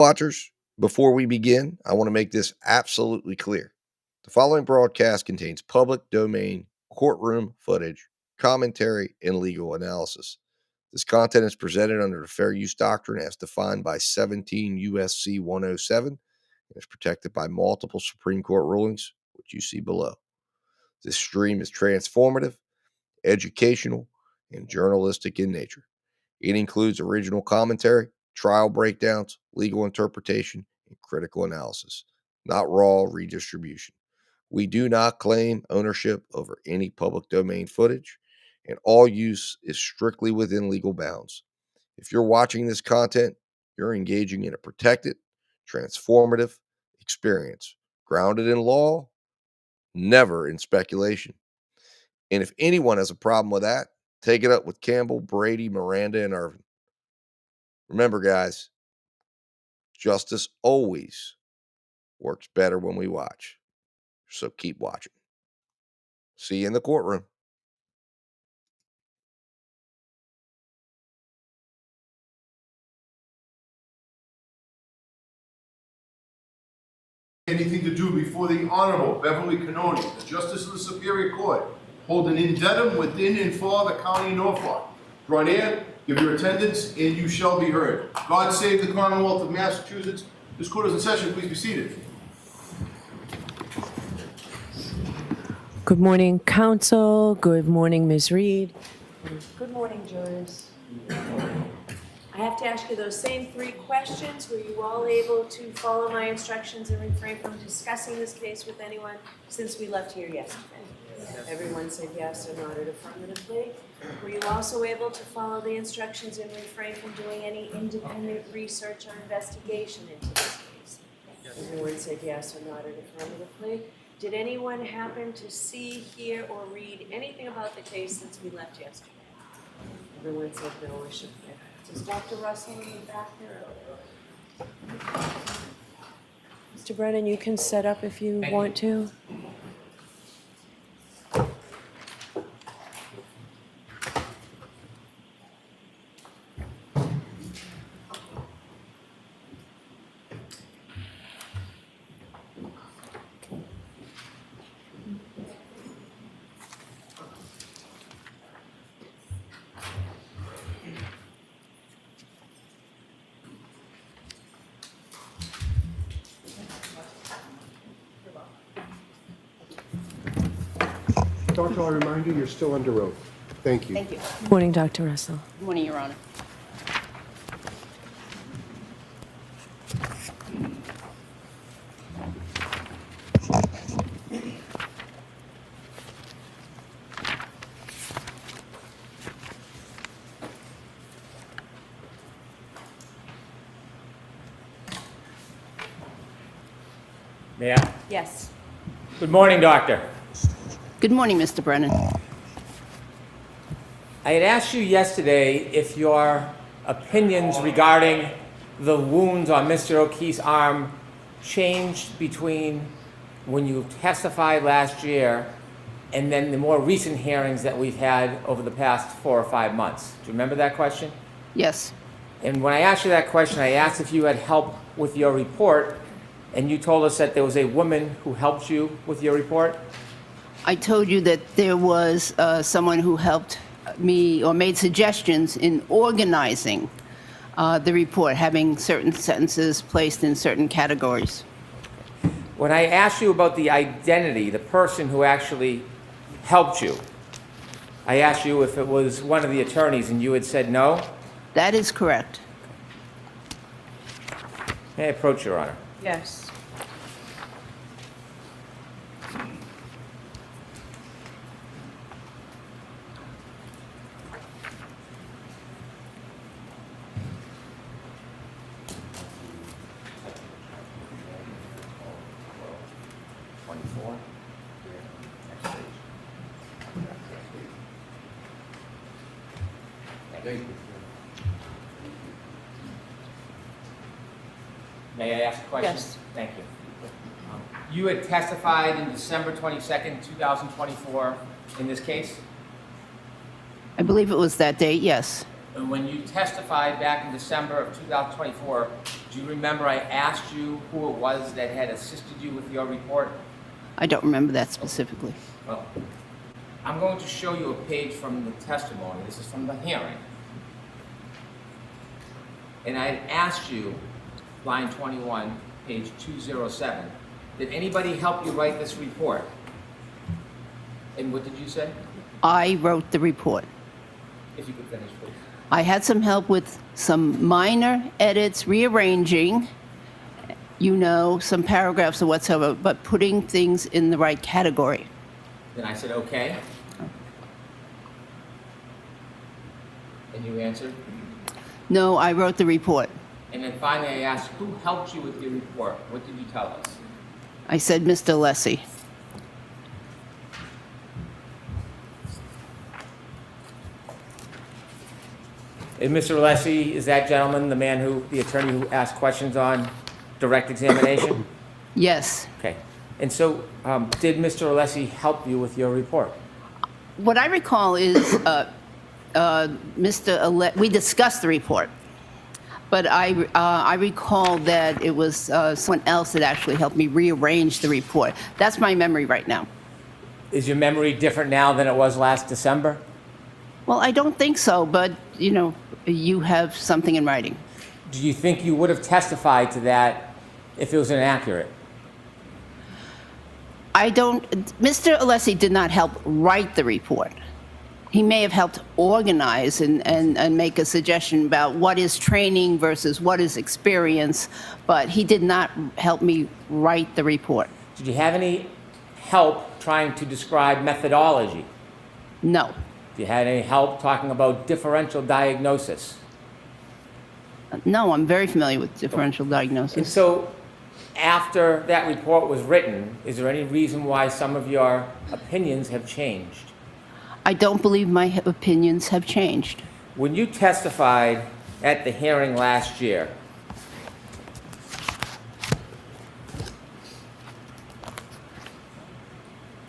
Watchers, before we begin, I want to make this absolutely clear. The following broadcast contains public domain courtroom footage, commentary, and legal analysis. This content is presented under the fair use doctrine as defined by 17 U.S.C. 107 and is protected by multiple Supreme Court rulings, which you see below. This stream is transformative, educational, and journalistic in nature. It includes original commentary, trial breakdowns, legal interpretation, and critical analysis, not raw redistribution. We do not claim ownership over any public domain footage, and all use is strictly within legal bounds. If you're watching this content, you're engaging in a protected, transformative experience, grounded in law, never in speculation. And if anyone has a problem with that, take it up with Campbell, Brady, Miranda, and Irvin. Remember, guys, justice always works better when we watch. So keep watching. See you in the courtroom. Anything to do before the Honorable Beverly Cannoni, the Justice of the Superior Court, hold an indictment within and for the County of Norfolk. Draw near, give your attendance, and you shall be heard. God save the Commonwealth of Massachusetts. This court is in session. Please be seated. Good morning, counsel. Good morning, Ms. Reed. Good morning, jurors. I have to ask you those same three questions. Were you all able to follow my instructions and refrain from discussing this case with anyone since we left here yesterday? Everyone said yes or nodded affirmatively. Were you also able to follow the instructions and refrain from doing any independent research or investigation into this case? Everyone said yes or nodded affirmatively. Did anyone happen to see, hear, or read anything about the case since we left yesterday? Everyone said no or should be. Is Dr. Russell in the back there? Mr. Brennan, you can set up if you want to. Doctor, I'll remind you, you're still under oath. Thank you. Thank you. Good morning, Dr. Russell. Good morning, Your Honor. May I? Yes. Good morning, Doctor. Good morning, Mr. Brennan. I had asked you yesterday if your opinions regarding the wounds on Mr. O'Keefe's arm changed between when you testified last year and then the more recent hearings that we've had over the past 4 or 5 months. Do you remember that question? Yes. And when I asked you that question, I asked if you had help with your report, and you told us that there was a woman who helped you with your report. I told you that there was someone who helped me or made suggestions in organizing the report, having certain sentences placed in certain categories. When I asked you about the identity, the person who actually helped you, I asked you if it was one of the attorneys, and you had said no. That is correct. May I approach, Your Honor? Yes. May I ask a question? Yes. Thank you. You had testified in December 22nd, 2024 in this case? I believe it was that date, yes. And when you testified back in December of 2024, Do you remember I asked you who it was that had assisted you with your report? I don't remember that specifically. Well, I'm going to show you a page from the testimony. This is from the hearing. And I asked you, line 21, page 207, did anybody help you write this report? And what did you say? I wrote the report. If you could finish, please. I had some help with some minor edits, rearranging, some paragraphs or whatsoever, but putting things in the right category. Then I said, okay. And you answered? No, I wrote the report. And then finally I asked, who helped you with your report? What did you tell us? I said, Mr. Lessie. And Mr. Alessi, is that gentleman the attorney who asked questions on direct examination? Yes. Okay. And so, did Mr. Alessi help you with your report? What I recall is we discussed the report, but I recall that it was someone else that actually helped me rearrange the report. That's my memory right now. Is your memory different now than it was last December? Well, I don't think so, but, you have something in writing. Do you think you would have testified to that if it was inaccurate? Mr. Alessi did not help write the report. He may have helped organize and make a suggestion about what is training versus what is experience, but he did not help me write the report. Did you have any help trying to describe methodology? No. Did you have any help talking about differential diagnosis? No, I'm very familiar with differential And diagnosis. so, after that report was written, is there any reason why some of your opinions have changed? I don't believe my opinions have changed. When you testified at the hearing last year,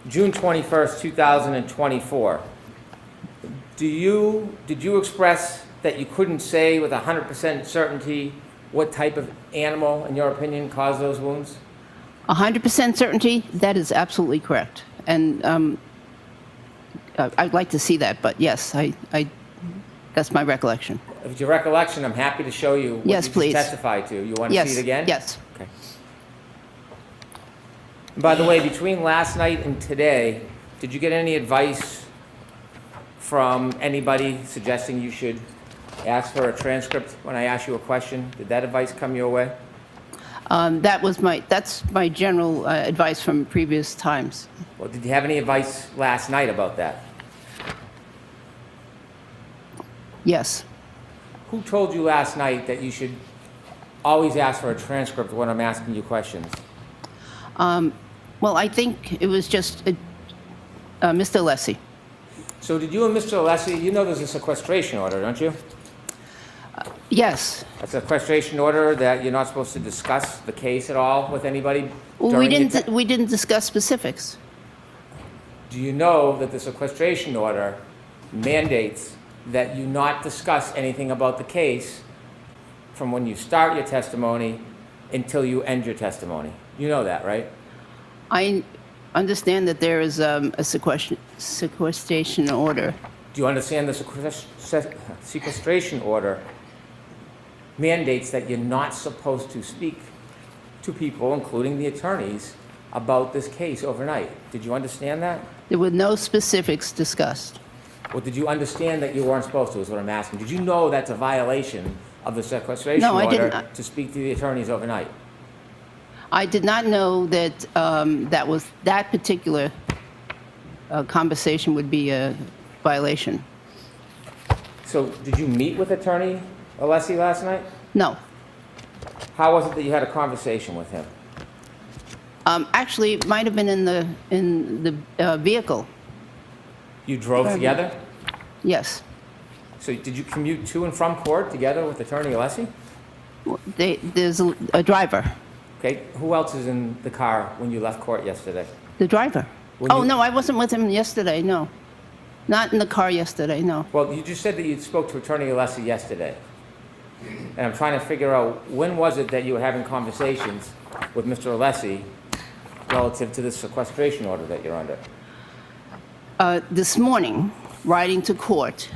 June 21st, 2024, did you express that you couldn't say with 100% certainty what type of animal, in your opinion, caused those wounds? 100% certainty, that is absolutely correct. And I'd like to see that, but yes, that's my recollection. If it's your recollection, I'm happy to show you what Yes, you please. just testified to. You want to Yes. see it again? Yes. Okay. And by the way, between last night and today, did you get any advice from anybody suggesting you should ask for a transcript when I ask you a question? Did that advice come your way? That's my general advice from previous times. Well, did you have any advice last night about that? Yes. Who told you last night that you should always ask for a transcript when I'm asking you questions? Well, I think it was just Mr. Alessi. So did you and Mr. Alessi, you know there's a sequestration order, don't you? Yes. That's a sequestration order that you're not supposed to discuss the case at all with anybody? Well, we during the didn't discuss specifics. Do you know that the sequestration order mandates that you not discuss anything about the case from when you start your testimony until you end your testimony? You know that, right? I understand that there is a sequestration order. Do you understand the sequestration order mandates that you're not supposed to speak to people, including the attorneys, about this case overnight? Did you understand that? There were no specifics discussed. Or did you understand that you weren't supposed to, is what I'm asking? Did you know that's a violation of the sequestration No, I order didn't. to speak to the attorneys overnight? I did not know that that particular conversation would be a violation. So did you meet with Attorney Alessi last night? No. How was it that you had a conversation with him? Actually, it might have been in the vehicle. You drove together? Yes. So did you commute to and from court together with Attorney Alessi? There's a driver. Okay, who else is in the car when you left court yesterday? The driver. When Oh, you- no, I wasn't with him yesterday, no. Not in the car yesterday, no. Well, you just said that you spoke to Attorney Alessi yesterday. And I'm trying to figure out, when was it that you were having conversations with Mr. Alessi relative to this sequestration order that you're under? This morning, riding to court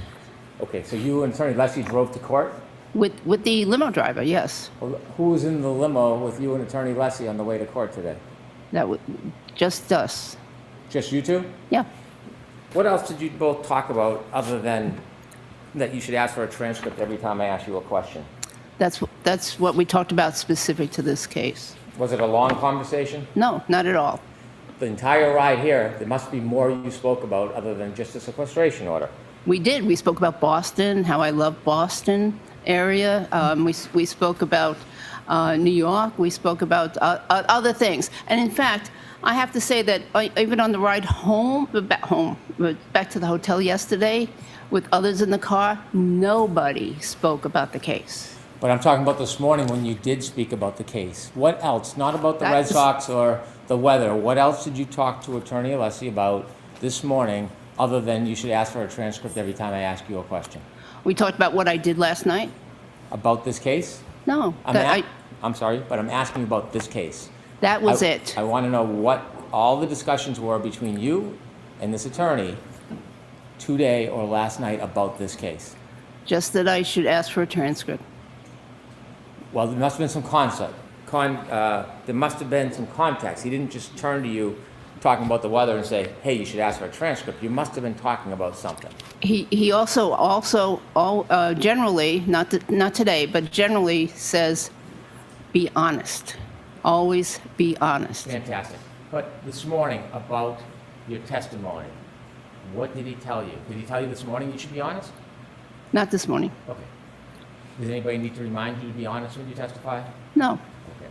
Okay, so you and Attorney Alessi drove to court? with the limo driver, yes. Well, who was in the limo with you and Attorney Alessi on the way to court today? That was just us. Just you two? Yeah. What else did you both talk about other than that you should ask for a transcript every time I ask you a question? That's what we talked about specific to this case. Was it a long conversation? No, not at all. The entire ride here, there must be more you spoke about other than just the sequestration order. We did. We spoke about Boston, how I love Boston area. We spoke about New York. We spoke about other things. And in fact, I have to say that even on the ride back to the hotel yesterday, with others in the car, nobody spoke about the case. But I'm talking about this morning when you did speak about the case. What else? Not about the Red That's- Sox or the weather. What else did you talk to Attorney Alessi about this morning other than you should ask for a transcript every time I ask you a question? We talked about what I did last night. About this case? No, I'm sorry, but I'm asking you about this case. that was I it. want to know what all the discussions were between you and this attorney today or last night about this case. Just that I should ask for a transcript. Well, there must have been some there must have been some context. He didn't just turn to you talking about the weather and say, hey, you should ask for a transcript. You must have been talking about something. He also generally, not today, but generally says, be honest. Always be honest. Fantastic. But this morning about your testimony, what did he tell you? Did he tell you this morning you should be honest? Not this morning. Okay. Does anybody need to remind you to be honest when you testify? No. Okay.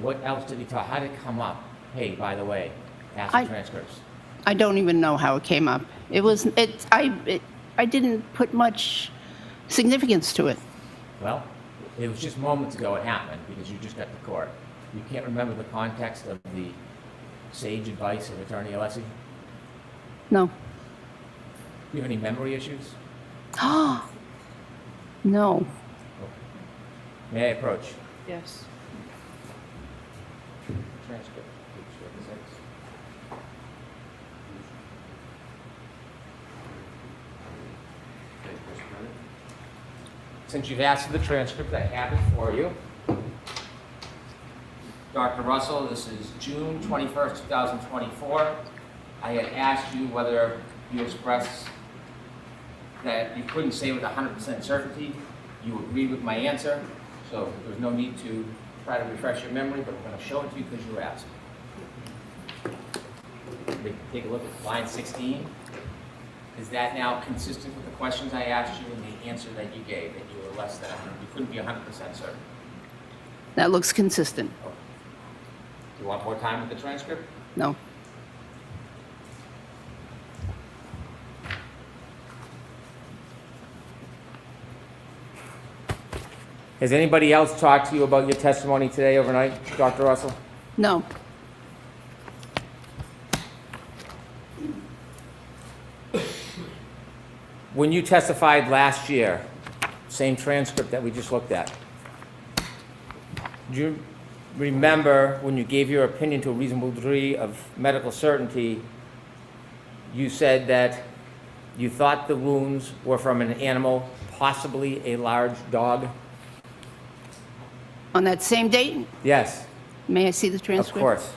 What else did he tell? How did it come up? Hey, by the way, ask I- for transcripts. I don't even know how it came up. I didn't put much significance to it. Well, it was just moments ago it happened because you just got to court. You can't remember the context of the sage advice of Attorney Alessi? No. Do you have any memory issues? No. May I approach? Yes. Transcript. Page 36. Since you've asked for the transcript, I have it for you. Dr. Russell, this is June 21st, 2024. I had asked you whether you expressed that you couldn't say with 100% certainty. You agreed with my answer, so there's no need to try to refresh your memory, but I'm going to show it to you because you asked. Take a look at line 16. Is that now consistent with the questions I asked you and the answer that you gave, that you were less than 100, you couldn't be 100% certain? That looks consistent. Do you want more time with the transcript? No. Has anybody else talked to you about your testimony today overnight, Dr. Russell? No. When you testified last year, same transcript that we just looked at, do you remember when you gave your opinion to a reasonable degree of medical certainty, you said that you thought the wounds were from an animal, possibly a large dog? On that same date, Yes, may I see the of transcript? course.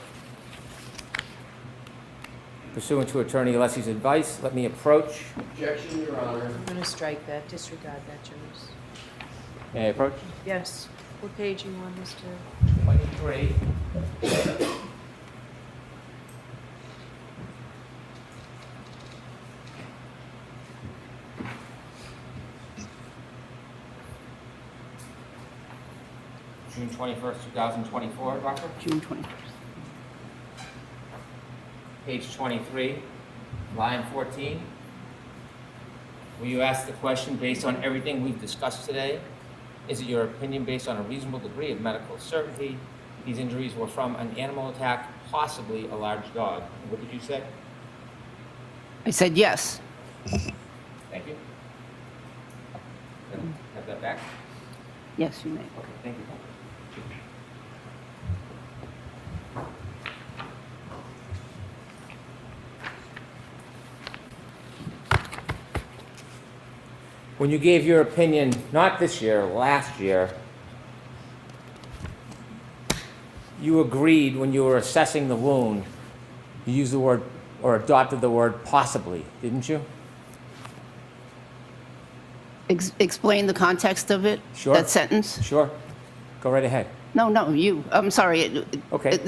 Pursuant to Attorney Alessi's advice, let me approach. Objection, Your Honor. I'm going to strike that, disregard that, Joyce. May I approach? Yes. What page you want us to? 23. June 21st, 2024, Doctor? June 21st. Page 23, line 14. Will you ask the question based on everything we've discussed today? Is it your opinion based on a reasonable degree of medical certainty these injuries were from an animal attack, possibly a large dog? What did you say? I said yes. Thank you. Have that back. Yes, you may. Okay, thank you. When you gave your opinion, not this year, last year, you agreed when you were assessing the wound, you used the word, or adopted the word possibly, didn't you? Explain the context of it? Sure. That sentence? Sure. Go right ahead. No, you. I'm sorry. Okay.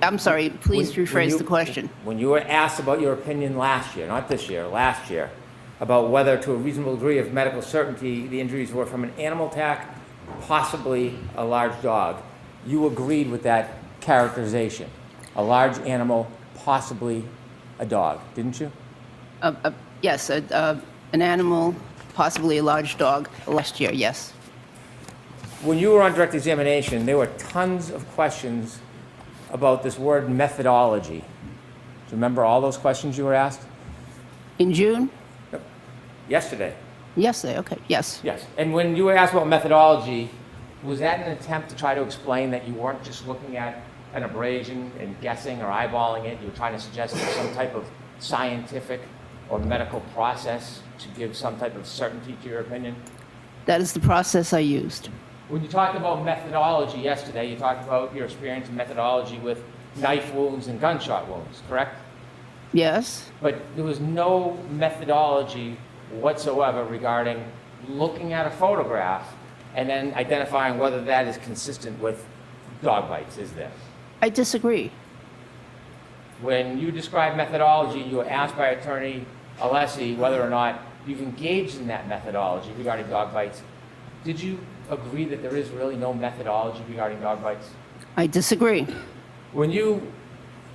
I'm sorry. Please When rephrase you- the question. When you were asked about your opinion last year, not this year, last year, about whether to a reasonable degree of medical certainty the injuries were from an animal attack, possibly a large dog, you agreed with that characterization. A large animal, possibly a dog, didn't you? Yes, an animal, possibly a large dog, last year, yes. When you were on direct examination, there were tons of questions about this word methodology. Do you remember all those questions you were asked? In June? Yesterday. Yesterday, okay, yes. Yes. And when you were asked about methodology, was that an attempt to try to explain that you weren't just looking at an abrasion and guessing or eyeballing it? You were trying to suggest there's some type of scientific or medical process to give some type of certainty to your opinion? That is the process I used. When you talked about methodology yesterday, you talked about your experience in methodology with knife wounds and gunshot wounds, correct? Yes? But there was no methodology whatsoever regarding looking at a photograph and then identifying whether that is consistent with dog bites, is there? I disagree. When you describe methodology, you were asked by Attorney Alessi whether or not you've engaged in that methodology regarding dog bites. Did you agree that there is really no methodology regarding dog bites? I disagree. When you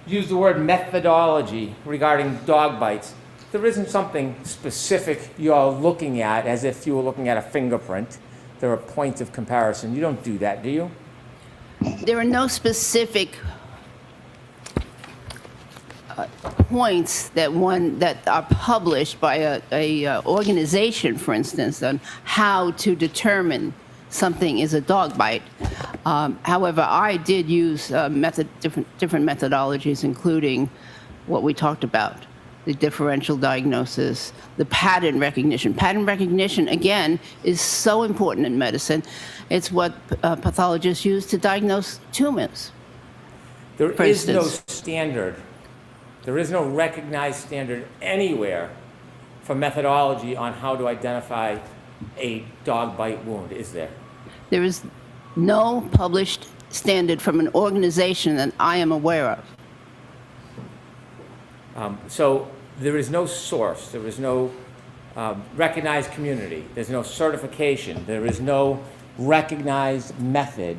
use the word methodology regarding dog bites, there isn't something specific you're looking at as if you were looking at a fingerprint. There are points of comparison. You don't do that, do you? There are no specific points that are published by a organization, for instance, on how to determine something is a dog bite. However, I did use different methodologies, including what we talked about, the differential diagnosis, the pattern recognition. Pattern recognition, again, is so important in medicine. It's what pathologists use to diagnose tumors. There For is no instance. standard. There is no recognized standard anywhere for methodology on how to identify a dog bite wound, is there? There is no published standard from an organization that I am aware of. So there is no source, there is no recognized community, there's no certification, there is no recognized method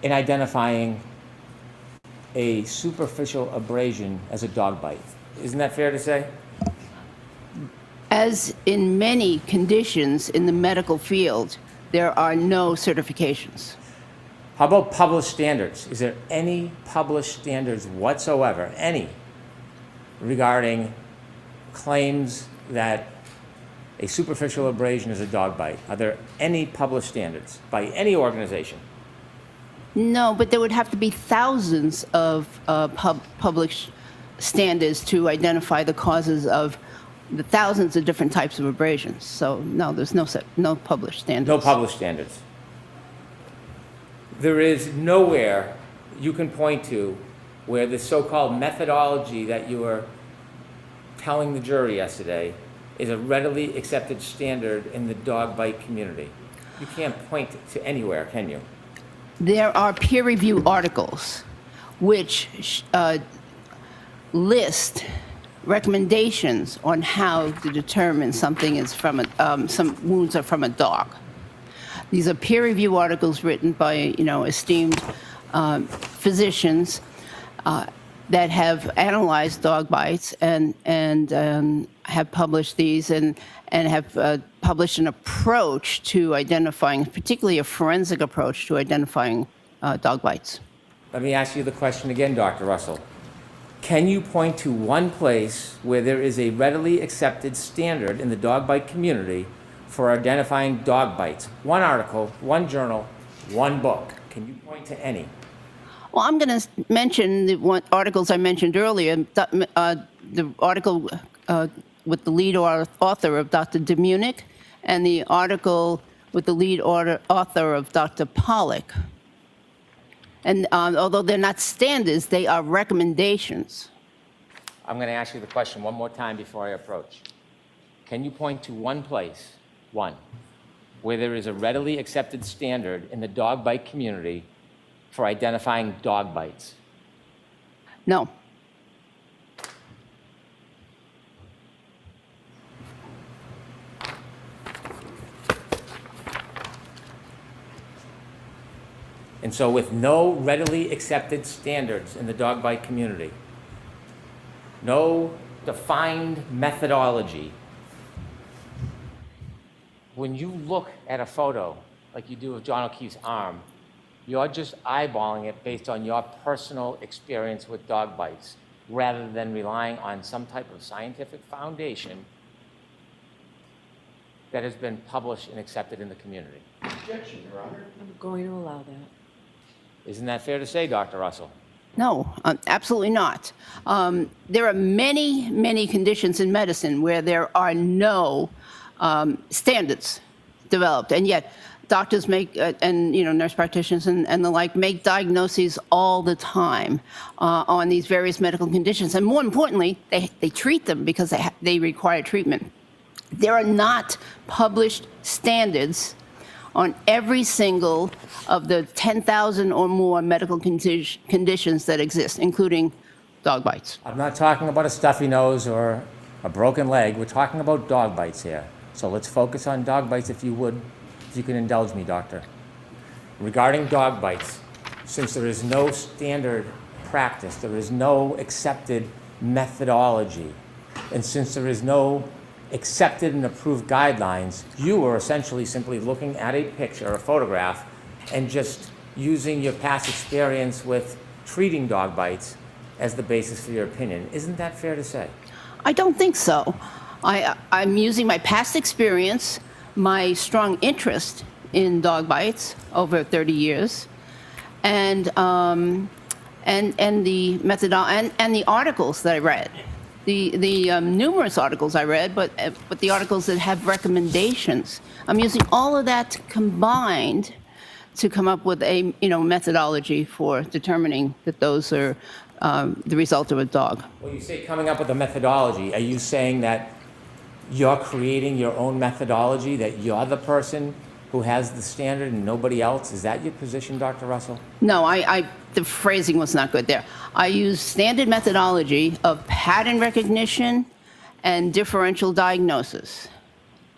in identifying a superficial abrasion as a dog bite. Isn't that fair to say? As in many conditions in the medical field, there are no certifications. How about published standards? Is there any published standards whatsoever, any, regarding claims that a superficial abrasion is a dog bite? Are there any published standards by any organization? No, but there would have to be thousands of published standards to identify the causes of the thousands of different types of abrasions. So no, there's no published standards. No published standards. There is nowhere you can point to where the so-called methodology that you were telling the jury yesterday is a readily accepted standard in the dog bite community. You can't point to anywhere, can you? There are peer review articles which list recommendations on how to determine something is from some wounds are from a dog. These are peer review articles written by esteemed physicians that have analyzed dog bites and have published these and have published an approach to identifying, particularly a forensic approach to identifying dog bites. Let me ask you the question again, Dr. Russell. Can you point to one place where there is a readily accepted standard in the dog bite community for identifying dog bites? One article, one journal, one book. Can you point to any? Well, I'm going to mention the articles I mentioned earlier. The article with the lead author of Dr. DeMunick and the article with the lead author of Dr. Pollack. And although they're not standards, they are recommendations. I'm going to ask you the question one more time before I approach. Can you point to one place, one, where there is a readily accepted standard in the dog bite community for identifying dog bites? No. And so with no readily accepted standards in the dog bite community, no defined methodology, when you look at a photo like you do of John O'Keefe's arm, you're just eyeballing it based on your personal experience with dog bites, rather than relying on some type of scientific foundation that has been published and accepted in the community. Objection, Your Honor. I'm going to allow that. Isn't that fair to say, Dr. Russell? No, absolutely not. There are many, many conditions in medicine where there are no standards developed, and yet doctors make, and nurse practitioners and the like, make diagnoses all the time on these various medical conditions, and more importantly, they treat them because they require treatment. There are not published standards on every single of the 10,000 or more medical conditions that exist, including dog bites. I'm not talking about a stuffy nose or a broken leg. We're talking about dog bites here. So let's focus on dog bites, if you would, if you can indulge me, doctor. Regarding dog bites, since there is no standard practice, there is no accepted methodology, and since there is no accepted and approved guidelines, you are essentially simply looking at a picture, a photograph, and just using your past experience with treating dog bites as the basis for your opinion. Isn't that fair to say? I don't think so. I'm using my past experience, my strong interest in dog bites over 30 years, and the and the articles that I read. The numerous articles I read, but the articles that have recommendations. I'm using all of that combined to come up with a methodology for determining that those are the result of a dog. When you say coming up with a methodology, are you saying that you're creating your own methodology, that you're the person who has the standard and nobody else? Is that your position, Dr. Russell? No, the phrasing was not good there. I use standard methodology of pattern recognition and differential diagnosis.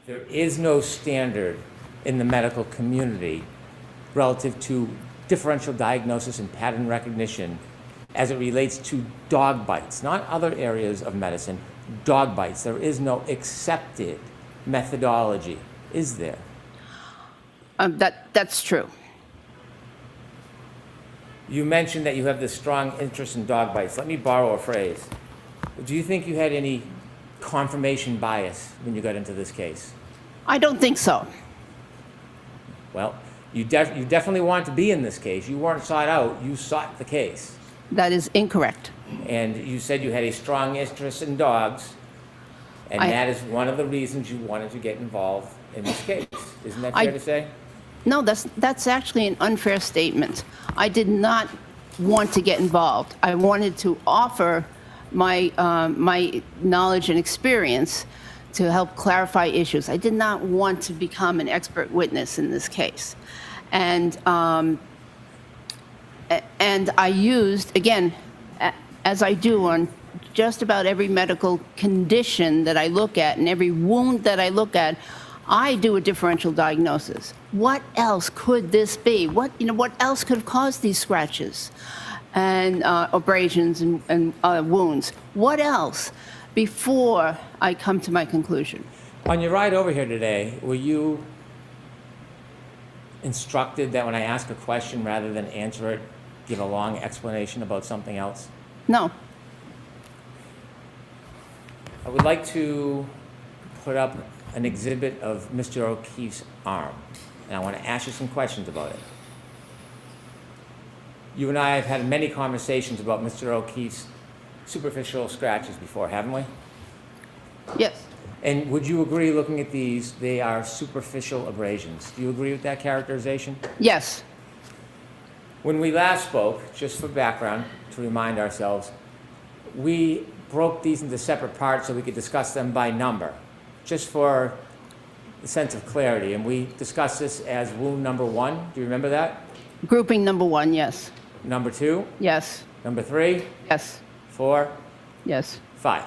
There is no standard in the medical community relative to differential diagnosis and pattern recognition as it relates to dog bites, not other areas of medicine, dog bites. There is no accepted methodology, is there? That's true. You mentioned that you have this strong interest in dog bites. Let me borrow a phrase. Do you think you had any confirmation bias when you got into this case? I don't think so. Well, you definitely wanted to be in this case. You weren't sought out, you sought the case. That is incorrect. And you said you had a strong interest in dogs, and that is one of the reasons you wanted to get involved in this case. Isn't that fair to say? No, that's actually an unfair statement. I did not want to get involved. I wanted to offer my knowledge and experience to help clarify issues. I did not want to become an expert witness in this case. And I used, again, as I do on just about every medical condition that I look at and every wound that I look at, I do a differential diagnosis. What else could this be? What else could have caused these scratches and abrasions and wounds? What else before I come to my conclusion? On your ride over here today, were you instructed that when I ask a question, rather than answer it, give a long explanation about something else? No. I would like to put up an exhibit of Mr. O'Keefe's arm, and I want to ask you some questions about it. You and I have had many conversations about Mr. O'Keefe's superficial scratches before, haven't we? Yes. And would you agree, looking at these, they are superficial abrasions? Do you agree with that characterization? Yes. When we last spoke, just for background, to remind ourselves, we broke these into separate parts so we could discuss them by number, just for the sense of clarity. And we discussed this as wound number 1. Do you remember that? Grouping number 1, yes. Number 2? Yes. Number 3? Yes. 4? Yes. 5?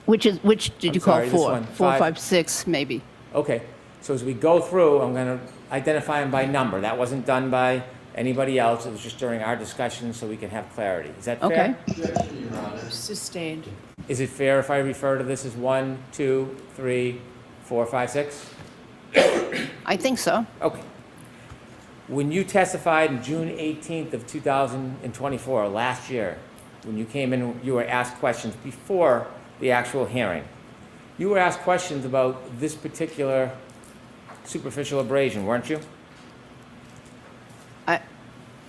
Which did I'm you call sorry, this 4? one. 4, 5. 5, 6, maybe. Okay, so as we go through, I'm going to identify them by number. That wasn't done by anybody else. It was just during our discussion so we can have clarity. Is that fair? Okay. Sustained. Is it fair if I refer to this as 1, 2, 3, 4, 5, 6? I think so. Okay. When you testified on June 18th of 2024, last year, when you came in, you were asked questions before the actual hearing. You were asked questions about this particular superficial abrasion, weren't you?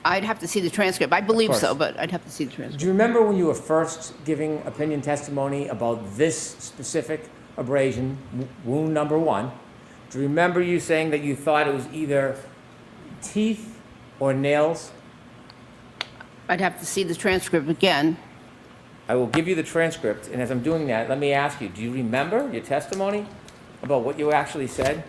I'd have to see the transcript. I believe course. so, but I'd have to see the Do transcript. you remember when you were first giving opinion testimony about this specific abrasion, wound number 1? Do you remember you saying that you thought it was either teeth or nails? I'd have to see the transcript again. I will give you the transcript, and as I'm doing that, let me ask you, do you remember your testimony about what you actually said?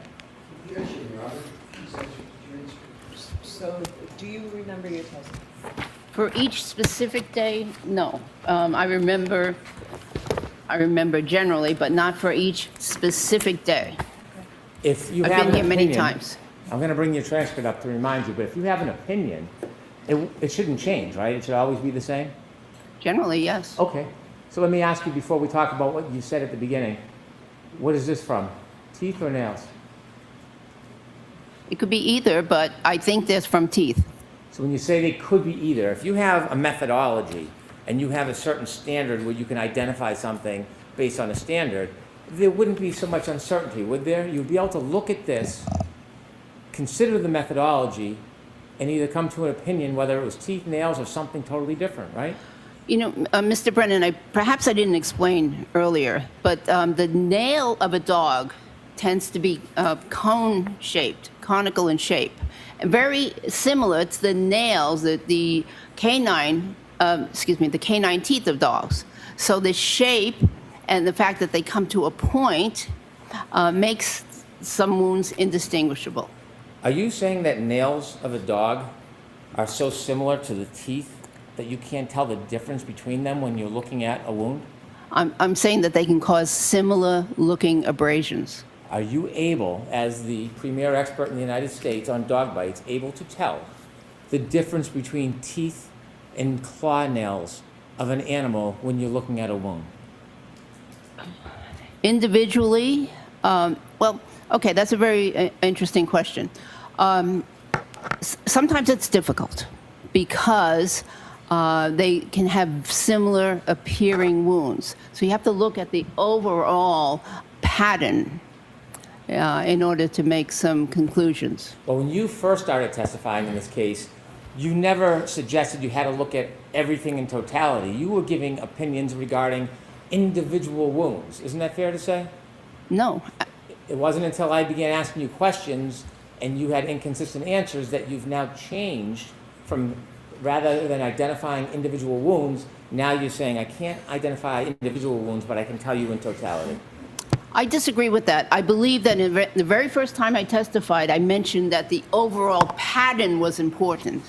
So, do you remember your testimony? For each specific day, no. I remember generally, but not for each specific day. If you I've have been an here many opinion- times. I'm going to bring your transcript up to remind you, but if you have an opinion, it shouldn't change, right? It should always be the same? Generally, yes. Okay. So let me ask you before we talk about what you said at the beginning. What is this from? Teeth or nails? It could be either, but I think that's from teeth. So when you say they could be either, if you have a methodology and you have a certain standard where you can identify something based on a standard, there wouldn't be so much uncertainty, would there? You'd be able to look at this, consider the methodology, and either come to an opinion whether it was teeth, nails, or something totally different, right? You know, Mr. Brennan, perhaps I didn't explain earlier, but the nail of a dog tends to be cone-shaped, conical in shape, and very similar to the nails that the canine teeth of dogs. So the shape and the fact that they come to a point makes some wounds indistinguishable. Are you saying that nails of a dog are so similar to the teeth that you can't tell the difference between them when you're looking at a wound? I'm saying that they can cause similar-looking abrasions. Are you able, as the premier expert in the United States on dog bites, able to tell the difference between teeth and claw nails of an animal when you're looking at a wound? Individually, well, okay, that's a very interesting question. Sometimes it's difficult because they can have similar appearing wounds. So you have to look at the overall pattern in order to make some conclusions. Well, when you first started testifying in this case, you never suggested you had to look at everything in totality. You were giving opinions regarding individual wounds. Isn't that fair to say? No, It wasn't until I began asking you questions and you had inconsistent answers that you've now changed from, rather than identifying individual wounds, now you're saying I can't identify individual wounds, but I can tell you in totality. I disagree with that. I believe that in the very first time I testified, I mentioned that the overall pattern was important.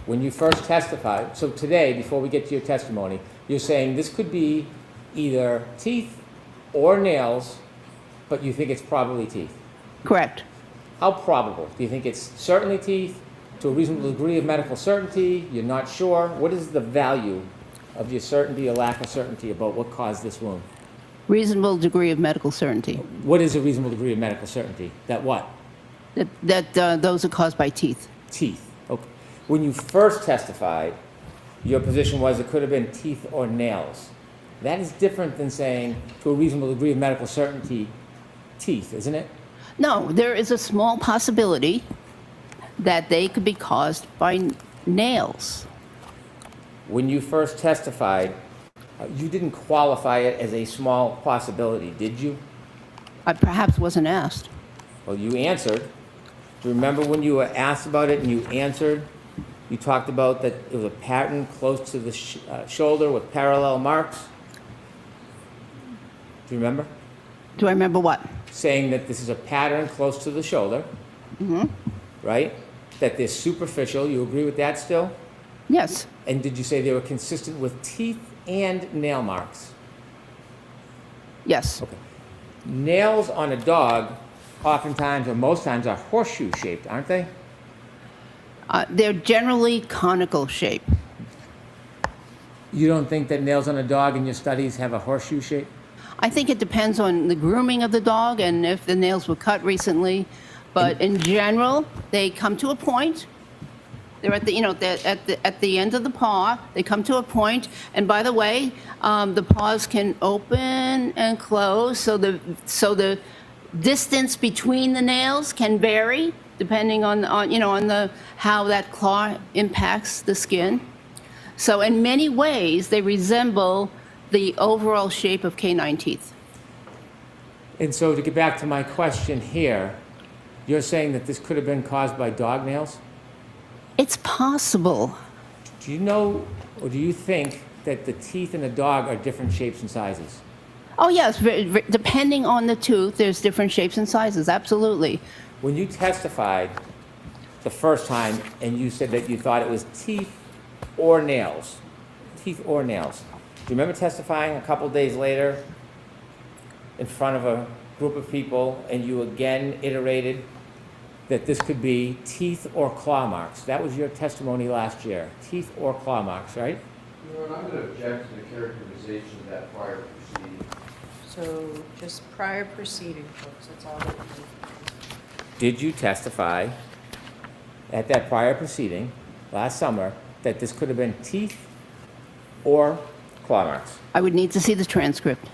When you first testified, so today, before we get to your testimony, you're saying this could be either teeth or nails, but you think it's probably teeth. Correct. How probable? Do you think it's certainly teeth, to a reasonable degree of medical certainty? You're not sure? What is the value of your certainty or lack of certainty about what caused this wound? Reasonable degree of medical certainty. What is a reasonable degree of medical certainty? That what? That those are caused by teeth. Teeth. Okay. When you first testified, your position was it could have been teeth or nails. That is different than saying, to a reasonable degree of medical certainty, teeth, isn't it? No, there is a small possibility that they could be caused by nails. When you first testified, you didn't qualify it as a small possibility, did you? I perhaps wasn't asked. Well, you answered. Do you remember when you were asked about it and you answered? You talked about that it was a pattern close to the shoulder with parallel marks. Do you remember? Do I remember what? Saying that this is a pattern close to the shoulder, right? That they're superficial. You agree with that still? Yes. And did you say they were consistent with teeth and nail marks? Yes. Okay. Nails on a dog, oftentimes or most times, are horseshoe shaped, aren't they? They're generally conical shape. You don't think that nails on a dog in your studies have a horseshoe shape? I think it depends on the grooming of the dog and if the nails were cut recently. But in general, they come to a point. They're at the, they're at the end of the paw. They come to a point. And by the way, the paws can open and close. So the distance between the nails can vary depending on how that claw impacts the skin. So in many ways, they resemble the overall shape of canine teeth. And so to get back to my question here, you're saying that this could have been caused by dog nails? It's possible. Do you know, or do you think that the teeth in a dog are different shapes and sizes? Oh, yes. Depending on the tooth, there's different shapes and sizes. Absolutely. When you testified the first time and you said that you thought it was teeth or nails, do you remember testifying a couple days later in front of a group of people and you again iterated that this could be teeth or claw marks? That was your testimony last year, teeth or claw marks, right? Your Honor, I'm going to object to the characterization of that prior proceeding. So just prior proceeding, folks, that's all that we need. Did you testify at that prior proceeding last summer that this could have been teeth or claw marks? I would need to see the transcript.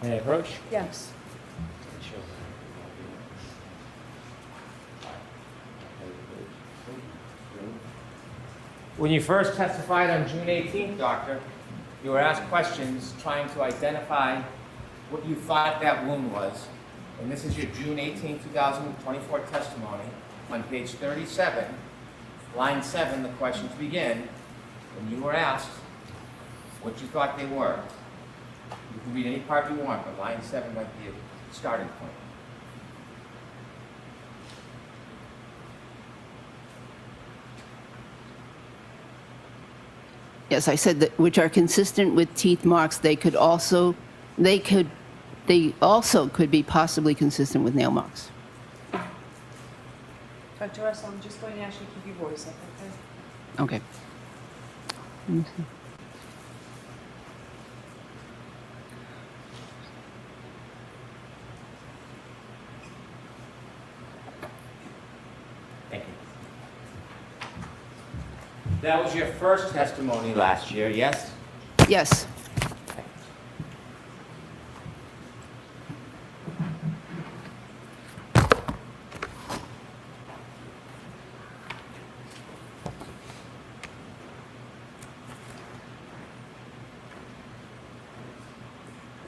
May I approach? Yes. When you first testified on June 18th, Doctor, you were asked questions trying to identify what you thought that wound was. And this is your June 18, 2024 testimony. On page 37, line 7, the questions begin. When you were asked what you thought they were. You can read any part you want, but line 7 might be a starting point. Yes, I said that which are consistent with teeth marks. They also could be possibly consistent with nail marks. Dr. Russell, I'm just going to ask you to keep your voice up, okay? Okay. Thank you. That was your first testimony last year, yes? Yes.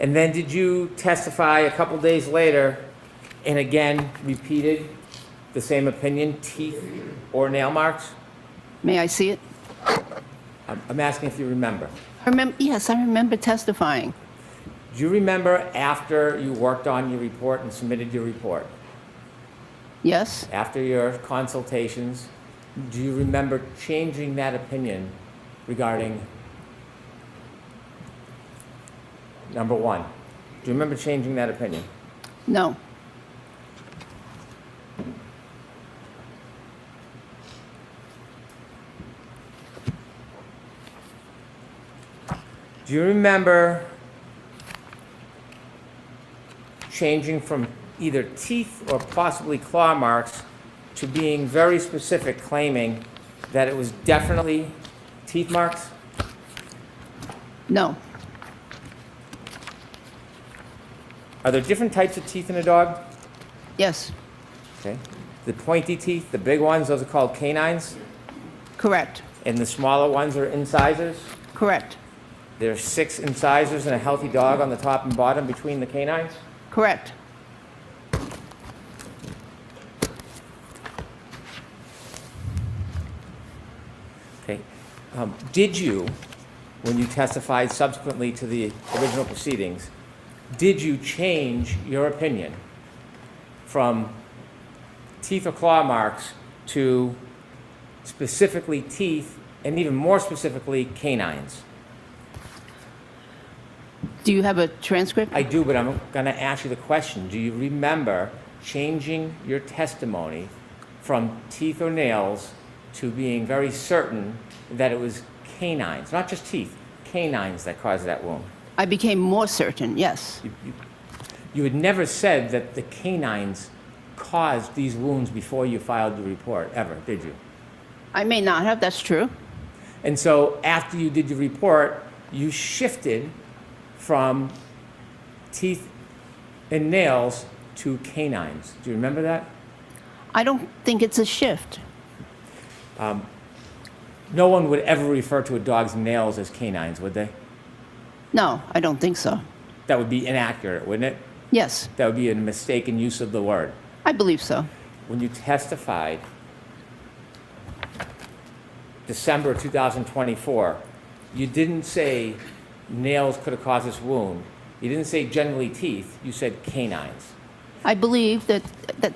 And then did you testify a couple days later and again repeated the same opinion, teeth or nail marks? May I see it? I'm asking if you remember. Yes, I remember testifying. Do you remember after you worked on your report and submitted your report, Yes. after your consultations, do you remember changing that opinion regarding number one. Do you remember changing that opinion? No. Do you remember changing from either teeth or possibly claw marks to being very specific, claiming that it was definitely teeth marks? No. Are there different types of teeth in a dog? Yes. Okay. The pointy teeth, the big ones, those are called canines, Correct. and the smaller ones are incisors. Correct. There's 6 incisors in a healthy dog on the top and bottom between the canines. Correct. Okay. Did you, when you testified subsequently to the original proceedings, did you change your opinion from teeth or claw marks to specifically teeth and even more specifically canines? Do you have a transcript? I do, but I'm going to ask you the question. Do you remember changing your testimony from teeth or nails to being very certain that it was canines, not just teeth, canines that caused that wound? I became more certain, yes. You had never said that the canines caused these wounds before you filed the report, ever, did you? I may not have, that's true. And so after you did your report, you shifted from teeth and nails to canines. Do you remember that? I don't think it's a shift. No one would ever refer to a dog's nails as canines, would they? No, I don't think so. That would be inaccurate, wouldn't it? Yes, That would be a mistaken use of the word. I believe so. When you testified, December 2024, you didn't say nails could have caused this wound. You didn't say generally teeth. You said canines. I believe that,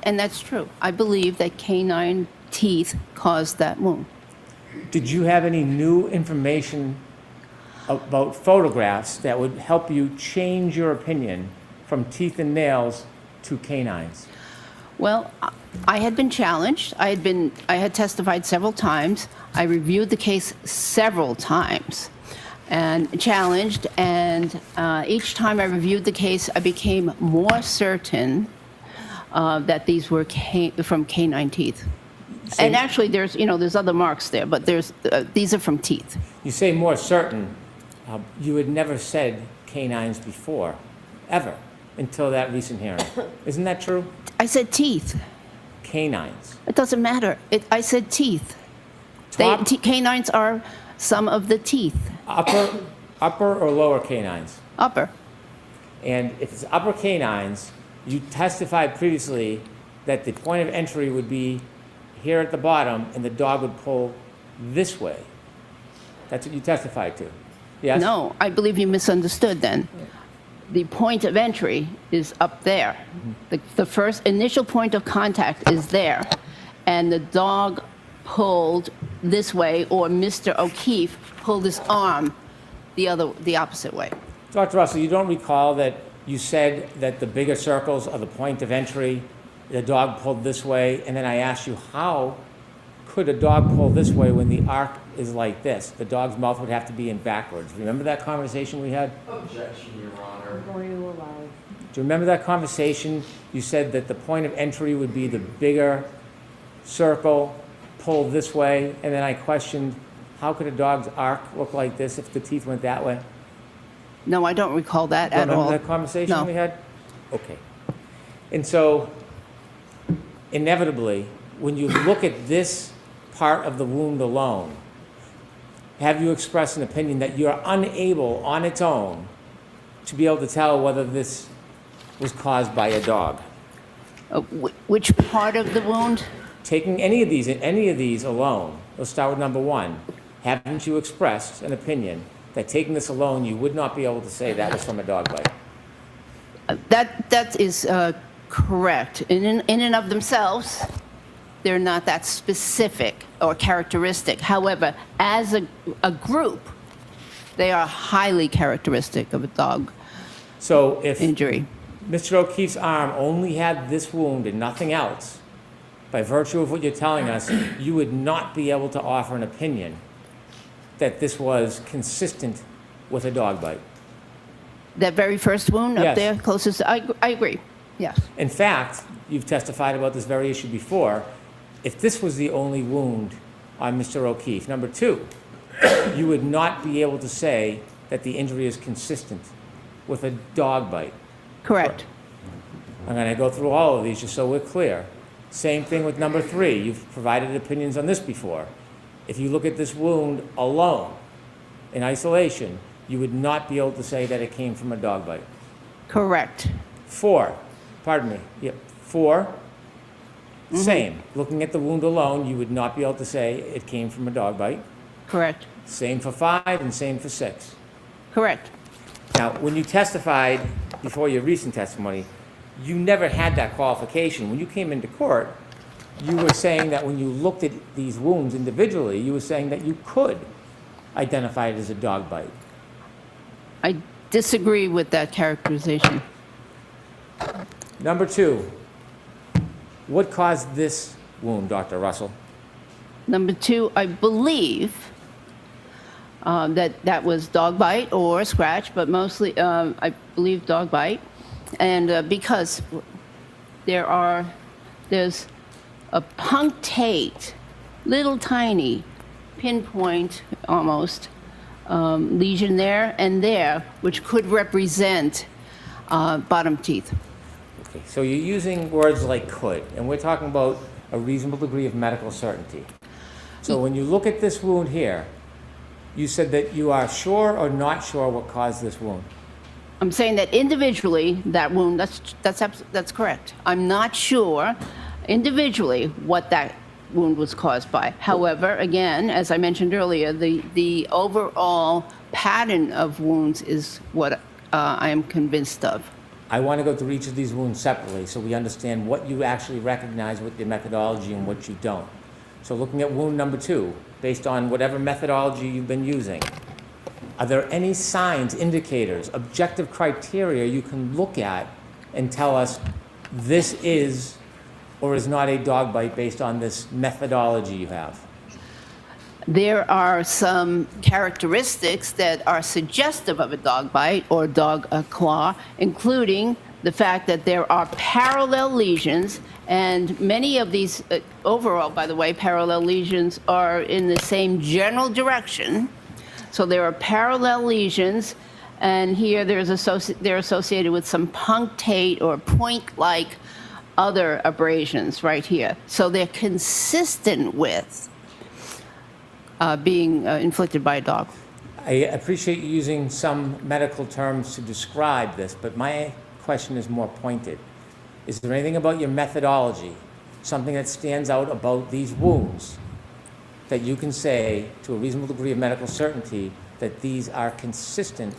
and that's true. I believe that canine teeth caused that wound. Did you have any new information about photographs that would help you change your opinion from teeth and nails to canines? Well, I had been challenged. I had testified several times. I reviewed the case several times and challenged, and each time I reviewed the case, I became more certain that these were from canine teeth. And actually, there's other marks there, but these are from teeth. You say more certain. You had never said canines before, ever, until that recent hearing. Isn't that true? I said teeth. Canines. It doesn't matter. I said teeth. Top- Canines are some of the teeth. Upper or lower canines? Upper. And if it's upper canines, you testified previously that the point of entry would be here at the bottom and the dog would pull this way. That's what you testified to. Yes? No, I believe you misunderstood then. The point of entry is up there. The first initial point of contact is there, and the dog pulled this way, or Mr. O'Keefe pulled his arm the opposite way. Dr. Russell, you don't recall that you said that the bigger circles are the point of entry, the dog pulled this way, and then I asked you, how could a dog pull this way when the arc is like this? The dog's mouth would have to be in backwards. Remember that conversation we had? Objection, Your Honor. Going to allow. Do you remember that conversation? You said that the point of entry would be the bigger circle, pulled this way, and then I questioned, how could a dog's arc look like this if the teeth went that way? No, I don't recall that Don't at all. remember that conversation No. we had? Okay. And so, inevitably, when you look at this part of the wound alone, have you expressed an opinion that you're unable on its own to be able to tell whether this was caused by a dog? Which part of the wound? Taking any of these alone, let's start with number one. Haven't you expressed an opinion that taking this alone, you would not be able to say that was from a dog bite? That is correct. In and of themselves, they're not that specific or characteristic. However, as a group, they are highly characteristic of a dog So if injury. Mr. O'Keefe's arm only had this wound and nothing else, by virtue of what you're telling us, you would not be able to offer an opinion that this was consistent with a dog bite. That very first wound up Yes. there, closest, I agree, yes. In fact, you've testified about this very issue before. If this was the only wound on Mr. O'Keefe, number two, you would not be able to say that the injury is consistent with a dog bite. Correct. I'm going to go through all of these just so we're clear. Same thing with number three. You've provided opinions on this before. If you look at this wound alone, in isolation, you would not be able to say that it came from a dog bite. Correct. Four, pardon me, yep, four, same. Looking at the wound alone, you would not be able to say it came from a dog bite. Correct. Same for five and same for six. Correct. Now, when you testified before your recent testimony, you never had that qualification. When you came into court, you were saying that when you looked at these wounds individually, you were saying that you could identify it as a dog bite. I disagree with that characterization. Number two, what caused this wound, Dr. Russell? Number two, I believe that was dog bite or scratch, but mostly I believe dog bite. And because there's a punctate, little tiny, pinpoint almost, lesion there and there, which could represent bottom teeth. Okay, so you're using words like could, and we're talking about a reasonable degree of medical certainty. So when you look at this wound here, you said that you are sure or not sure what caused this wound. I'm saying that individually, that wound, that's correct. I'm not sure individually what that wound was caused by. However, again, as I mentioned earlier, the overall pattern of wounds is what I am convinced of. I want to go through each of these wounds separately so we understand what you actually recognize with your methodology and what you don't. So looking at wound number two, based on whatever methodology you've been using, are there any signs, indicators, objective criteria you can look at and tell us this is or is not a dog bite based on this methodology you have? There are some characteristics that are suggestive of a dog bite or dog claw, including the fact that there are parallel lesions, and many of these, overall, by the way, parallel lesions are in the same general direction. So there are parallel lesions, and here they're associated with some punctate or point-like other abrasions right here. So they're consistent with being inflicted by a dog. I appreciate you using some medical terms to describe this, but my question is more pointed. Is there anything about your methodology, something that stands out about these wounds, that you can say to a reasonable degree of medical certainty that these are consistent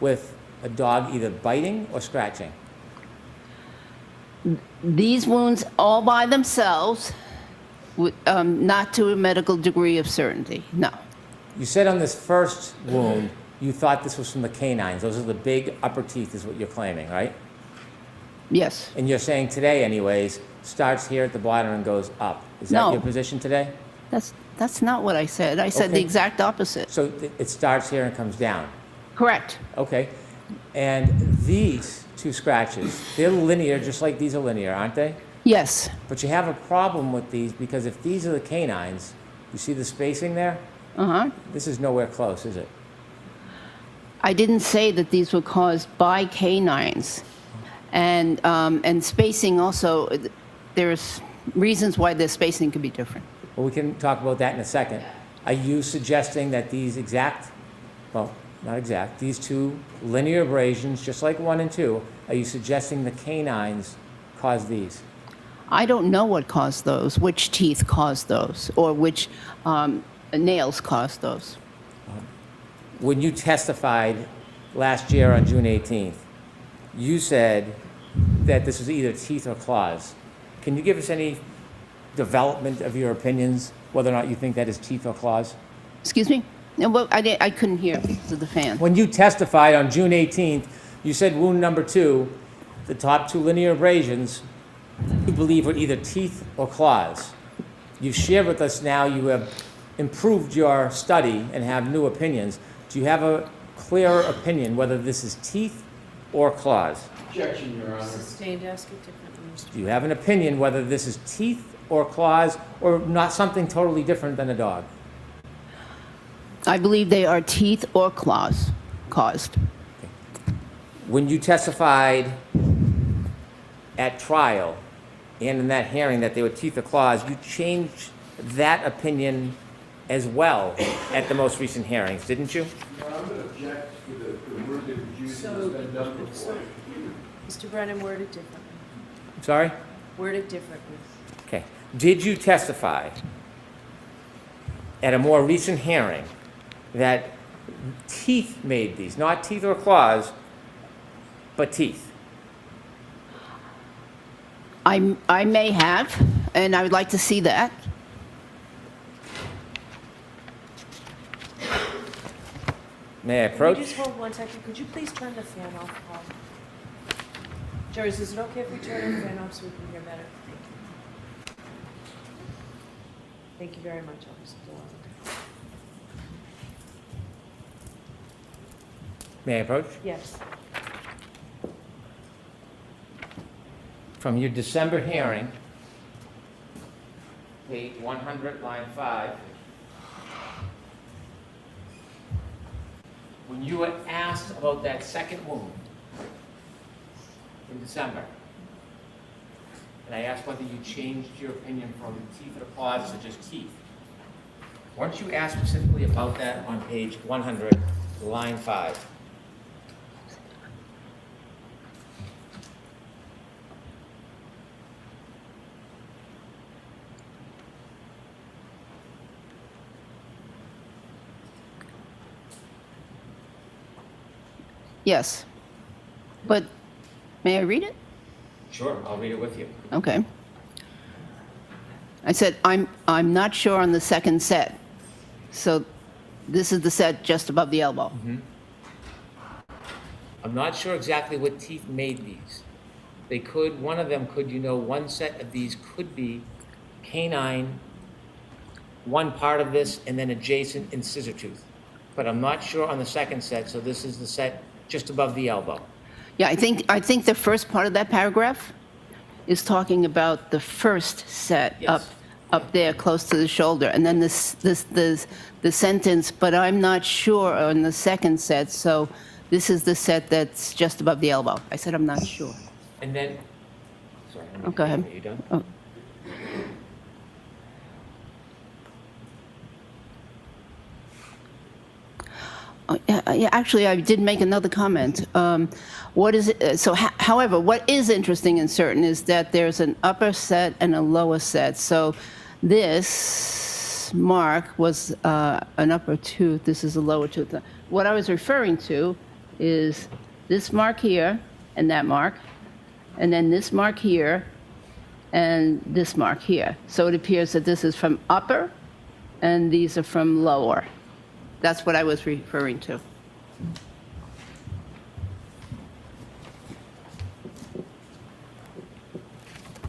with a dog either biting or scratching? These wounds all by themselves, not to a medical degree of certainty, no. You said on this first wound, you thought this was from the canines. Those are the big upper teeth is what you're claiming, right? Yes. And you're saying today, anyways, starts here at the bottom and goes up. Is that No. your position today? That's not what I said. I said the Okay. exact opposite. So it starts here and comes down. Correct. Okay. And these two scratches, they're linear, just like these are linear, aren't they? Yes. But you have a problem with these because if these are the canines, you see the spacing there? Uh-huh. This is nowhere close, is it? I didn't say that these were caused by canines. And spacing also, there's reasons why the spacing could be different. Well, we can talk about that in a second. Are you suggesting that these exact, well, not exact, these two linear abrasions, just like 1 and 2, are you suggesting the canines caused these? I don't know what caused those, which teeth caused those, or which nails caused those. When you testified last year on June 18th, you said that this was either teeth or claws. Can you give us any development of your opinions, whether or not you think that is teeth or claws? Excuse me? No, well, I couldn't hear because of the fan. When you testified on June 18th, you said wound number 2, the top 2 linear abrasions, you believe were either teeth or claws. You've shared with us now you have improved your study and have new opinions. Do you have a clearer opinion whether this is teeth or claws? Objection, Your Honor. Sustained, ask it differently, Mr. Do you have an opinion whether this is teeth or claws or not something totally different than a dog? I believe they are teeth or claws caused. When you testified at trial and in that hearing that they were teeth or claws, you changed that opinion as well at the most recent hearings, didn't you? I'm going to object to the word that was used and it's been done before. Mr. Brennan, word it differently. Sorry? Word it differently. Okay. Did you testify at a more recent hearing that teeth made these, not teeth or claws, but teeth? I may have, and I would like to see that. May I Can approach? you just hold 1 second? Could you please turn the fan off, Paul? Jurors, is it okay if we turn the fan off so we can hear better? Thank you. Thank you very much, Officer DeLong. May I approach? Yes. From your December hearing, page 100, line 5, when you were asked about that second wound in December, and I asked whether you changed your opinion from teeth or claws to just teeth, weren't you asked specifically about that on page 100, line 5? Yes. But may I read it? Sure, I'll read it with you. Okay. I said, I'm not sure on the second set. So this is the set just above the elbow. I'm not sure exactly what teeth made these. They could, one of them could, one set of these could be canine, one part of this, and then adjacent incisor tooth. But I'm not sure on the second set, so this is the set just above the elbow. Yeah, I think the first part of that paragraph is talking about the first set Yes. up there close to the shoulder, and then the sentence, but I'm not sure on the second set, so this is the set that's just above the elbow. I said I'm not sure. And then, sorry. Oh, go ahead. Are you done? Oh. Oh, yeah, actually, I did make another comment. What is it? However, what is interesting and certain is that there's an upper set and a lower set. So this mark was an upper tooth. This is a lower tooth. What I was referring to is this mark here and that mark, and then this mark here and this mark here. So it appears that this is from upper and these are from lower. That's what I was referring to.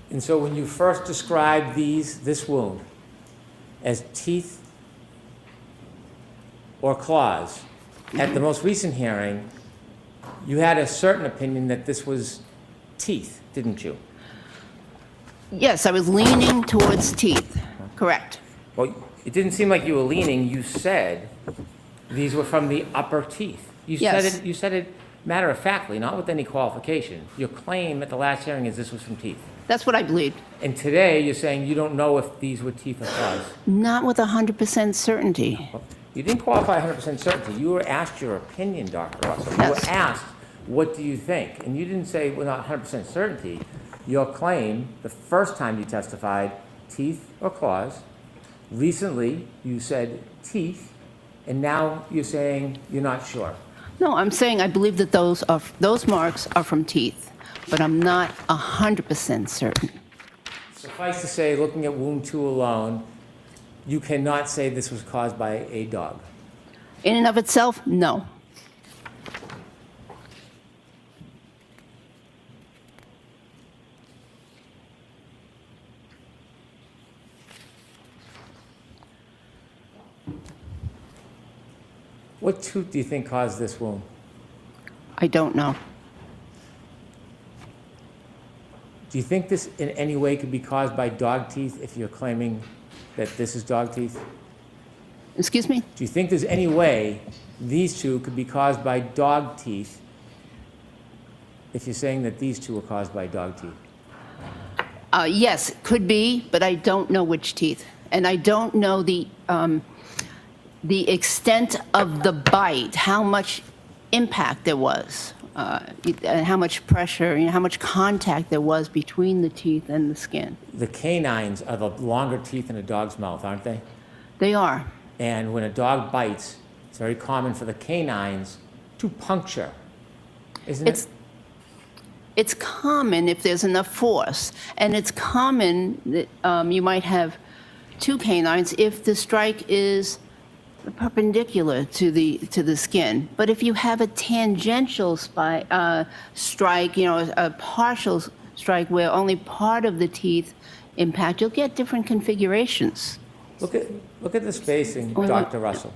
And so when you first described this wound as teeth or claws, at the most recent hearing, you had a certain opinion that this was teeth, didn't you? Yes, I was leaning towards teeth. Correct. Well, it didn't seem like you were leaning. You said these were from the upper teeth. Yes. You said it matter-of-factly, not with any qualification. Your claim at the last hearing is this was from teeth. That's what I believed. And today, you're saying you don't know if these were teeth or claws. Not with 100% certainty. You didn't qualify 100% certainty. You were asked your opinion, Dr. Russell. You Yes. were asked, what do you think? And you didn't say, well, not 100% certainty. Your claim, the first time you testified, teeth or claws. Recently, you said teeth, and now you're saying you're not sure. No, I'm saying I believe that those marks are from teeth, but I'm not 100% certain. Suffice to say, looking at wound 2 alone, you cannot say this was caused by a dog. In and of itself, no. What tooth do you think caused this wound? I don't know. Do you think this in any way could be caused by dog teeth if you're claiming that this is dog teeth? Excuse me? Do you think there's any way these two could be caused by dog teeth if you're saying that these two are caused by dog teeth? Yes, it could be, but I don't know which teeth. And I don't know the extent of the bite, how much impact there was, and how much pressure, how much contact there was between the teeth and the skin. The canines are the longer teeth in a dog's mouth, aren't they? They are. And when a dog bites, it's very common for the canines to puncture, isn't it? It's common if there's enough force, and it's common that you might have two canines if the strike is perpendicular to the skin. But if you have a tangential strike, a partial strike where only part of the teeth impact, you'll get different configurations. Look at the spacing, Dr. Russell.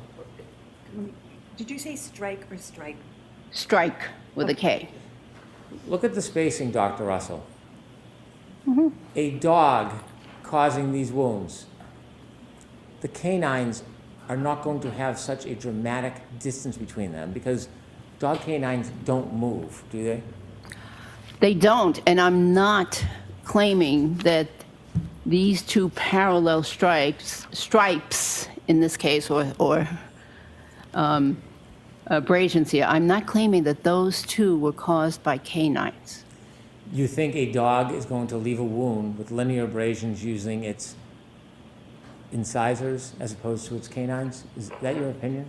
Did you say strike or strike? Strike with a K. Look at the spacing, Dr. Russell. A dog causing these wounds, the canines are not going to have such a dramatic distance between them because dog canines don't move, do they? They don't, and I'm not claiming that these two parallel stripes in this case, or abrasions here, I'm not claiming that those two were caused by canines. You think a dog is going to leave a wound with linear abrasions using its incisors as opposed to its canines? Is that your opinion?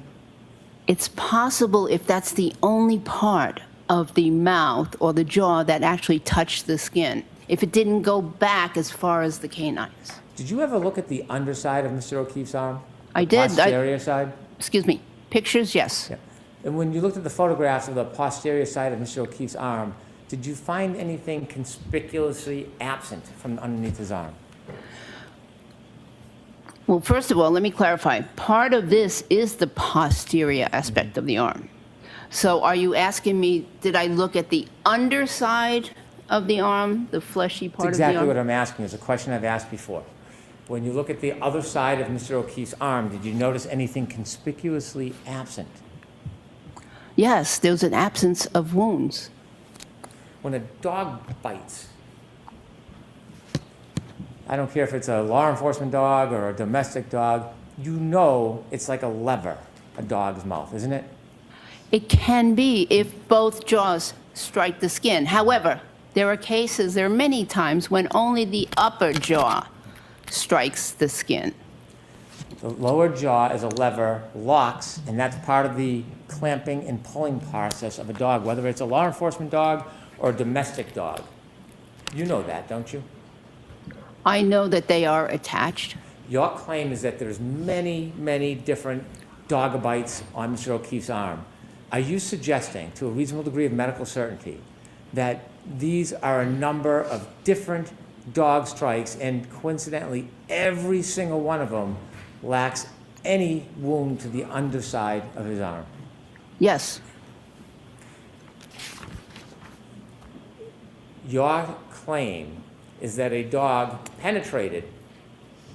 It's possible if that's the only part of the mouth or the jaw that actually touched the skin, if it didn't go back as far as the canines. Did you ever look at the underside of Mr. O'Keefe's arm? I did. Posterior side? Excuse me. Pictures, yes. Yeah. And when you looked at the photographs of the posterior side of Mr. O'Keefe's arm, did you find anything conspicuously absent from underneath his arm? Well, first of all, let me clarify. Part of this is the posterior aspect of the arm. So are you asking me, did I look at the underside of the arm, the fleshy part That's of the arm? exactly what I'm asking. It's a question I've asked before. When you look at the other side of Mr. O'Keefe's arm, did you notice anything conspicuously absent? Yes, there was an absence of wounds. When a dog bites, I don't care if it's a law enforcement dog or a domestic dog, you know it's like a lever, a dog's mouth, isn't it? It can be if both jaws strike the skin. However, there are many times when only the upper jaw strikes the skin. The lower jaw is a lever, locks, and that's part of the clamping and pulling process of a dog, whether it's a law enforcement dog or a domestic dog. You know that, don't you? I know that they are attached. Your claim is that there's many, many different dog bites on Mr. O'Keefe's arm. Are you suggesting, to a reasonable degree of medical certainty, that these are a number of different dog strikes and coincidentally every single one of them lacks any wound to the underside of his arm? Yes. Your claim is that a dog penetrated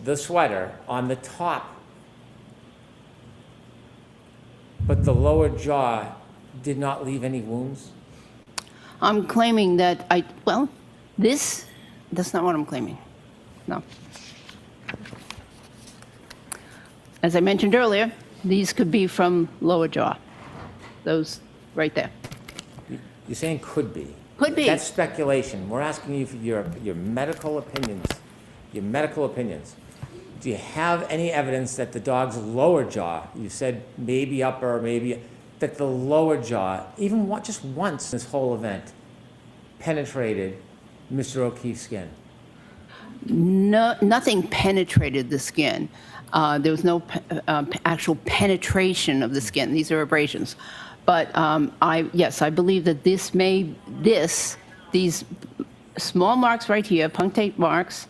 the sweater on the top, but the lower jaw did not leave any wounds? I'm claiming that that's not what I'm claiming. No. As I mentioned earlier, these could be from lower jaw. Those right there. You're saying could be. Could be. That's speculation. We're asking you for your medical opinions. Your medical opinions. Do you have any evidence that the dog's lower jaw, you said maybe upper, maybe, that the lower jaw, even just once in this whole event, penetrated Mr. O'Keefe's skin? No, nothing penetrated the skin. There was no actual penetration of the skin. These are abrasions. But yes, I believe that these small marks right here, punctate marks,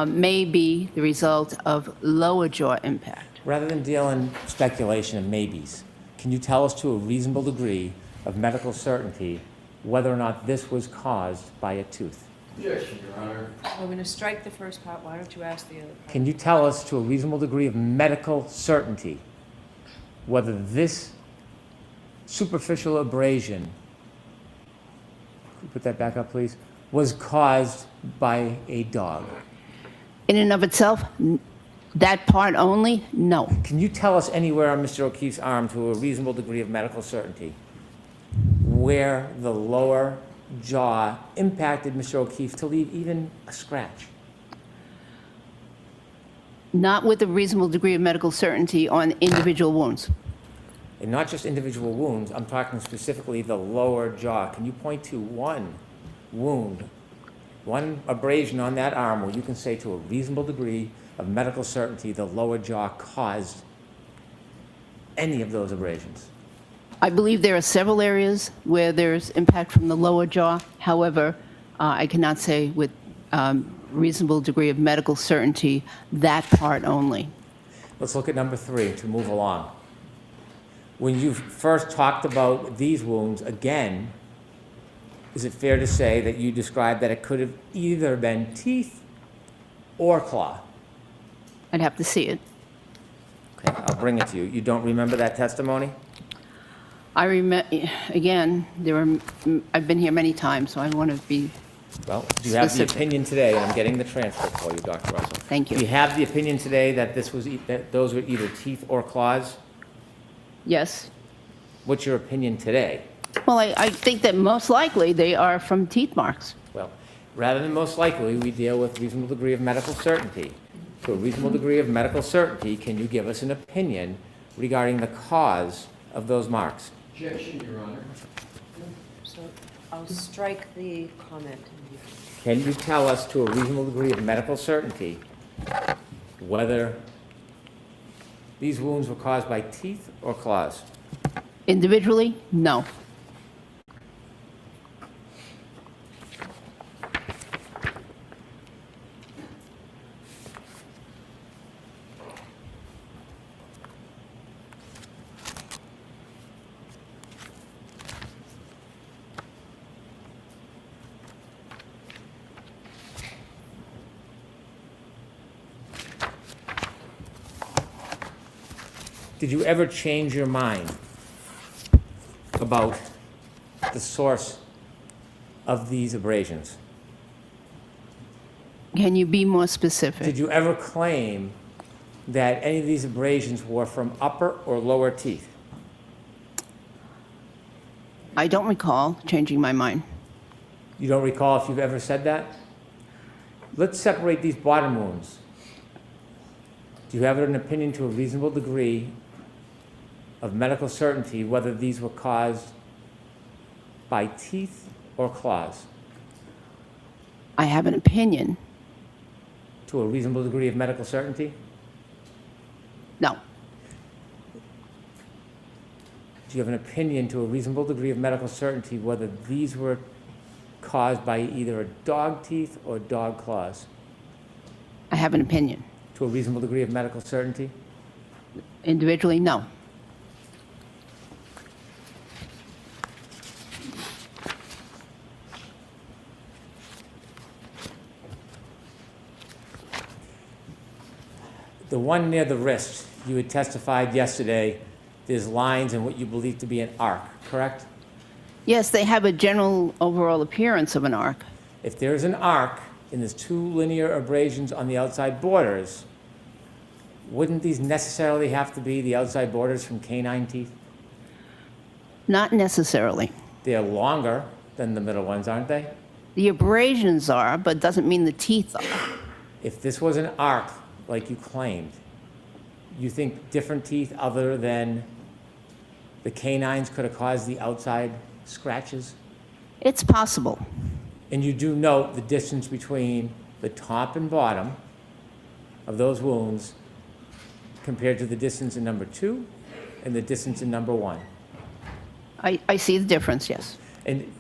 may be the result of lower jaw impact. Rather than deal in speculation and maybes, can you tell us to a reasonable degree of medical certainty whether or not this was caused by a tooth? Objection, Your Honor. We're going to strike the first part. Why don't you ask the other part? Can you tell us to a reasonable degree of medical certainty whether this superficial abrasion, could you put that back up, please, was caused by a dog? In and of itself, that part only, no. Can you tell us anywhere on Mr. O'Keefe's arm to a reasonable degree of medical certainty where the lower jaw impacted Mr. O'Keefe to leave even a scratch? Not with a reasonable degree of medical certainty on individual wounds. And not just individual wounds, I'm talking specifically the lower jaw. Can you point to one wound, one abrasion on that arm where you can say to a reasonable degree of medical certainty the lower jaw caused any of those abrasions? I believe there are several areas where there's impact from the lower jaw. However, I cannot say with reasonable degree of medical certainty that part only. Let's look at number 3 to move along. When you first talked about these wounds, again, is it fair to say that you described that it could have either been teeth or claw? I'd have to see it. Okay, I'll bring it to you. You don't remember that testimony? I remember, again, I've been here many times, so I want to be, Well, do you have the Specific. opinion today, and I'm getting the transcript for you, Dr. Russell. Thank you. Do you have the opinion today that that those were either teeth or claws? yes. What's your opinion today? Well, I think that most likely they are from teeth marks. Well, rather than most likely, we deal with reasonable degree of medical certainty. To a reasonable degree of medical certainty, can you give us an opinion regarding the cause of those marks? Objection, Your Honor. So I'll strike the comment. Can you tell us to a reasonable degree of medical certainty whether these wounds were caused by teeth or claws? Individually, no. Did you ever change your mind about the source of these abrasions? Can you be more specific? Did you ever claim that any of these abrasions were from upper or lower teeth? I don't recall changing my mind. You don't recall if you've ever said that? Let's separate these bottom wounds. Do you have an opinion to a reasonable degree of medical certainty whether these were caused by teeth or claws? I have an opinion. To a reasonable degree of medical certainty? No. Do you have an opinion to a reasonable degree of medical certainty whether these were caused by either a dog teeth or dog claws? I have an opinion. To a reasonable degree of medical certainty? Individually, no. The one near the wrist, you had testified yesterday, there's lines in what you believe to be an arc, correct? Yes, they have a general overall appearance of an arc. If there's an arc and there's 2 linear abrasions on the outside borders, wouldn't these necessarily have to be the outside borders from canine teeth? Not necessarily. They're longer than the middle ones, aren't they? The abrasions are, but doesn't mean the teeth are. If this was an arc, like you claimed, you think different teeth other than the canines could have caused the outside scratches? It's possible. And you do note the distance between the top and bottom of those wounds compared to the distance in number 2 and the distance in number 1. I see the difference, yes. And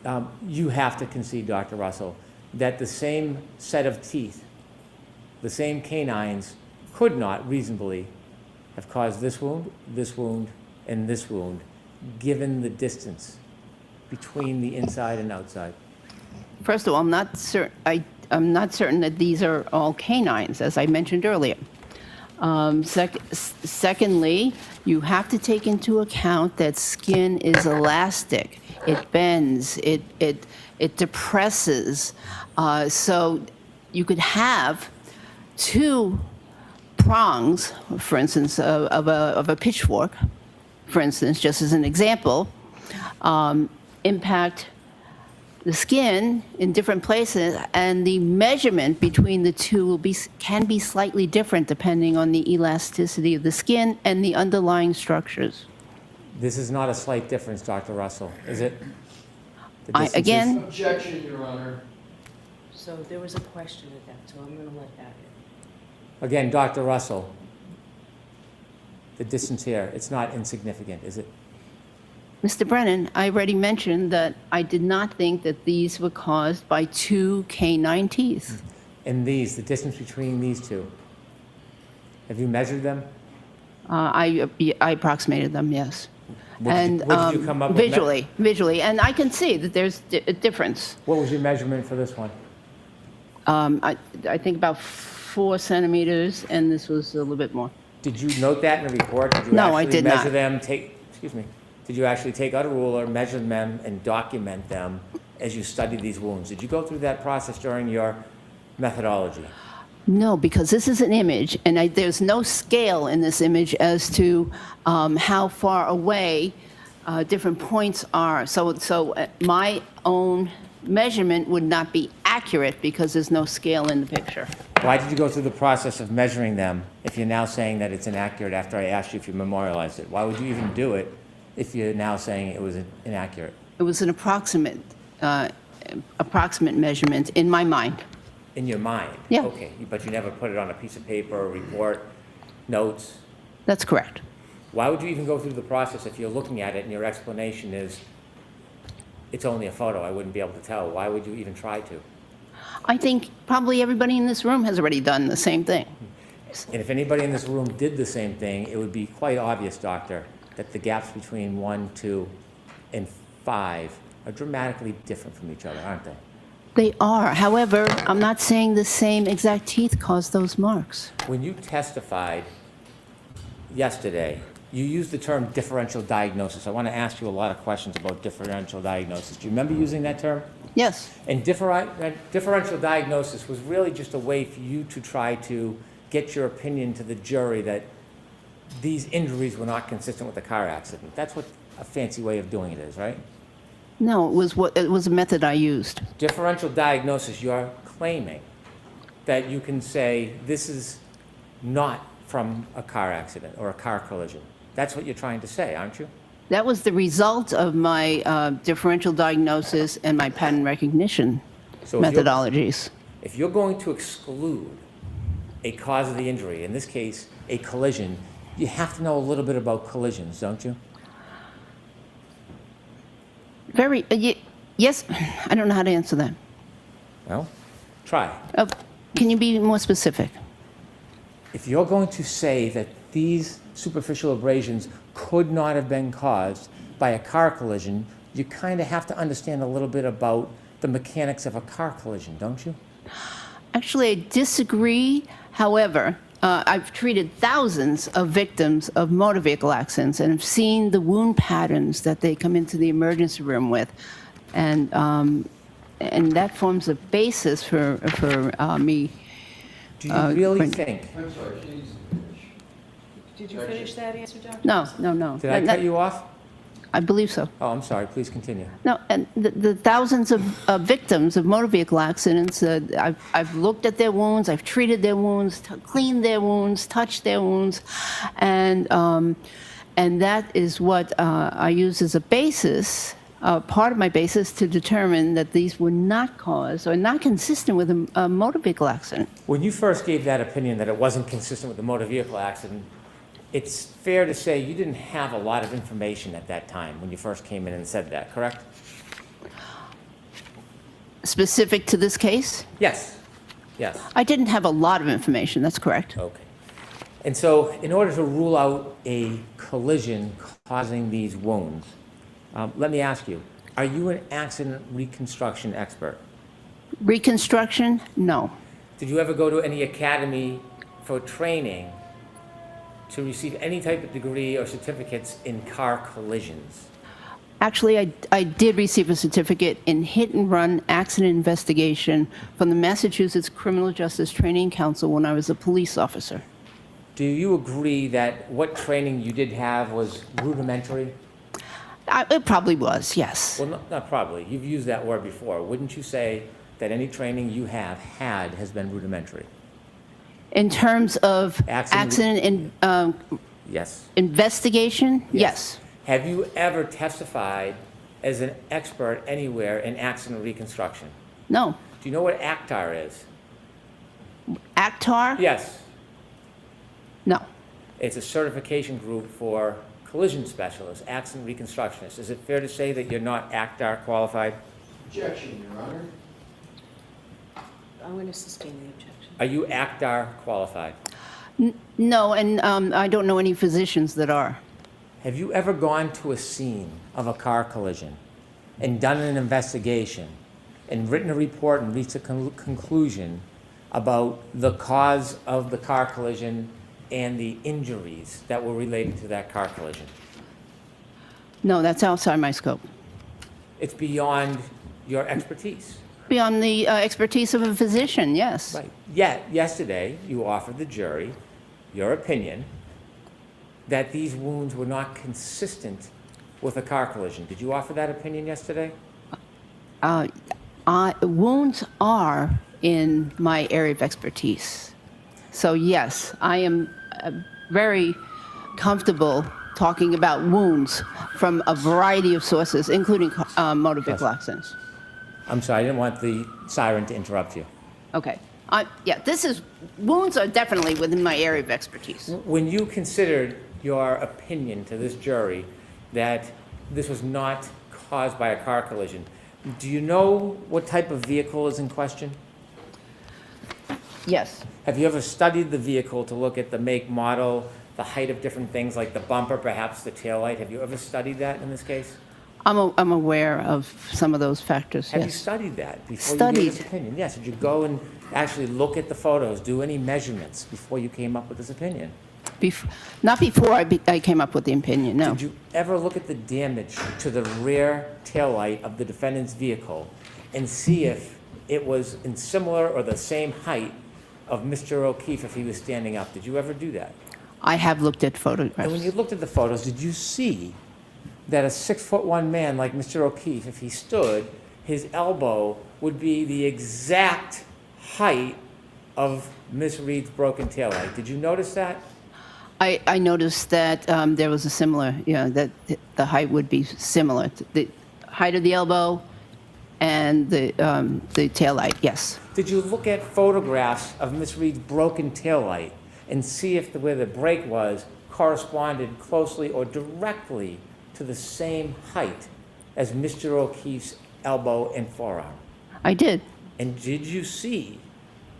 you have to concede, Dr. Russell, that the same set of teeth, the same canines, could not reasonably have caused this wound, and this wound, given the distance between the inside and outside. First of all, I'm not certain that these are all canines, as I mentioned earlier. Secondly, you have to take into account that skin is elastic. It bends, it depresses. So you could have two prongs, for instance, of a pitchfork, for instance, just as an example, impact the skin in different places, and the measurement between the two can be slightly different depending on the elasticity of the skin and the underlying structures. This is not a slight difference, Dr. Russell, is it? The distance is- Again, Objection, Your Honor. So there was a question at that, so I'm going to let that. Again, Dr. Russell, the distance here, it's not insignificant, is it? Mr. Brennan, I already mentioned that I did not think that these were caused by two canine teeth. And these, the distance between these two, have you measured them? I approximated them, yes. What did you come up with? Visually, and I can see that there's a difference. What was your measurement for this one? I think about 4 centimeters, and this was a little bit more. Did you note that in the report? Did you No, I actually did measure not. them? Did you actually take out a ruler, measure them, and document them as you studied these wounds? Did you go through that process during your methodology? No, because this is an image, and there's no scale in this image as to how far away different points are. So my own measurement would not be accurate because there's no scale in the picture. Why did you go through the process of measuring them if you're now saying that it's inaccurate after I asked you if you memorialized it? Why would you even do it if you're now saying it was inaccurate? It was an approximate measurement in my mind. In your mind? Yeah. Okay, but you never put it on a piece of paper, or report, notes? That's correct. Why would you even go through the process if you're looking at it and your explanation is, it's only a photo, I wouldn't be able to tell? Why would you even try to? I think probably everybody in this room has already done the same thing. And if anybody in this room did the same thing, it would be quite obvious, Doctor, that the gaps between 1, 2, and 5 are dramatically different from each other, aren't they? They are. However, I'm not saying the same exact teeth caused those marks. When you testified yesterday, you used the term differential diagnosis. I want to ask you a lot of questions about differential diagnosis. Do you remember using that term? Yes. And differential diagnosis was really just a way for you to try to get your opinion to the jury that these injuries were not consistent with the car accident. That's what a fancy way of doing it is, right? No, it was a method I used. Differential diagnosis, you're claiming that you can say this is not from a car accident or a car collision. That's what you're trying to say, aren't you? That was the result of my differential diagnosis and my pattern recognition So if you're- methodologies. If you're going to exclude a cause of the injury, in this case, a collision, you have to know a little bit about collisions, don't you? Yes, I don't know how to answer that. Well, try. Can you be more specific? If you're going to say that these superficial abrasions could not have been caused by a car collision, you kind of have to understand a little bit about the mechanics of a car collision, don't you? Actually, I disagree. However, I've treated thousands of victims of motor vehicle accidents and have seen the wound patterns that they come into the emergency room with. And that forms a basis for me. Do you really think? I'm sorry, she needs to finish. Did you finish that answer, Dr.? No. Did I cut you off? I believe so. Oh, I'm sorry. Please continue. No, and the thousands of victims of motor vehicle accidents, I've looked at their wounds, I've treated their wounds, cleaned their wounds, touched their wounds, and that is what I use as a basis, part of my basis to determine that these were not caused or not consistent with a motor vehicle accident. When you first gave that opinion that it wasn't consistent with the motor vehicle accident, it's fair to say you didn't have a lot of information at that time when you first came in and said that, correct? Specific to this case, Yes. Yes. I didn't have a lot of information, that's correct. Okay. And so, in order to rule out a collision causing these wounds, let me ask you, are you an accident reconstruction expert? Reconstruction? No. Did you ever go to any academy for training to receive any type of degree or certificates in car collisions? Actually, I did receive a certificate in hit and run accident investigation from the Massachusetts Criminal Justice Training Council when I was a police officer. Do you agree that what training you did have was rudimentary? It probably was, yes. Well, not probably. You've used that word before. Wouldn't you say that any training you have had has been rudimentary? In terms of Accident- accident Yes. investigation, yes. Have you ever testified as an expert anywhere in accident reconstruction? No. Do you know what ACTAR is? ACTAR? Yes. No. It's a certification group for collision specialists, accident reconstructionists. Is it fair to say that you're not ACTAR qualified? Objection, Your Honor. I'm going to sustain the objection. Are you ACTAR qualified? No, and I don't know any physicians that are. Have you ever gone to a scene of a car collision and done an investigation and written a report and reached a conclusion about the cause of the car collision and the injuries that were related to that car collision? No, that's outside my scope. It's beyond your expertise. Beyond the expertise of a physician, yes. Right. Yet, yesterday, you offered the jury your opinion that these wounds were not consistent with a car collision. Did you offer that opinion yesterday? Wounds are in my area of expertise. So yes, I am very comfortable talking about wounds from a variety of sources, including motor vehicle accidents. I'm sorry, I didn't want the siren to interrupt you. Okay. Yeah, wounds are definitely within my area of expertise. When you considered your opinion to this jury that this was not caused by a car collision, do you know what type of vehicle is in question? Yes. Have you ever studied the vehicle to look at the make, model, the height of different things like the bumper, perhaps the taillight? Have you ever studied that in this case? I'm aware of some of those factors, Have you yes. studied that before you Studied. gave this opinion? Yes. Did you go and actually look at the photos, do any measurements before you came up with this opinion? Not before I came up with the opinion, no. Did you ever look at the damage to the rear taillight of the defendant's vehicle and see if it was in similar or the same height of Mr. O'Keefe if he was standing up? Did you ever do that? I have looked at And photographs. when you looked at the photos, did you see that a 6'1" man like Mr. O'Keefe, if he stood, his elbow would be the exact height of Miss Reed's broken taillight? Did you notice that? I noticed that there was a similar, that the height would be similar. The height of the elbow and the taillight, yes. Did you look at photographs of Miss Reed's broken taillight and see if where the break was corresponded closely or directly to the same height as Mr. O'Keefe's elbow and forearm? I did. And did you see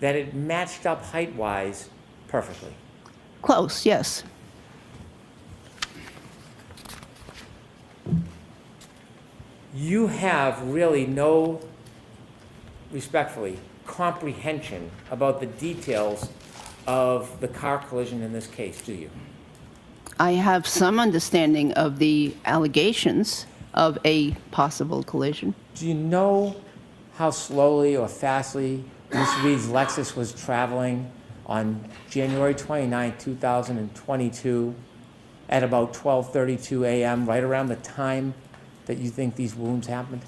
that it matched up height-wise perfectly? Close, yes. You have really no, respectfully, comprehension about the details of the car collision in this case, do you? I have some understanding of the allegations of a possible collision. Do you know how slowly or fastly Miss Reed's Lexus was traveling on January 29, 2022 at about 12:32 a.m., right around the time that you think these wounds happened?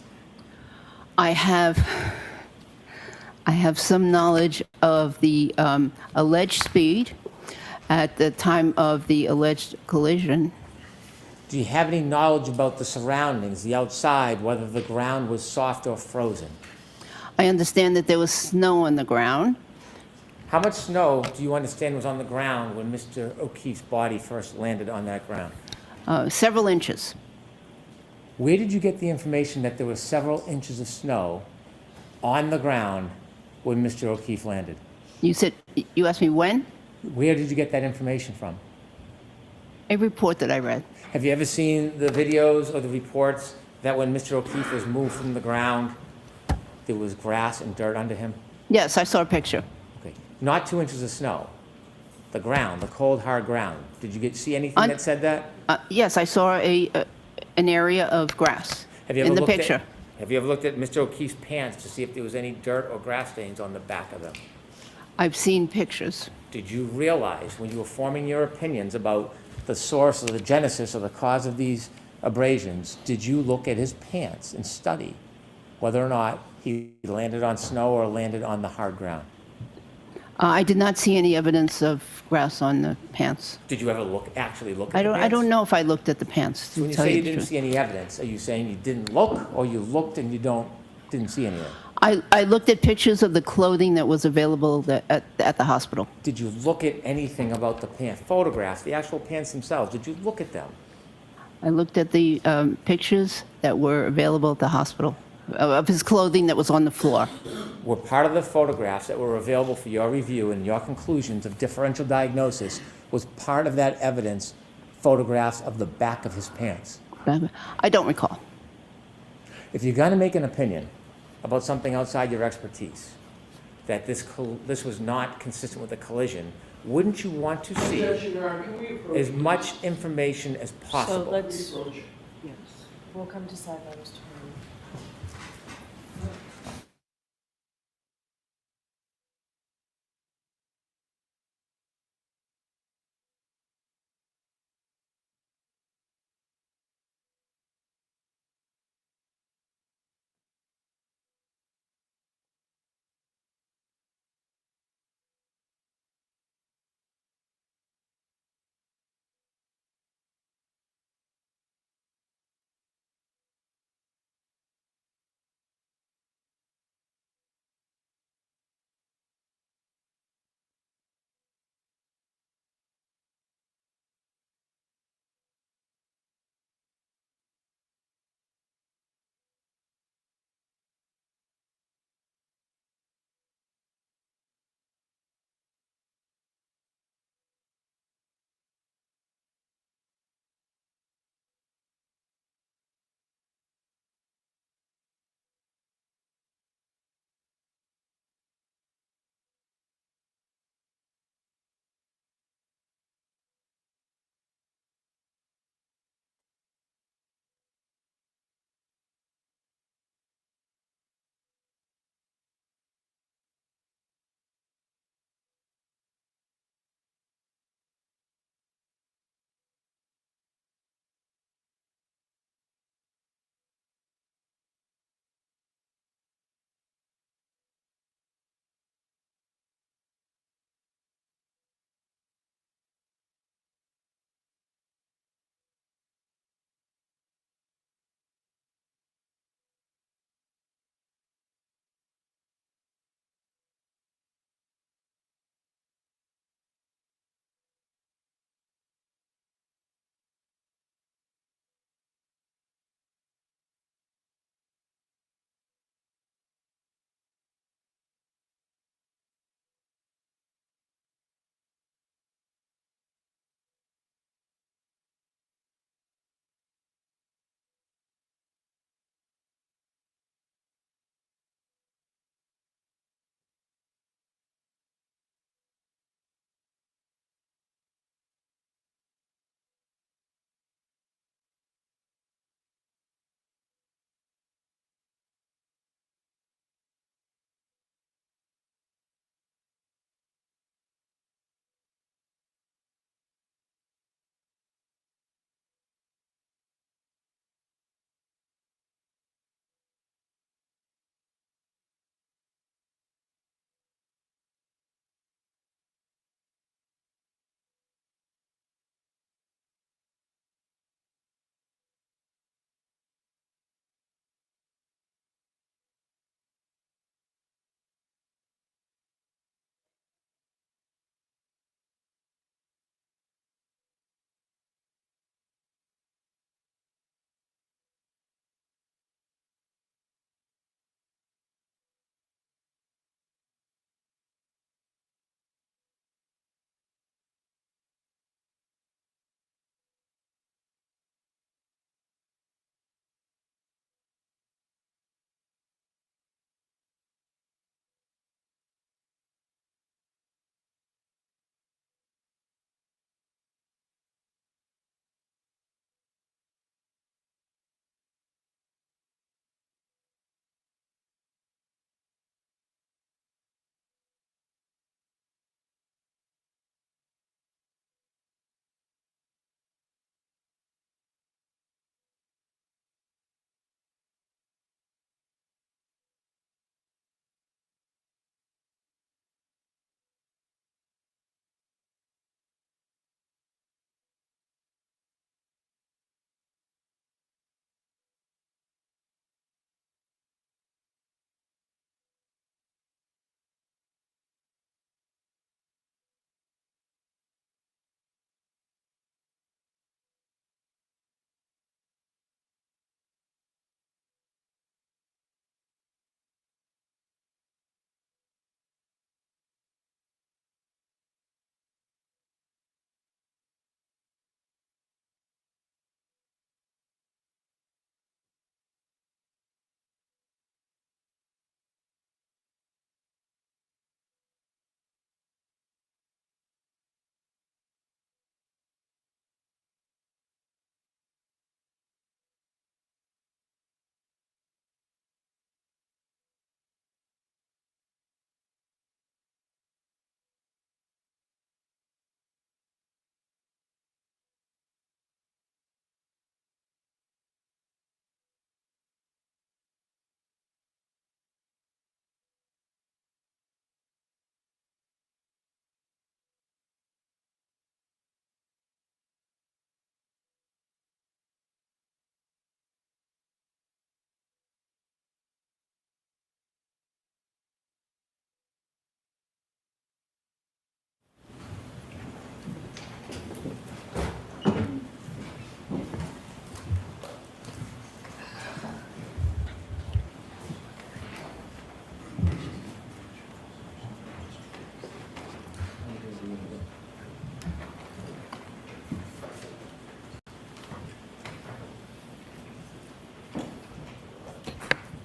I have some knowledge of the alleged speed at the time of the alleged collision. Do you have any knowledge about the surroundings, the outside, whether the ground was soft or frozen? I understand that there was snow on the ground. How much snow do you understand was on the ground when Mr. O'Keefe's body first landed on that ground? Several inches. Where did you get the information that there were several inches of snow on the ground when Mr. O'Keefe landed? You asked me when? Where did you get that information from? A report that I read. Have you ever seen the videos or the reports that when Mr. O'Keefe was moved from the ground, there was grass and dirt under him? Yes, I saw a picture. Okay. Not 2 inches of snow. The ground, the cold, hard ground. Did you see anything that said that? Yes, I saw an area of grass Have you ever in the looked picture. Have you ever looked at Mr. O'Keefe's pants to see if there was any dirt or grass stains on the back of them? I've seen pictures. Did you realize when you were forming your opinions about the source or the genesis or the cause of these abrasions, did you look at his pants and study whether or not he landed on snow or landed on the hard ground? I did not see any evidence of grass on the pants. Did you ever actually look at the pants? I don't know if I looked at the pants, So to when you tell say you you the didn't truth. see any evidence, are you saying you didn't look, or you looked and you didn't see anything? I looked at pictures of the clothing that was available at the hospital. Did you look at anything about the pants, photographs, the actual pants themselves? Did you look at them? I looked at the pictures that were available at the hospital of his clothing that was on the floor. Were part of the photographs that were available for your review and your conclusions of differential diagnosis, was part of that evidence photographs of the back of his pants? I don't recall. If you're going to make an opinion about something outside your expertise, that this was not consistent with a collision, wouldn't you want to see Objection, Your Honor. Can we approach? as much information as So possible? let's, Approach. yes, we'll come to sidelines tomorrow.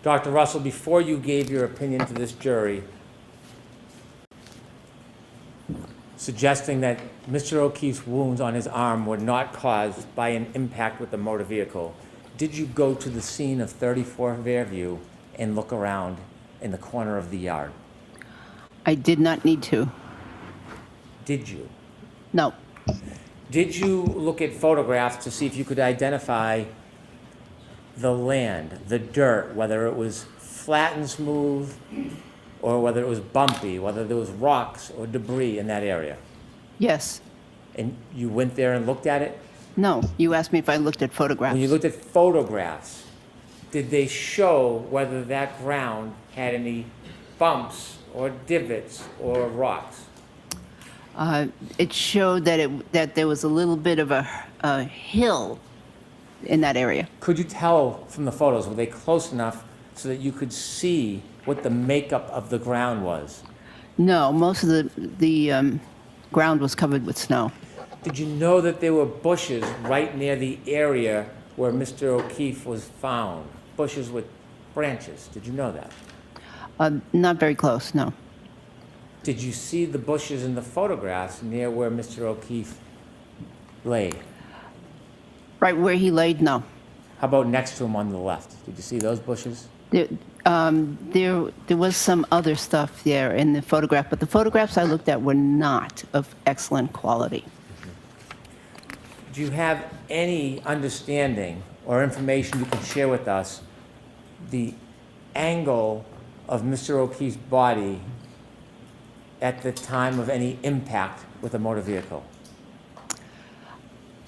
Dr. Russell, before you gave your opinion to this jury, suggesting that Mr. O'Keefe's wounds on his arm were not caused by an impact with the motor vehicle, did you go to the scene of 34 Fairview and look around in the corner of the yard? I did not need to. Did you? No. Did you look at photographs to see if you could identify the land, the dirt, whether it was flat and smooth or whether it was bumpy, whether there was rocks or debris in that area? Yes. And you went there and looked at it? No. You asked me if I looked at photographs. When you looked at photographs, did they show whether that ground had any bumps or divots or rocks? It showed that there was a little bit of a hill in that area. Could you tell from the photos, were they close enough so that you could see what the makeup of the ground was? No, most of the ground was covered with snow. Did you know that there were bushes right near the area where Mr. O'Keefe was found? Bushes with branches. Did you know that? Not very close, no. Did you see the bushes in the photographs near where Mr. O'Keefe lay? Right where he laid, no. How about next to him on the left? Did you see those bushes? There was some other stuff there in the photograph, but the photographs I looked at were not of excellent quality. Do you have any understanding or information you can share with us the angle of Mr. O'Keefe's body at the time of any impact with a motor vehicle?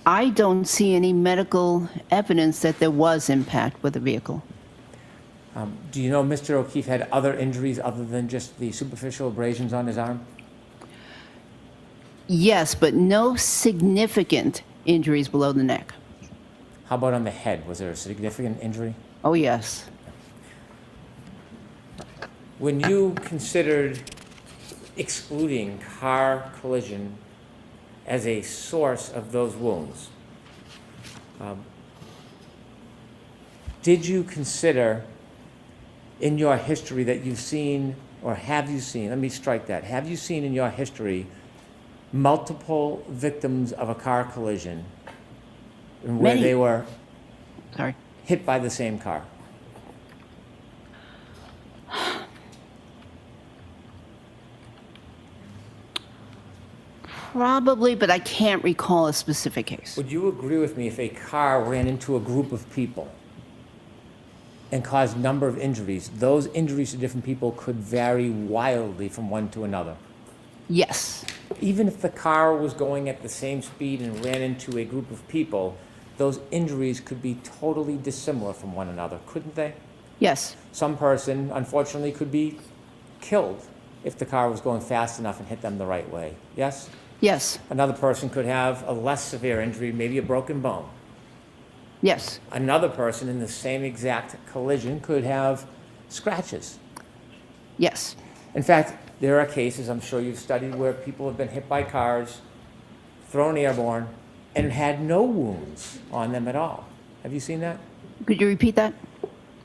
I don't see any medical evidence that there was impact with the vehicle. Do you know Mr. O'Keefe had other injuries other than just the superficial abrasions on his arm? Yes, but no significant injuries below the neck. How about on the head? Was there a significant injury? Oh, yes. When you considered excluding car collision as a source of those wounds, did you consider in your history that you've seen, or have you seen, let me strike that, have you seen in your history multiple victims of a car collision where Many. they were Sorry. hit by the same car? Probably, but I can't recall a specific case. Would you agree with me if a car ran into a group of people and caused a number of injuries, those injuries to different people could vary wildly from one to another? Yes. Even if the car was going at the same speed and ran into a group of people, those injuries could be totally dissimilar from one another, couldn't they? Yes. Some person, unfortunately, could be killed if the car was going fast enough and hit them the right way, yes? Yes. Another person could have a less severe injury, maybe a broken bone. Yes. Another person in the same exact collision could have scratches. Yes. In fact, there are cases, I'm sure you've studied, where people have been hit by cars, thrown airborne, and had no wounds on them at all. Have you seen that? Could you repeat that?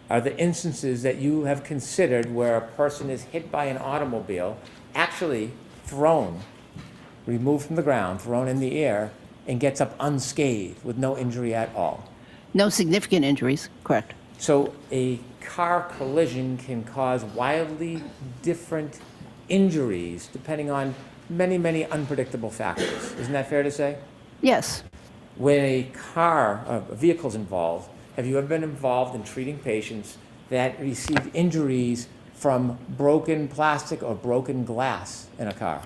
Are there instances that you have considered where a person is hit by an automobile, actually thrown, removed from the ground, thrown in the air, and gets up unscathed with no injury at all? No significant injuries, correct. So a car collision can cause wildly different injuries depending on many, many unpredictable factors. Isn't that fair to say? Yes. When a vehicle's involved, have you ever been involved in treating patients that received injuries from broken plastic or broken glass in a car?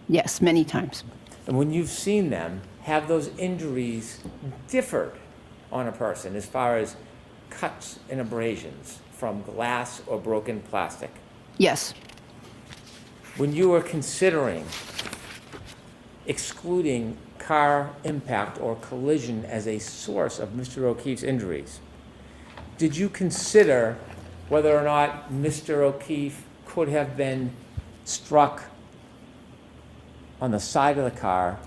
Yes, many times. And when you've seen them, have those injuries differed on a person as far as cuts and abrasions from glass or broken plastic? Yes. When you were considering excluding car impact or collision as a source of Mr. O'Keefe's injuries, did you consider whether or not Mr. O'Keefe could have been struck on the side of the car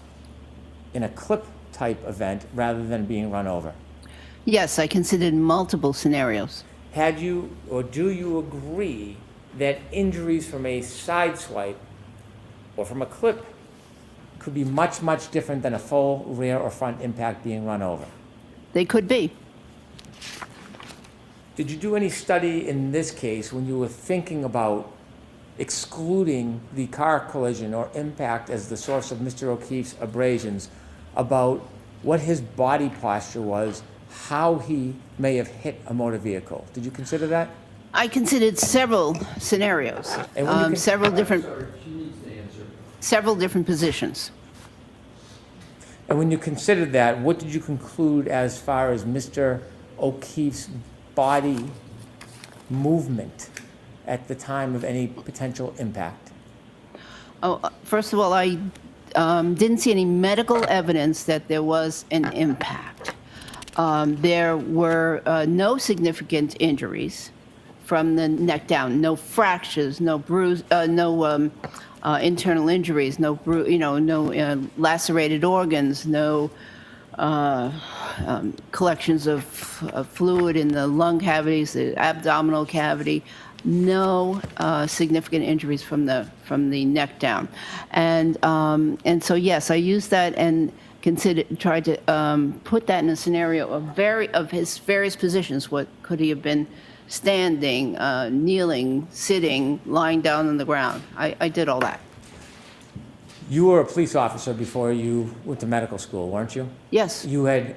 in a clip type event rather than being run over? Yes, I considered multiple scenarios. Had you, or do you agree that injuries from a side swipe or from a clip could be much, much different than a full rear or front impact being run over? They could be. Did you do any study in this case when you were thinking about excluding the car collision or impact as the source of Mr. O'Keefe's abrasions, about what his body posture was, how he may have hit a motor vehicle? Did you consider that? I considered several scenarios, And when you con- several different Sorry, she needs to answer. several different positions. And when you considered that, what did you conclude as far as Mr. O'Keefe's body movement at the time of any potential impact? Oh, first of all, I didn't see any medical evidence that there was an impact. There were no significant injuries from the neck down, no fractures, no bruise, no internal injuries, no no lacerated organs, no collections of fluid in the lung cavities, the abdominal cavity. No significant injuries from the neck down, and so yes, I used that and tried to put that in a scenario of his various positions. What could he have been? Standing, kneeling, sitting, lying down on the ground. I did all that. You were a police officer before you went to medical school, weren't you? Yes. You had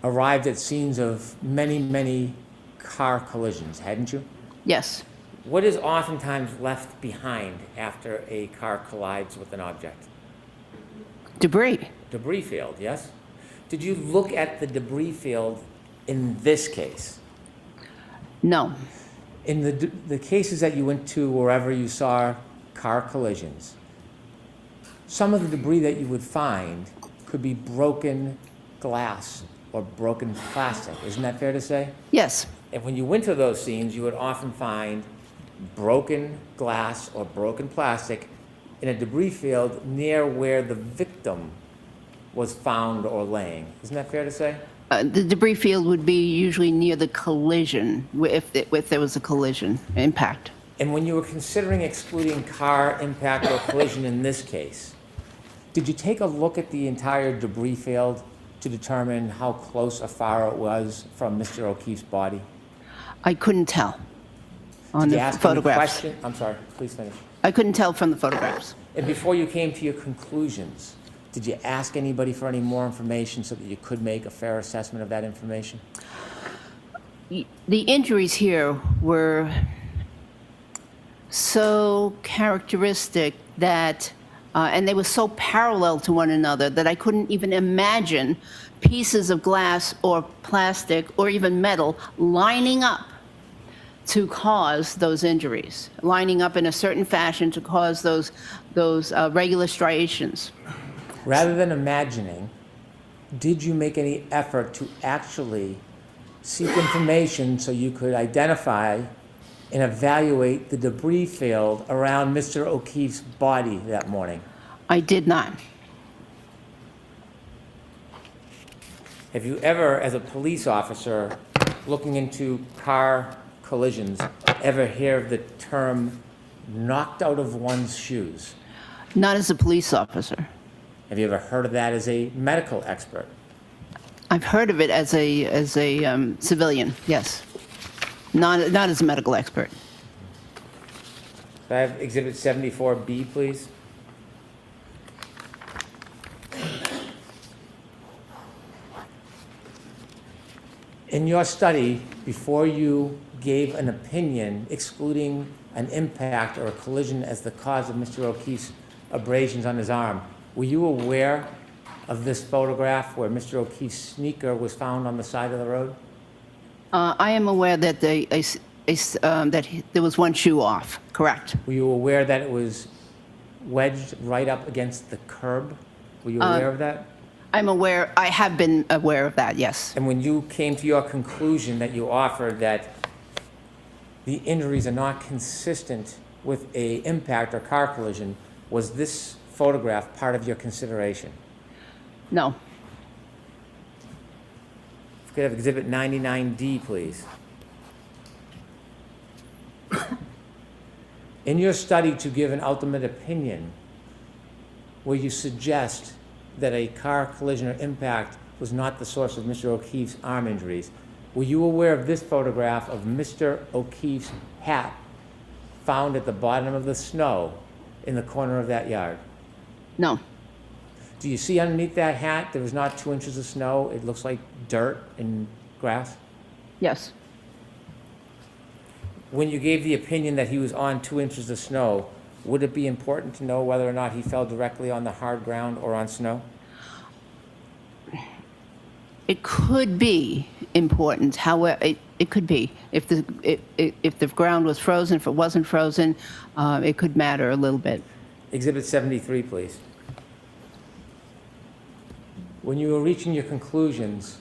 arrived at scenes of many, many car collisions, hadn't you? Yes. What is oftentimes left behind after a car collides with an object? Debris. Debris field, yes? Did you look at the debris field in this case? No. In the cases that you went to wherever you saw car collisions, some of the debris that you would find could be broken glass or broken plastic. Isn't that fair to say? Yes. And when you went to those scenes, you would often find broken glass or broken plastic in a debris field near where the victim was found or laying. Isn't that fair to say? The debris field would be usually near the collision, if there was a collision impact. And when you were considering excluding car impact or collision in this case, did you take a look at the entire debris field to determine how close or far it was from Mr. O'Keefe's body? I couldn't tell on Did you the ask any photographs. question? I'm sorry, please finish. I couldn't tell from the photographs. And before you came to your conclusions, did you ask anybody for any more information so that you could make a fair assessment of that information? The injuries here were so characteristic that, and they were so parallel to one another that I couldn't even imagine pieces of glass or plastic or even metal lining up to cause those injuries, lining up in a certain fashion to cause those regular striations. Rather than imagining, did you make any effort to actually seek information so you could identify and evaluate the debris field around Mr. O'Keefe's body that morning? I did not. Have you ever, as a police officer looking into car collisions, ever hear of the term knocked out of one's shoes? Not as a police officer. Have you ever heard of that as a medical expert? I've heard of it as a civilian, yes. Not as a medical expert. Could I have Exhibit 74B, please? In your study, before you gave an opinion excluding an impact or a collision as the cause of Mr. O'Keefe's abrasions on his arm, were you aware of this photograph where Mr. O'Keefe's sneaker was found on the side of the road? I am aware that that there was one shoe off, correct. Were you aware that it was wedged right up against the curb? Were you aware of that? I have been aware of that, yes. And when you came to your conclusion that you offered that the injuries are not consistent with a impact or car collision, was this photograph part of your consideration? No. If we could have Exhibit 99D, please. In your study to give an ultimate opinion, where you suggest that a car collision or impact was not the source of Mr. O'Keefe's arm injuries, were you aware of this photograph of Mr. O'Keefe's hat found at the bottom of the snow in the corner of that yard? No. Do you see underneath that hat, there was not 2 inches of snow? It looks like dirt and grass. Yes. When you gave the opinion that he was on 2 inches of snow, would it be important to know whether or not he fell directly on the hard ground or on snow? It could be important. However, it could be. If the ground was frozen, if it wasn't frozen, it could matter a little bit. Exhibit 73, please. When you were reaching your conclusions,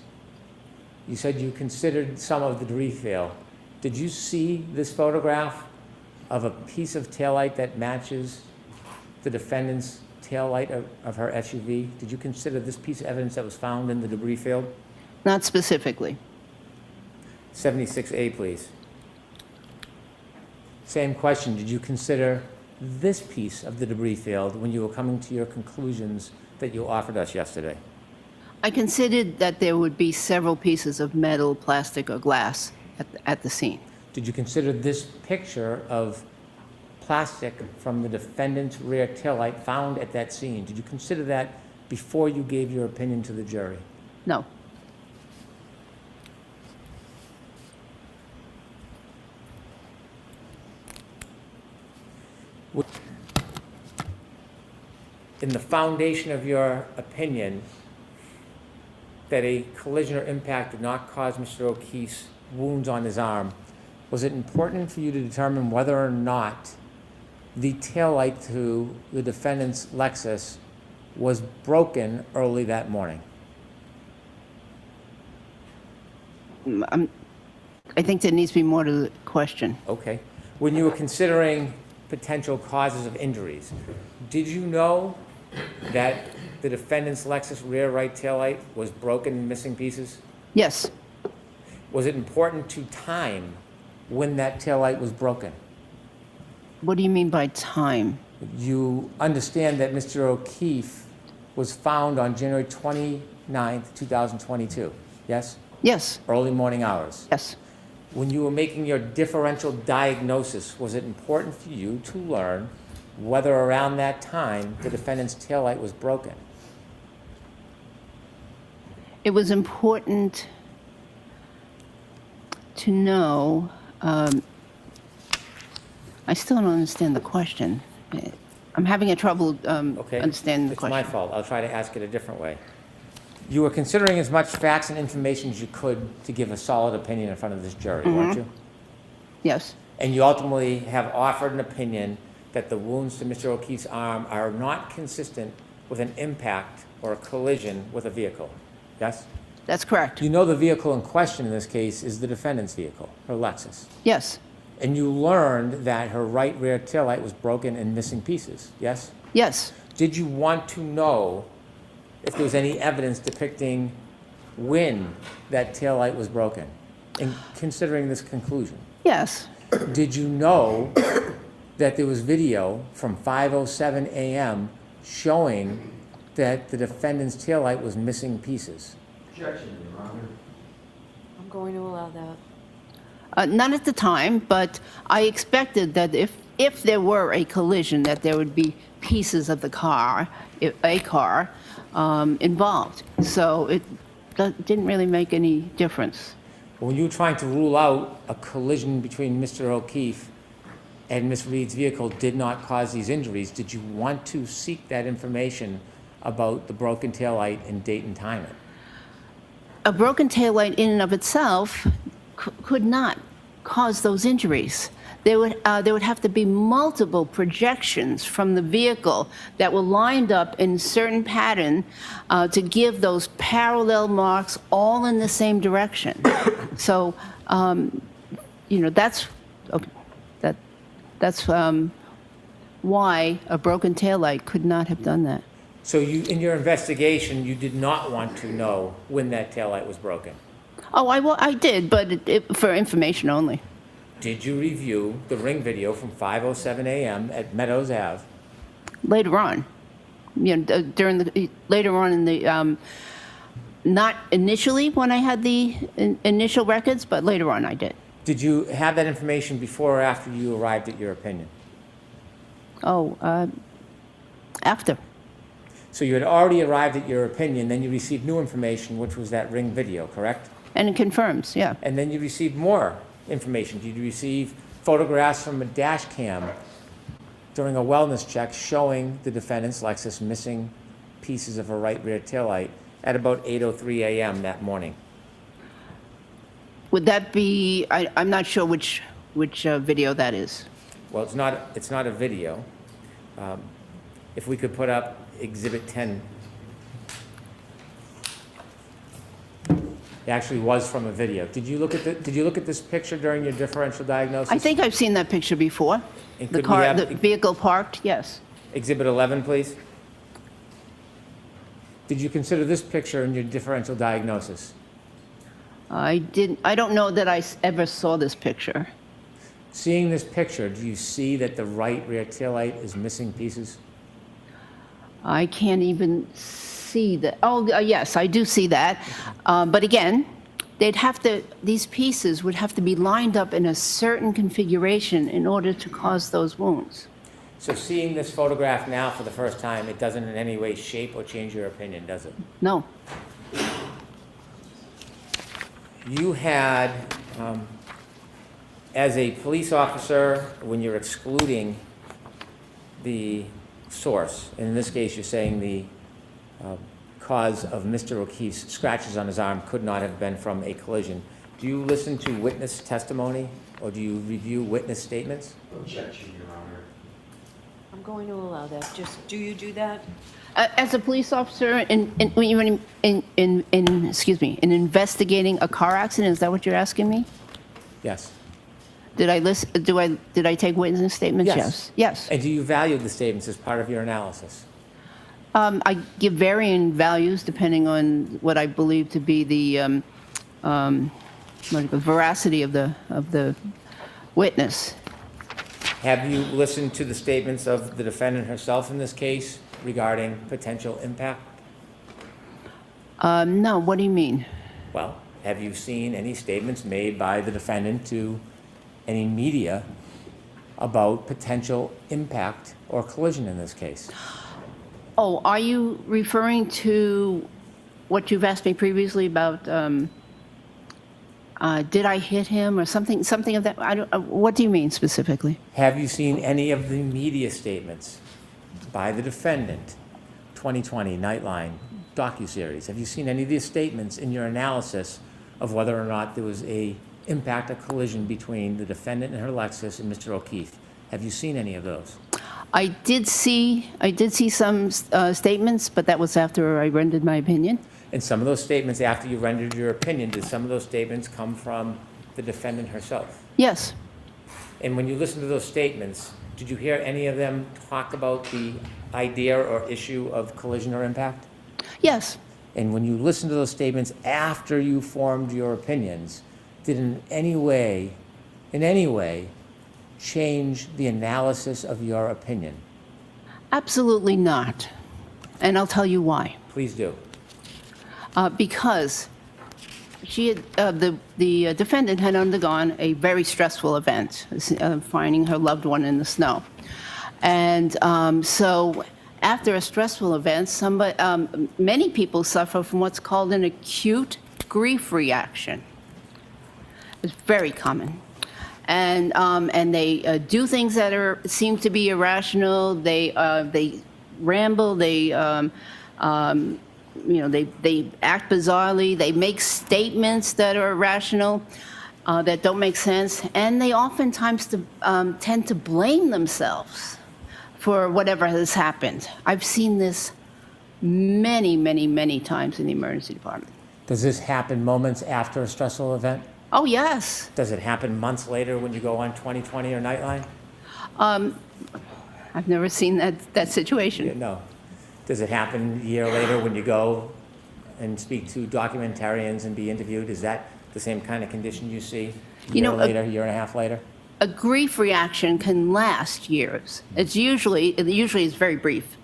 you said you considered some of the debris field. Did you see this photograph of a piece of taillight that matches the defendant's taillight of her SUV? Did you consider this piece of evidence that was found in the debris field? Not specifically. 76A, please. Same question. Did you consider this piece of the debris field when you were coming to your conclusions that you offered us yesterday? I considered that there would be several pieces of metal, plastic, or glass at the scene. Did you consider this picture of plastic from the defendant's rear taillight found at that scene? Did you consider that before you gave your opinion to the jury? No. In the foundation of your opinion that a collision or impact did not cause Mr. O'Keefe's wounds on his arm, was it important for you to determine whether or not the taillight to the defendant's Lexus was broken early that morning? I think there needs to be more to the question. Okay. When you were considering potential causes of injuries, did you know that the defendant's Lexus rear right taillight was broken in missing pieces? Yes. Was it important to time when that taillight was broken? What do you mean by time? You understand that Mr. O'Keefe was found on January 29th, 2022, yes? Yes. Early morning hours. Yes. When you were making your differential diagnosis, was it important for you to learn whether around that time the defendant's taillight was broken? It was important to know. I still don't understand the question. I'm having trouble Okay. understanding the question. It's my fault. I'll try to ask it a different way. You were considering as much facts and information as you could to give a solid opinion in front of this jury, weren't you? Yes. And you ultimately have offered an opinion that the wounds to Mr. O'Keefe's arm are not consistent with an impact or a collision with a vehicle, yes? That's correct. You know the vehicle in question in this case is the defendant's vehicle, her Lexus. Yes. And you learned that her right rear taillight was broken in missing pieces, yes? Yes. Did you want to know if there was any evidence depicting when that taillight was broken, in considering this conclusion? Yes. Did you know that there was video from 5:07 a.m. showing that the defendant's taillight was missing pieces? Objection, Your Honor. I'm going to allow that. Not at the time, but I expected that if there were a collision, that there would be pieces of the car, involved. So it didn't really make any difference. When you were trying to rule out a collision between Mr. O'Keefe and Ms. Reed's vehicle did not cause these injuries, did you want to seek that information about the broken taillight and date and time it? A broken taillight in and of itself could not cause those injuries. There would have to be multiple projections from the vehicle that were lined up in certain pattern to give those parallel marks all in the same direction. So, that's okay. That's why a broken taillight could not have done that. So you, in your investigation, you did not want to know when that taillight was broken? Oh, I did, but for information only. Did you review the ring video from 5:07 a.m. at Meadows Ave? Later on, later on in the, not initially when I had the initial records, but later on I did. Did you have that information before or after you arrived at your opinion? Oh, after. So you had already arrived at your opinion, then you received new information, which was that ring video, correct? And it confirms, yeah. And then you received more information. Did you receive photographs from a dash cam during a wellness check showing the defendant's Lexus missing pieces of her right rear taillight at about 8:03 a.m. that morning? Would that be, I'm not sure which video that is. Well, it's not a video. If we could put up Exhibit 10. It actually was from a video. Did you look at this picture during your differential diagnosis? I think I've seen that picture before. And The could we car, have the vehicle parked, yes. Exhibit 11, please. Did you consider this picture in your differential diagnosis? I don't know that I ever saw this picture. Seeing this picture, do you see that the right rear taillight is missing pieces? I can't even see that. Oh, yes, I do see that. But again, these pieces would have to be lined up in a certain configuration in order to cause those wounds. So seeing this photograph now for the first time, it doesn't in any way shape or change your opinion, does it? No. You had, as a police officer, when you're excluding the source, and in this case you're saying the cause of Mr. O'Keefe's scratches on his arm could not have been from a collision, do you listen to witness testimony or do you review witness statements? Objection, Your Honor. I'm going to allow that. Just, do you do that? As a police officer, in investigating a car accident, is that what you're asking me? Yes. Did I take witness statements? Yes. Yes. And do you value the statements as part of your analysis? I give varying values depending on what I believe to be the veracity of the witness. Have you listened to the statements of the defendant herself in this case regarding potential impact? No, what do you mean? Well, have you seen any statements made by the defendant to any media about potential impact or collision in this case? Oh, are you referring to what you've asked me previously about, did I hit him or something of that? What do you mean specifically? Have you seen any of the media statements by the defendant, 2020, Nightline, docuseries? Have you seen any of these statements in your analysis of whether or not there was a impact, a collision between the defendant and her Lexus and Mr. O'Keefe? Have you seen any of those? I did see some statements, but that was after I rendered my opinion. And some of those statements, after you rendered your opinion, did some of those statements come from the defendant herself? Yes. And when you listen to those statements, did you hear any of them talk about the idea or issue of collision or impact? Yes. And when you listen to those statements after you formed your opinions, did in any way change the analysis of your opinion? Absolutely not. And I'll tell you why. Please do. Because the defendant had undergone a very stressful event, finding her loved one in the snow. And so after a stressful event, many people suffer from what's called an acute grief reaction. It's very common. And they do things that seem to be irrational. They ramble. They act bizarrely. They make statements that are irrational, that don't make sense, and they oftentimes tend to blame themselves for whatever has happened. I've seen this many, many, many times in the emergency department. Does this happen moments after a stressful event? Oh, yes. Does it happen months later when you go on 2020 or Nightline? I've never seen that situation. No. Does it happen a year later when you go and speak to documentarians and be interviewed? Is that the same kind of condition you see a You year know, later, year and a half later? A grief reaction can last years. It usually is very brief,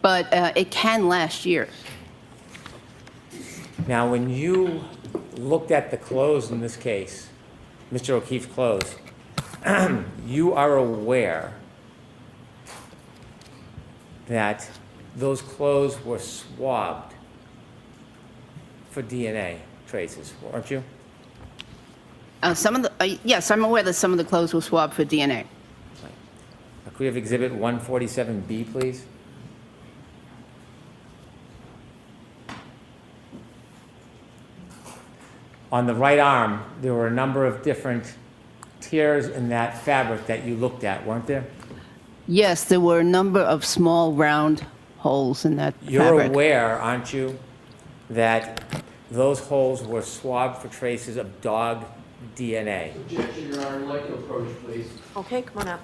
but it can last years. Now, when you looked at the clothes in this case, Mr. O'Keefe's clothes, you are aware that those clothes were swabbed for DNA traces, weren't you? Yes, I'm aware that some of the clothes were swabbed for DNA. Could we have Exhibit 147B, please? On the right arm, there were a number of different tears in that fabric that you looked at, weren't there? Yes, there were a number of small round holes in that You're fabric. aware, aren't you, that those holes were swabbed for traces of dog DNA? Objection, Your Honor. I'd like to approach, please. Okay, come on up.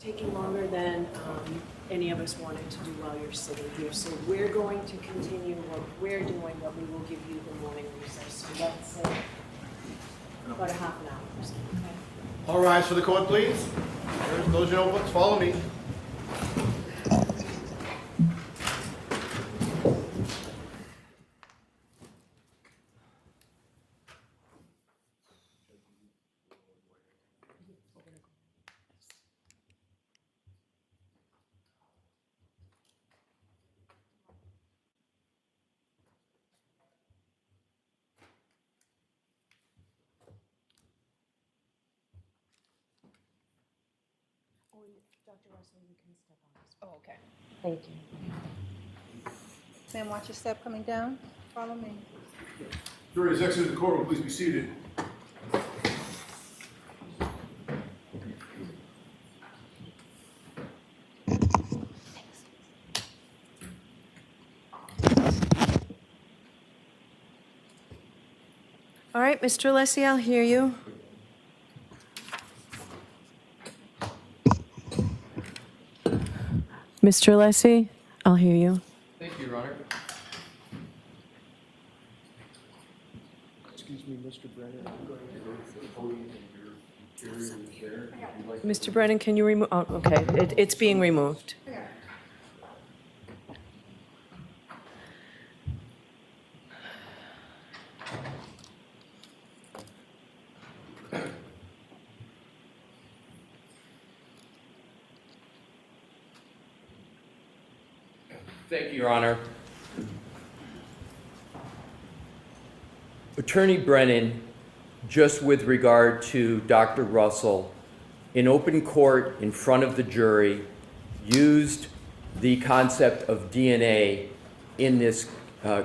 taking longer than any of us wanted to do while you're sitting here. So we're going to continue what we're doing, but we will give you the morning recess. So let's say about a half an hour or so, okay? All rise for the court, please. Close your notebooks, follow me. Dr. Russell, you can step on this. Oh, okay. Thank you. Ma'am, watch your step coming down. Follow me. Jury is exited the courtroom, please be seated. All right, Mr. Alessi, I'll hear you. Mr. Alessi, I'll hear you. Thank you, Your Honor. Excuse me, Mr. Brennan. Mr. Brennan, can you remove, oh, okay, it's being removed. Thank you, Your Honor. Attorney Brennan, just with regard to Dr. Russell, in open court in front of the jury, used the concept of DNA in this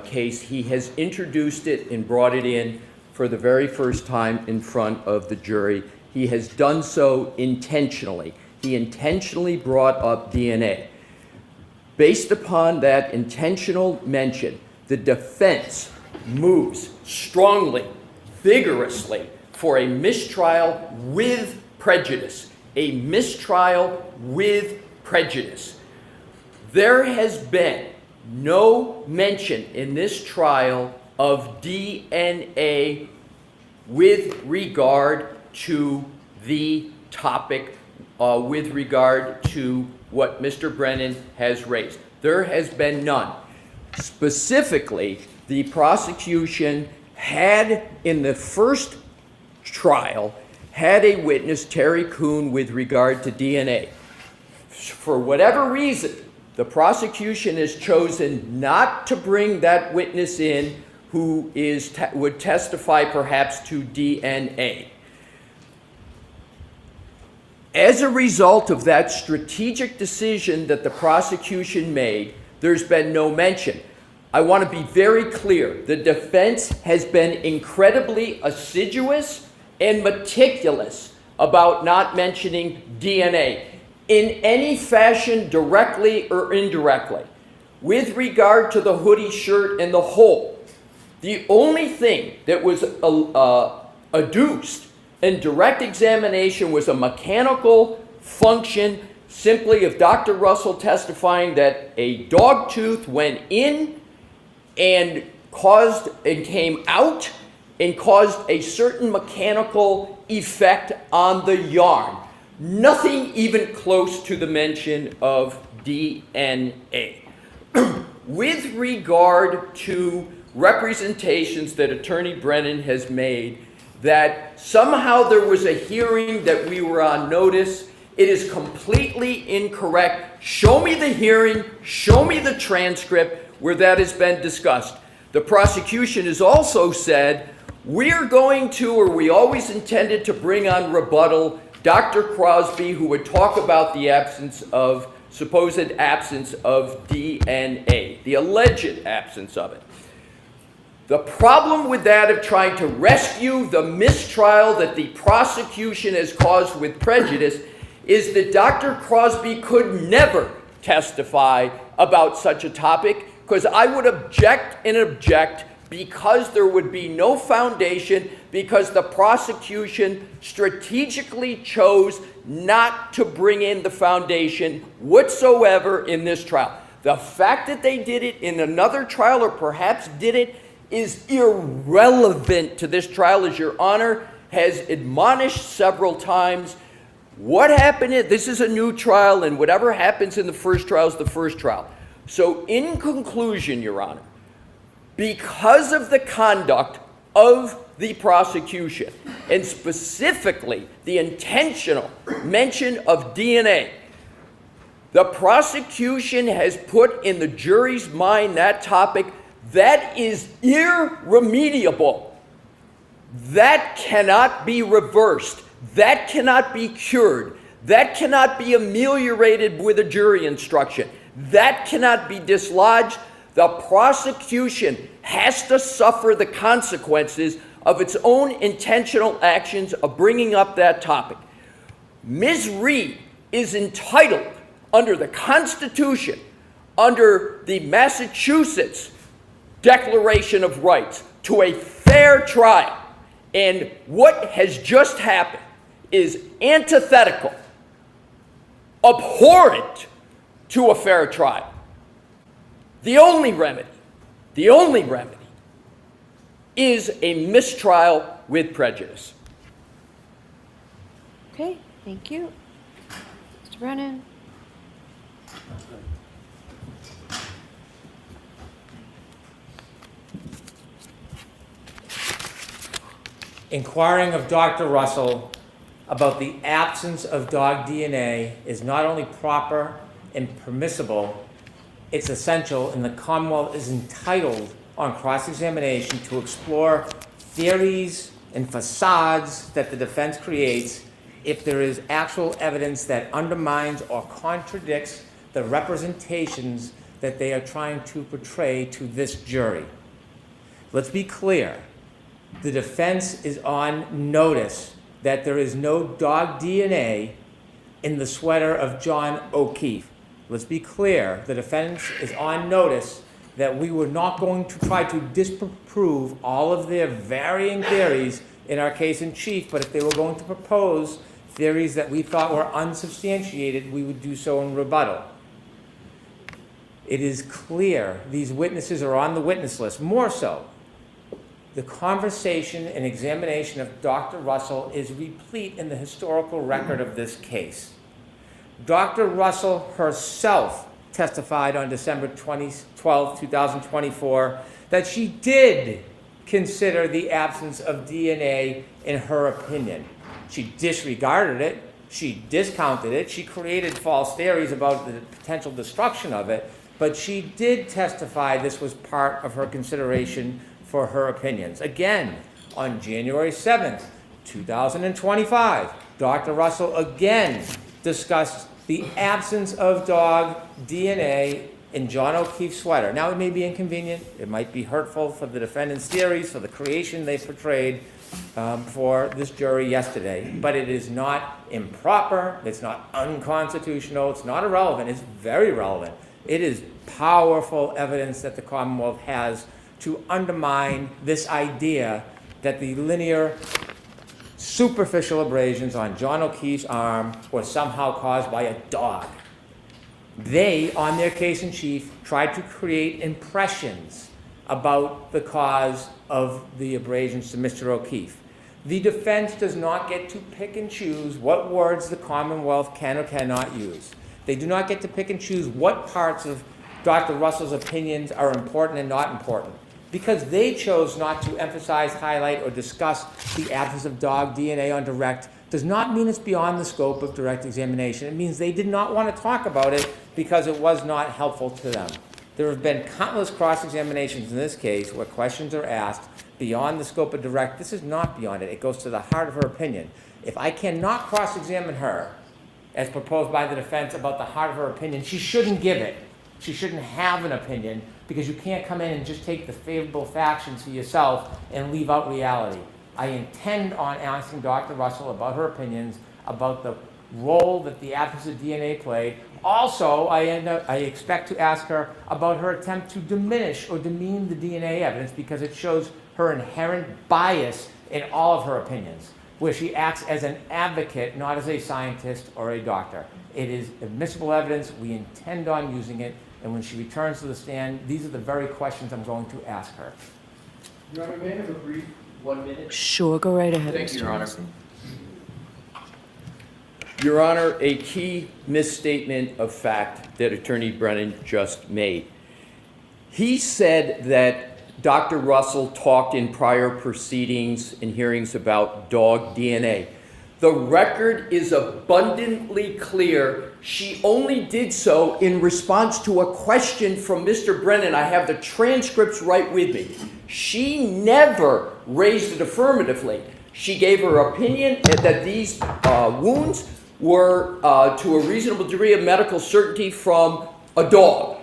case. He has introduced it and brought it in for the very first time in front of the jury. He has done so intentionally. He intentionally brought up DNA. Based upon that intentional mention, the defense moves strongly, vigorously for a mistrial with prejudice. A mistrial with prejudice. There has been no mention in this trial of DNA with regard to the topic, with regard to what Mr. Brennan has raised. There has been none. Specifically, the prosecution had, in the first trial, had a witness, Terry Kuhn, with regard to DNA. For whatever reason, the prosecution has chosen not to bring that witness in who would testify perhaps to DNA. As a result of that strategic decision that the prosecution made, there's been no mention. I want to be very clear. The defense has been incredibly assiduous and meticulous about not mentioning DNA in any fashion, directly or indirectly. With regard to the hoodie shirt and the hole, the only thing that was adduced in direct examination was a mechanical function simply of Dr. Russell testifying that a dog tooth went in and came out and caused a certain mechanical effect on the yarn. Nothing even close to the mention of DNA. With regard to representations that Attorney Brennan has made that somehow there was a hearing that we were on notice, it is completely incorrect. Show me the hearing, show me the transcript where that has been discussed. The prosecution has also said, we're going to, or we always intended to bring on rebuttal Dr. Crosby, who would talk about the supposed absence of DNA, the alleged absence of it. The problem with that of trying to rescue the mistrial that the prosecution has caused with prejudice is that Dr. Crosby could never testify about such a topic, because I would object and object because there would be no foundation because the prosecution strategically chose not to bring in the foundation whatsoever in this trial. The fact that they did it in another trial, or perhaps did it, is irrelevant to this trial, as Your Honor has admonished several times. What happened this is a new trial, and whatever happens in the first trial is the first trial. So in conclusion, Your Honor, because of the conduct of the prosecution, and specifically the intentional mention of DNA, the prosecution has put in the jury's mind that topic that is irremediable. That cannot be reversed. That cannot be cured. That cannot be ameliorated with a jury instruction. That cannot be dislodged. The prosecution has to suffer the consequences of its own intentional actions of bringing up that topic. Ms. Reed is entitled, under the Constitution, under the Massachusetts Declaration of Rights, to a fair trial. And what has just happened is antithetical, abhorrent to a fair trial. The only remedy is a mistrial with prejudice. Okay, thank you. Mr. Brennan? Inquiring of Dr. Russell about the absence of dog DNA is not only proper and permissible, it's essential, and the Commonwealth is entitled on cross-examination to explore theories and facades that the defense creates if there is actual evidence that undermines or contradicts the representations that they are trying to portray to this jury. Let's be clear. The defense is on notice that there is no dog DNA in the sweater of John O'Keefe. Let's be clear. The defense is on notice that we were not going to try to disprove all of their varying theories in our case in chief, but if they were going to propose theories that we thought were unsubstantiated, we would do so in rebuttal. It is clear these witnesses are on the witness list. More so, the conversation and examination of Dr. Russell is replete in the historical record of this case. Dr. Russell herself testified on December 12, 2024, that she did consider the absence of DNA in her opinion. She disregarded it, she discounted it, she created false theories about the potential destruction of it, but she did testify this was part of her consideration for her opinions. Again, on January 7th, 2025, Dr. Russell again discussed the absence of dog DNA in John O'Keefe's sweater. Now, it may be inconvenient, it might be hurtful for the defendant's theories, for the creation they portrayed for this jury yesterday, but it is not improper, it's not unconstitutional, it's not irrelevant, it's very relevant. It is powerful evidence that the Commonwealth has to undermine this idea that the linear, superficial abrasions on John O'Keefe's arm were somehow caused by a dog. They, on their case in chief, tried to create impressions about the cause of the abrasions to Mr. O'Keefe. The defense does not get to pick and choose what words the Commonwealth can or cannot use. They do not get to pick and choose what parts of Dr. Russell's opinions are important and not important. Because they chose not to emphasize, highlight, or discuss the absence of dog DNA on direct does not mean it's beyond the scope of direct examination. It means they did not want to talk about it because it was not helpful to them. There have been countless cross-examinations in this case where questions are asked beyond the scope of direct. This is not beyond it. It goes to the heart of her opinion. If I cannot cross-examine her, as proposed by the defense, about the heart of her opinion, she shouldn't give it. She shouldn't have an opinion, because you can't come in and just take the favorable factions for yourself and leave out reality. I intend on asking Dr. Russell about her opinions, about the role that the absence of DNA played. Also, I expect to ask her about her attempt to diminish or demean the DNA evidence because it shows her inherent bias in all of her opinions, where she acts as an advocate, not as a scientist or a doctor. It is admissible evidence. We intend on using it. And when she returns to the stand, these are the very questions I'm going to ask her. Your Honor, may I have a brief 1 minute? Sure, go right ahead. Thank you, Mr. Your Honor. Johnson. Your Honor, a key misstatement of fact that Attorney Brennan just made. He said that Dr. Russell talked in prior proceedings and hearings about dog DNA. The record is abundantly clear. She only did so in response to a question from Mr. Brennan. I have the transcripts right with me. She never raised it affirmatively. She gave her opinion that these wounds were to a reasonable degree of medical certainty from a dog.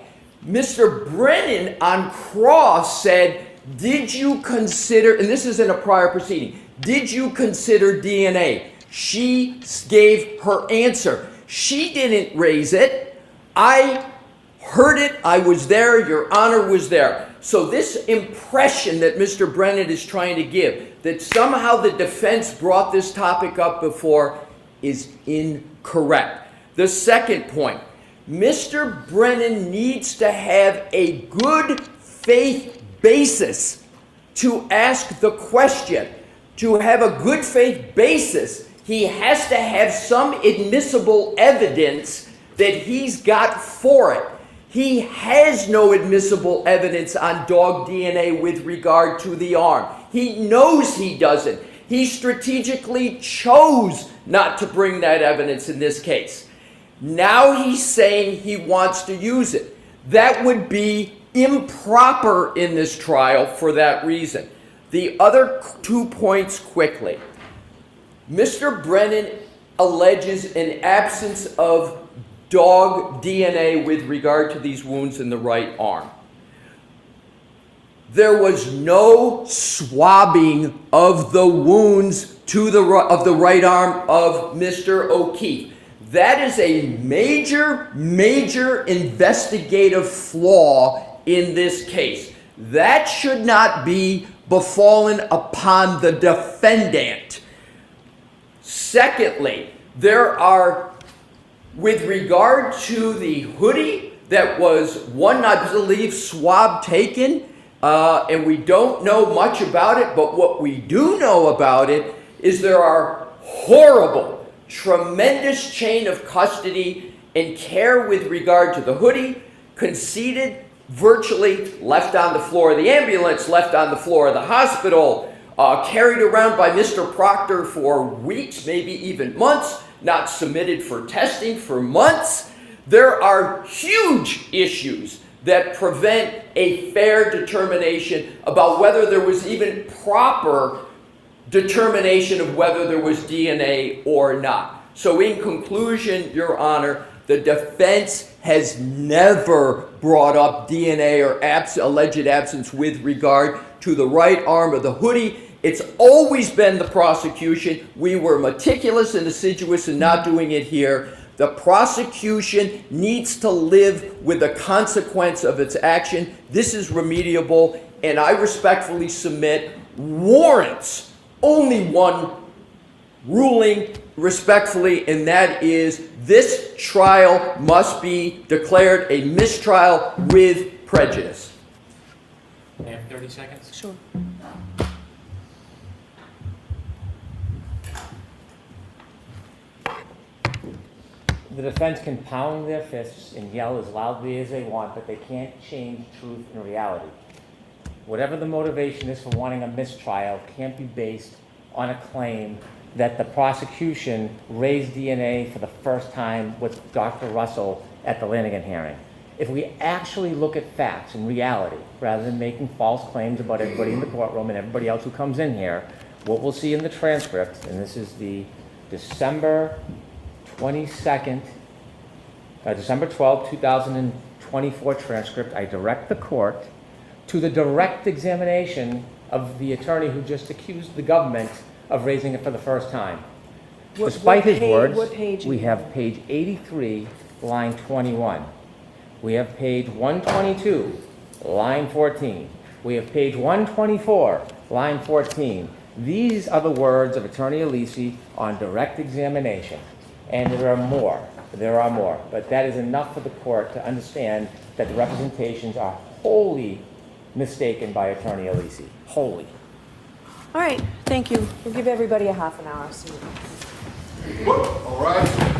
Mr. Brennan on cross said, did you consider, and this is in a prior proceeding, did you consider DNA? She gave her answer. She didn't raise it. I heard it. I was there. Your Honor was there. So this impression that Mr. Brennan is trying to give, that somehow the defense brought this topic up before, is incorrect. The second point, Mr. Brennan needs to have a good faith basis to ask the question. To have a good faith basis, he has to have some admissible evidence that he's got for it. He has no admissible evidence on dog DNA with regard to the arm. He knows he doesn't. He strategically chose not to bring that evidence in this case. Now he's saying he wants to use it. That would be improper in this trial for that reason. The other 2 points quickly. Mr. Brennan alleges an absence of dog DNA with regard to these wounds in the right arm. There was no swabbing of the wounds of the right arm of Mr. O'Keefe. That is a major, major investigative flaw in this case. That should not be befallen upon the defendant. Secondly, there are, with regard to the hoodie that was one, I believe, swab taken, and we don't know much about it, but what we do know about it is there are horrible, tremendous chain of custody and care with regard to the hoodie, conceded, virtually left on the floor of the ambulance, left on the floor of the hospital, carried around by Mr. Proctor for weeks, maybe even months, not submitted for testing for months. There are huge issues that prevent a fair determination about whether there was even proper determination of whether there was DNA or not. So in conclusion, Your Honor, the defense has never brought up DNA or alleged absence with regard to the right arm of the hoodie. It's always been the prosecution. We were meticulous and assiduous in not doing it here. The prosecution needs to live with the consequence of its action. This is remediable, and I respectfully submit warrants only one ruling respectfully, and that is this trial must be declared a mistrial with prejudice. May I have 30 seconds? Sure. The defense can pound their fists and yell as loudly as they want, but they can't change truth and reality. Whatever the motivation is for wanting a mistrial can't be based on a claim that the prosecution raised DNA for the first time with Dr. Russell at the Lanigan hearing. If we actually look at facts and reality, rather than making false claims about everybody in the courtroom and everybody else who comes in here, what we'll see in the transcript, and this is the December 22nd, December 12, 2024 transcript, I direct the court to the direct examination of the attorney who just accused the government of raising it for the first time. Despite his words, we have page 83, line 21. We have page 122, line 14. We have page 124, line 14. These are the words of Attorney Alisi on direct examination. And there are more. There are more. But that is enough for the court to understand that the representations are wholly mistaken by Attorney Alisi. Wholly. All right, thank you. We'll give everybody a half an hour. So All right.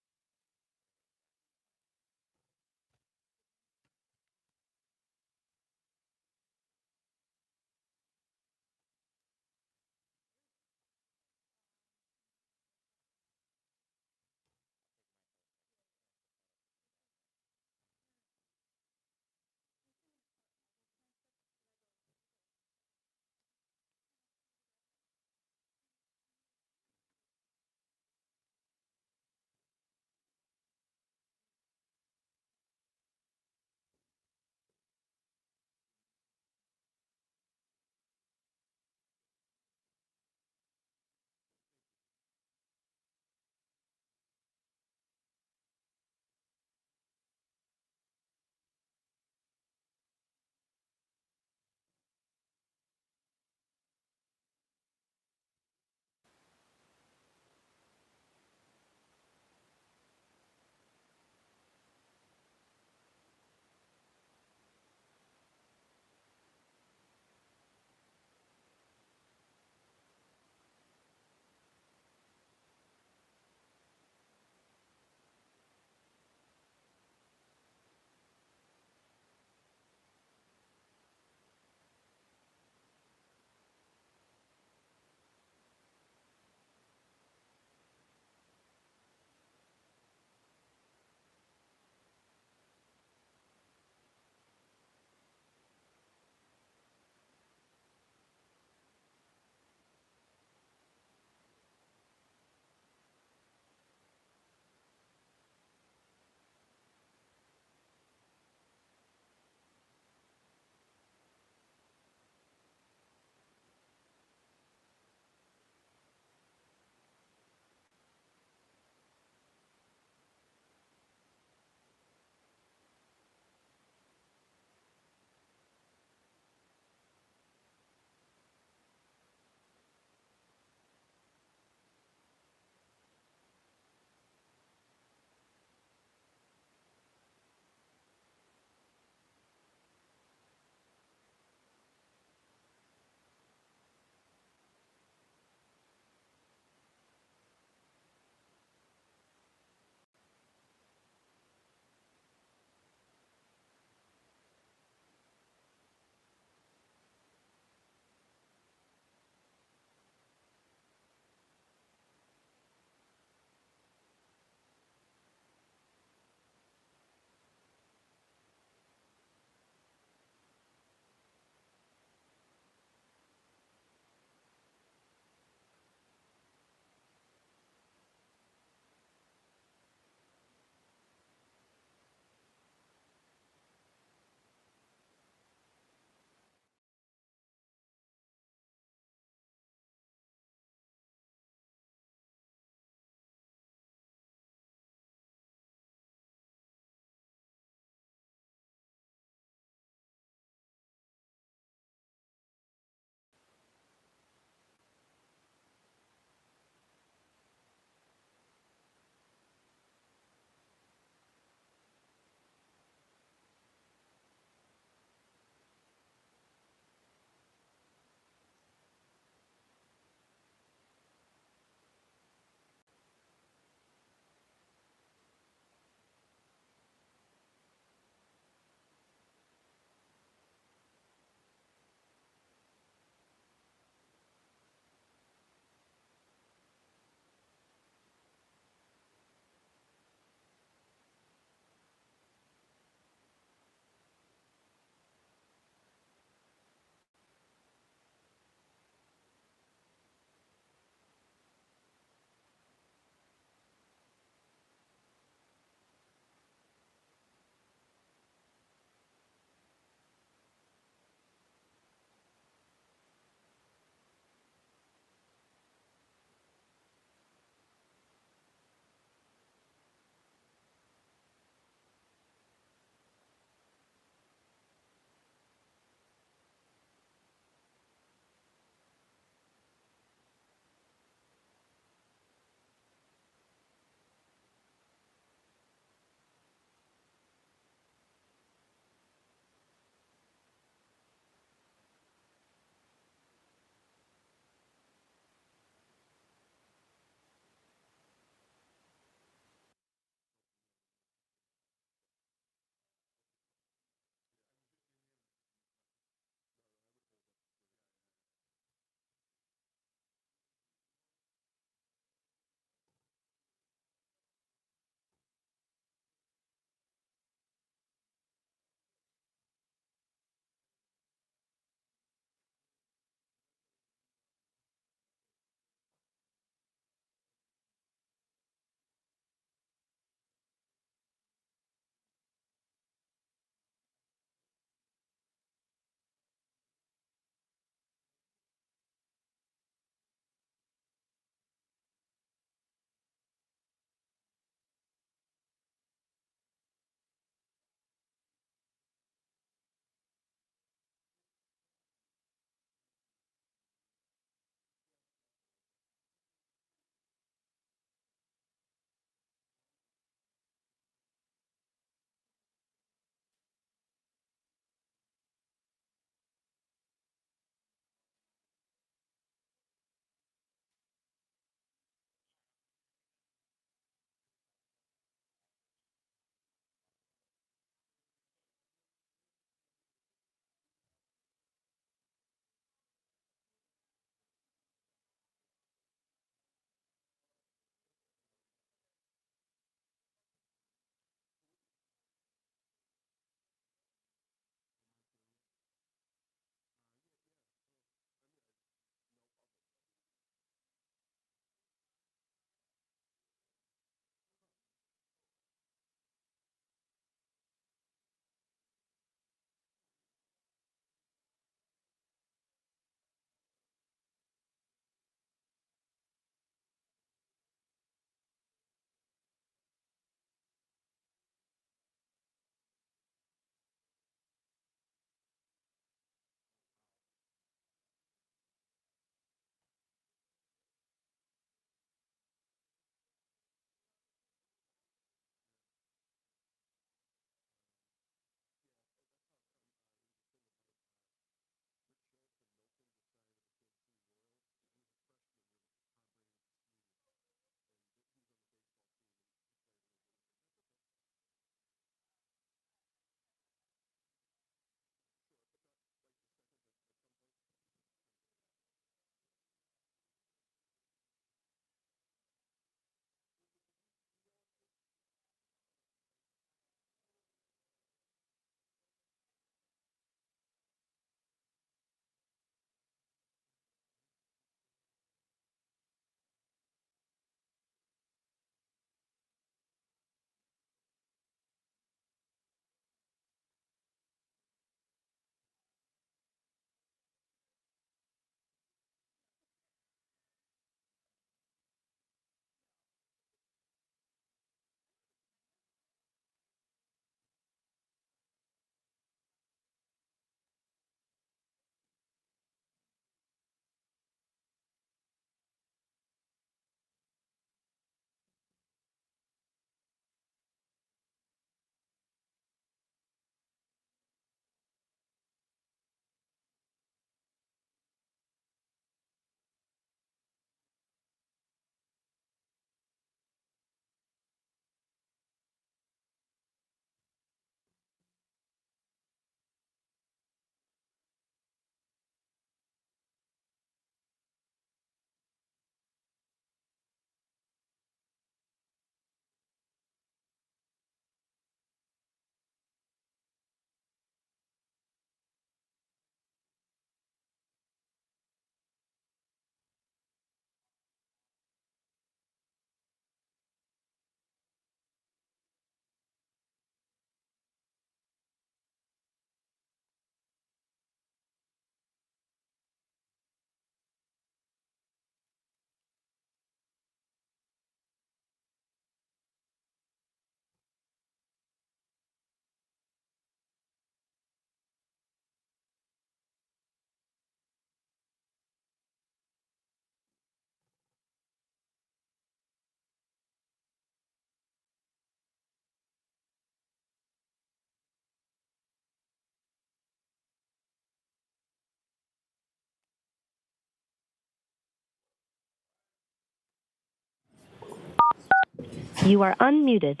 You are unmuted.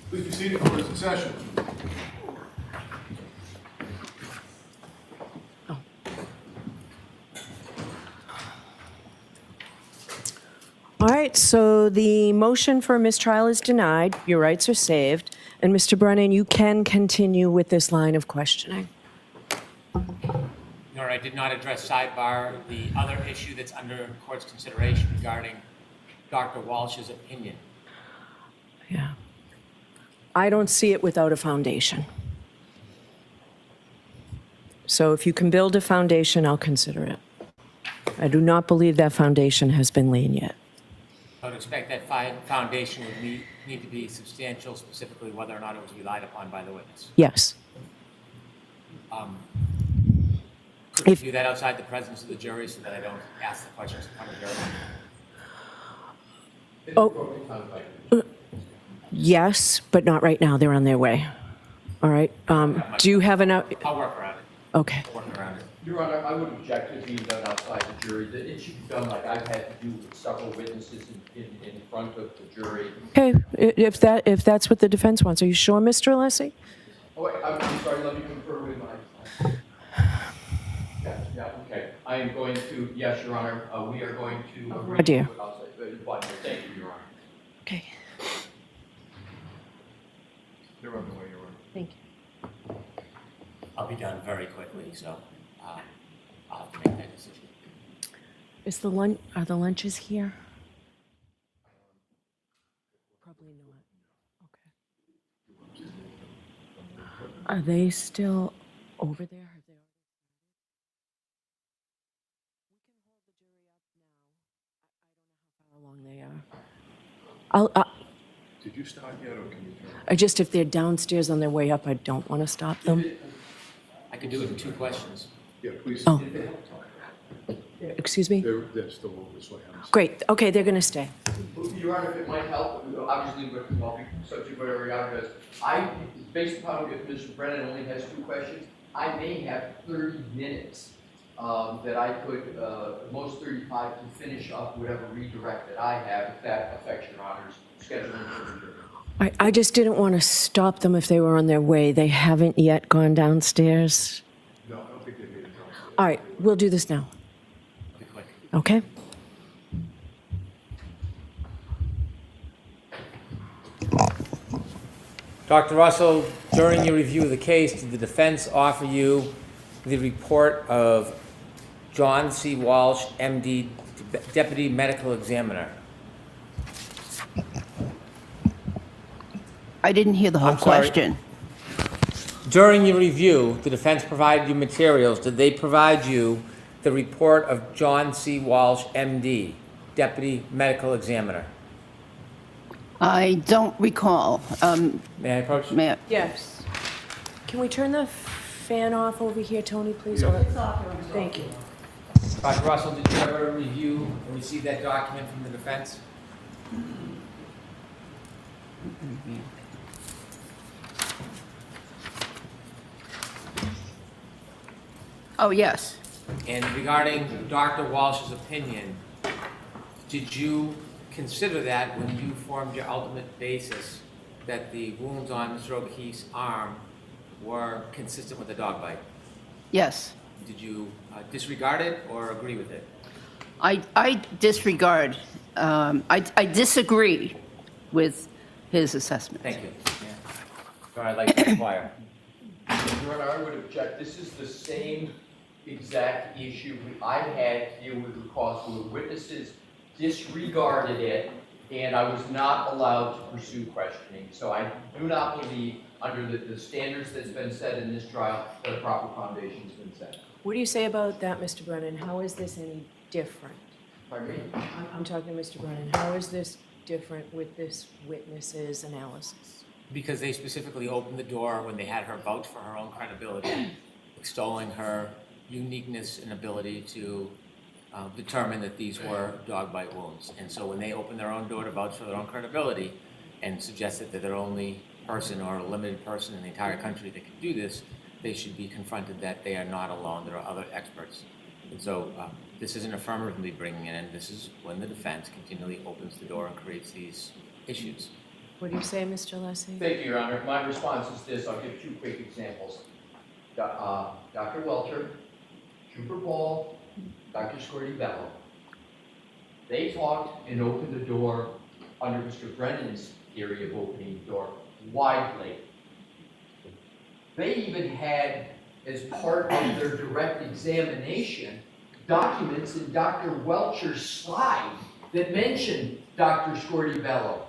Please be seated for the session. All right, so the motion for mistrial is denied. Your rights are saved. And Mr. Brennan, you can continue with this line of questioning. Nor I did not address sidebar the other issue that's under court's consideration regarding Dr. Walsh's opinion. Yeah. I don't see it without a foundation. So if you can build a foundation, I'll consider it. I do not believe that foundation has been laid yet. I would expect that foundation would need to be substantial, specifically whether or not it was relied upon by the witness. Yes. Could you do that outside the presence of the jury so that I don't ask the questions in front of the jury? Oh, yes, but not right now. They're on their way. All right. Do you have enough? I'll work around it. Okay. Work around it. Your Honor, I would object to it being done outside the jury, that it should be done like I've had to do with several witnesses in front of the jury. Okay. If that's what the defense wants, are you sure, Mr. Alessi? Oh, wait, I'm sorry, let me confirm with my... Yeah, okay. I am going to, yes, Your Honor, we are going to agree dear. to it outside. Thank you, Your Honor. Okay. They're on the way, Your Honor. Thank you. I'll be done very quickly, so I'll have to make that decision. Is the lunch? Are the lunches here? Probably not. Okay. Are they still over there? Have they already? We can hold the jury up now. I don't know how far along they are. Did you start yet, or can you turn? I just, if they're downstairs on their way up, I don't want to stop them. I could do it in 2 questions. Yeah, please. Oh. Excuse me? They're still over this way. Great. Okay, they're going to stay. Your Honor, if it might help, obviously, but I'll be subject to whatever Your Honor does. Based upon if Mr. Brennan only has 2 questions, I may have 30 minutes that I could, most 35, to finish up whatever redirect that I have, if that affects Your Honor's scheduling for the jury. I just didn't want to stop them if they were on their way. They haven't yet gone downstairs. No, I don't think they made it downstairs. All right, we'll do this now. Be quick. Okay? Dr. Russell, during your review of the case, did the defense offer you the report of John C. Walsh, MD, Deputy Medical Examiner? I didn't hear the whole I'm sorry. question. During your review, the defense provided you materials. Did they provide you the report of John C. Walsh, MD, Deputy Medical Examiner? I don't recall. May I approach? May I- Yes. Can we turn the fan off over here, Tony, please? Thank you. Dr. Russell, did you ever review or receive that document from the defense? Oh, yes. And regarding Dr. Walsh's opinion, did you consider that when you formed your ultimate basis that the wounds on Mr. O'Keefe's arm were consistent with a dog bite? Yes. Did you disregard it or agree with it? I disregard, I disagree with his assessment. Thank you. Yeah. Or I'd like to inquire. Your Honor, I would object. This is the same exact issue I had to deal with because the witnesses disregarded it, and I was not allowed to pursue questioning. So I do not believe, under the standards that's been set in this trial, that a proper foundation has been set. What do you say about that, Mr. Brennan? How is this any different? Pardon me? I'm talking to Mr. Brennan. How is this different with this witness's analysis? Because they specifically opened the door when they had her vouch for her own credibility, extolling her uniqueness and ability to determine that these were dog bite wounds. And so when they opened their own door to vouch for their own credibility and suggested that they're only person or a limited person in the entire country that can do this, they should be confronted that they are not alone. There are other experts. And so this isn't affirmatively bringing it in. This is when the defense continually opens the door and creates these issues. What do you say, Mr. Lessie? Thank you, Your Honor. My response is this. I'll give 2 quick examples. Dr. Welcher, Trooper Ball, Dr. Scordy-Bello. They talked and opened the door under Mr. Brennan's theory of opening the door widely. They even had, as part of their direct examination, documents in Dr. Welcher's slide that mentioned Dr. Scordy-Bello.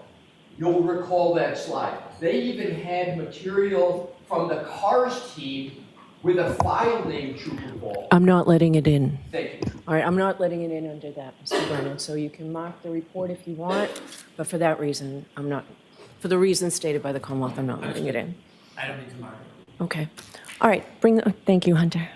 You'll recall that slide. They even had material from the CARS team with a file named Trooper Ball. I'm not letting it in. Thank you. All right, I'm not letting it in under that, Mr. Brennan, so you can mark the report if you want, but for that reason, I'm not, for the reasons stated by the Commonwealth, I'm not letting it in. I don't need to mark it. Okay. All right, thank you, Hunter.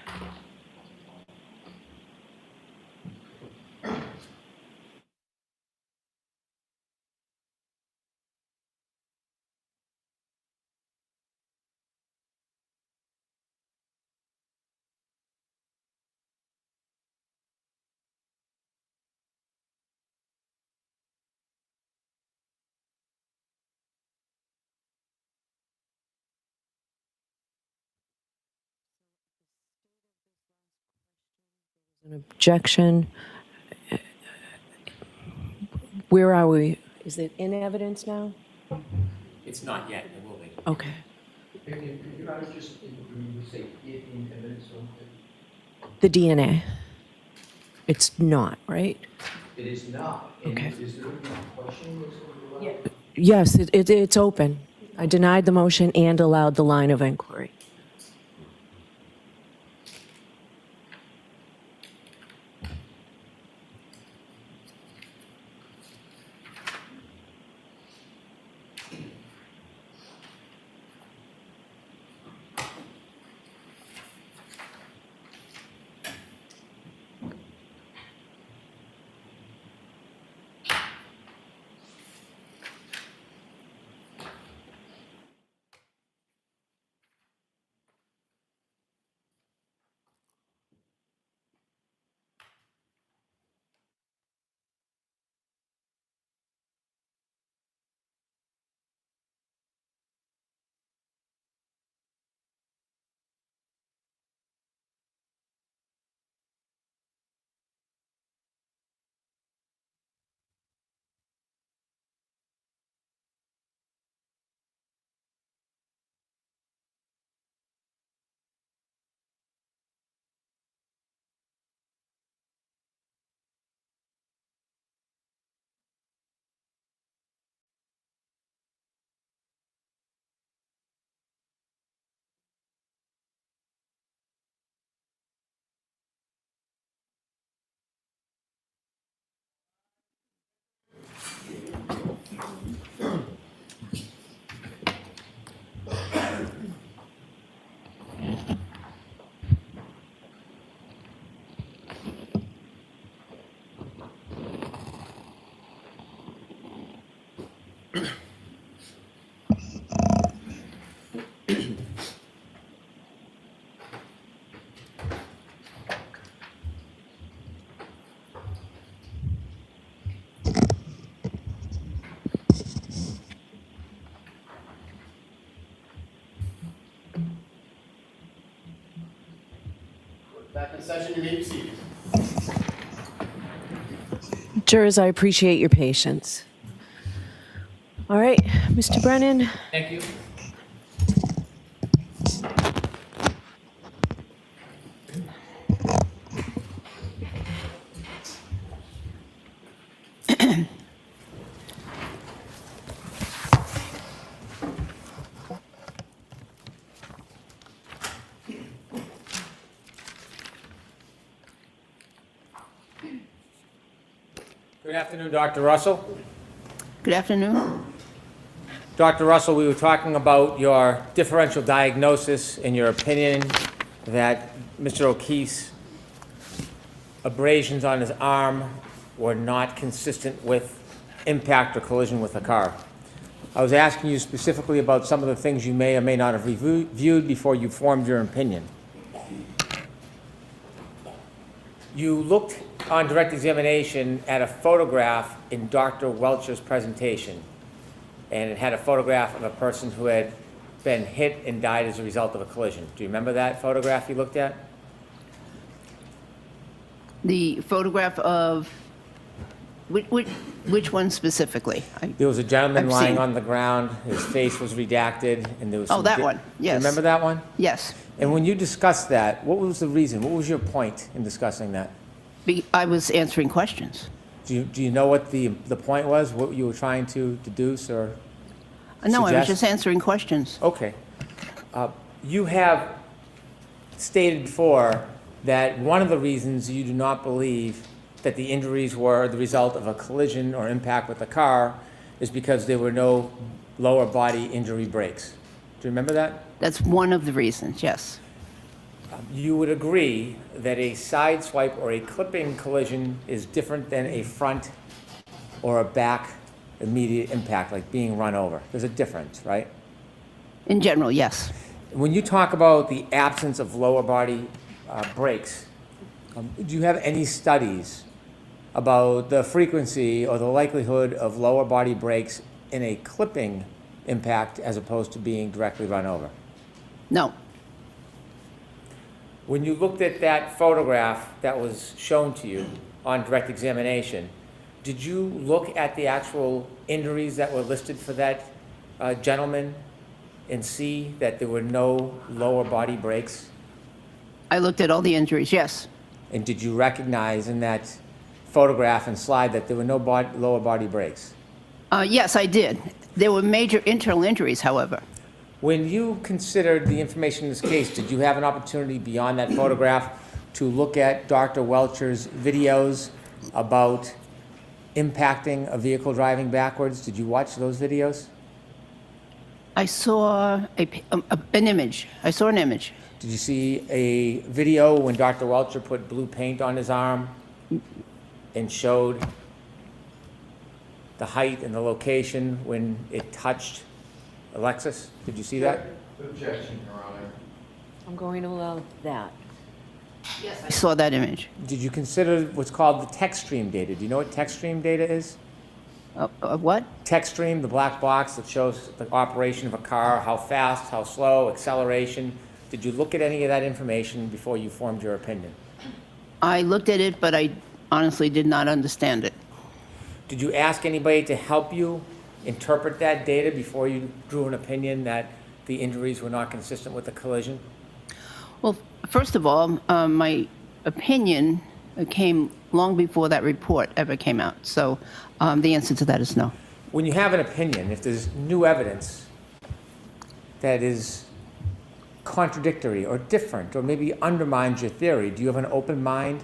An objection. Where are we? Is it in evidence now? It's not yet. It will be. Okay. Could you just say it in evidence? The DNA. It's not, right? It is not. And Okay. is there a question? Yes, it's open. I denied the motion and allowed the line of inquiry. Back in session, you may be seated. Jurors, I appreciate your patience. All right, Mr. Brennan. Thank you. Good afternoon, Dr. Russell. Good afternoon. Dr. Russell, we were talking about your differential diagnosis and your opinion that Mr. O'Keefe's abrasions on his arm were not consistent with impact or collision with a car. I was asking you specifically about some of the things you may or may not have reviewed before you formed your opinion. You looked on direct examination at a photograph in Dr. Welcher's presentation, and it had a photograph of a person who had been hit and died as a result of a collision. Do you remember that photograph you looked at? The photograph of, which one specifically? There was a gentleman I've lying seen. on the ground, his face was redacted, and there was Oh, some that one, Do you yes. remember that one? Yes. And when you discussed that, what was the reason? What was your point in discussing that? I was answering questions. Do you know what the point was, what you were trying to deduce or No, I was suggest? just answering questions. Okay. You have stated before that one of the reasons you do not believe that the injuries were the result of a collision or impact with a car is because there were no lower body injury breaks. Do you remember that? That's one of the reasons, yes. You would agree that a side swipe or a clipping collision is different than a front or a back immediate impact, like being run over. There's a difference, right? In general, yes. When you talk about the absence of lower body brakes, do you have any studies about the frequency or the likelihood of lower body brakes in a clipping impact as opposed to being directly run over? No. When you looked at that photograph that was shown to you on direct examination, did you look at the actual injuries that were listed for that gentleman and see that there were no lower body breaks? I looked at all the injuries, yes. And did you recognize in that photograph and slide that there were no lower body breaks? Yes, I did. There were major internal injuries, however. When you considered the information in this case, did you have an opportunity beyond that photograph to look at Dr. Welcher's videos about impacting a vehicle driving backwards? Did you watch those videos? I saw an image. I saw an image. Did you see a video when Dr. Welcher put blue paint on his arm and showed the height and the location when it touched a Lexus? Did you see that? Objection, Your Honor. I'm going to allow that. Yes, I saw that image. Did you consider what's called the text stream data? Do you know what text stream data is? What? Text stream, the black box that shows the operation of a car, how fast, how slow, acceleration. Did you look at any of that information before you formed your opinion? I looked at it, but I honestly did not understand it. Did you ask anybody to help you interpret that data before you drew an opinion that the injuries were not consistent with the collision? Well, first of all, my opinion came long before that report ever came out. So the answer to that is no. When you have an opinion, if there's new evidence that is contradictory or different or maybe undermines your theory, do you have an open mind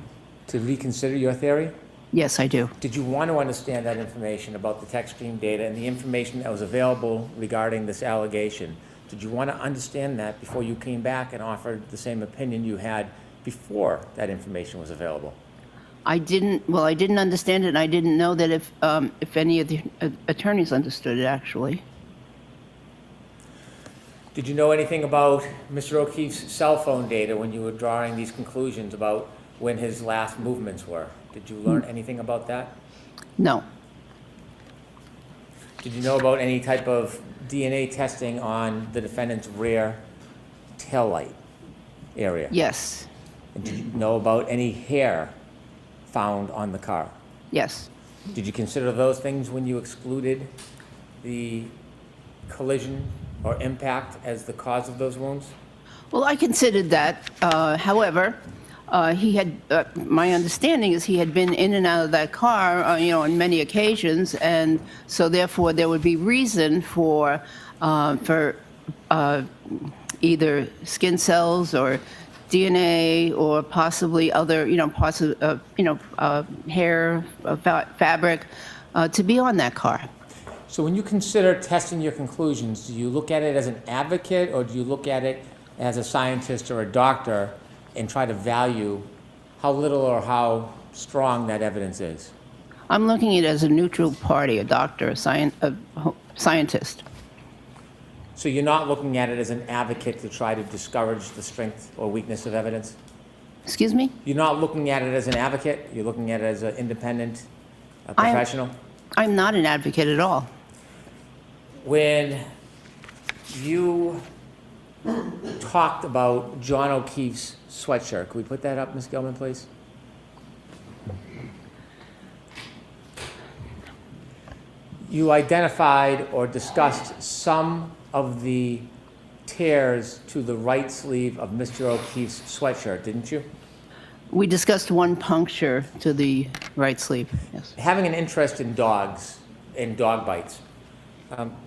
to reconsider your theory? Yes, I do. Did you want to understand that information about the text stream data and the information that was available regarding this allegation? Did you want to understand that before you came back and offered the same opinion you had before that information was available? I didn't understand it, and I didn't know that if any of the attorneys understood it, actually. Did you know anything about Mr. O'Keefe's cell phone data when you were drawing these conclusions about when his last movements were? Did you learn anything about that? No. Did you know about any type of DNA testing on the defendant's rear taillight area? Yes. And did you know about any hair found on the car? Yes. Did you consider those things when you excluded the collision or impact as the cause of those wounds? Well, I considered that. However, he had, my understanding is he had been in and out of that car, on many occasions, and so therefore there would be reason for either skin cells or DNA or possibly other, hair, fabric to be on that car. So when you consider testing your conclusions, do you look at it as an advocate or do you look at it as a scientist or a doctor and try to value how little or how strong that evidence is? I'm looking at it as a neutral party, a doctor, a scientist. So you're not looking at it as an advocate to try to discourage the strength or weakness of evidence? Excuse me? You're not looking at it as an advocate? You're looking at it as an independent professional? I'm not an advocate at all. When you talked about John O'Keefe's sweatshirt, can we put that up, Ms. Gilman, please? You identified or discussed some of the tears to the right sleeve of Mr. O'Keefe's sweatshirt, didn't you? We discussed one puncture to the right sleeve, yes. Having an interest in dogs and dog bites,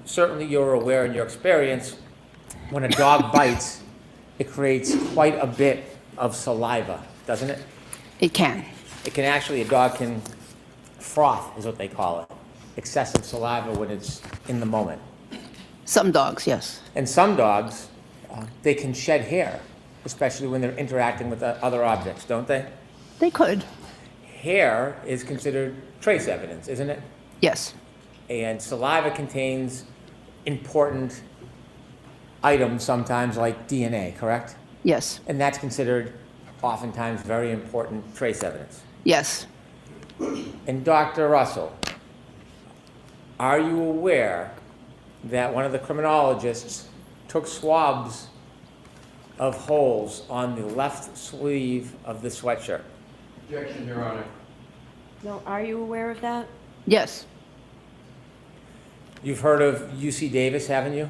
certainly you're aware in your experience, when a dog bites, it creates quite a bit of saliva, doesn't it? It can. It can actually, a dog can froth, is what they call it. Excessive saliva when it's in the moment. Some dogs, yes. And some dogs, they can shed hair, especially when they're interacting with other objects, don't they? They could, Hair is considered trace evidence, isn't it? yes. And saliva contains important items sometimes like DNA, correct? Yes, And that's considered oftentimes very important trace evidence. yes. And Dr. Russell, are you aware that one of the criminologists took swabs of holes on the left sleeve of the sweatshirt? Objection, Your Honor. No, are you aware of that? Yes, You've heard of UC Davis, haven't you?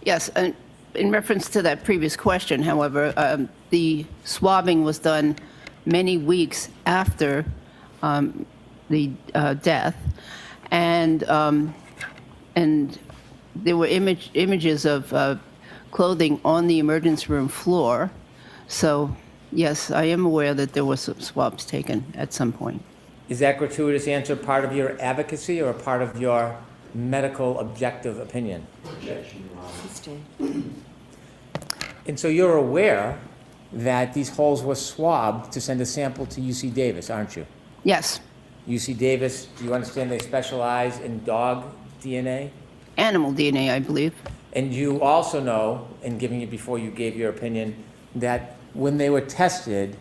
yes. And in reference to that previous question, however, the swabbing was done many weeks after the death, and there were images of clothing on the emergency room floor. So, yes, I am aware that there were some swabs taken at some point. Is that gratuitous answer part of your advocacy or part of your medical objective opinion? Sustained. And so you're aware that these holes were swabbed to send a sample to UC Davis, aren't you? Yes, UC Davis, do you understand they specialize in dog DNA? animal DNA, I believe. And you also know, in giving it before you gave your opinion, that when they were tested,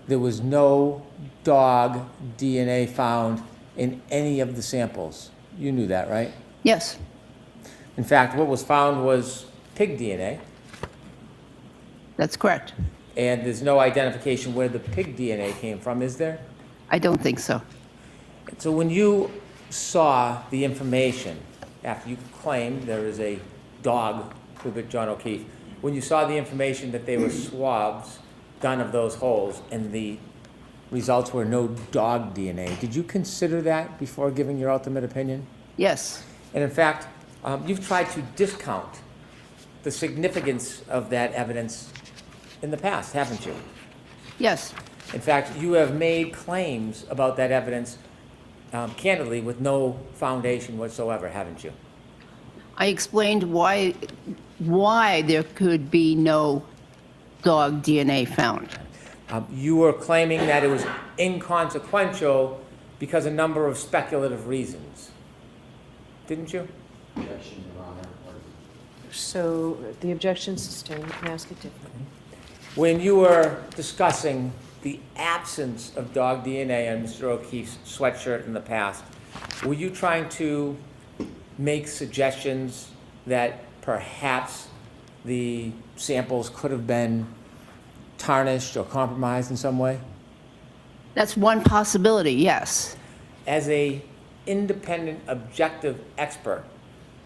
there was no dog DNA found in any of the samples. You knew that, right? Yes, In fact, what was found was pig DNA, that's correct. and there's no identification where the pig DNA came from, is there? I don't think so. So when you saw the information, after you claimed there is a dog with John O'Keefe, when you saw the information that they were swabs done of those holes and the results were no dog DNA, did you consider that before giving your ultimate opinion? Yes, And in fact, you've tried to discount the significance of that evidence in the past, haven't you? yes, In fact, you have made claims about that evidence candidly with no foundation whatsoever, haven't you? I explained why there could be no dog DNA found. You were claiming that it was inconsequential because a number of speculative reasons, didn't you? Objection, Your Honor. So the objection's sustained. You can ask it differently. When you were discussing the absence of dog DNA on Mr. O'Keefe's sweatshirt in the past, were you trying to make suggestions that perhaps the samples could have been tarnished or compromised in some way? That's one possibility, yes. As a independent, objective expert,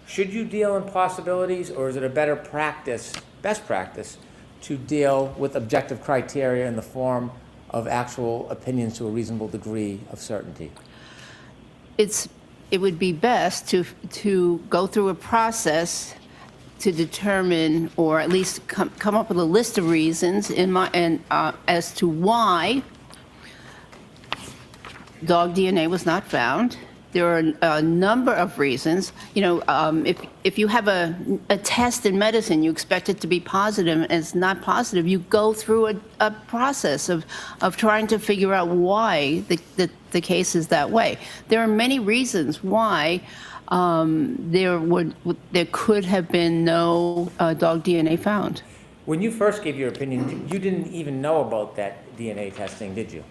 should you deal in possibilities, or is it a better practice, best practice, to deal with objective criteria in the form of actual opinions to a reasonable degree of certainty? It would be best to go through a process to determine, or at least come up with a list of reasons as to why dog DNA was not found, There are a number of reasons. You know, if you have a test in medicine, you expect it to be positive, and it's not positive. You go through a process of trying to figure out why the case is that way. There are many reasons why there could have been no dog DNA found. When you first gave your opinion, you didn't even know about that DNA testing, did you?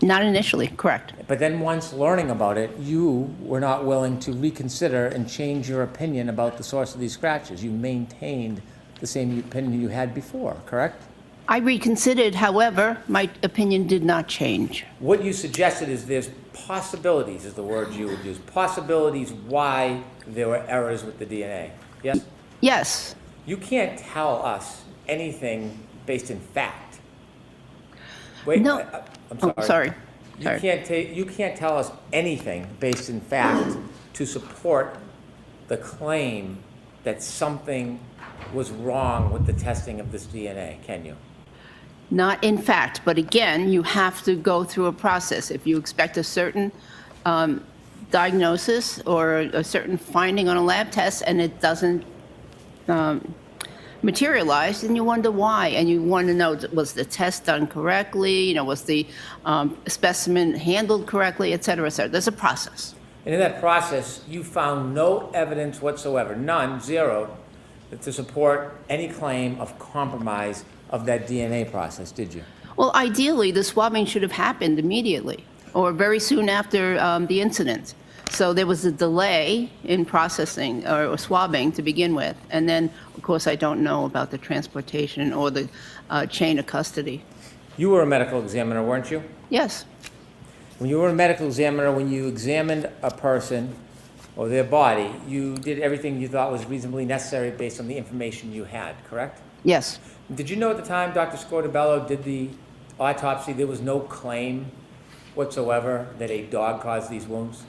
Not initially, correct. But then once learning about it, you were not willing to reconsider and change your opinion about the source of these scratches. You maintained the same opinion you had before, correct? I reconsidered, however, my opinion did not change. What you suggested is there's possibilities, is the word you would use, possibilities why there were errors with the DNA. Yes? Yes. You can't tell us anything based in fact. Wait, No. I'm sorry. Oh, sorry. You can't tell us anything based in fact to support the claim that something was wrong with the testing of this DNA, can you? Not in fact, but again, you have to go through a process. If you expect a certain diagnosis or a certain finding on a lab test and it doesn't materialize, then you wonder why, and you want to know, was the test done correctly? You know, was the specimen handled correctly, et cetera, et cetera. There's a process. And in that process, you found no evidence whatsoever, none, zero, to support any claim of compromise of that DNA process, did you? Well, ideally, the swabbing should have happened immediately or very soon after the incident. So there was a delay in processing or swabbing to begin with. And then, of course, I don't know about the transportation or the chain of custody. You were a medical examiner, weren't you? Yes. When you were a medical examiner, when you examined a person or their body, you did everything you thought was reasonably necessary based on the information you had, correct? Yes. Did you know at the time Dr. Scortabello did the autopsy, there was no claim whatsoever that a dog caused these wounds?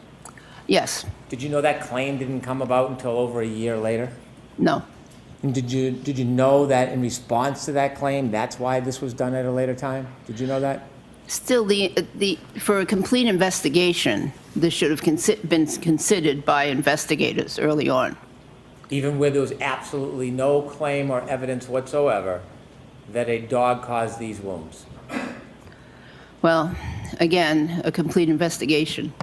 Yes. Did you know that claim didn't come about until over a year later? No. And did you know that in response to that claim, that's why this was done at a later time? Did you know that? Still, for a complete investigation, this should have been considered by investigators early on. Even where there was absolutely no claim or evidence whatsoever that a dog caused these wounds? Well, again, a complete investigation.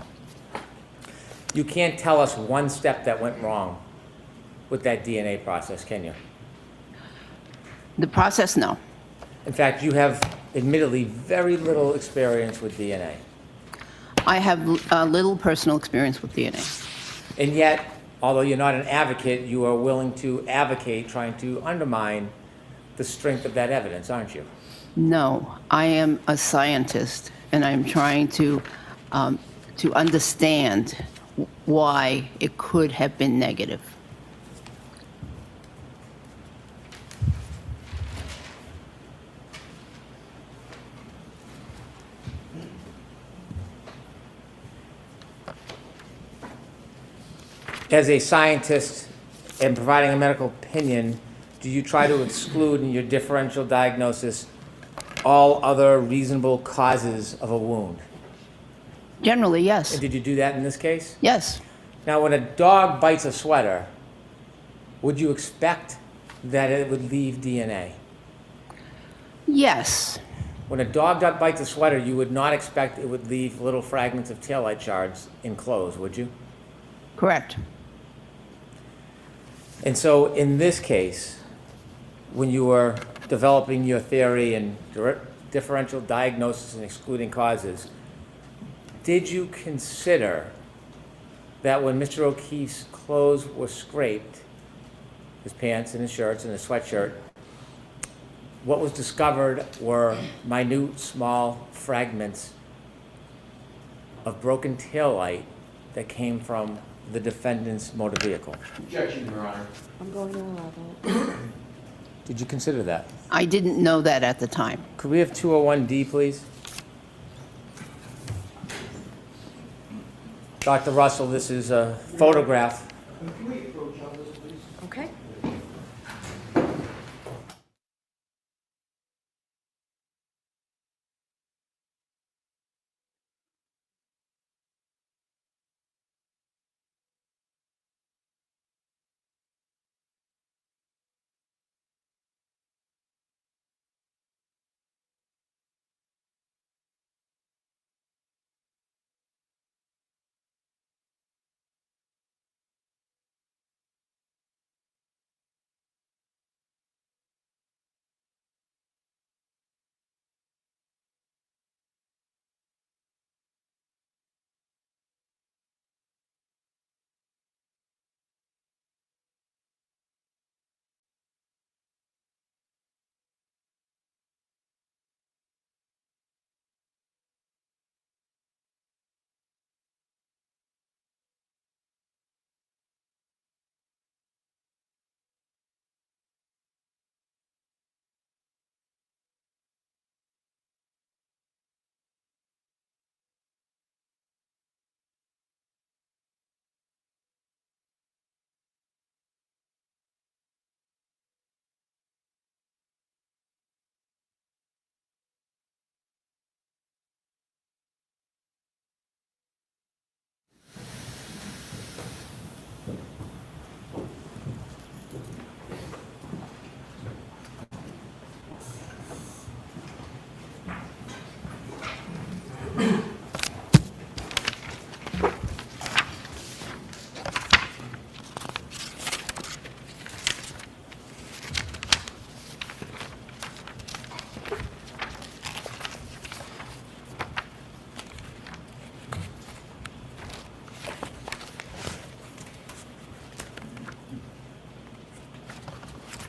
You can't tell us one step that went wrong with that DNA process, can you? The process, no. In fact, you have admittedly very little experience with DNA. I have little personal experience with DNA. And yet, although you're not an advocate, you are willing to advocate trying to undermine the strength of that evidence, aren't you? No, I am a scientist, and I'm trying to understand why it could have been negative. As a scientist and providing a medical opinion, do you try to exclude in your differential diagnosis all other reasonable causes of a wound? Generally, yes. And did you do that in this case? Yes. Now, when a dog bites a sweater, would you expect that it would leave DNA? Yes. When a dog bites a sweater, you would not expect it would leave little fragments of taillight shards in clothes, would you? Correct. And so in this case, when you were developing your theory and differential diagnosis and excluding causes, did you consider that when Mr. O'Keefe's clothes were scraped, his pants and his shirts and his sweatshirt, what was discovered were minute, small fragments of broken taillight that came from the defendant's motor vehicle? Objection, Your Honor. I'm going to allow that. Did you consider that? I didn't know that at the time. Could we have 201D, please? Dr. Russell, this is a photograph. Okay.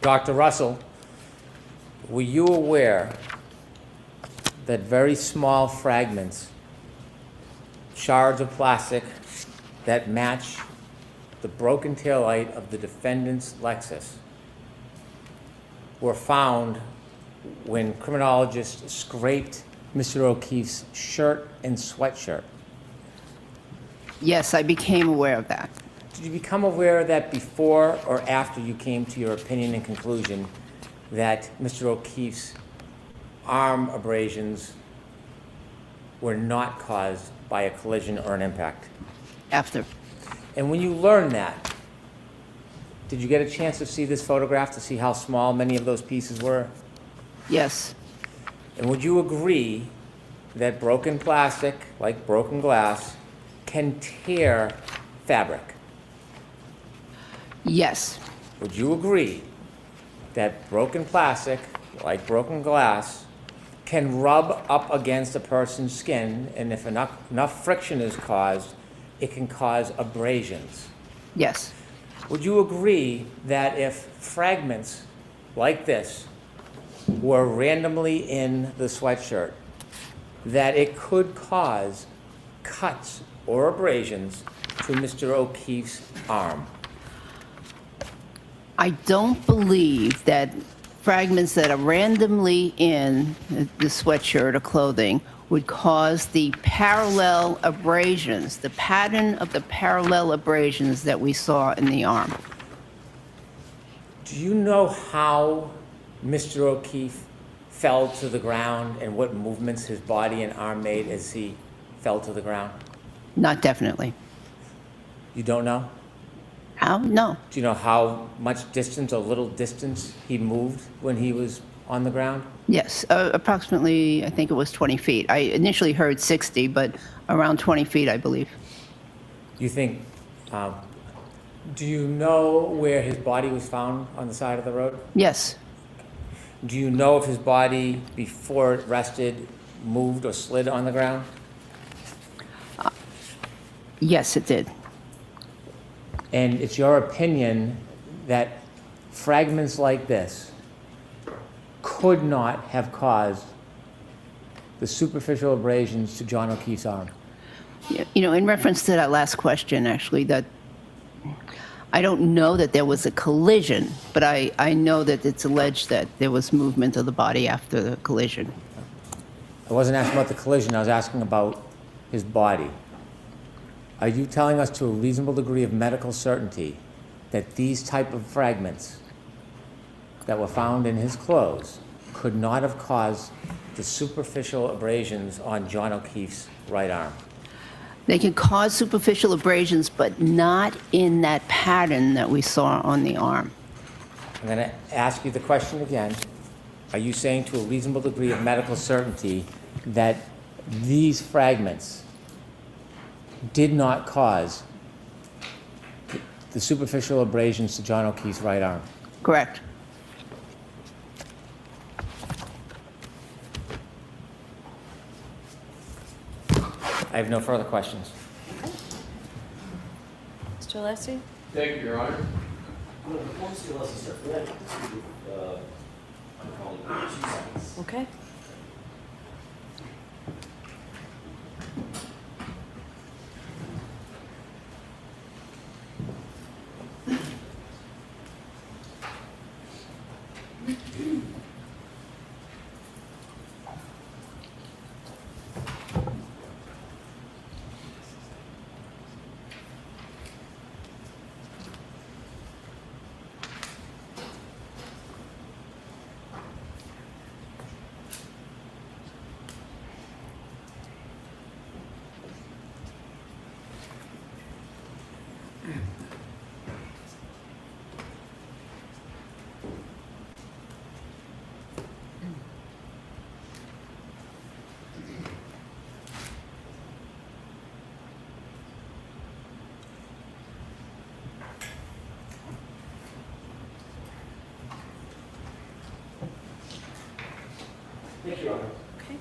Dr. Russell, were you aware that very small fragments, shards of plastic that match the broken taillight of the defendant's Lexus were found when criminologists scraped Mr. O'Keefe's shirt and sweatshirt? Yes, I became aware of that. Did you become aware of that before or after you came to your opinion and conclusion that Mr. O'Keefe's arm abrasions were not caused by a collision or an impact? After. And when you learned that, did you get a chance to see this photograph to see how small many of those pieces were? Yes. And would you agree that broken plastic, like broken glass, can tear fabric? Yes. Would you agree that broken plastic, like broken glass, can rub up against a person's skin, and if enough friction is caused, it can cause abrasions? Yes. Would you agree that if fragments like this were randomly in the sweatshirt, that it could cause cuts or abrasions to Mr. O'Keefe's arm? I don't believe that fragments that are randomly in the sweatshirt or clothing would cause the parallel abrasions, the pattern of the parallel abrasions that we saw in the arm. Do you know how Mr. O'Keefe fell to the ground and what movements his body and arm made as he fell to the ground? Not definitely. You don't know? How? No. Do you know how much distance or little distance he moved when he was on the ground? Yes, approximately, I think it was 20 feet. I initially heard 60, but around 20 feet, I believe. You think, do you know where his body was found on the side of the road? Yes. Do you know if his body, before it rested, moved or slid on the ground? Yes, it did. And it's your opinion that fragments like this could not have caused the superficial abrasions to John O'Keefe's arm? You know, in reference to that last question, actually, that I don't know that there was a collision, but I know that it's alleged that there was movement of the body after the collision. I wasn't asking about the collision, I was asking about his body. Are you telling us to a reasonable degree of medical certainty that these type of fragments that were found in his clothes could not have caused the superficial abrasions on John O'Keefe's right arm? They can cause superficial abrasions, but not in that pattern that we saw on the arm. I'm going to ask you the question again. Are you saying to a reasonable degree of medical certainty that these fragments did not cause the superficial abrasions to John O'Keefe's right arm? Correct. I have no further questions. Mr. Alessi? Thank you, Your Honor. Okay. Thank you, Your Honor. Okay.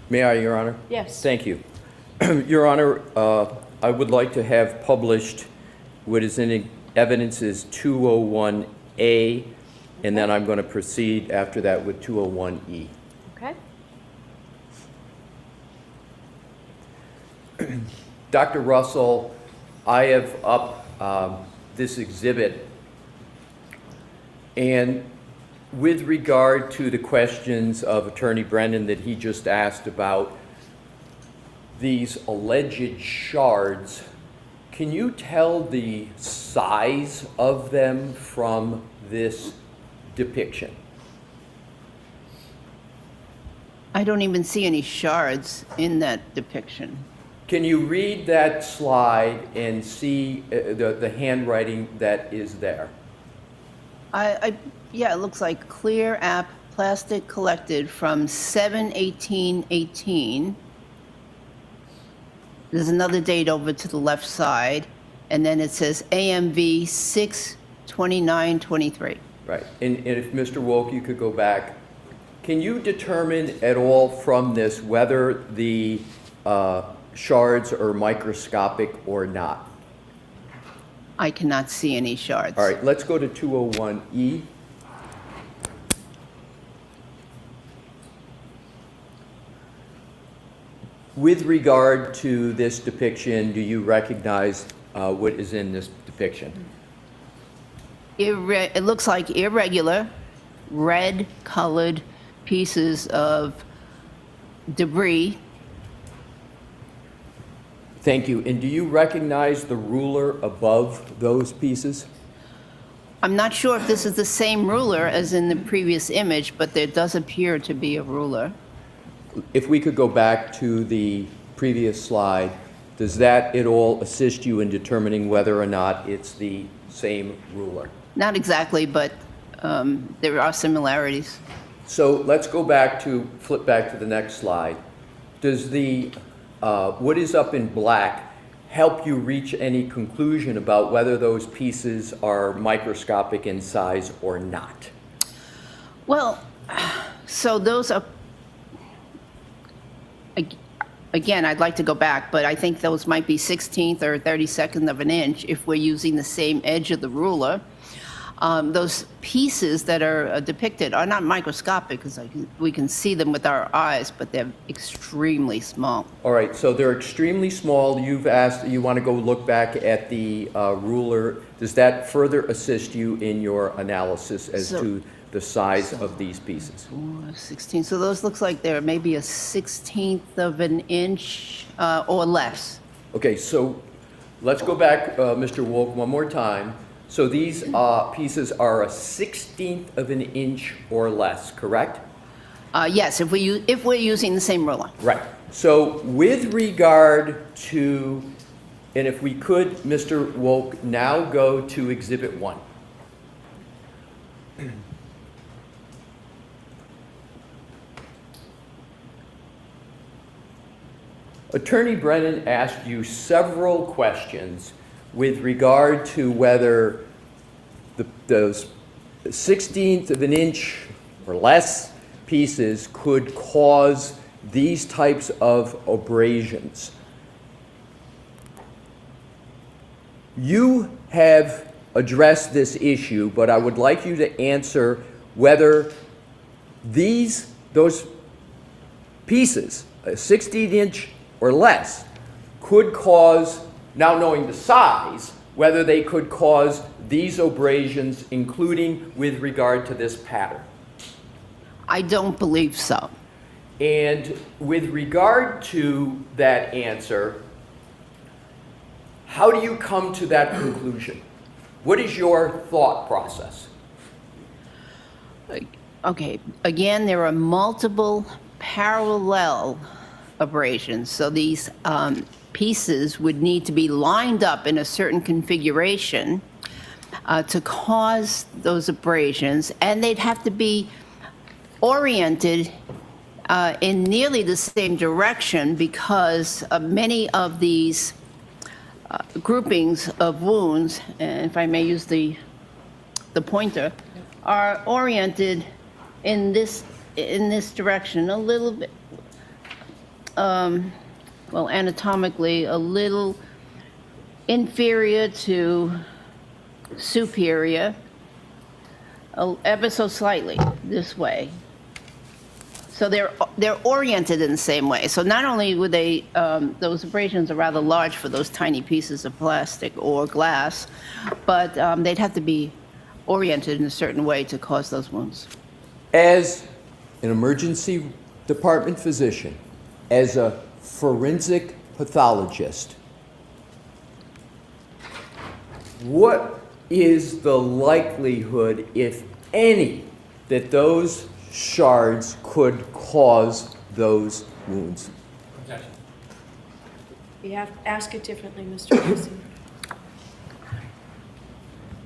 May I, Your Honor? Yes. Thank you. Your Honor, I would like to have published what is in evidence is 201A, and then I'm going to proceed after that with 201E. Okay. Dr. Russell, I have up this exhibit, and with regard to the questions of Attorney Brennan that he just asked about these alleged shards, can you tell the size of them from this depiction? I don't even see any shards in that depiction. Can you read that slide and see the handwriting that is there? Yeah, it looks like clear app plastic collected from 7/18/18. There's another date over to the left side, and then it says AMV 6/29/23. Right, and if Mr. Wolk, you could go back. Can you determine at all from this whether the shards are microscopic or not? I cannot see any shards. All right, let's go to 201E. With regard to this depiction, do you recognize what is in this depiction? It looks like irregular, red-colored pieces of debris. Thank you. And do you recognize the ruler above those pieces? I'm not sure if this is the same ruler as in the previous image, but there does appear to be a ruler. If we could go back to the previous slide, does that at all assist you in determining whether or not it's the same ruler? Not exactly, but there are similarities. So let's go back to, flip back to the next slide. Does the, what is up in black help you reach any conclusion about whether those pieces are microscopic in size or not? Well, so those are, again, I'd like to go back, but I think those might be 16th or 32nd of an inch if we're using the same edge of the ruler. Those pieces that are depicted are not microscopic because we can see them with our eyes, but they're extremely small. All right, so they're extremely small. You've asked, you want to go look back at the ruler. Does that further assist you in your analysis as to the size of these pieces? 4, 16. So those looks like they're maybe a 16th of an inch or less. Okay, so let's go back, Mr. Wolk, one more time. So these pieces are a 16th of an inch or less, correct? Yes, if we're using the same ruler. Right. So with regard to, and if we could, Mr. Wolk, now go to Exhibit 1. Attorney Brennan asked you several questions with regard to whether those 16th of an inch or less pieces could cause these types of abrasions. You have addressed this issue, but I would like you to answer whether those pieces, a 16th inch or less, could cause, now knowing the size, whether they could cause these abrasions, including with regard to this pattern. I don't believe so. And with regard to that answer, how do you come to that conclusion? What is your thought process? Okay, again, there are multiple parallel abrasions. So these pieces would need to be lined up in a certain configuration to cause those abrasions, and they'd have to be oriented in nearly the same direction because many of these groupings of wounds, and if I may use the pointer, are oriented in this direction a little bit. well, anatomically, a little inferior to superior, ever so slightly this way. So they're oriented in the same way. So not only would they, those abrasions are rather large for those tiny pieces of plastic or glass, but they'd have to be oriented in a certain way to cause those wounds. As an emergency department physician, as a forensic pathologist, what is the likelihood, if any, that those shards could cause those wounds? You have to ask it differently, Mr. Rossi.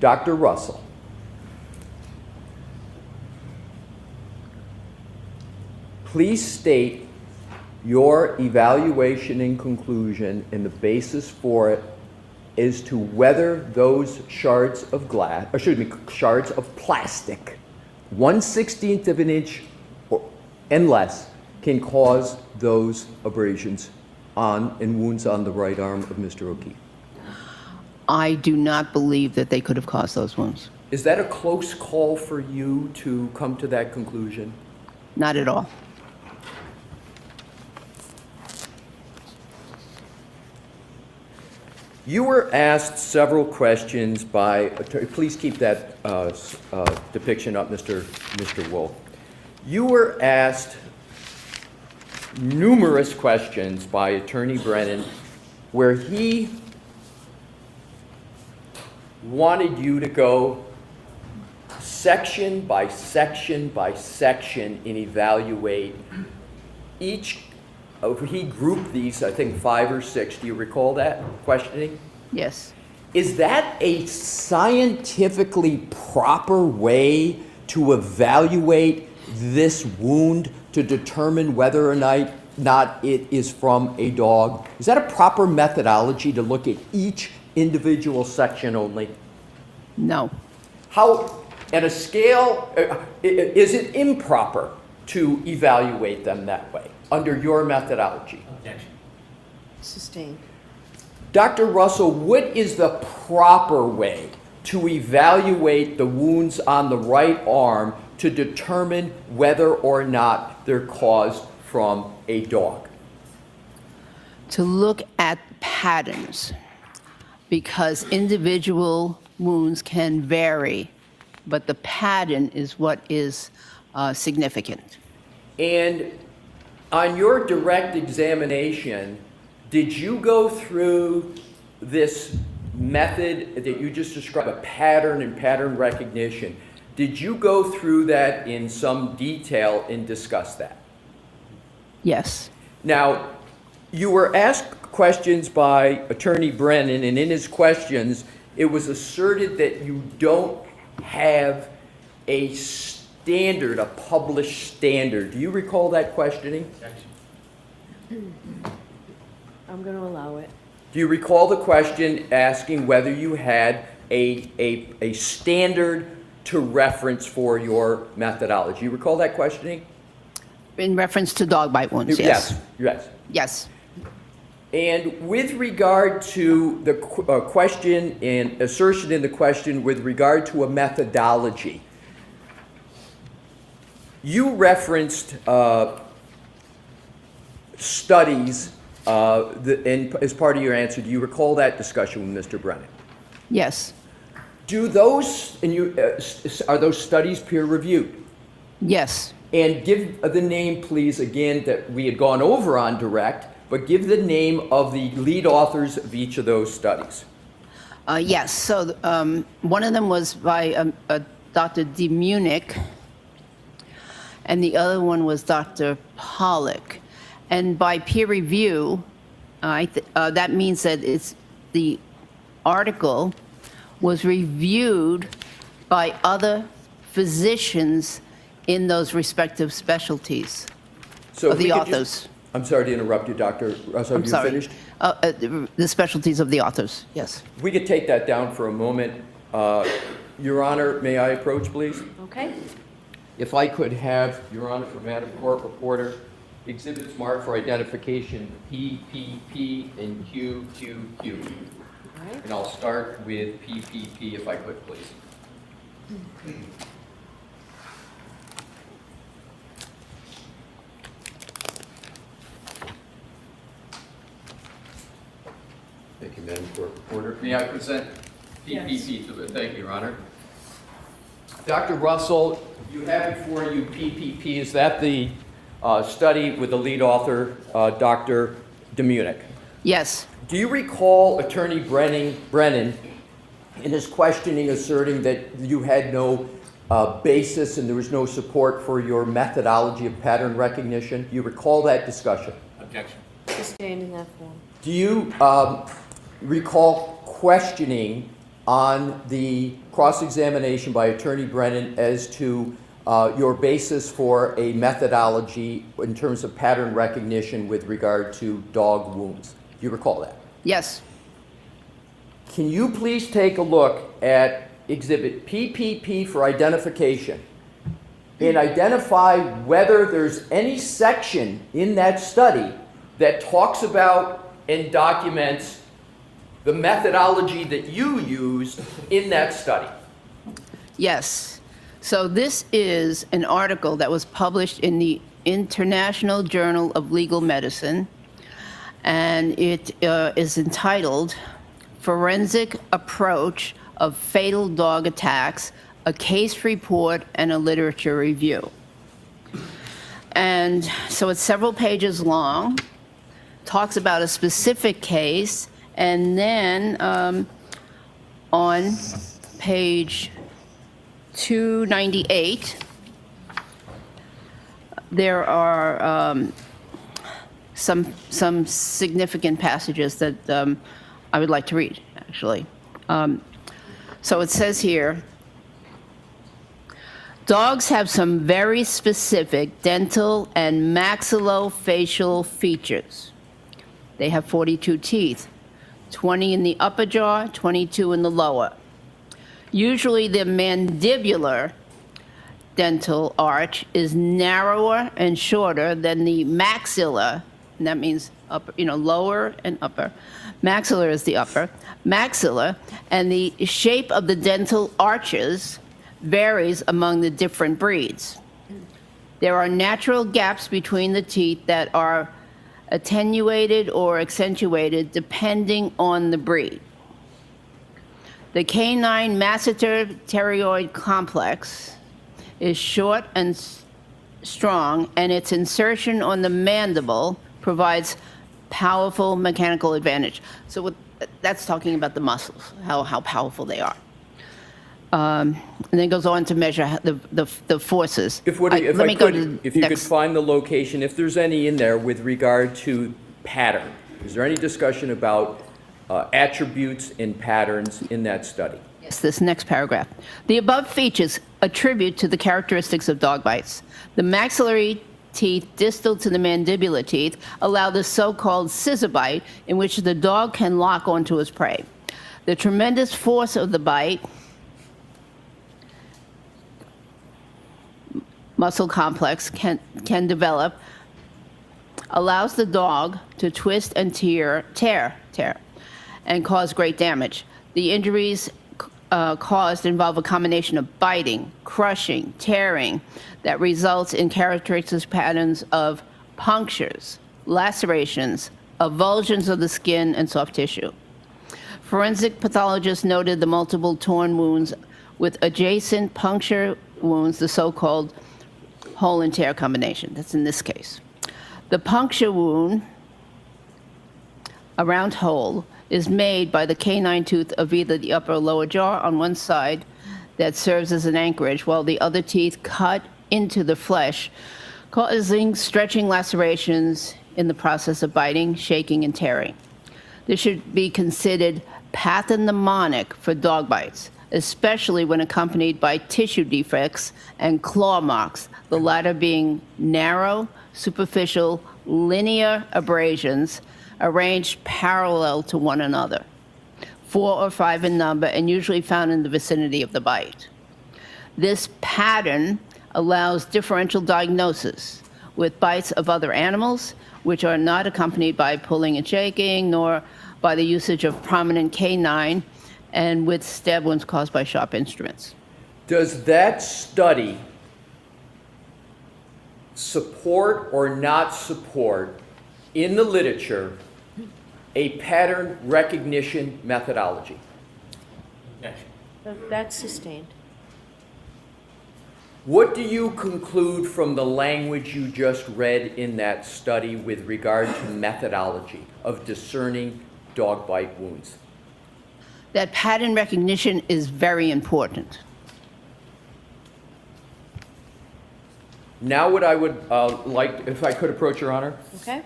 Dr. Russell, please state your evaluation and conclusion and the basis for it as to whether those shards of glass, or excuse me, shards of plastic, 1/16 of an inch and less, can cause those abrasions on and wounds on the right arm of Mr. O'Keefe. I do not believe that they could have caused those wounds. Is that a close call for you to come to that conclusion? Not at all. You were asked several questions by, please keep that depiction up, Mr. Wolf. You were asked numerous questions by Attorney Brennan where he wanted you to go section by section by section and evaluate each. He grouped these, I think, 5 or 6. Do you recall that questioning? Yes. Is that a scientifically proper way to evaluate this wound to determine whether or not it is from a dog? Is that a proper methodology to look at each individual section only? No. How, at a scale, is it improper to evaluate them that way under your methodology? Objection. Sustained. Dr. Russell, what is the proper way to evaluate the wounds on the right arm to determine whether or not they're caused from a dog? To look at patterns, because individual wounds can vary, but the pattern is what is significant. And on your direct examination, did you go through this method that you just described, a pattern and pattern recognition? Did you go through that in some detail and discuss that? Yes. Now, you were asked questions by Attorney Brennan, and in his questions, it was asserted that you don't have a standard, a published standard. Do you recall that questioning? I'm going to allow it. Do you recall the question asking whether you had a standard to reference for your methodology? You recall that questioning? In reference to dog bite wounds, yes. Yes. Yes. And with regard to the question and assertion in the question with regard to a methodology, you referenced studies and as part of your answer. Do you recall that discussion with Mr. Brennan? Yes. Do those, and are those studies peer reviewed? Yes. And give the name, please, again, that we had gone over on direct, but give the name of the lead authors of each of those studies. Yes. So one of them was by Dr. D. Munich, and the other one was Dr. Pollock. And by peer review, that means that it's the article was reviewed by other physicians in those respective specialties So of if we the could authors. I'm sorry to interrupt you, Dr. Russell. I'm You sorry. finished? The specialties of the authors, yes. We could take that down for a moment. Your Honor, may I approach, please? Okay? If I could have, Your Honor, from Madam Court Reporter, exhibits marked for identification P, P, P, and Q, Q, Q. And I'll start with P, P, P if I could, please. Thank you, Madam Court Reporter. May I present PPP to the, thank you, Your Honor. Dr. Russell, you have before you PPP. Is that the study with the lead author, Dr. Demunick? Yes. Do you recall Attorney Brennan in his questioning asserting that you had no basis and there was no support for your methodology of pattern recognition? Do you recall that discussion? Objection. Sustained in that form. Do you recall questioning on the cross-examination by Attorney Brennan as to your basis for a methodology in terms of pattern recognition with regard to dog wounds? Do you recall that? Yes. Can you please take a look at exhibit PPP for identification and identify whether there's any section in that study that talks about and documents the methodology that you used in that study? Yes. So this is an article that was published in the International Journal of Legal Medicine, and it is entitled Forensic Approach of Fatal Dog Attacks, a Case Report and a Literature Review. And so it's several pages long, talks about a specific case, and then on page 298, there are some significant passages that I would like to read, actually. So it says here, dogs have some very specific dental and maxillofacial features. They have 42 teeth, 20 in the upper jaw, 22 in the lower. Usually the mandibular dental arch is narrower and shorter than the maxilla, and that means upper, lower and upper. Maxillar is the upper. Maxilla, and the shape of the dental arches varies among the different breeds. There are natural gaps between the teeth that are attenuated or accentuated depending on the breed. The canine masseter pterygoid complex is short and strong, and its insertion on the mandible provides powerful mechanical advantage. So that's talking about the muscles, how powerful they are. And then it goes on to measure the forces. If you could find the location, if there's any in there with regard to pattern, is there any discussion about attributes and patterns in that study? Yes, this next paragraph. The above features attribute to the characteristics of dog bites. The maxillary teeth distal to the mandibular teeth allow the so-called scissor bite in which the dog can lock onto his prey. The tremendous force of the bite, muscle complex can develop, allows the dog to twist and tear, and cause great damage. The injuries caused involve a combination of biting, crushing, tearing that results in characteristic patterns of punctures, lacerations, avulsions of the skin and soft tissue. Forensic pathologists noted the multiple torn wounds with adjacent puncture wounds, the so-called hole and tear combination. That's in this case. The puncture wound, a round hole, is made by the canine tooth of either the upper or lower jaw on one side that serves as an anchorage, while the other teeth cut into the flesh, causing stretching lacerations in the process of biting, shaking, and tearing. This should be considered pathognomonic for dog bites, especially when accompanied by tissue defects and claw marks, the latter being narrow, superficial, linear abrasions arranged parallel to one another, 4 or 5 in number, and usually found in the vicinity of the bite. This pattern allows differential diagnosis, with bites of other animals, which are not accompanied by pulling and shaking, nor by the usage of prominent canine, and with stab wounds caused by sharp instruments. Does that study support or not support in the literature a pattern recognition methodology? That's sustained. What do you conclude from the language you just read in that study with regard to methodology of discerning dog bite wounds? That pattern recognition is very important. Now what I would like, if I could approach Your Honor. Okay?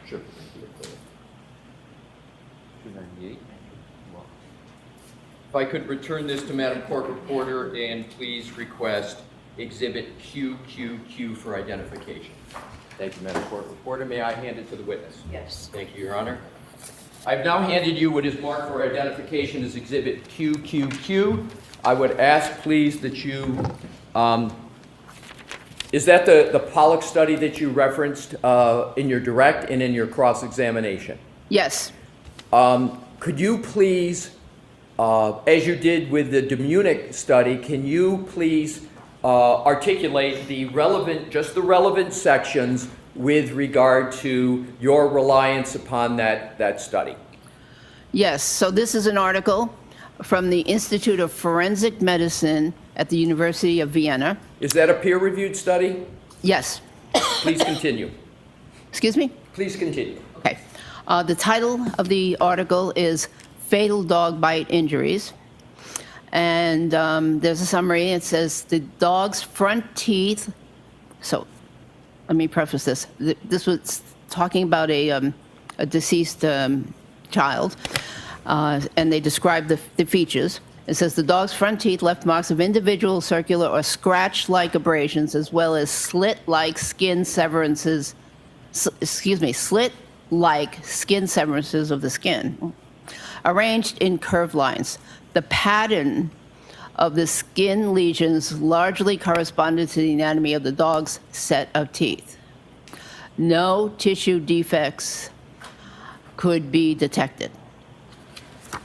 Sure. If I could return this to Madam Court Reporter and please request Exhibit QQQ for identification. Thank you, Madam Court Reporter. May I hand it to the witness? Yes. Thank you, Your Honor. I've now handed you what is marked for identification as Exhibit QQQ. I would ask, please, that you, is that the Pollock study that you referenced in your direct and in your cross-examination? Yes. Could you please, as you did with the Demunic study, can you please articulate the relevant, just the relevant sections with regard to your reliance upon that study? Yes. So this is an article from the Institute of Forensic Medicine at the University of Vienna. Is that a peer-reviewed study? Yes. Please continue. Excuse me? Please continue. Okay. The title of the article is Fatal Dog Bite Injuries. And there's a summary. It says the dog's front teeth. So let me preface this. This was talking about a deceased child. And they describe the features. It says the dog's front teeth left marks of individual circular or scratch-like abrasions, as well as slit-like skin severances. Slit-like skin severances of the skin, arranged in curved lines. The pattern of the skin lesions largely corresponded to the anatomy of the dog's set of teeth. No tissue defects could be detected.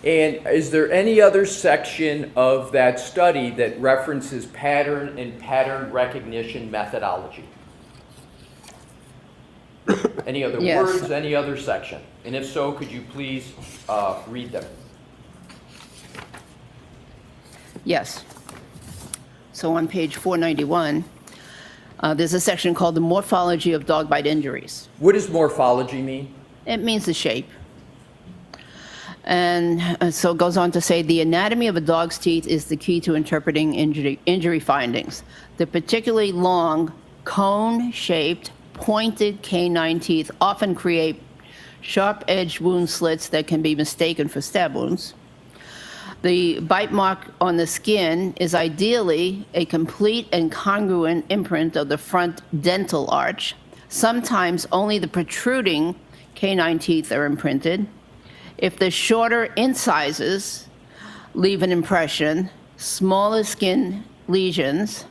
And is there any other section of that study that references pattern and pattern recognition methodology? Any other Yes. words, any other section? And if so, could you please read them? Yes. So on page 491, there's a section called the Morphology of Dog Bite Injuries. What does morphology mean? It means the shape. And so it goes on to say the anatomy of a dog's teeth is the key to interpreting injury findings. The particularly long, cone-shaped, pointed canine teeth often create sharp-edged wound slits that can be mistaken for stab wounds. The bite mark on the skin is ideally a complete and congruent imprint of the front dental arch. Sometimes only the protruding canine teeth are imprinted. If the shorter incisors leave an impression, smaller skin lesions,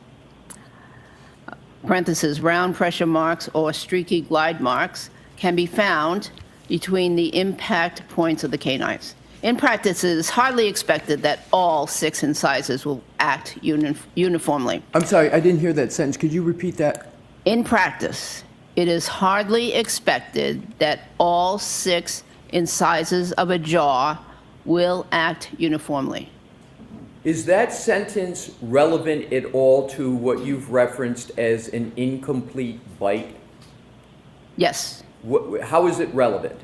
parentheses, round pressure marks or streaky glide marks, can be found between the impact points of the canines. In practice, it is hardly expected that all 6 incisors will act uniformly. I'm sorry, I didn't hear that sentence. Could you repeat that? In practice, it is hardly expected that all 6 incisors of a jaw will act uniformly. Is that sentence relevant at all to what you've referenced as an incomplete bite? Yes, How is it relevant?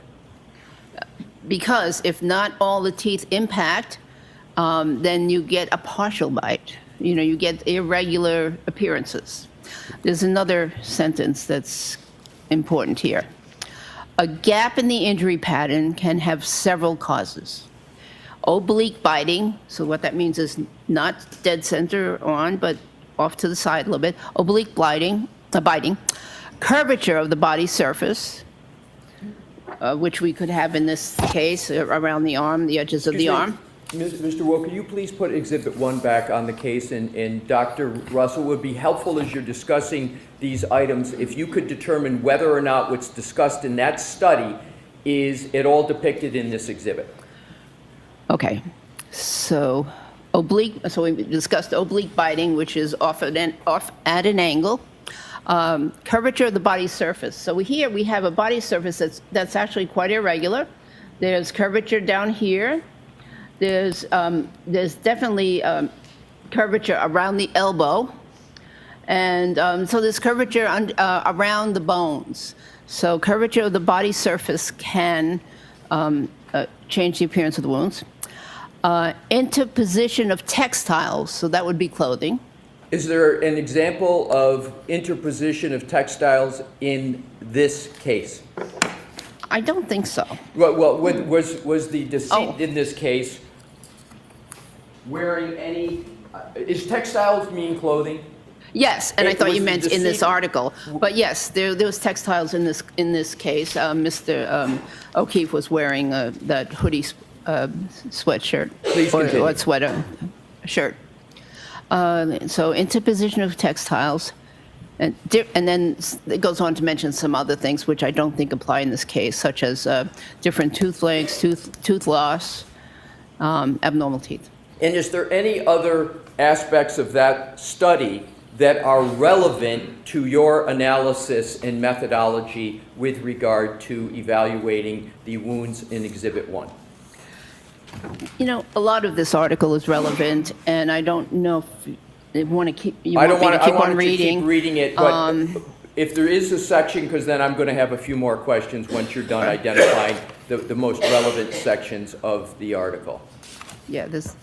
because if not all the teeth impact, then you get a partial bite. You get irregular appearances. There's another sentence that's important here. A gap in the injury pattern can have several causes. Oblique biting, so what that means is not dead center on, but off to the side a little bit. Oblique biting. Curvature of the body surface, which we could have in this case around the arm, the edges of the arm. Mr. Wu, could you please put Exhibit 1 back on the case? And Dr. Russell, would be helpful as you're discussing these items if you could determine whether or not what's discussed in that study is at all depicted in this exhibit. Okay, so so we discussed oblique biting, which is off at an angle. Curvature of the body surface. So here we have a body surface that's actually quite irregular. There's curvature down here. There's definitely curvature around the elbow. And so there's curvature around the bones. So curvature of the body surface can change the appearance of the wounds. Interposition of textiles, so that would be clothing. Is there an example of interposition of textiles in this case? I don't think so. Well, was the decedent Oh. in this case wearing any, is textiles mean clothing? Yes, and I thought Was you the meant in this decedent- article. But yes, there was textiles in this case. Mr. O'Keefe was wearing that hoodie sweatshirt. Please continue. Or sweater, shirt. So interposition of textiles. And then it goes on to mention some other things which I don't think apply in this case, such as different tooth lengths, tooth loss, abnormal teeth. And is there any other aspects of that study that are relevant to your analysis and methodology with regard to evaluating the wounds in Exhibit 1? You know, a lot of this article is relevant, and I don't know if you want to keep. I don't want to keep to on reading. keep reading it, but if there is a section, because then I'm going to have a few more questions once you're done identifying the most relevant sections of the article. Yeah, this.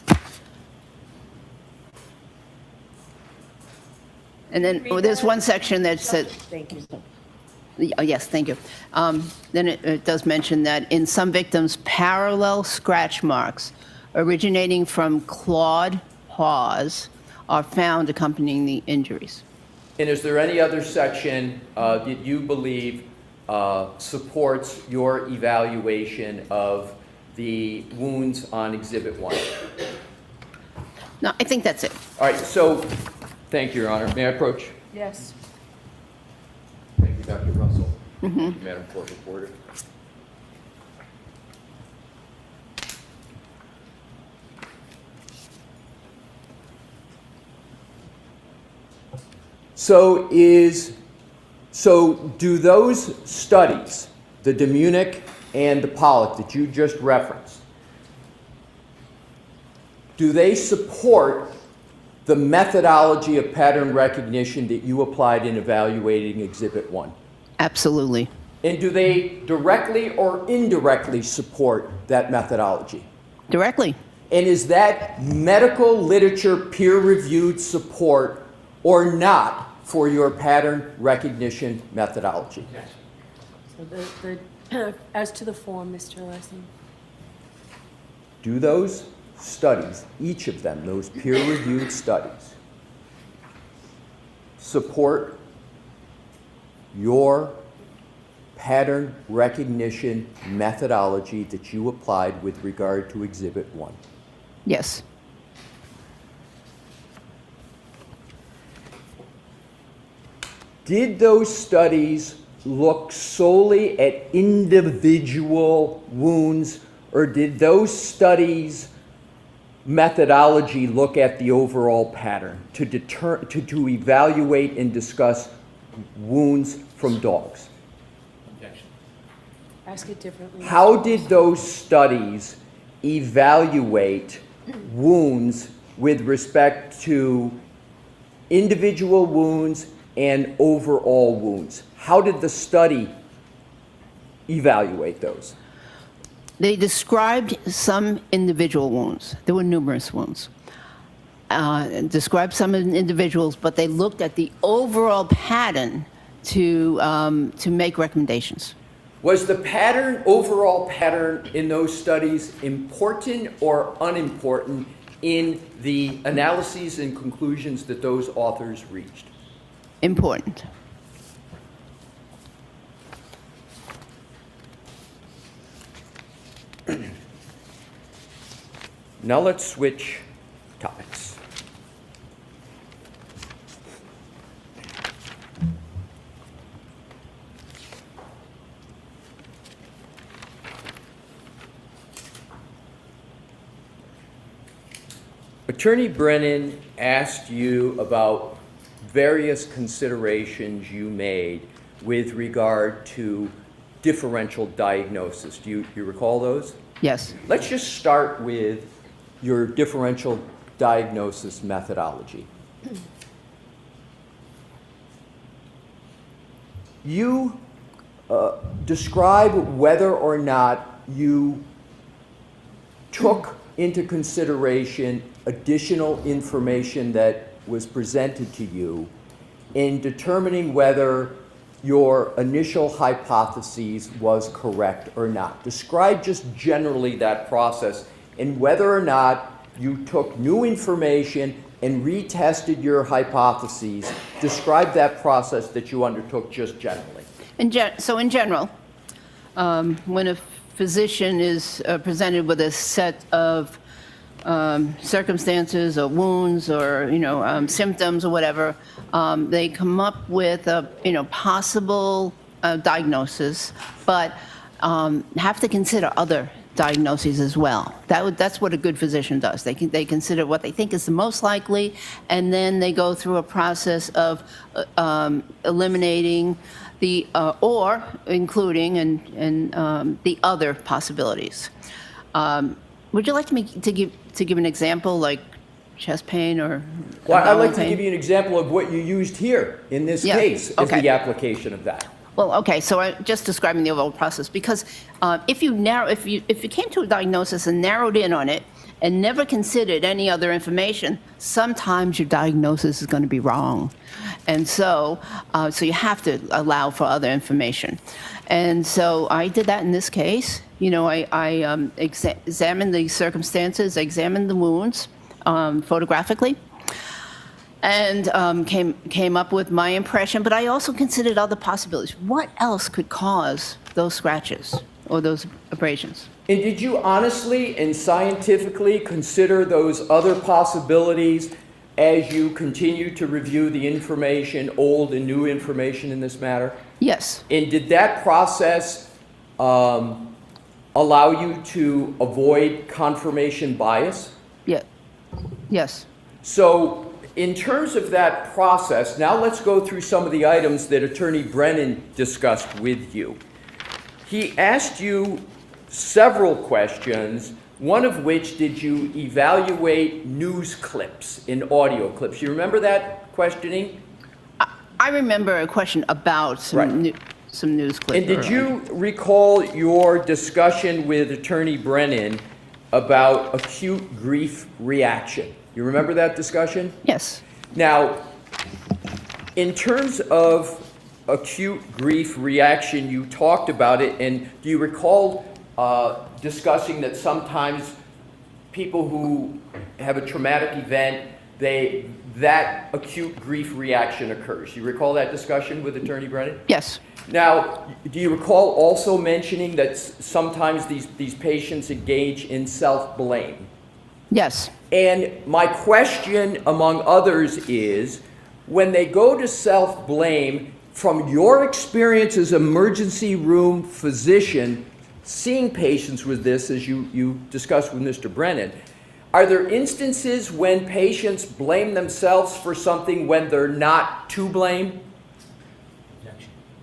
And then there's one section that said. Thank you. Yes, thank you. Then it does mention that in some victims, parallel scratch marks originating from clawed paws are found accompanying the injuries. And is there any other section that you believe supports your evaluation of the wounds on Exhibit 1? No, I think that's it. All right, so, thank you, Your Honor. May I approach? Yes. Thank you, Dr. Russell. Thank you, Madam Court Reporter. So do those studies, the Demunic and the Pollock that you just referenced, do they support the methodology of pattern recognition that you applied in evaluating Exhibit 1? Absolutely. And do they directly or indirectly support that methodology? Directly. And is that medical literature peer-reviewed support or not for your pattern recognition methodology? So as to the form, Mr. Lessing. Do those studies, each of them, those peer-reviewed studies, support your pattern recognition methodology that you applied with regard to Exhibit 1? Yes. Did those studies look solely at individual wounds, or did those studies' methodology look at the overall pattern to evaluate and discuss wounds from dogs? Ask it differently. How did those studies evaluate wounds with respect to individual wounds and overall wounds? How did the study evaluate those? They described some individual wounds. There were numerous wounds. Described some individuals, but they looked at the overall pattern to make recommendations. Was the pattern, overall pattern in those studies important or unimportant in the analyses and conclusions that those authors reached? Important. Now let's switch topics. Attorney Brennan asked you about various considerations you made with regard to differential diagnosis. Do you recall those? Yes. Let's just start with your differential diagnosis methodology. You describe whether or not you took into consideration additional information that was presented to you in determining whether your initial hypothesis was correct or not. Describe just generally that process and whether or not you took new information and retested your hypotheses. Describe that process that you undertook just generally. So in general, when a physician is presented with a set of circumstances or wounds or symptoms or whatever, they come up with a possible diagnosis, but have to consider other diagnoses as well. That's what a good physician does. They consider what they think is the most likely, and then they go through a process of eliminating the or including and the other possibilities. Would you like to give an example, like chest pain or? Well, I'd like to pain? give you an example of what you used here in this case as okay. the application of that. Well, okay, so I'm just describing the overall process, because if you came to a diagnosis and narrowed in on it and never considered any other information, sometimes your diagnosis is going to be wrong. And so you have to allow for other information. And so I did that in this case. I examined the circumstances, examined the wounds photographically, and came up with my impression, but I also considered other possibilities. What else could cause those scratches or those abrasions? And did you honestly and scientifically consider those other possibilities as you continue to review the information, old and new information in this matter? Yes. And did that process allow you to avoid confirmation bias? Yeah. Yes. So in terms of that process, now let's go through some of the items that Attorney Brennan discussed with you. He asked you several questions, one of which, did you evaluate news clips and audio clips? You remember that questioning? I remember a question about some news clips. And did you recall your discussion with Attorney Brennan about acute grief reaction? You remember that discussion? Yes. Now, in terms of acute grief reaction, you talked about it, and do you recall discussing that sometimes people who have a traumatic event, that acute grief reaction occurs? You recall that discussion with Attorney Brennan? Yes. Now, do you recall also mentioning that sometimes these patients engage in self-blame? Yes. And my question, among others, is when they go to self-blame, from your experience as emergency room physician, seeing patients with this, as you discussed with Mr. Brennan, are there instances when patients blame themselves for something when they're not to blame?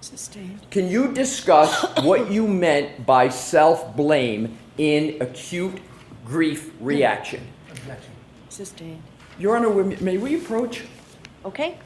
Sustained. Can you discuss what you meant by self-blame in acute grief reaction? Sustained. Your Honor, may we approach? Okay.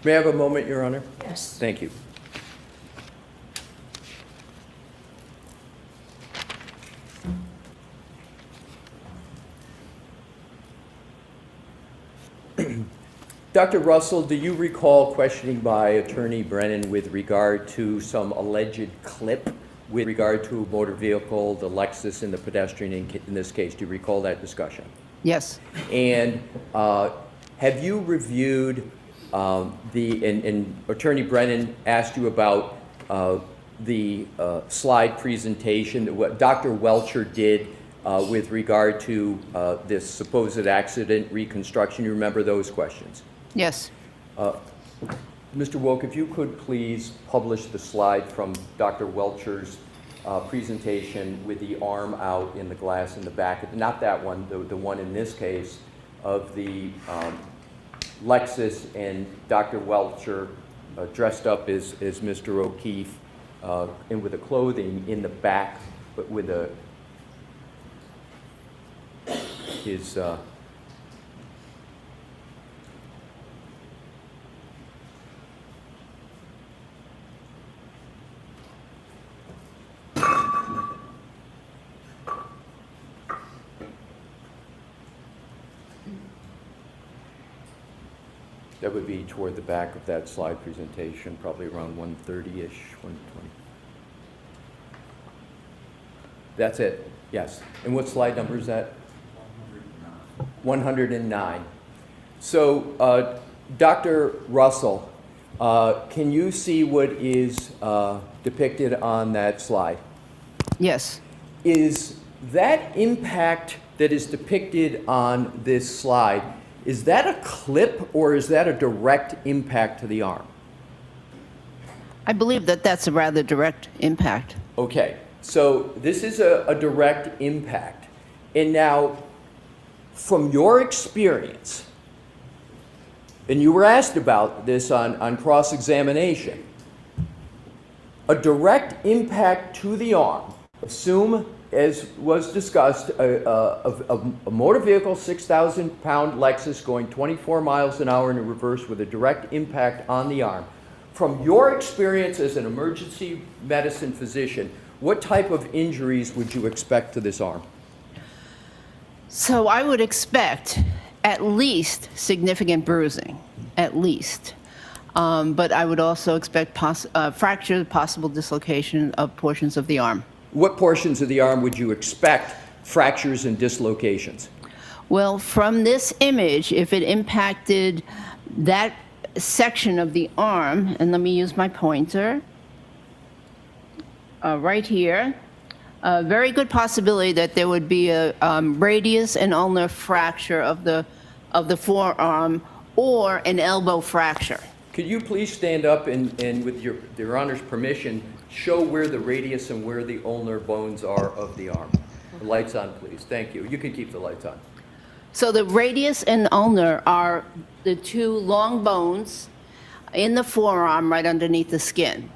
May I have a moment, Your Honor? Yes. Thank you. Dr. Russell, do you recall questioning by Attorney Brennan with regard to some alleged clip with regard to a motor vehicle, the Lexus and the pedestrian in this case? Do you recall that discussion? Yes. And have you reviewed and Attorney Brennan asked you about the slide presentation that what Dr. Welcher did with regard to this supposed accident reconstruction? You remember those questions? Yes. Mr. Woke, if you could please publish the slide from Dr. Welcher's presentation with the arm out in the glass in the back, not that one, the one in this case of the Lexus and Dr. Welcher dressed up as Mr. O'Keefe and with the clothing in the back, but with his that would be toward the back of that slide presentation, probably around 130-ish, 120. That's it, yes. And what slide number is that? 109. So, Dr. Russell, can you see what is depicted on that slide? Yes. Is that impact that is depicted on this slide, is that a clip or is that a direct impact to the arm? I believe that that's a rather direct impact. Okay, so this is a direct impact. And now, from your experience, and you were asked about this on cross-examination, a direct impact to the arm, assume, as was discussed, a motor vehicle, 6,000-pound Lexus going 24 miles an hour in reverse with a direct impact on the arm. From your experience as an emergency medicine physician, what type of injuries would you expect to this arm? So I would expect at least significant bruising, at least. But I would also expect fracture, possible dislocation of portions of the arm. What portions of the arm would you expect fractures and dislocations? Well, from this image, if it impacted that section of the arm, and let me use my pointer, right here, a very good possibility that there would be a radius and ulnar fracture of the forearm or an elbow fracture. Could you please stand up and with your Honor's permission, show where the radius and where the ulnar bones are of the arm? The lights on, please. Thank you. You can keep the lights on. So the radius and ulnar are the two long bones in the forearm right underneath the skin.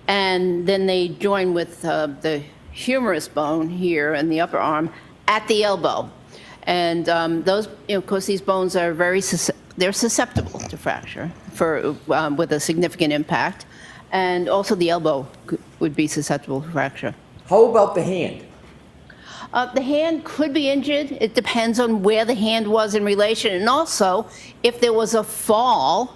And then they join with the humerus bone here in the upper arm at the elbow. And those, of course, these bones are they're susceptible to fracture with a significant impact. And also the elbow would be susceptible to fracture. How about the hand? The hand could be injured. It depends on where the hand was in relation. And also, if there was a fall,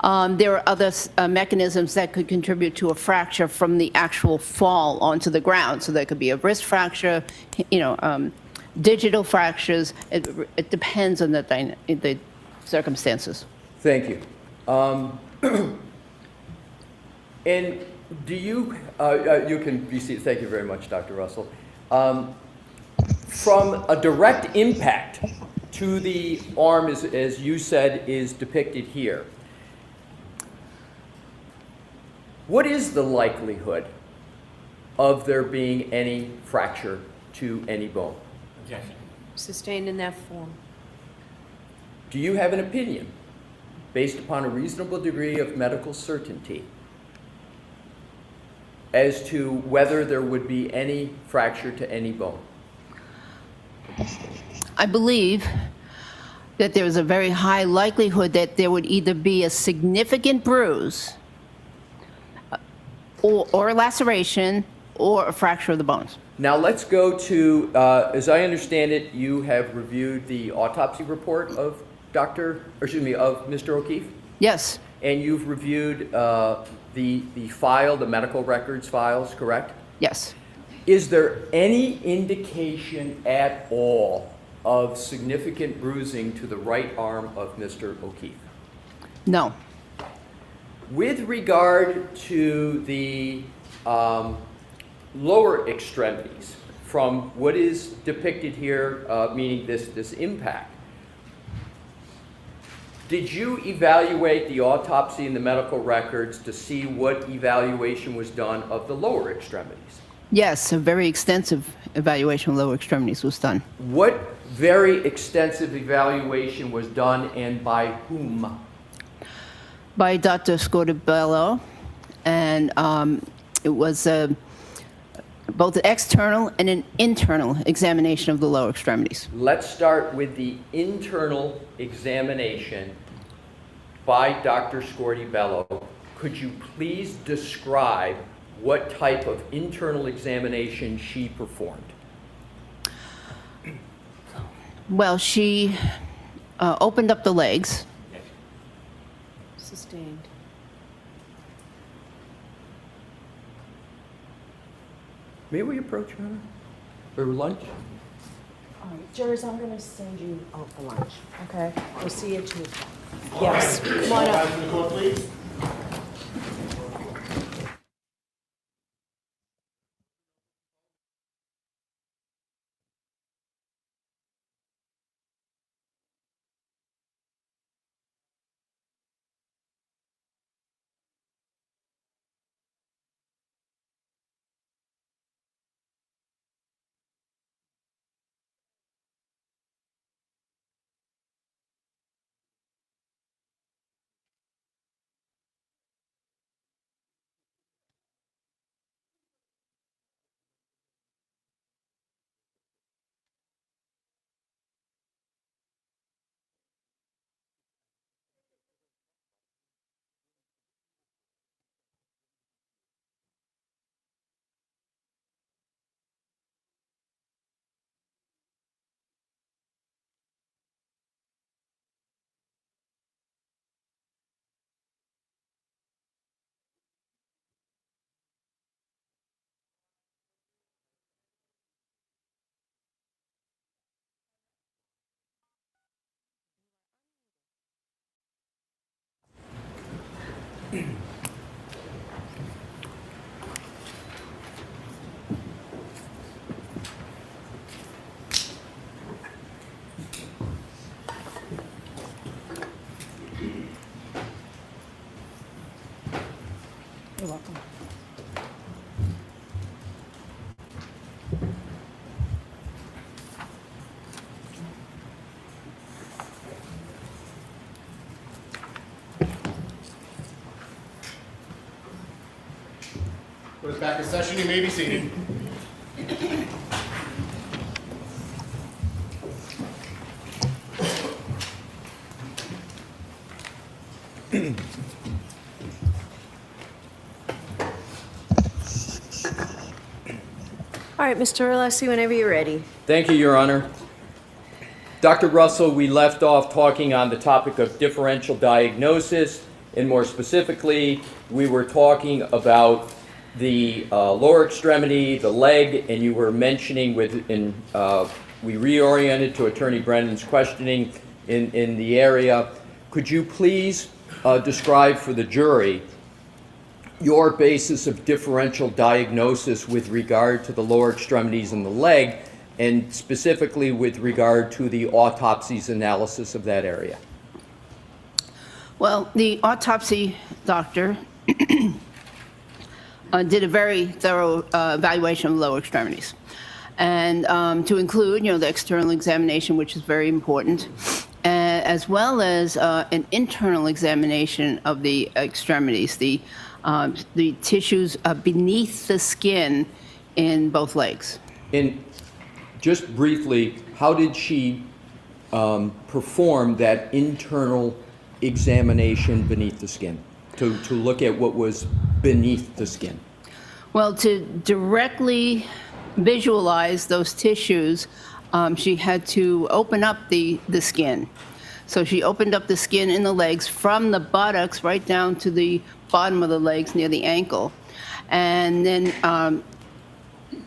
there are other mechanisms that could contribute to a fracture from the actual fall onto the ground. So there could be a wrist fracture, digital fractures. It depends on the circumstances. Thank you. And do you, you can be seated. Thank you very much, Dr. Russell. From a direct impact to the arm, as you said, is depicted here, what is the likelihood of there being any fracture to any bone? Objection. Sustained in that form. Do you have an opinion based upon a reasonable degree of medical certainty as to whether there would be any fracture to any bone? I believe that there was a very high likelihood that there would either be a significant bruise or a laceration or a fracture of the bones. Now let's go to, as I understand it, you have reviewed the autopsy report of Mr. O'Keefe, Yes, and you've reviewed the file, the medical records files, correct? yes. Is there any indication at all of significant bruising to the right arm of Mr. O'Keefe? No. With regard to the lower extremities, from what is depicted here, meaning this impact, did you evaluate the autopsy and the medical records to see what evaluation was done of the lower extremities? Yes, a very extensive evaluation of lower extremities was done. What very extensive evaluation was done and by whom? By Dr. Scorbello, and it was both an external and an internal examination of the lower extremities. Let's start with the internal examination by Dr. Scorbello. Could you please describe what type of internal examination she performed? Well, she opened up the legs. Sustained. May we approach her? Or lunch? All right, jurors, I'm going to send you out for lunch, okay? We'll see you at 2 o'clock. Yes, come on up. You're welcome. Put us back in session, you may be seated. All right, Mr. Alessi, whenever you're ready. Thank you, Your Honor. Dr. Russell, we left off talking on the topic of differential diagnosis, and more specifically, we were talking about the lower extremity, the leg, and you were mentioning we reoriented to Attorney Brennan's questioning in the area. Could you please describe for the jury your basis of differential diagnosis with regard to the lower extremities and the leg, and specifically with regard to the autopsy's analysis of that area? Well, the autopsy doctor did a very thorough evaluation of lower extremities, and to include, the external examination, which is very important, as well as an internal examination of the extremities, the tissues beneath the skin in both legs. And just briefly, how did she perform that internal examination beneath the skin, to look at what was beneath the skin? Well, to directly visualize those tissues, she had to open up the skin. So she opened up the skin in the legs from the buttocks right down to the bottom of the legs near the ankle, and then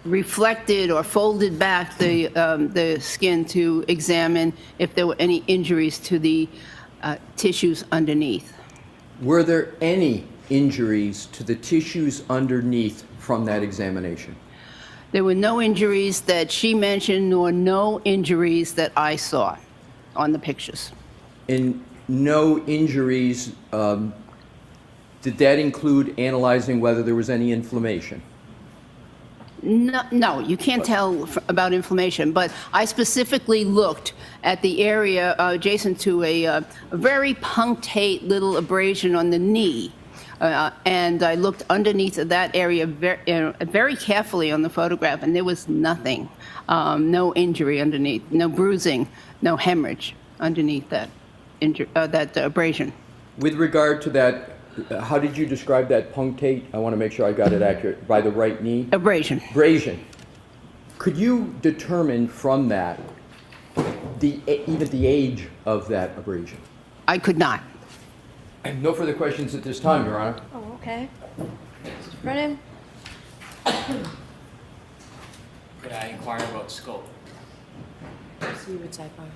reflected or folded back the skin to examine if there were any injuries to the tissues underneath. Were there any injuries to the tissues underneath from that examination? There were no injuries that she mentioned, nor no injuries that I saw on the pictures. And no injuries, did that include analyzing whether there was any inflammation? No, you can't tell about inflammation, but I specifically looked at the area adjacent to a very punctate little abrasion on the knee. And I looked underneath of that area very carefully on the photograph, and there was nothing. No injury underneath, no bruising, no hemorrhage underneath that abrasion. With regard to that, how did you describe that punctate? I want to make sure I got it accurate. By the right knee? Abrasion. Abrasion. Could you determine from that even the age of that abrasion? I could not. No further questions at this time, Your Honor. Oh, okay. Mr. Brennan? Could I inquire about scope? See what sidebar.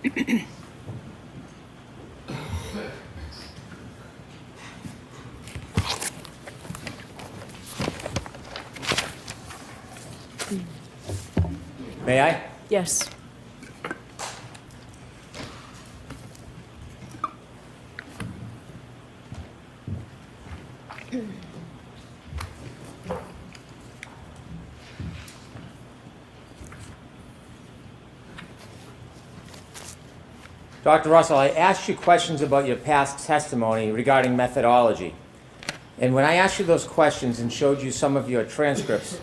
May I? Yes. Dr. Russell, I asked you questions about your past testimony regarding methodology. And when I asked you those questions and showed you some of your transcripts,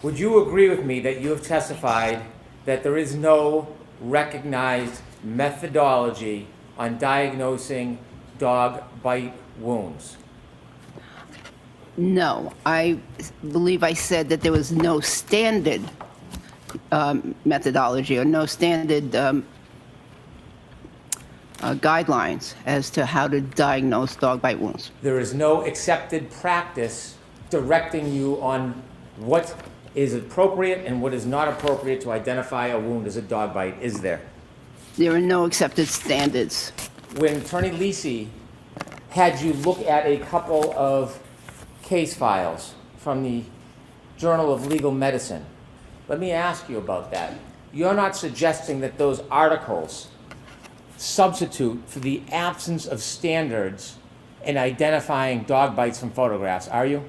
would you agree with me that you have testified that there is no recognized methodology on diagnosing dog bite wounds? No, I believe I said that there was no standard methodology or no standard guidelines as to how to diagnose dog bite wounds. There is no accepted practice directing you on what is appropriate and what is not appropriate to identify a wound as a dog bite, is there? There are no accepted standards. When Attorney Lisi had you look at a couple of case files from the Journal of Legal Medicine, let me ask you about that. You're not suggesting that those articles substitute for the absence of standards in identifying dog bites from photographs, are you?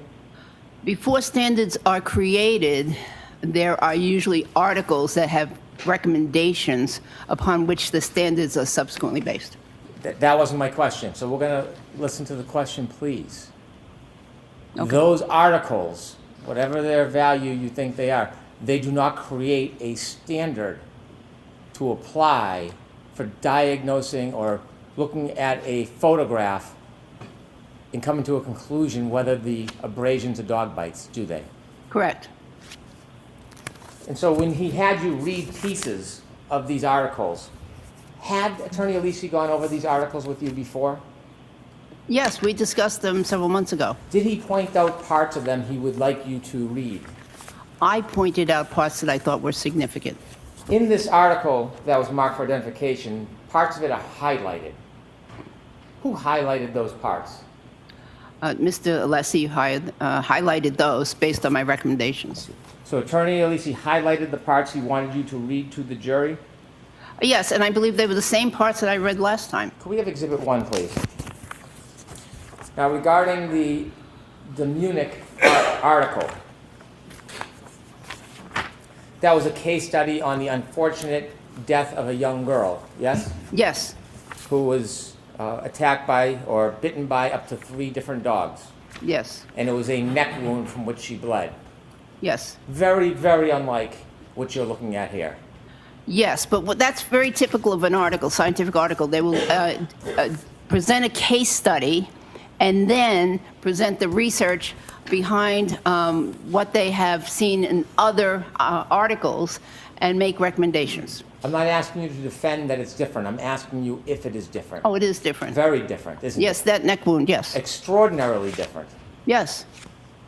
Before standards are created, there are usually articles that have recommendations upon which the standards are subsequently based. That wasn't my question, so we're going to listen to the question, please. Okay. Those articles, whatever their value you think they are, they do not create a standard to apply for diagnosing or looking at a photograph and coming to a conclusion whether the abrasions are dog bites, do they? Correct. And so when he had you read pieces of these articles, had Attorney Alisi gone over these articles with you before? Yes, we discussed them several months ago. Did he point out parts of them he would like you to read? I pointed out parts that I thought were significant. In this article that was marked for identification, parts of it are highlighted. Who highlighted those parts? Mr. Alessi highlighted those based on my recommendations. So Attorney Alisi highlighted the parts he wanted you to read to the jury? Yes, and I believe they were the same parts that I read last time. Could we have Exhibit 1, please? Now, regarding the Munich article, that was a case study on the unfortunate death of a young girl, yes? Yes, Who was attacked by or bitten by up to 3 different dogs. yes, And it was a neck wound from which she bled. yes. Very, very unlike what you're looking at here. Yes, but that's very typical of an article, scientific article. They will present a case study and then present the research behind what they have seen in other articles and make recommendations. I'm not asking you to defend that it's different. I'm asking you if it is different. Oh, it is different. Very different, isn't Yes, it? that neck wound, yes. Extraordinarily different. Yes.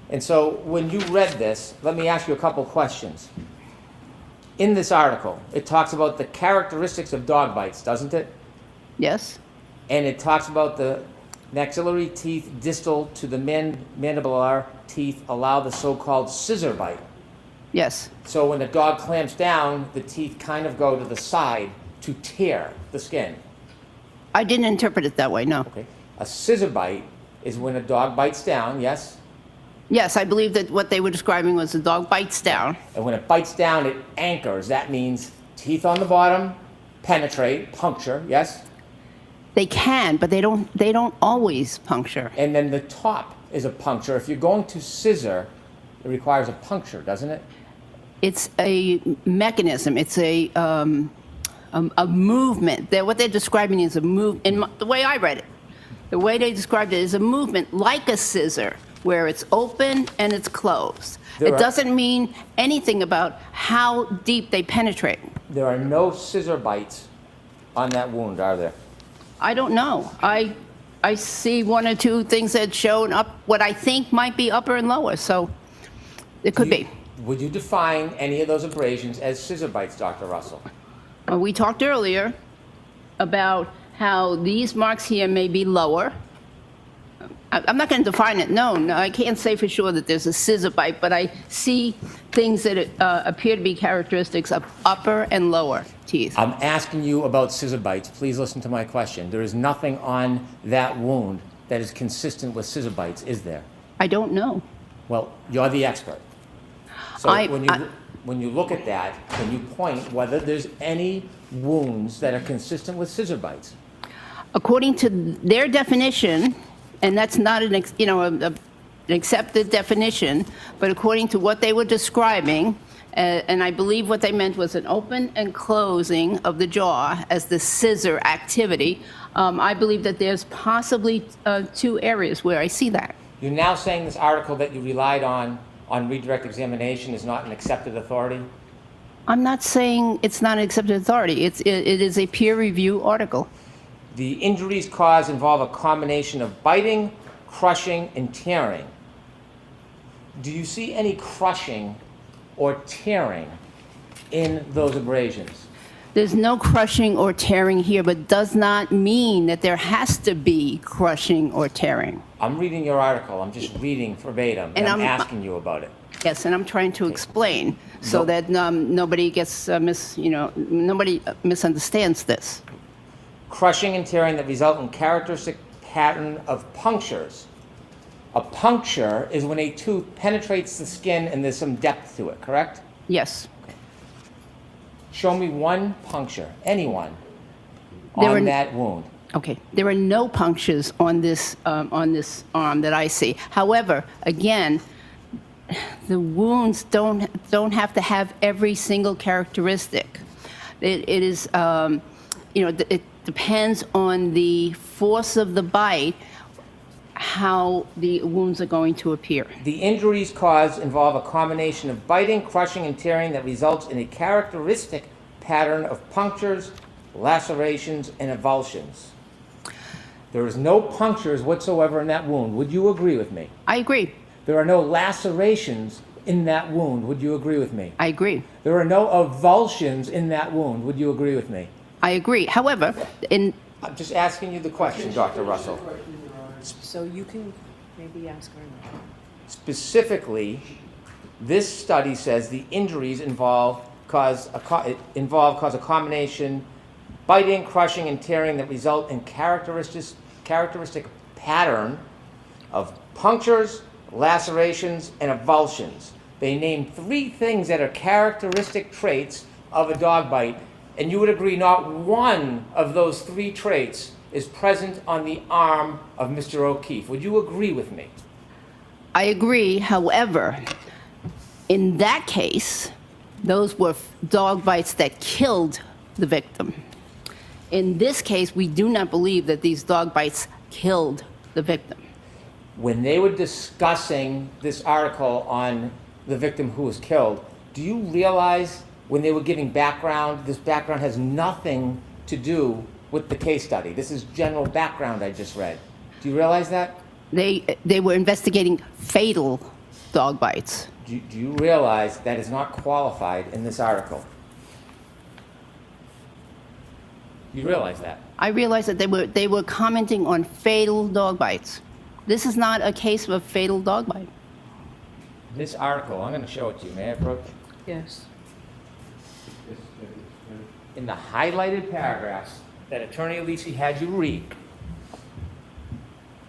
And so when you read this, let me ask you a couple questions. In this article, it talks about the characteristics of dog bites, doesn't it? Yes. And it talks about the maxillary teeth distal to the mandibular teeth allow the so-called scissor bite. Yes. So when the dog clamps down, the teeth kind of go to the side to tear the skin. I didn't interpret it that way, no. Okay. A scissor bite is when a dog bites down, yes? Yes, I believe that what they were describing was the dog bites down. And when it bites down, it anchors. That means teeth on the bottom penetrate, puncture, yes? They can, but they don't always puncture. And then the top is a puncture. If you're going to scissor, it requires a puncture, doesn't it? It's a mechanism. It's a movement. What they're describing is a move. The way I read it, the way they described it is a movement like a scissor, where it's open and it's closed. It doesn't mean anything about how deep they penetrate. There are no scissor bites on that wound, are there? I don't know. I see 1 or 2 things that show up what I think might be upper and lower, so it could be. Would you define any of those abrasions as scissor bites, Dr. Russell? We talked earlier about how these marks here may be lower. I'm not going to define it, no, I can't say for sure that there's a scissor bite, but I see things that appear to be characteristics of upper and lower teeth. I'm asking you about scissor bites. Please listen to my question. There is nothing on that wound that is consistent with scissor bites, is there? I don't know. Well, you're the expert. So when you look at that, can you point whether there's any wounds that are consistent with scissor bites? According to their definition, and that's not an accepted definition, but according to what they were describing, and I believe what they meant was an open and closing of the jaw as the scissor activity, I believe that there's possibly 2 areas where I see that. You're now saying this article that you relied on redirect examination is not an accepted authority? I'm not saying it's not an accepted authority. It is a peer review article. The injuries caused involve a combination of biting, crushing, and tearing. Do you see any crushing or tearing in those abrasions? There's no crushing or tearing here, but does not mean that there has to be crushing or tearing. I'm reading your article. I'm just reading verbatim, and I'm asking you about it. Yes, and I'm trying to explain so that nobody gets nobody misunderstands this. Crushing and tearing that result in characteristic pattern of punctures. A puncture is when a tooth penetrates the skin and there's some depth to it, correct? Yes. Show me one puncture, anyone, There on were- that wound. Okay, there are no punctures on this arm that I see. However, again, the wounds don't have to have every single characteristic. It is, it depends on the force of the bite, how the wounds are going to appear. The injuries caused involve a combination of biting, crushing, and tearing that results in a characteristic pattern of punctures, lacerations, and avulsions. There is no punctures whatsoever in that wound. Would you agree with me? I agree. There are no lacerations in that wound. Would you agree with me? I agree. There are no avulsions in that wound. Would you agree with me? I agree. However, I'm just asking you the question, Dr. Russell. So you can maybe ask her now. Specifically, this study says the injuries cause a combination biting, crushing, and tearing that result in characteristic pattern of punctures, lacerations, and avulsions. They name 3 things that are characteristic traits of a dog bite, and you would agree not one of those 3 traits is present on the arm of Mr. O'Keefe. Would you agree with me? I agree. However, in that case, those were dog bites that killed the victim. In this case, we do not believe that these dog bites killed the victim. When they were discussing this article on the victim who was killed, do you realize when they were giving background, this background has nothing to do with the case study? This is general background I just read. Do you realize that? They were investigating fatal dog bites. Do you realize that is not qualified in this article? You realize that? I realize that they were commenting on fatal dog bites. This is not a case of a fatal dog bite. This article, I'm going to show it to you. May I approach? Yes. In the highlighted paragraphs that Attorney Alisi had you read,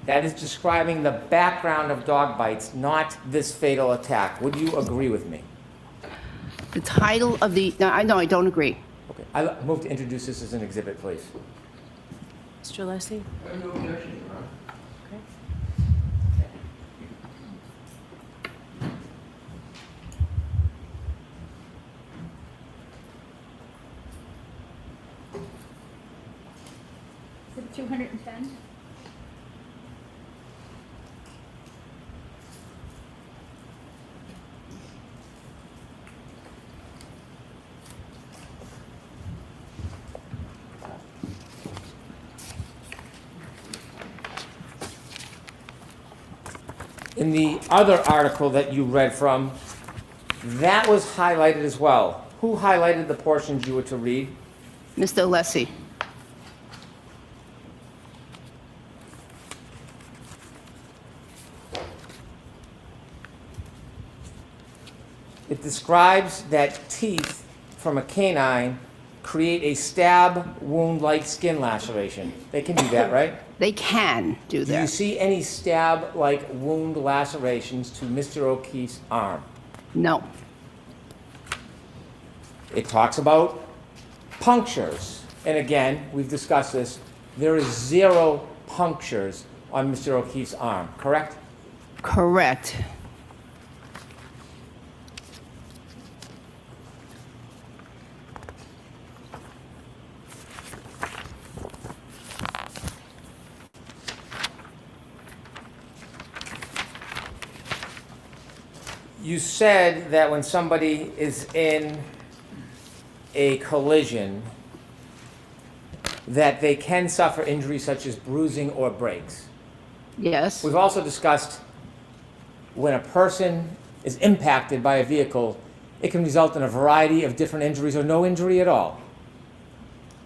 that is describing the background of dog bites, not this fatal attack. Would you agree with me? The title of the... No, I don't agree. Okay. I move to introduce this as an exhibit, please. Mr. Leslie? I have no objection, Your Honor. Okay. Is it 210? In the other article that you read from, that was highlighted as well. Who highlighted the portions you were to read? Mr. Alessi. It describes that teeth from a canine create a stab wound-like skin laceration. They can do that, right? They can do Do you that. see any stab-like wound lacerations to Mr. O'Keefe's arm? No. It talks about punctures. And again, we've discussed this. There is 0 punctures on Mr. O'Keefe's arm, correct? Correct. You said that when somebody is in a collision, that they can suffer injuries such as bruising or breaks. Yes. We've also discussed when a person is impacted by a vehicle, it can result in a variety of different injuries or no injury at all.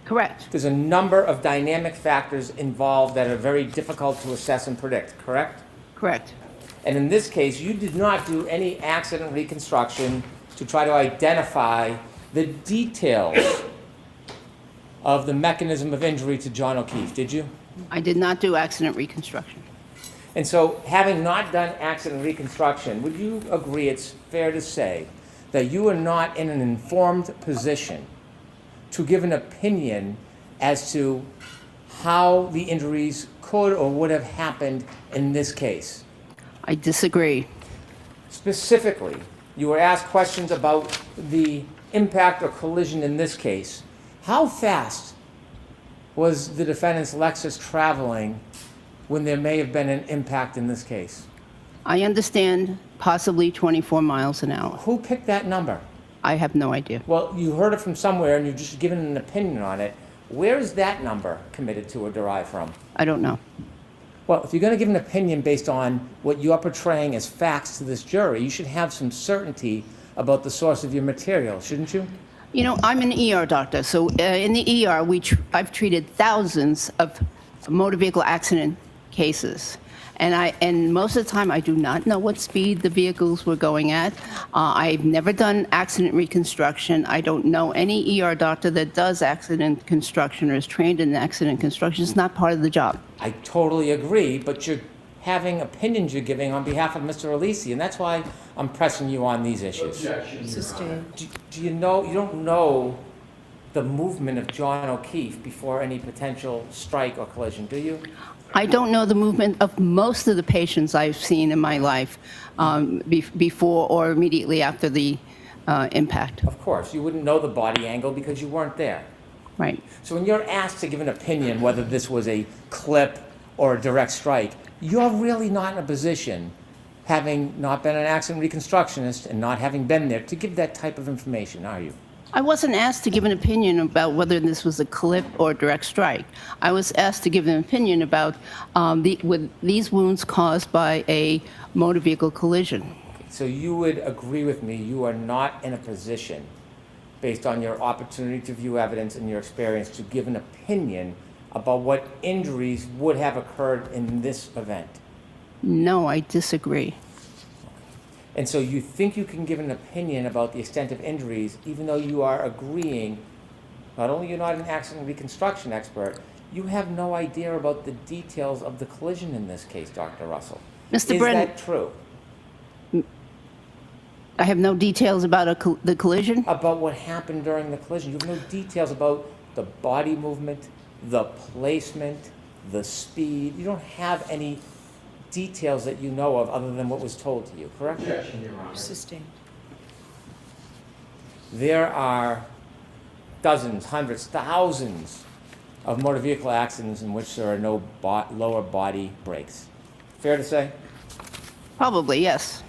Correct. There's a number of dynamic factors involved that are very difficult to assess and predict, correct? Correct. And in this case, you did not do any accident reconstruction to try to identify the details of the mechanism of injury to John O'Keefe, did you? I did not do accident reconstruction. And so, having not done accident reconstruction, would you agree it's fair to say that you are not in an informed position to give an opinion as to how the injuries could or would have happened in this case? I disagree. Specifically, you were asked questions about the impact or collision in this case. How fast was the defendant's Lexus traveling when there may have been an impact in this case? I understand possibly 24 miles an hour. Who picked that number? I have no idea. Well, you heard it from somewhere and you've just given an opinion on it. Where is that number committed to or derived from? I don't know. Well, if you're going to give an opinion based on what you're portraying as facts to this jury, you should have some certainty about the source of your material, shouldn't you? You know, I'm an ER doctor, so in the ER, I've treated thousands of motor vehicle accident cases. And most of the time, I do not know what speed the vehicles were going at. I've never done accident reconstruction. I don't know any ER doctor that does accident construction or is trained in accident construction. It's not part of the job. I totally agree, but you're having opinions you're giving on behalf of Mr. Alisi, and that's why I'm pressing you on these issues. Sustained. Do you know, you don't know the movement of John O'Keefe before any potential strike or collision, do you? I don't know the movement of most of the patients I've seen in my life before or immediately after the impact. Of course, you wouldn't know the body angle because you weren't there. Right. So when you're asked to give an opinion whether this was a clip or a direct strike, you're really not in a position, having not been an accident reconstructionist and not having been there, to give that type of information, are you? I wasn't asked to give an opinion about whether this was a clip or a direct strike. I was asked to give an opinion about these wounds caused by a motor vehicle collision. So you would agree with me, you are not in a position, based on your opportunity to view evidence and your experience, to give an opinion about what injuries would have occurred in this event. No, I disagree. And so you think you can give an opinion about the extent of injuries, even though you are agreeing, not only you're not an accident reconstruction expert, you have no idea about the details of the collision in this case, Dr. Russell. Mr. Brennan, Is that true? I have no details about the collision? About what happened during the collision. You have no details about the body movement, the placement, the speed. You don't have any details that you know of other than what was told to you, correct? Objection, Your Honor. Sustained. There are dozens, hundreds, thousands of motor vehicle accidents in which there are no lower body brakes. Fair to say? Probably, yes.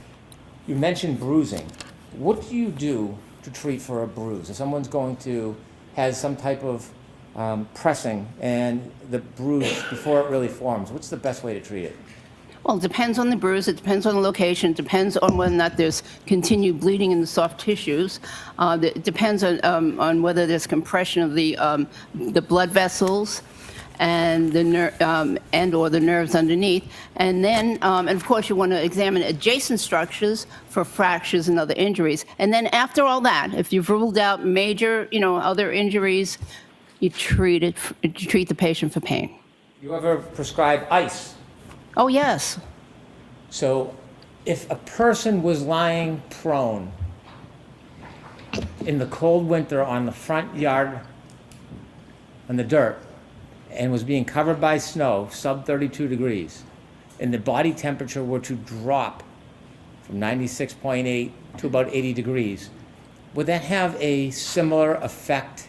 You mentioned bruising. What do you do to treat for a bruise? If someone's has some type of pressing and the bruise before it really forms, what's the best way to treat it? Well, it depends on the bruise, it depends on the location, it depends on whether or not there's continued bleeding in the soft tissues. It depends on whether there's compression of the blood vessels. and or the nerves underneath. And then, and of course, you want to examine adjacent structures for fractures and other injuries. And then after all that, if you've ruled out major, other injuries, you treat the patient for pain. You ever prescribe ice? Oh, yes. So if a person was lying prone in the cold winter on the front yard, on the dirt, and was being covered by snow, sub 32 degrees, and the body temperature were to drop from 96.8 to about 80 degrees, would that have a similar effect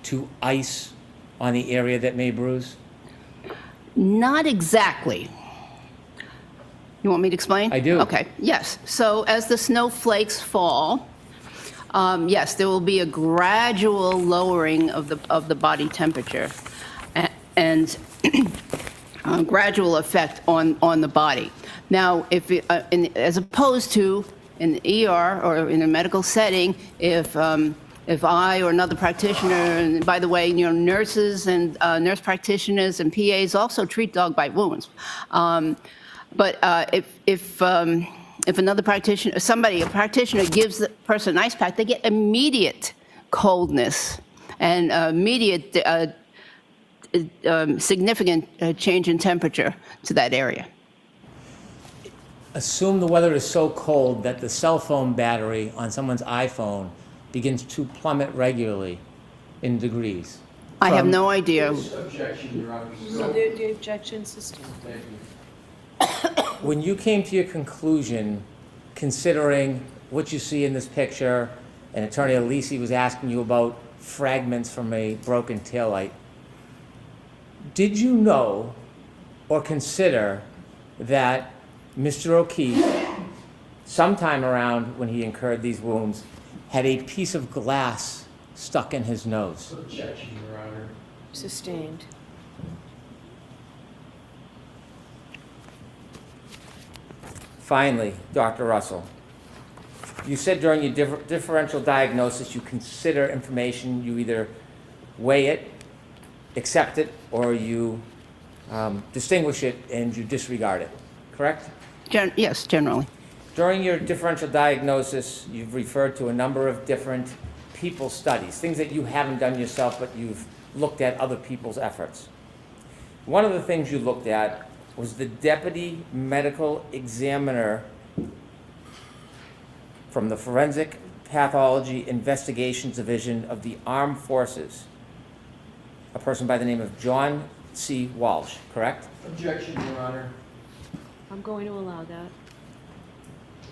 to ice on the area that may bruise? Not exactly. You want me to explain? I do. Okay, yes. So as the snowflakes fall, yes, there will be a gradual lowering of the body temperature and gradual effect on the body. Now, as opposed to in the ER or in a medical setting, if I or another practitioner, and by the way, nurses and nurse practitioners and PAs also treat dog bite wounds. But if another practitioner, a practitioner gives the person an ice pack, they get immediate coldness and immediate significant change in temperature to that area. Assume the weather is so cold that the cell phone battery on someone's iPhone begins to plummet regularly in degrees. I have no idea. Objection, Your Honor. The objection sustained. Thank you. When you came to your conclusion, considering what you see in this picture, and Attorney Alisi was asking you about fragments from a broken taillight, did you know or consider that Mr. O'Keefe, sometime around when he incurred these wounds, had a piece of glass stuck in his nose? Objection, Your Honor. Sustained. Finally, Dr. Russell, you said during your differential diagnosis you consider information, you either weigh it, accept it, or you distinguish it and you disregard it, correct? Yes, generally. During your differential diagnosis, you've referred to a number of different people studies, things that you haven't done yourself, but you've looked at other people's efforts. One of the things you looked at was the deputy medical examiner from the Forensic Pathology Investigations Division of the Armed Forces, a person by the name of John C. Walsh, correct? Objection, Your Honor. I'm going to allow that.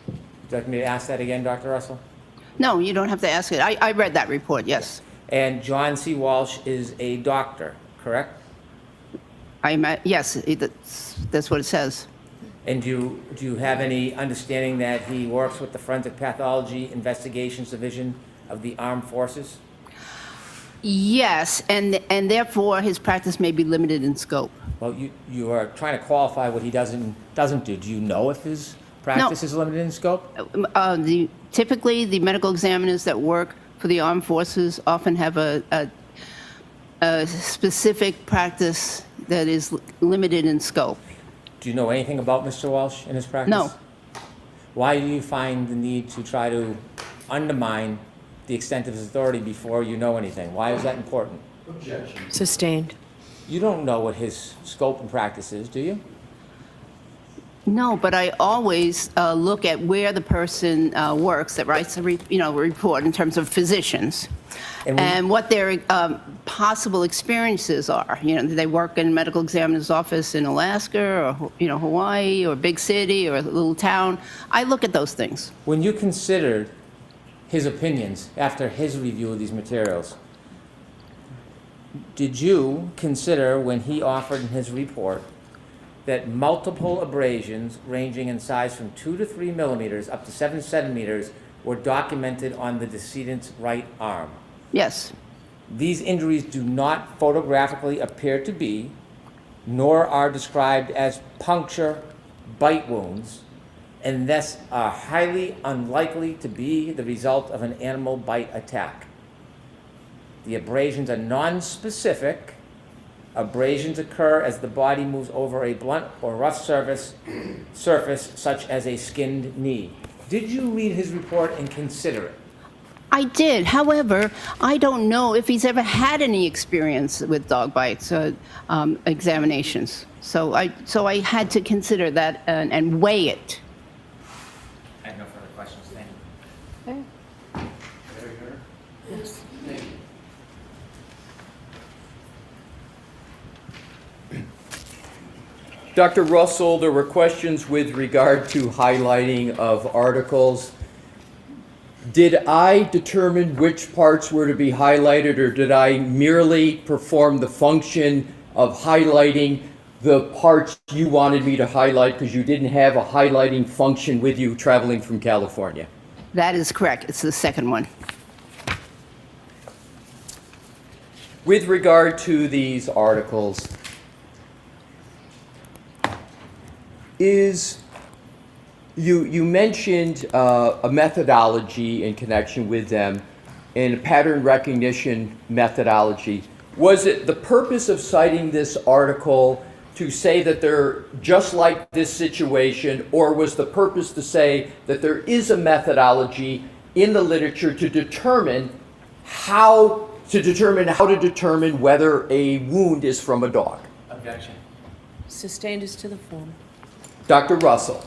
Would you like me to ask that again, Dr. Russell? No, you don't have to ask it. I read that report, yes. And John C. Walsh is a doctor, correct? Yes, that's what it says. And do you have any understanding that he works with the Forensic Pathology Investigations Division of the Armed Forces? Yes, and therefore his practice may be limited in scope. Well, you are trying to qualify what he doesn't do. Do you know if his practice is limited in scope? Typically, the medical examiners that work for the armed forces often have a specific practice that is limited in scope. Do you know anything about Mr. Walsh and his practice? No. Why do you find the need to try to undermine the extent of his authority before you know anything? Why is that important? Objection. Sustained. You don't know what his scope and practice is, do you? No, but I always look at where the person works that writes a report in terms of physicians and what their possible experiences are. Do they work in a medical examiner's office in Alaska or Hawaii or a big city or a little town? I look at those things. When you considered his opinions after his review of these materials, did you consider when he offered in his report that multiple abrasions ranging in size from 2 to 3 millimeters up to 7 centimeters were documented on the decedent's right arm? Yes. These injuries do not photographically appear to be, nor are described as puncture bite wounds, and thus are highly unlikely to be the result of an animal bite attack. The abrasions are non-specific, Abrasions occur as the body moves over a blunt or rough surface such as a skinned knee. Did you read his report and consider it? I did. However, I don't know if he's ever had any experience with dog bites examinations. So I had to consider that and weigh it. I have no further questions. Thank you. Dr. Russell, there were questions with regard to highlighting of articles. Did I determine which parts were to be highlighted, or did I merely perform the function of highlighting the parts you wanted me to highlight because you didn't have a highlighting function with you traveling from California? That is correct. It's the second one. With regard to these articles, you mentioned a methodology in connection with them and a pattern recognition methodology. Was it the purpose of citing this article to say that they're just like this situation, or was the purpose to say that there is a methodology in the literature to determine how to determine whether a wound is from a dog? Objection. Sustained as to the form. Dr. Russell,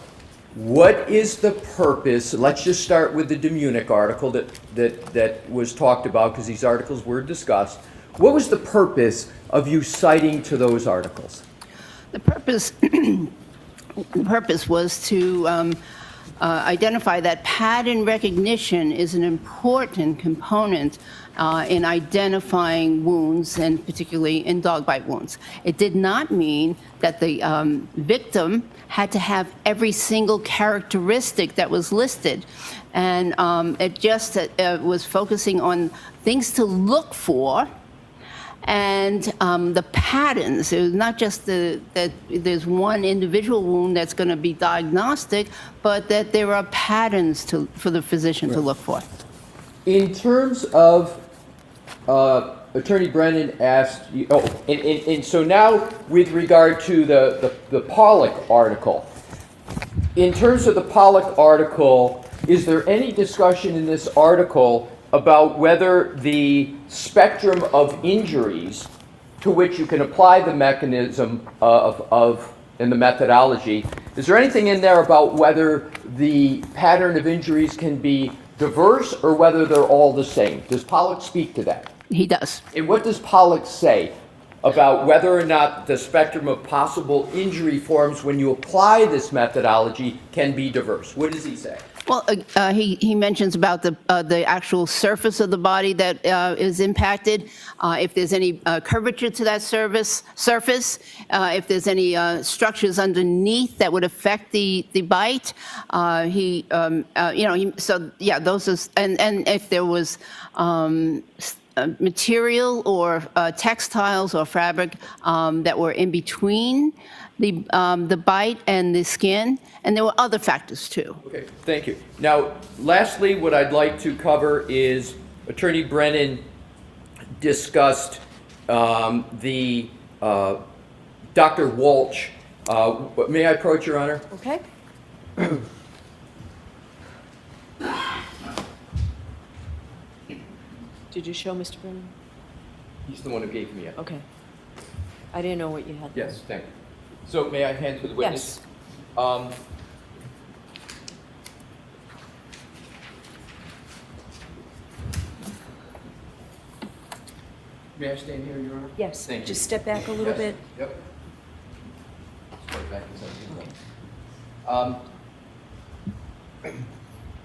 what is the purpose? Let's just start with the Demunic article that was talked about, because these articles were discussed. What was the purpose of you citing to those articles? The purpose was to identify that pattern recognition is an important component in identifying wounds, and particularly in dog bite wounds. It did not mean that the victim had to have every single characteristic that was listed. And it just was focusing on things to look for, and the patterns. It was not just that there's one individual wound that's going to be diagnostic, but that there are patterns for the physician to look for. In terms of, Attorney Brennan asked, and so now with regard to the Pollock article, in terms of the Pollock article, is there any discussion in this article about whether the spectrum of injuries to which you can apply the mechanism and the methodology, is there anything in there about whether the pattern of injuries can be diverse or whether they're all the same? Does Pollock speak to that? He does. And what does Pollock say about whether or not the spectrum of possible injury forms when you apply this methodology can be diverse? What does he say? Well, he mentions about the actual surface of the body that is impacted, if there's any curvature to that surface, if there's any structures underneath that would affect the bite. Those are, and if there was material or textiles or fabric that were in between the bite and the skin, and there were other factors too. Okay, thank you. Now, lastly, what I'd like to cover is Attorney Brennan discussed the Dr. Walsh. May I approach, Your Honor? Okay. Did you show Mr. Brennan? He's the one who gave me it. Okay. I didn't know what you had there. Yes, thank you. So may I hand to the witness? Yes. May I stand here, Your Honor? Yes. Thank you. Just step back a little bit. Yep. Start back inside.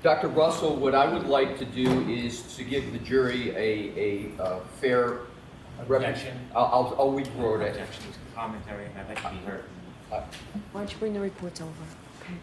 Dr. Russell, what I would like to do is to give the jury a fair Objection. I'll withdraw it. Objection to commentary, and I'd like to be heard. Why don't you bring the reports over? Okay.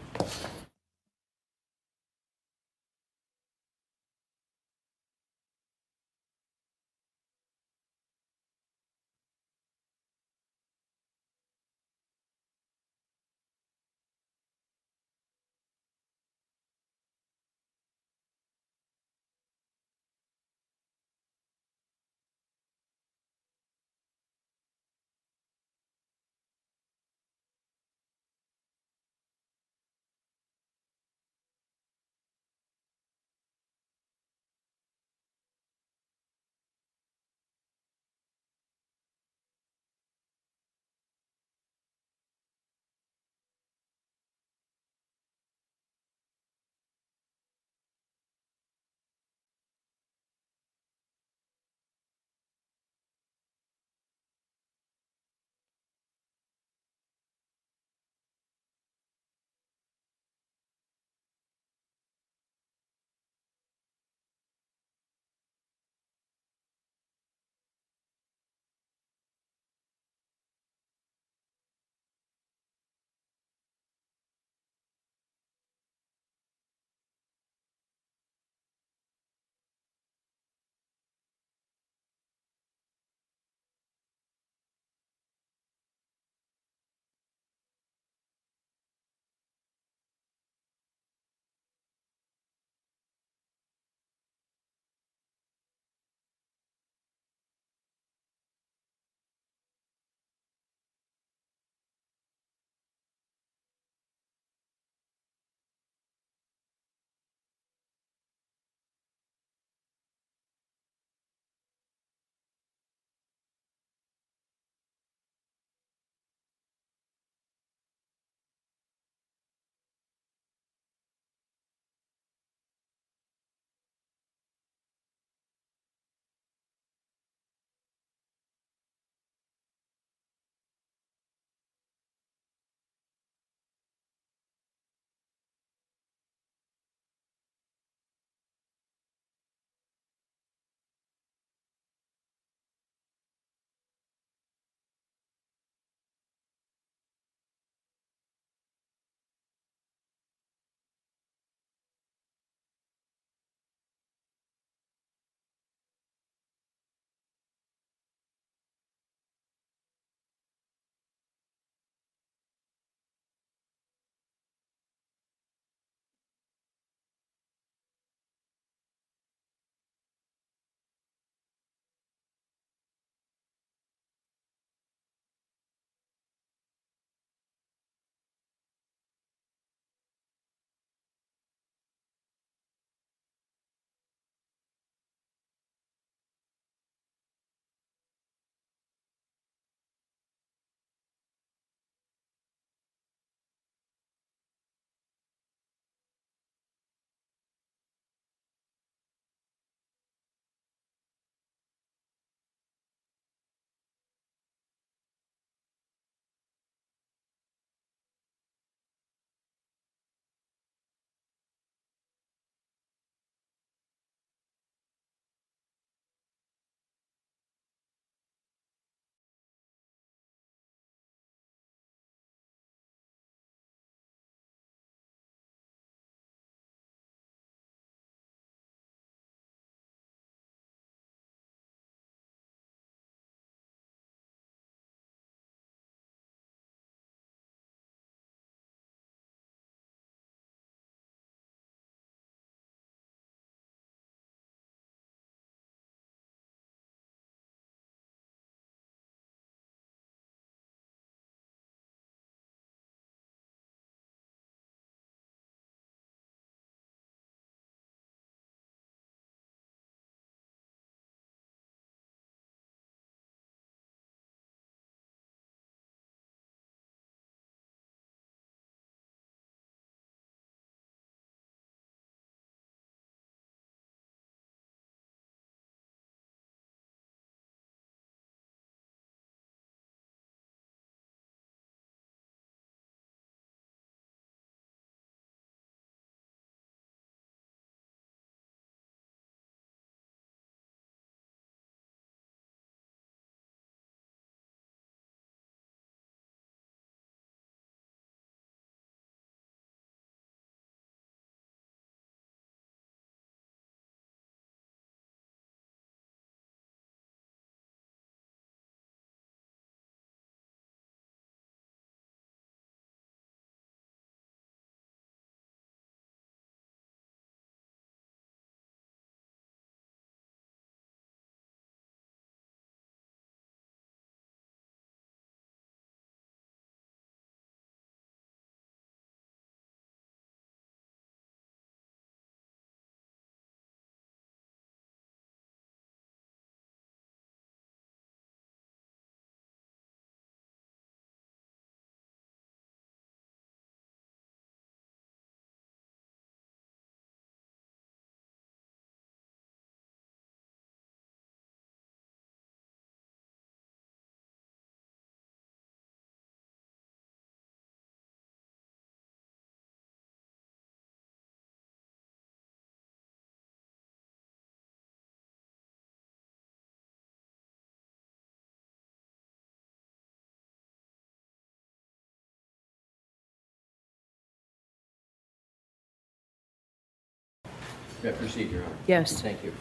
May I proceed, Your Honor? Yes. Thank you.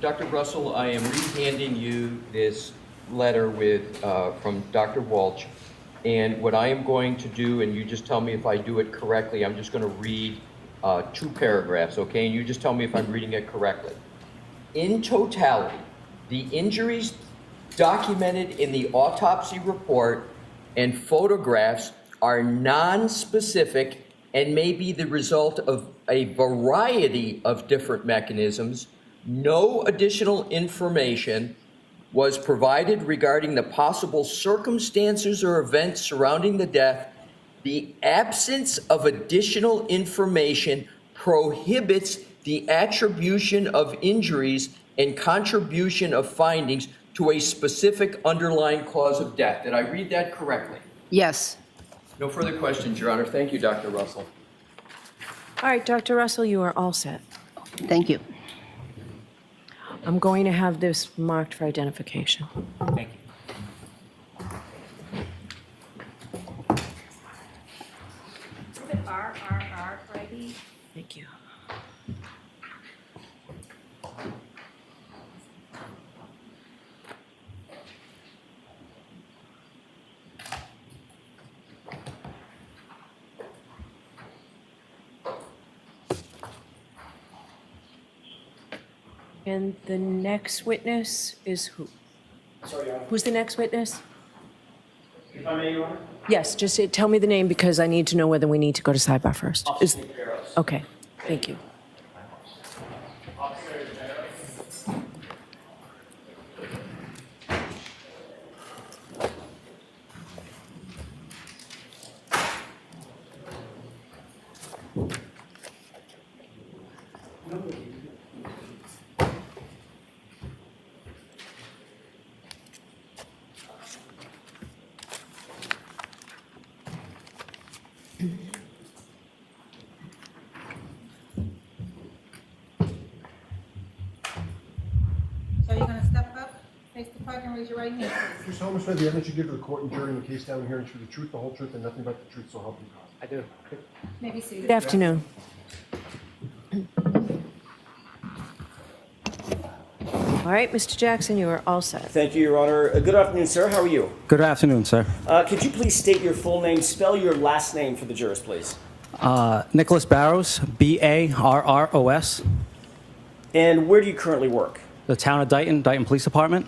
Dr. Russell, I am re-handing you this letter from Dr. Walsh. And what I am going to do, and you just tell me if I do it correctly, I'm just going to read 2 paragraphs, okay? And you just tell me if I'm reading it correctly. In totality, the injuries documented in the autopsy report and photographs are non-specific and may be the result of a variety of different mechanisms. No additional information was provided regarding the possible circumstances or events surrounding the death. The absence of additional information prohibits the attribution of injuries and contribution of findings to a specific underlying cause of death. Did I read that correctly? Yes. No further questions, Your Honor. Thank you, Dr. Russell. All right, Dr. Russell, you are all set. Thank you. I'm going to have this marked for identification. Thank you. Put RRR for ID. Thank you. And the next witness is who? Sorry, Your Honor. Who's the next witness? If I may, Your Honor? Yes, just tell me the name because I need to know whether we need to go to sidebar first. Officer Barrows. Okay, thank you. Officer Barrows. So you're gonna step up, face the clerk, and raise your right hand, please. You solemnly swear the evidence you give to the court and jury in the case down here and the truth, the whole truth, and nothing but the truth, so help you God. I do. May be seated. Good afternoon. All right, Mr. Jackson, you are all set. Thank you, Your Honor. Good afternoon, sir. How are you? Good afternoon, sir. Could you please state your full name, spell your last name for the jurors, please? Nicholas Barrows, Barros, And where do you currently work? the town of Dayton, Dayton Police Department,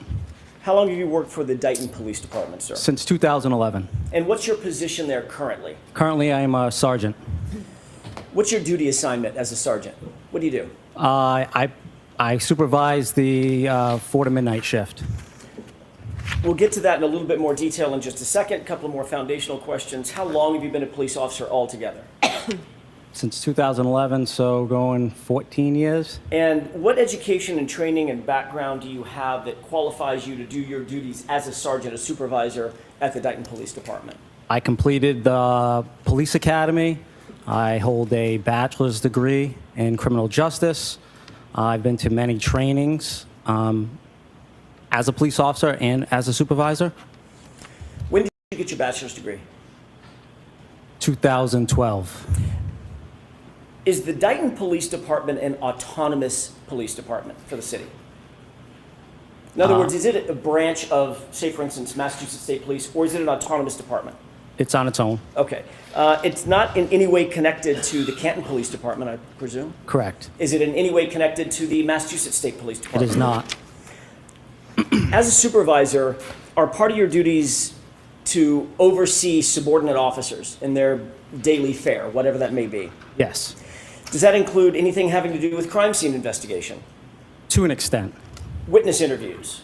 How long have you worked for the Dayton Police Department, sir? since 2011. And what's your position there currently? Currently, I am a sergeant. What's your duty assignment as a sergeant? What do you do? I supervise the 4 to midnight shift. We'll get to that in a little bit more detail in just a second. A couple of more foundational questions. How long have you been a police officer altogether? Since 2011, so going 14 years. And what education and training and background do you have that qualifies you to do your duties as a sergeant, a supervisor at the Dayton Police Department? I completed the police academy. I hold a bachelor's degree in criminal justice. I've been to many trainings as a police officer and as a supervisor. When did you get your bachelor's degree? 2012. Is the Dayton Police Department an autonomous police department for the city? In other words, is it a branch of, say, for instance, Massachusetts State Police, or is it an autonomous department? It's on its own. Okay. It's not in any way connected to the Canton Police Department, I presume? Correct. Is it in any way connected to the Massachusetts State Police It Department? is not. As a supervisor, are part of your duties to oversee subordinate officers in their daily fare, whatever that may be? Yes. Does that include anything having to do with crime scene investigation, To an extent. witness interviews?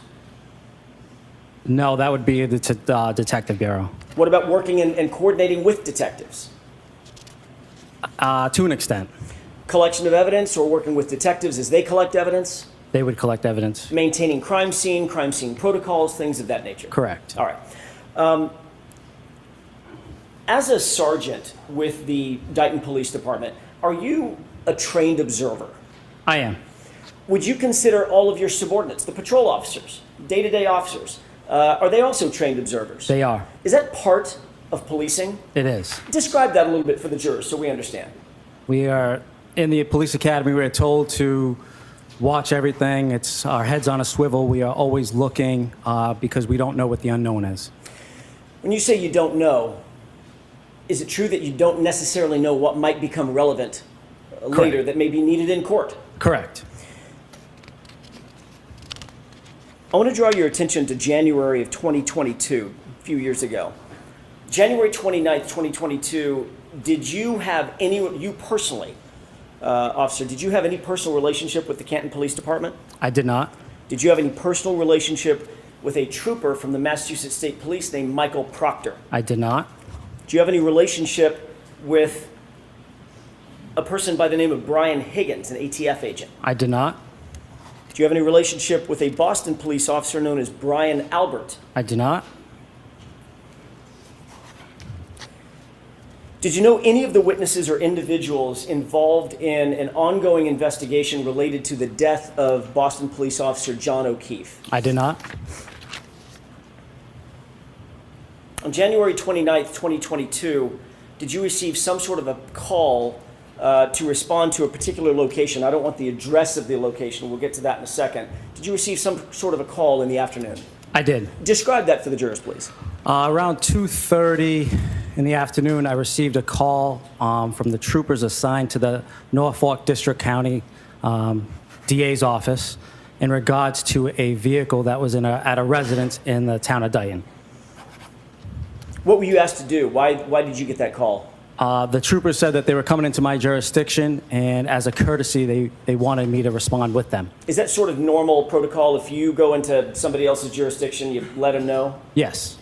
No, that would be the detective bureau. What about working and coordinating with detectives? To an extent. Collection of evidence or working with detectives as they collect evidence? They would collect evidence. Maintaining crime scene protocols, things of that nature? Correct. All right. As a sergeant with the Dayton Police Department, are you a trained observer? I am. Would you consider all of your subordinates, the patrol officers, day-to-day officers, are they also trained observers? They are. Is that part of policing? It is. Describe that a little bit for the jurors so we understand. We are In the police academy, we were told to watch everything. It's our heads on a swivel. We are always looking because we don't know what the unknown is. When you say you don't know, is it true that you don't necessarily know what might become relevant later that may be needed in court? Correct. I want to draw your attention to January of 2022, a few years ago. January 29th, 2022, did you have any, you personally, officer, did you have any personal relationship with the Canton Police Department? I did not. Did you have any personal relationship with a trooper from the Massachusetts State Police named Michael Proctor? I did not. Do you have any relationship with a person by the name of Brian Higgins, an ATF agent? I did not. Do you have any relationship with a Boston police officer known as Brian Albert? I did not. Did you know any of the witnesses or individuals involved in an ongoing investigation related to the death of Boston police officer John O'Keefe? I did not. On January 29th, 2022, did you receive some sort of a call to respond to a particular location? I don't want the address of the location. We'll get to that in a second. Did you receive some sort of a call in the afternoon? I did. Describe that for the jurors, please. Around 2:30 in the afternoon, I received a call from the troopers assigned to the Norfolk District County DA's office in regards to a vehicle that was at a residence in the town of Dayton. What were you asked to do? Why did you get that call? The troopers said that they were coming into my jurisdiction, and as a courtesy, they wanted me to respond with them. Is that sort of normal protocol? If you go into somebody else's jurisdiction, you let them know? Yes.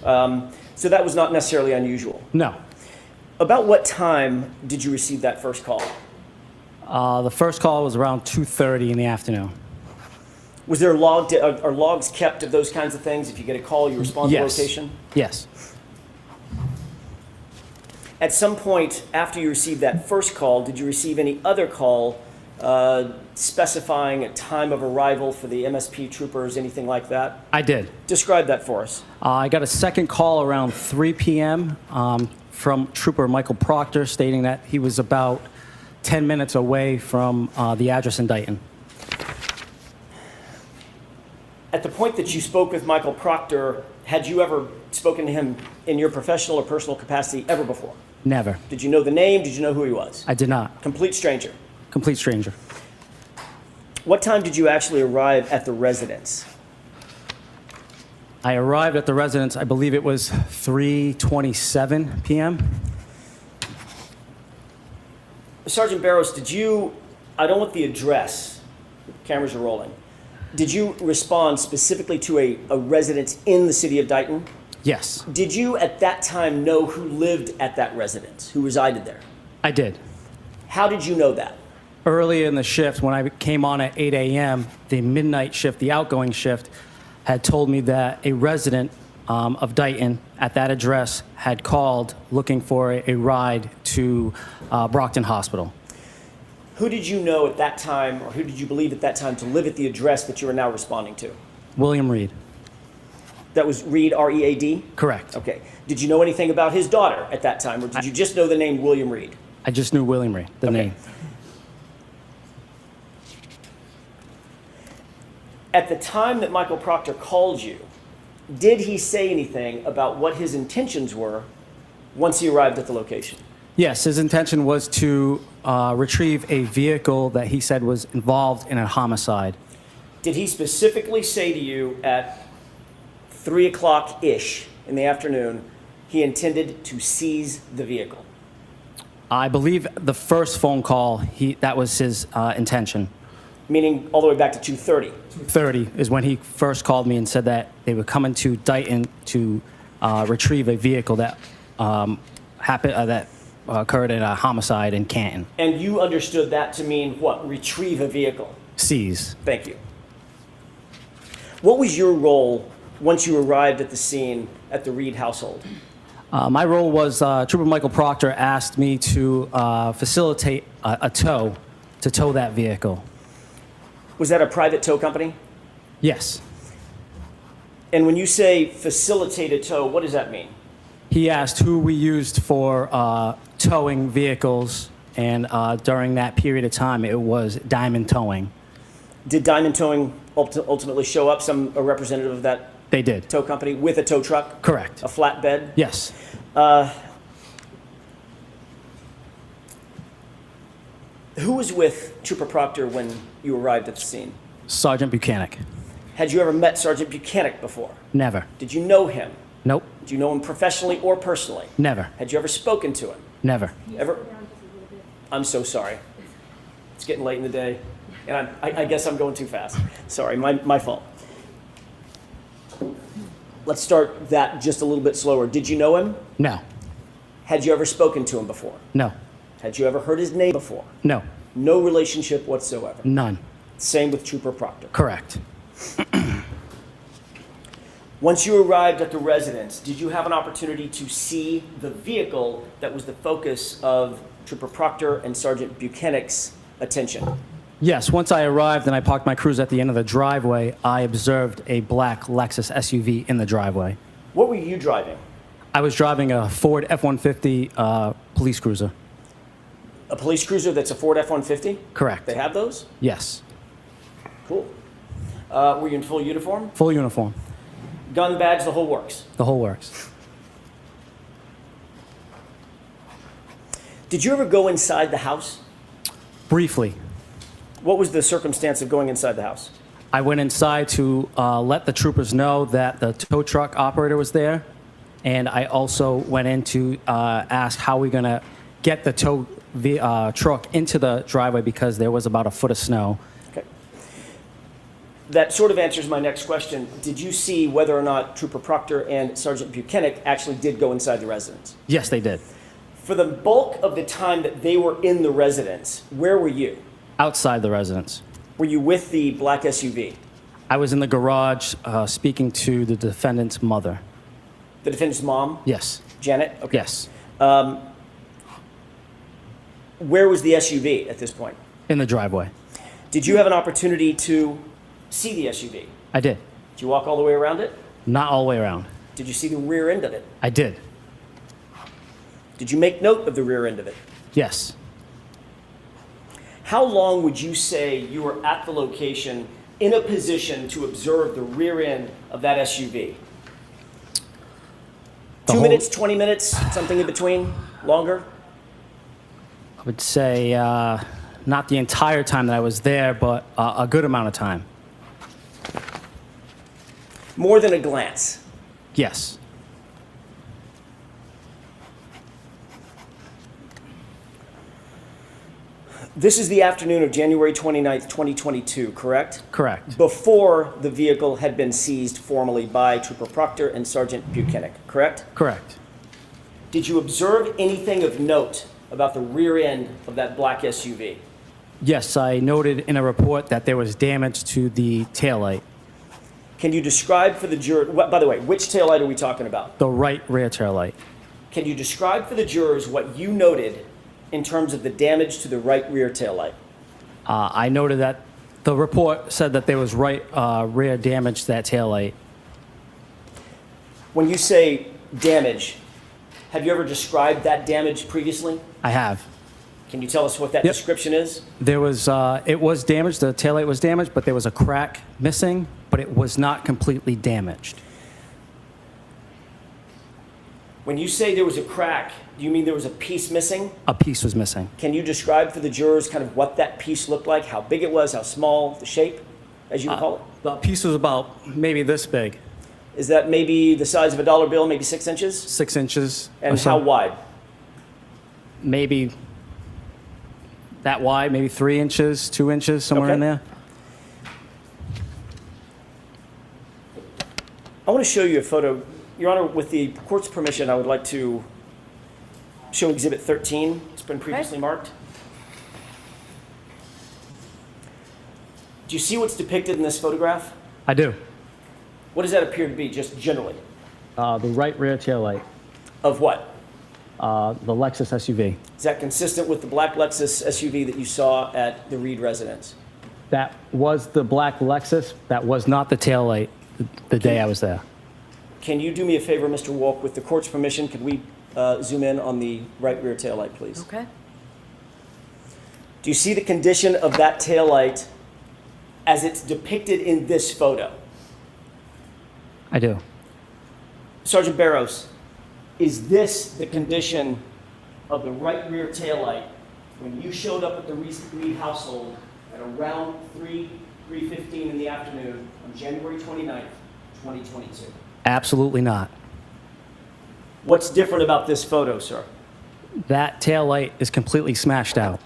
So that was not necessarily unusual. No. About what time did you receive that first call? The first call was around 2:30 in the afternoon. Was there are logs kept of those kinds of things? If you get a call, you respond to location? Yes. At some point after you received that first call, did you receive any other call specifying a time of arrival for the MSP troopers, anything like that? I did. Describe that for us. I got a second call around 3 p.m. From Trooper Michael Proctor stating that he was about 10 minutes away from the address in Dayton. At the point that you spoke with Michael Proctor, had you ever spoken to him in your professional or personal capacity ever before? Never. Did you know the name? Did you know who he was? I did not. Complete stranger? Complete stranger. What time did you actually arrive at the residence? I arrived at the residence, I believe it was 3:27 p.m. Sergeant Barrows, did you, I don't want the address, cameras are rolling. Did you respond specifically to a residence in the city of Dayton? Yes. Did you at that time know who lived at that residence, who resided there? I did. How did you know that? Early in the shift, when I came on at 8 a.m., the midnight shift, the outgoing shift, had told me that a resident of Dayton at that address had called looking for a ride to Brockton Hospital. Who did you know at that time, or who did you believe at that time to live at the address that you are now responding to? William Reed. That was Reed, R-E-A-D? Correct. Okay. Did you know anything about his daughter at that time, or did you just know the name William Reed? I just knew William Reed, the name. At the time that Michael Proctor called you, did he say anything about what his intentions were once he arrived at the location? Yes, his intention was to retrieve a vehicle that he said was involved in a homicide. Did he specifically say to you at 3 o'clock-ish in the afternoon he intended to seize the vehicle? I believe the first phone call, that was his intention. Meaning all the way back to 2:30? 2:30 is when he first called me and said that they were coming to Dayton to retrieve a vehicle that that occurred in a homicide in Canton. And you understood that to mean what? Retrieve a vehicle? Seize. Thank you. What was your role once you arrived at the scene at the Reed household? My role was Trooper Michael Proctor asked me to facilitate a tow to tow that vehicle. Was that a private tow company? Yes. And when you say facilitate a tow, what does that mean? He asked who we used for towing vehicles and during that period of time, it was Diamond Towing. Did Diamond Towing ultimately show up, a representative of that They did. tow company, with a tow truck? Correct. A flatbed? Yes. Who was with Trooper Proctor when you arrived at the scene? Sergeant Buchanan. Had you ever met Sergeant Buchanan before? Never. Did you know him? Nope. Did you know him professionally or personally? Never. Had you ever spoken to him? Never. Ever? I'm so sorry. It's getting late in the day, and I guess I'm going too fast. Sorry, my fault. Let's start that just a little bit slower. Did you know him? No. Had you ever spoken to him before? No. Had you ever heard his name before? No. No relationship whatsoever. None. Same with Trooper Proctor. Correct. Once you arrived at the residence, did you have an opportunity to see the vehicle that was the focus of Trooper Proctor and Sergeant Buchanan's attention? Yes, once I arrived and I parked my cruiser at the end of the driveway, I observed a black Lexus SUV in the driveway. What were you driving? I was driving a Ford F-150 police cruiser. A police cruiser that's a Ford F-150? Correct. They have those? Yes. Cool. Were you in full uniform? Full uniform. Gun, badge, the whole works? The whole works. Did you ever go inside the house? Briefly, What was the circumstance of going inside the house? I went inside to let the troopers know that the tow truck operator was there, and I also went in to ask how we're going to get the tow truck into the driveway because there was about a foot of snow. Okay. That sort of answers my next question. Did you see whether or not Trooper Proctor and Sergeant Buchanan actually did go inside the residence? Yes, they did. For the bulk of the time that they were in the residence, where were you? Outside the residence. Were you with the black SUV? I was in the garage speaking to the defendant's mother. The defendant's mom? Yes. Janet? Okay. Yes. Where was the SUV at this point? In the driveway. Did you have an opportunity to see the SUV? I did. Did you walk all the way around it? Not all the way around. Did you see the rear end of it? I did. Did you make note of the rear end of it? Yes. How long would you say you were at the location in a position to observe the rear end of that SUV? 2 minutes, 20 minutes, something in between? Longer? I would say not the entire time that I was there, but a good amount of time. More than a glance. Yes. This is the afternoon of January 29th, 2022, correct? Correct. Before the vehicle had been seized formally by Trooper Proctor and Sergeant Buchanan, correct? Correct. Did you observe anything of note about the rear end of that black SUV? Yes, I noted in a report that there was damage to the taillight, Can you describe for the juror, by the way, which taillight are we talking about? the right rear taillight. Can you describe for the jurors what you noted in terms of the damage to the right rear taillight? I noted that the report said that there was right rear damage to that taillight. When you say damage, have you ever described that damage previously? I have. Can you tell us what that Yep. description is? There was, it was damaged, the taillight was damaged, but there was a crack missing, but it was not completely damaged. When you say there was a crack, do you mean there was a piece missing? A piece was missing. Can you describe for the jurors kind of what that piece looked like, how big it was, how small, the shape, as you would call it? The piece was about maybe this big, Is that maybe the size of a dollar bill, maybe 6 inches? 6 inches. And or so. how wide? Maybe that wide, maybe 3 inches, 2 inches, somewhere Okay. in there. I want to show you a photo. Your Honor, with the court's permission, I would like to show Exhibit 13. It's been previously marked. Do you see what's depicted in this photograph? I do. What does that appear to be, just generally? The right rear taillight, Of what? the Lexus SUV. Is that consistent with the black Lexus SUV that you saw at the Reed residence? That was the black Lexus. That was not the taillight the day I was there. Can you do me a favor, Mr. Wolk? With the court's permission, could we zoom in on the right rear taillight, please? Okay. Do you see the condition of that taillight as it's depicted in this photo? I do. Sergeant Barros, is this the condition of the right rear taillight when you showed up at the Reed household at around 3:15 in the afternoon on January 29th, 2022? Absolutely not. What's different about this photo, sir? That tail light is completely smashed out.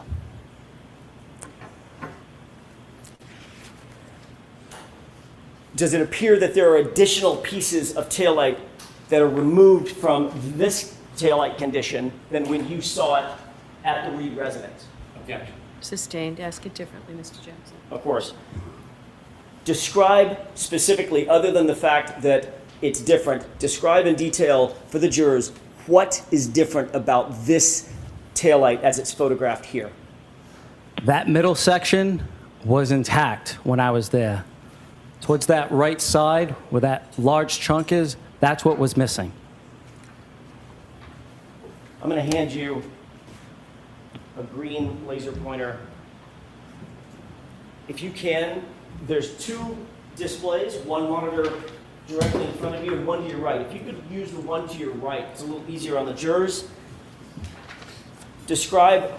Does it appear that there are additional pieces of taillight that are removed from this taillight condition than when you saw it at the Reed residence? Objection. Sustained. Ask it differently, Mr. Jackson. Of course. Describe specifically, other than the fact that it's different, describe in detail for the jurors what is different about this taillight as it's photographed here. That middle section was intact when I was there. Towards that right side where that large chunk is, that's what was missing. I'm going to hand you a green laser pointer. If you can, there's two displays, one monitor directly in front of you and one to your right. If you could use the one to your right, it's a little easier on the jurors. Describe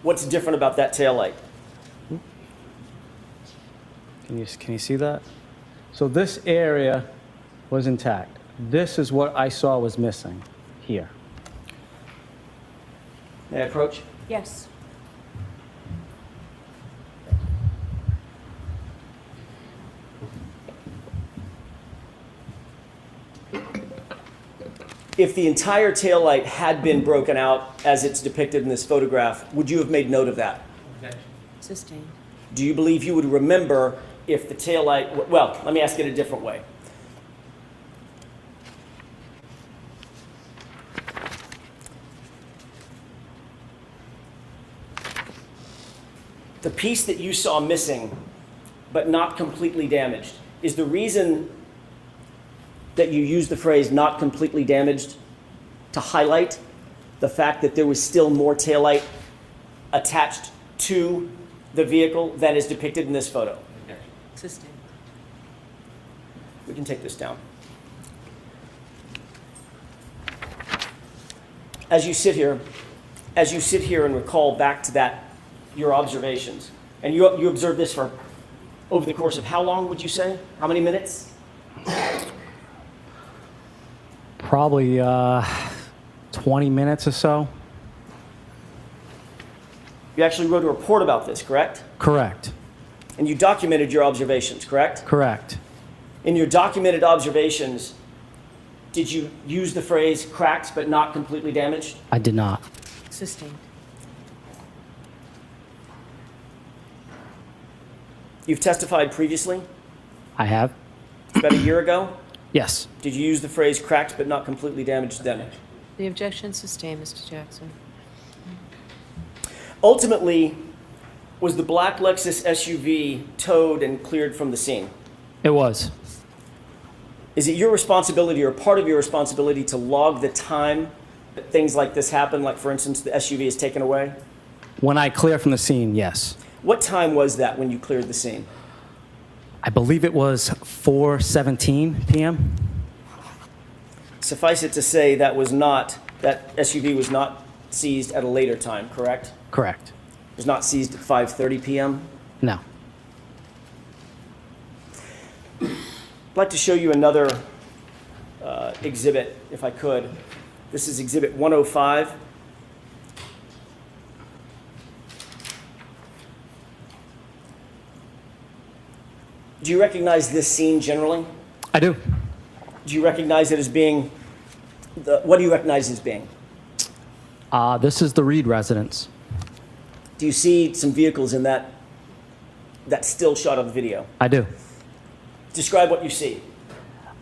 what's different about that taillight. Can you see that? So this area was intact. This is what I saw was missing here. May I approach? Yes. If the entire taillight had been broken out as it's depicted in this photograph, would you have made note of that? Objection. Sustained. Do you believe you would remember if the taillight, well, let me ask it a different way. The piece that you saw missing, but not completely damaged, is the reason that you use the phrase not completely damaged to highlight the fact that there was still more taillight attached to the vehicle than is depicted in this photo. Objection. Sustained. We can take this down. As you sit here and recall back to that, your observations, and you observed this for over the course of how long would you say? How many minutes? Probably 20 minutes or so. You actually wrote a report about this, correct? Correct. And you documented your observations, correct? Correct. In your documented observations, did you use the phrase cracked but not completely damaged? I did not. Sustained. You've testified previously, I have? about a year ago. Yes. Did you use the phrase cracked but not completely damaged then? The objection sustained, Mr. Jackson. Ultimately, was the black Lexus SUV towed and cleared from the scene? It was. Is it your responsibility or part of your responsibility to log the time that things like this happen, like for instance the SUV is taken away? When I clear from the scene, yes. What time was that when you cleared the scene? I believe it was 4:17 p.m. Suffice it to say that SUV was not seized at a later time, correct? Correct. It was not seized at 5:30 p.m.? No. I'd like to show you another exhibit, if I could. This is Exhibit 105. Do you recognize this scene generally? I do. Do you recognize it as being, what do you recognize as being? This is the Reed residence. Do you see some vehicles in that still shot of the video? I do. Describe what you see.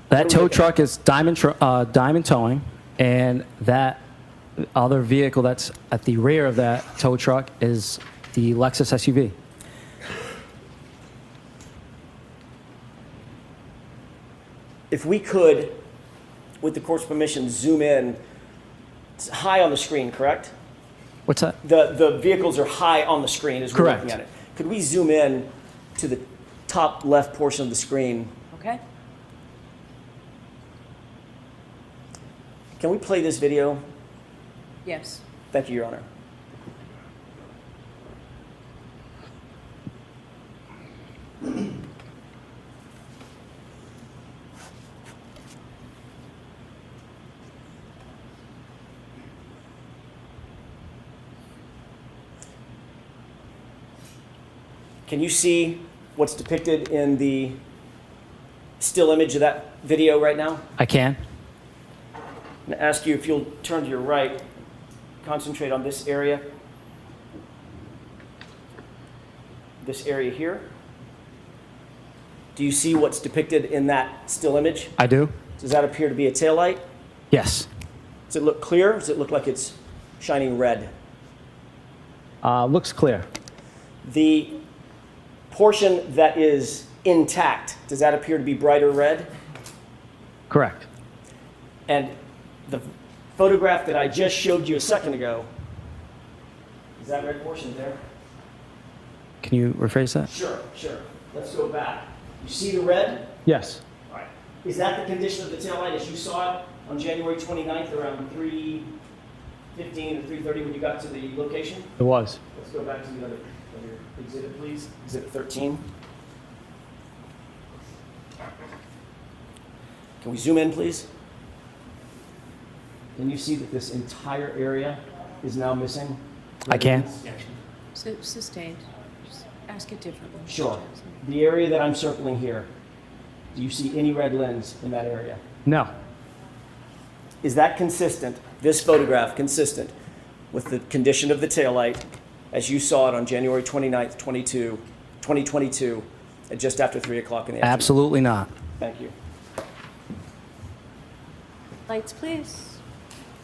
That tow truck is Diamond Towing, and that other vehicle that's at the rear of that tow truck is the Lexus SUV. If we could, with the court's permission, zoom in. It's high on the screen, correct? What's that? The vehicles are high on the screen as we're Correct. looking at it. Could we zoom in to the top left portion of the screen? Okay? Can we play this video? Yes. Thank you, Your Honor. Can you see what's depicted in the still image of that video right now? I can. I'm going to ask you if you'll turn to your right, concentrate on this area. This area here. Do you see what's depicted in that still image? I do. Does that appear to be a taillight? Yes. Does it look clear? Does it look like it's shining red? Looks clear. The portion that is intact, does that appear to be brighter red? Correct. And the photograph that I just showed you a second ago, is that red portion there? Can you rephrase that? Sure. Let's go back. You see the red? Yes. All right. Is that the condition of the taillight as you saw it on January 29th around 3:15 or 3:30 when you got to the location? It was. Let's go back to the other exhibit, please. Exhibit 13. Can we zoom in, please? Can you see that this entire area is now missing? I can. So sustained. Just ask it differently. Sure. The area that I'm circling here, do you see any red lens in that area? No. Is that consistent, this photograph consistent with the condition of the taillight as you saw it on January 29th, 2022, at just after 3 o'clock in the afternoon? Absolutely not. Thank you. Lights, please.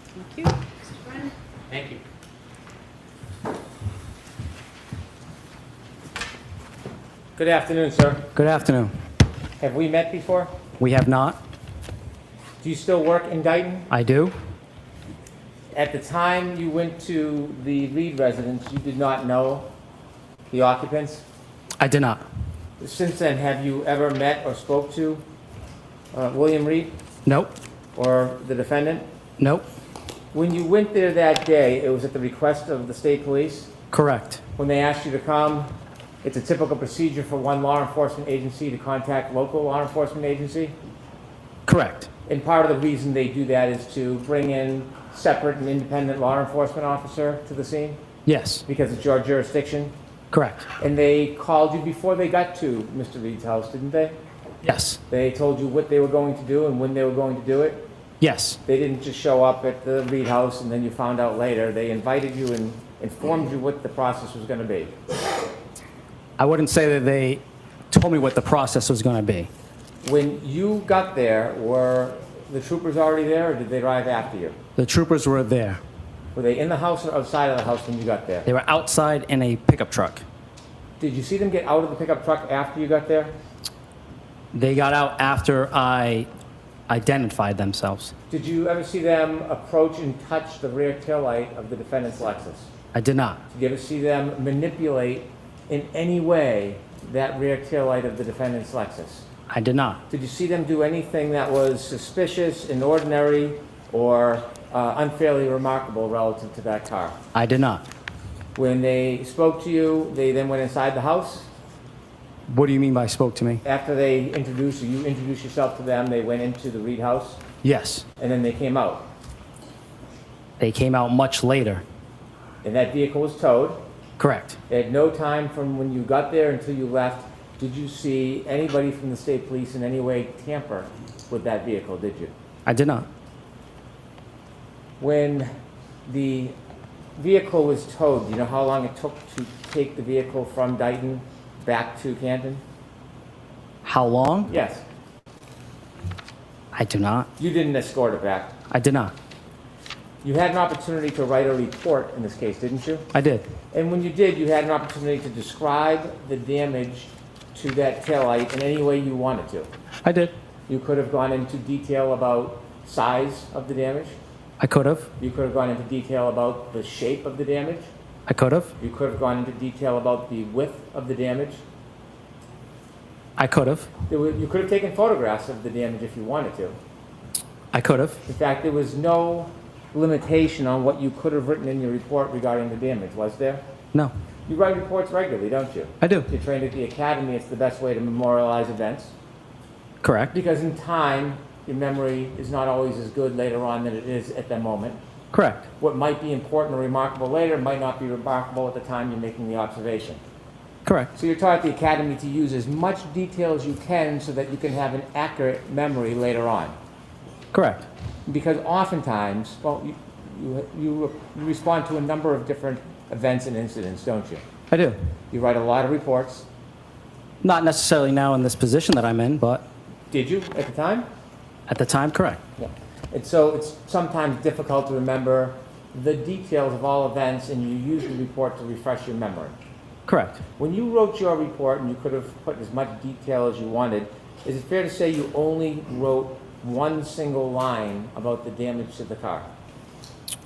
Thank you. Mr. Brennan? Thank you. Good afternoon, sir. Good afternoon. Have we met before? We have not. Do you still work in Dayton? I do. At the time you went to the Reed residence, you did not know the occupants? I did not. Since then, have you ever met or spoke to William Reed Nope. or the defendant? Nope. When you went there that day, it was at the request of the state police? Correct. When they asked you to come, it's a typical procedure for one law enforcement agency to contact local law enforcement agency? Correct. And part of the reason they do that is to bring in separate and independent law enforcement officer to the scene? Yes. Because it's your jurisdiction? Correct. And they called you before they got to Mr. Reed's house, didn't they? Yes. They told you what they were going to do and when they were going to do it? Yes. They didn't just show up at the Reed house and then you found out later. They invited you and informed you what the process was going to be. I wouldn't say that they told me what the process was going to be. When you got there, were the troopers already there or did they arrive after you? The troopers were there. Were they in the house or outside of the house when you got there? They were outside in a pickup truck. Did you see them get out of the pickup truck after you got there? They got out after I identified themselves. Did you ever see them approach and touch the rear taillight of the defendant's Lexus? I did not. Did you ever see them manipulate in any way that rear taillight of the defendant's Lexus? I did not. Did you see them do anything that was suspicious, inordinary, or unfairly remarkable relative to that car? I did not. When they spoke to you, they then went inside the house? What do you mean by spoke to me? After they introduced you introduced yourself to them, they went into the Reed house, Yes. and then they came out. They came out much later. And that vehicle was towed. Correct. At no time from when you got there until you left did you see anybody from the state police in any way tamper with that vehicle, did you? I did not. When the vehicle was towed, do you know how long it took to take the vehicle from Dayton back to Canton? How long? Yes. I do not. You didn't escort it back. I did not. You had an opportunity to write a report in this case, didn't you? I did. And when you did, you had an opportunity to describe the damage to that taillight in any way you wanted to. I did. You could have gone into detail about size of the damage. I could have. You could have gone into detail about the shape of the damage. I could have. You could have gone into detail about the width of the damage. I could have. You could have taken photographs of the damage if you wanted to. I could have. In fact, there was no limitation on what you could have written in your report regarding the damage, was there? No. You write reports regularly, don't you? I do. You're trained at the academy. It's the best way to memorialize events. Correct. Because in time, your memory is not always as good later on than it is at the moment. Correct. What might be important or remarkable later might not be remarkable at the time you're making the observation. Correct. So you're taught at the academy to use as much detail as you can so that you can have an accurate memory later on. Correct. Because oftentimes, well, you respond to a number of different events and incidents, don't you? I do. You write a lot of reports. Not necessarily now in this position that I'm in, but Did you at the time? at the time, correct. Yeah. And so it's sometimes difficult to remember the details of all events, and you use the report to refresh your memory. Correct. When you wrote your report, and you could have put as much detail as you wanted, is it fair to say you only wrote one single line about the damage to the car?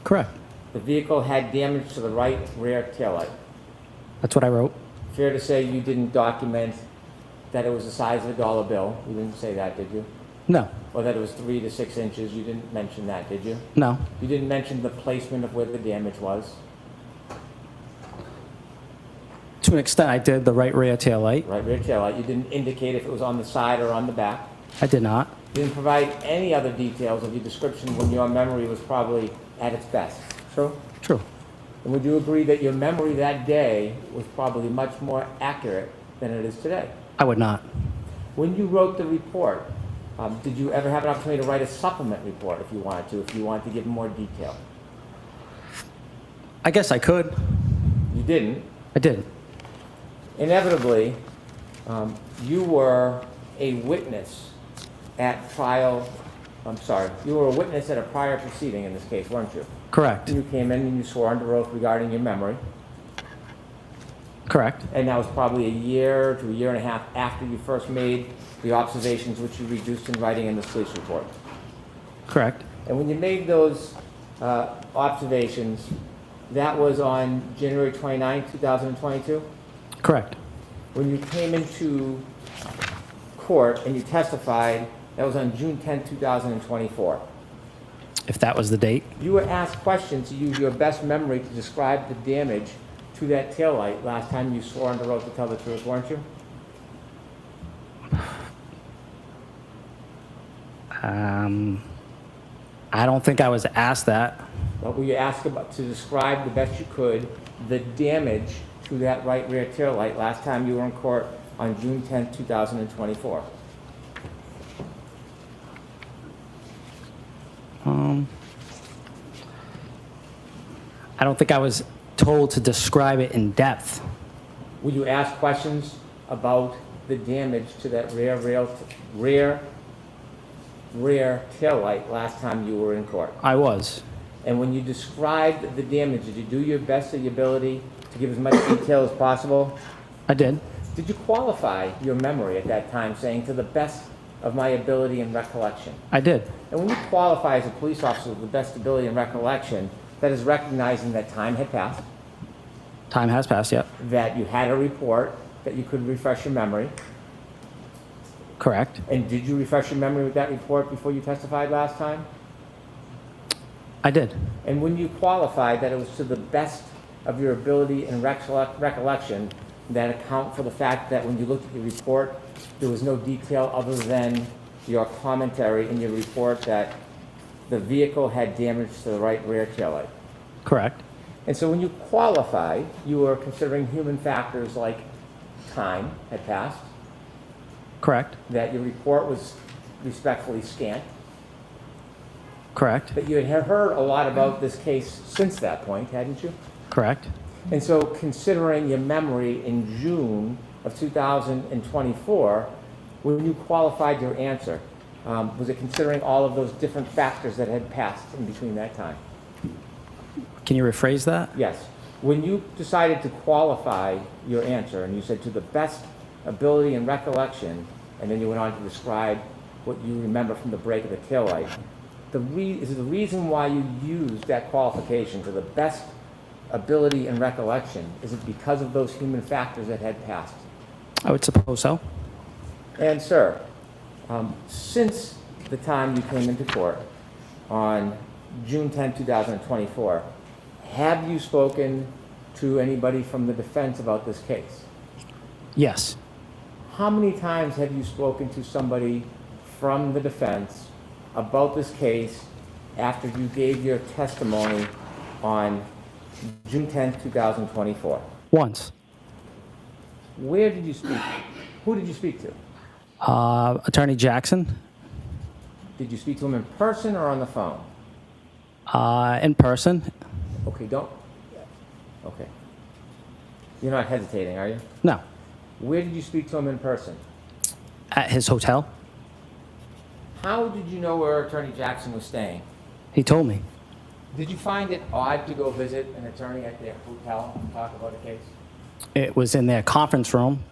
Correct. The vehicle had damage to the right rear taillight. That's what I wrote. Fair to say you didn't document that it was the size of a dollar bill. You didn't say that, did you? No. Or that it was 3 to 6 inches. You didn't mention that, did you? No. You didn't mention the placement of where the damage was. To an extent, I did the right rear tail light. Right rear taillight. You didn't indicate if it was on the side or on the back. I did not. You didn't provide any other details of your description when your memory was probably at its best. True? True. And would you agree that your memory that day was probably much more accurate than it is today? I would not. When you wrote the report, did you ever have an opportunity to write a supplement report if you wanted to give more detail? I guess I could. You didn't. I did. Inevitably, you were a witness at trial. I'm sorry, you were a witness at a prior proceeding in this case, weren't you? Correct. You came in and you swore under oath regarding your memory. Correct. And that was probably a year to a year and a half after you first made the observations which you reduced in writing in the police report. Correct. And when you made those observations, that was on January 29, 2022? Correct. When you came into court and you testified, that was on June 10, 2024. If that was the date. You were asked questions to use your best memory to describe the damage to that taillight last time you swore under oath to tell the truth, weren't you? I don't think I was asked that. Well, were you asked to describe the best you could the damage to that right rear taillight last time you were in court on June 10, 2024? I don't think I was told to describe it in depth. Were you asked questions about the damage to that rear taillight last time you were in court? I was. And when you described the damage, did you do your best of your ability to give as much detail as possible? I did. Did you qualify your memory at that time, saying to the best of my ability and recollection? I did. And when you qualify as a police officer with the best ability and recollection, that is recognizing that time had passed, Time has passed, yep. that you had a report, that you could refresh your memory. Correct. And did you refresh your memory with that report before you testified last time? I did. And when you qualified that it was to the best of your ability and recollection, that account for the fact that when you looked at your report, there was no detail other than your commentary in your report that the vehicle had damage to the right rear taillight. Correct. And so when you qualified, you were considering human factors like time had passed, Correct. that your report was respectfully scant, Correct. that you had heard a lot about this case since that point, hadn't you? Correct. And so considering your memory in June of 2024, when you qualified your answer, was it considering all of those different factors that had passed in between that time? Can you rephrase that? Yes. When you decided to qualify your answer and you said to the best ability and recollection, and then you went on to describe what you remember from the break of the taillight, is the reason why you used that qualification to the best ability and recollection, is it because of those human factors that had passed? I would suppose so. And sir, since the time you came into court on June 10, 2024, have you spoken to anybody from the defense about this case? Yes. How many times have you spoken to somebody from the defense about this case after you gave your testimony on June 10, 2024? Once. Where did you speak? Who did you speak to? Attorney Jackson, Did you speak to him in person or on the phone? in person. Okay, don't. Okay. You're not hesitating, are you? No. Where did you speak to him in person? At his hotel. How did you know where Attorney Jackson was staying? He told me. Did you find it odd to go visit an attorney at their hotel and talk about a case? It was in their conference room.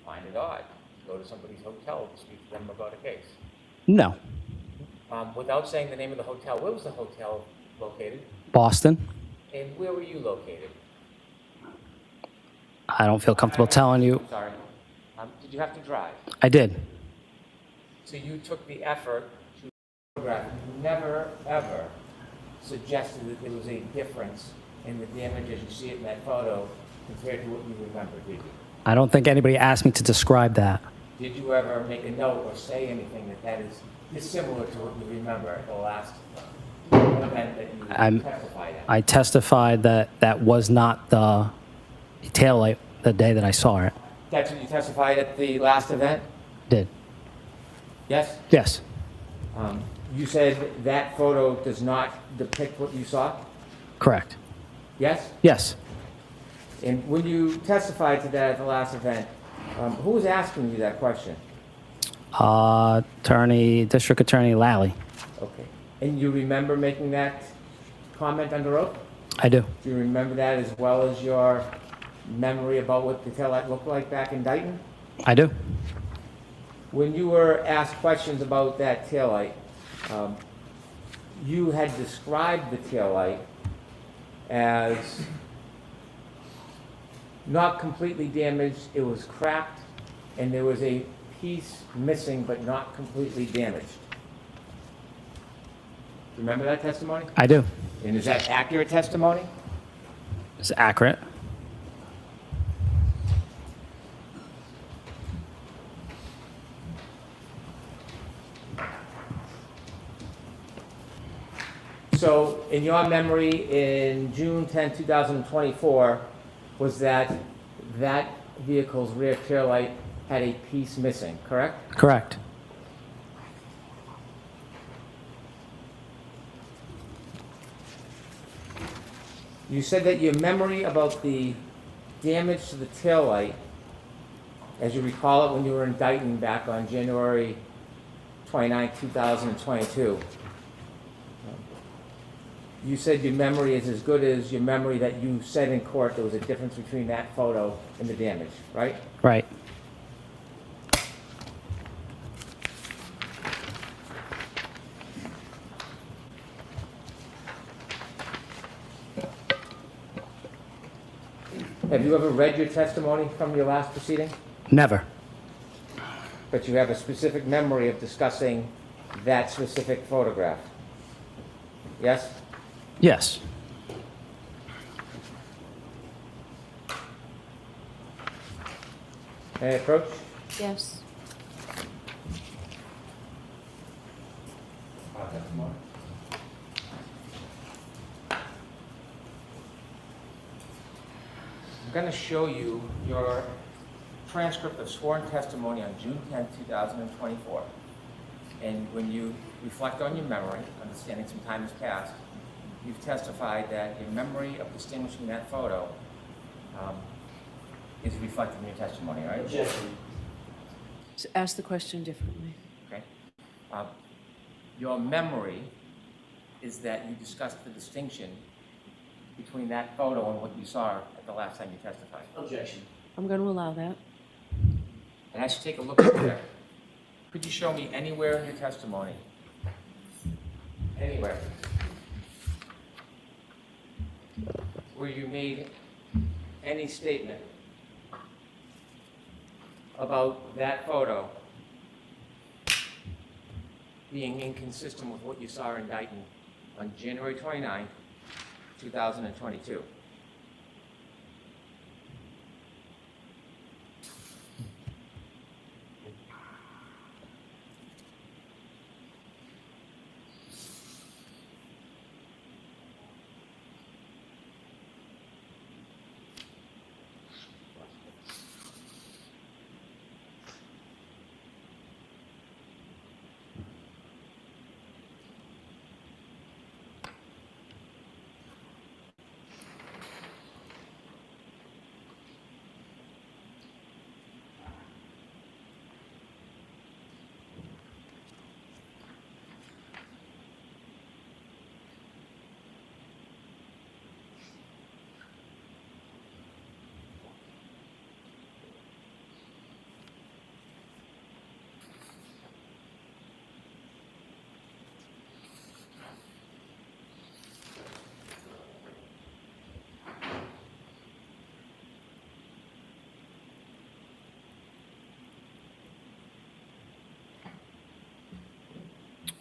Find it odd. Go to somebody's hotel to speak to them about a case. No. Without saying the name of the hotel, where was the hotel located? Boston. And where were you located? I don't feel comfortable telling you. I'm sorry. Did you have to drive? I did. So you took the effort to photograph. You never, ever suggested that there was a difference in the damage as you see it in that photo compared to what you remember, did you? I don't think anybody asked me to describe that. Did you ever make a note or say anything that is dissimilar to what you remember at the last event that you testified at? I testified that that was not the taillight the day that I saw it. That's what you testified at the last event? Did. Yes? Yes. You said that photo does not depict what you saw? Correct. Yes? Yes. And when you testified to that at the last event, who was asking you that question? District Attorney Lally. Okay. And you remember making that comment under oath? I do. Do you remember that as well as your memory about what the taillight looked like back in Dighton? I do. When you were asked questions about that taillight, you had described the taillight as not completely damaged, it was cracked, and there was a piece missing but not completely damaged. Remember that testimony? I do. And is that accurate testimony? It's accurate. So, in your memory, in June 10, 2024, was that vehicle's rear taillight had a piece missing, correct? Correct. You said that your memory about the damage to the taillight, as you recall it when you were in Dighton back on January 29, 2022, you said your memory is as good as your memory that you said in court there was a difference between that photo and the damage, right? Right. Have you ever read your testimony from your last proceeding? Never. But you have a specific memory of discussing that specific photograph? Yes? Yes. May I approach? Yes. I'm going to show you your transcript of sworn testimony on June 10, 2024. And when you reflect on your memory, understanding some time has passed, you've testified that your memory of distinguishing that photo is reflected in your testimony, right? Objection. So ask the question differently. Okay. Your memory is that you discussed the distinction between that photo and what you saw at the last time you testified. Objection. I'm going to allow that. And I should take a look at there. Could you show me anywhere in your testimony Anyway, where you made any statement about that photo being inconsistent with what you saw in Dayton on January 29th, 2022.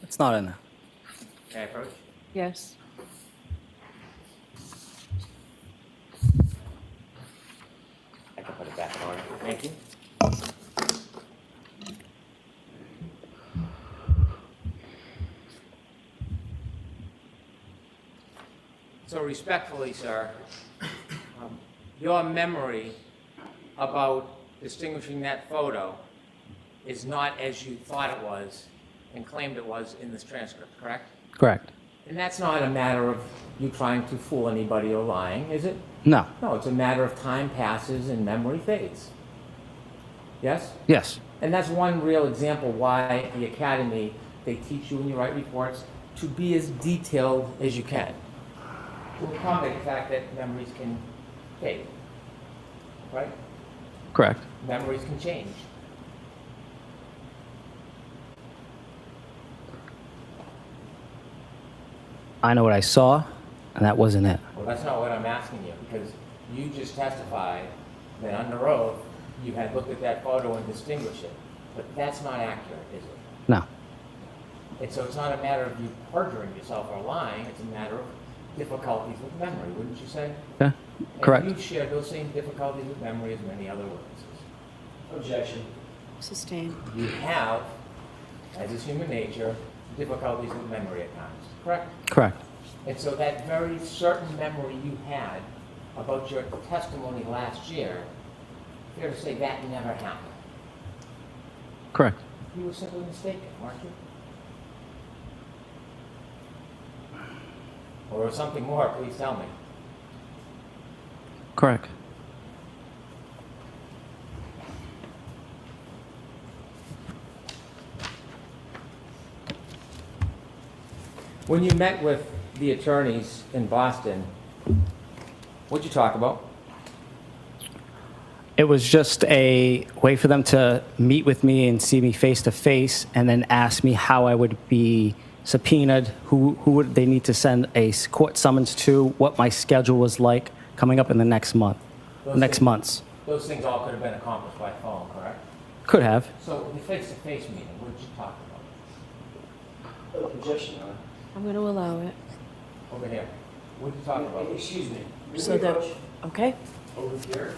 It's not in there. Can I approach? Yes. I can put it back in order. Thank you. So respectfully, sir, your memory about distinguishing that photo is not as you thought it was and claimed it was in this transcript, correct? Correct. And that's not a matter of you trying to fool anybody or lying, is it? No. No, it's a matter of time passes and memory fades. Yes? Yes. And that's one real example why at the academy, they teach you when you write reports to be as detailed as you can. To accommodate the fact that memories can fade. Right? Correct. Memories can change. I know what I saw, and that wasn't it. Well, that's not what I'm asking you, because you just testified that under oath, you had looked at that photo and distinguished it. But that's not accurate, is it? No. And so it's not a matter of you perjuring yourself or lying, it's a matter of difficulties with memory, wouldn't you say? Yeah. Correct. And you share those same difficulties with memory as many other witnesses. Objection. Sustained. You have, as is human nature, difficulties with memory at times, correct? Correct. And so that very certain memory you had about your testimony last year, fair to say that never happened. Correct. You were simply mistaken, weren't you? Or something more, please tell me. Correct. When you met with the attorneys in Boston, what'd you talk about? It was just a way for them to meet with me and see me face to face, and then ask me how I would be subpoenaed, who would they need to send a court summons to, what my schedule was like coming up in the next month, next months. Those things all could have been accomplished by phone, correct? Could have. So the face-to-face meeting, what did you talk about? Objection. I'm going to allow it. Over here. What did you talk about? Excuse me. So that, okay? Over here.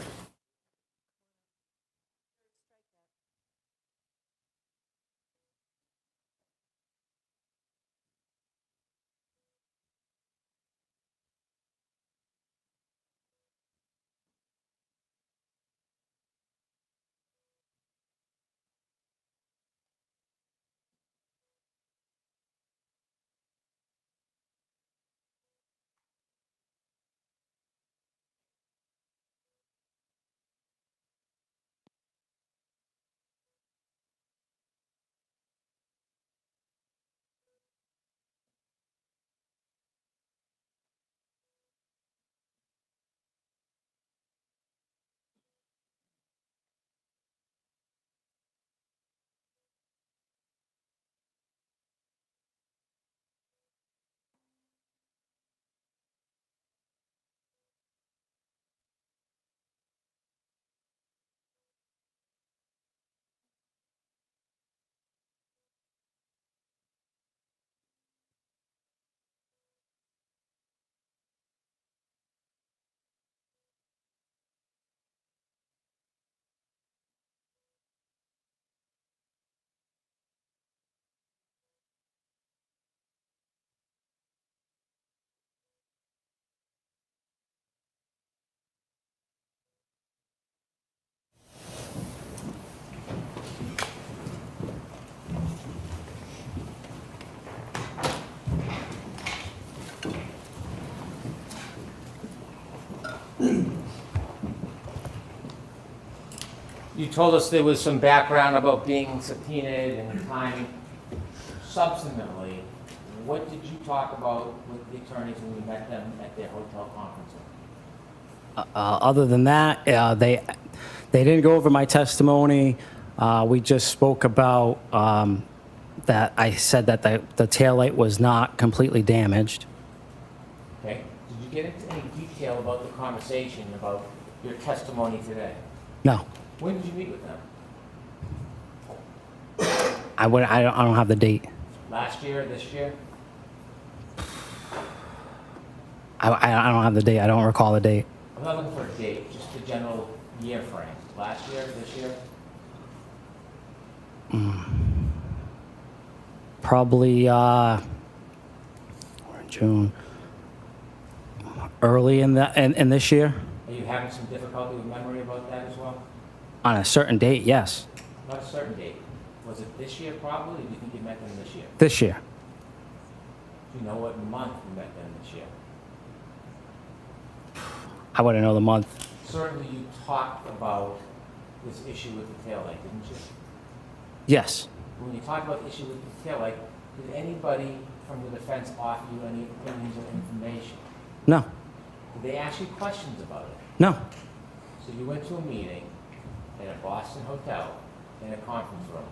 You told us there was some background about being subpoenaed and timing. Substantively, what did you talk about with the attorneys when you met them at their hotel conference room? Other than that, they didn't go over my testimony. We just spoke about that I said that the taillight was not completely damaged. Okay. Did you get into any detail about the conversation about your testimony today? No, When did you meet with them? I don't have the date. Last year, this year? I don't have the date. I don't recall the date. I'm not looking for a date, just the general year frame. Last year, this year? Probably we're in June. Early in this year, Are you having some difficulty with memory about that as well? on a certain date, yes. Not a certain date. Was it this year probably, or do you think you met them this year? This year, Do you know what month you met them this year? I wouldn't know the month. Certainly you talked about this issue with the taillight, didn't you? Yes, When you talked about the issue with the taillight, did anybody from the defense offer you any opinions or information? no, Did they ask you questions about it? no, So you went to a meeting at a Boston hotel in a conference room,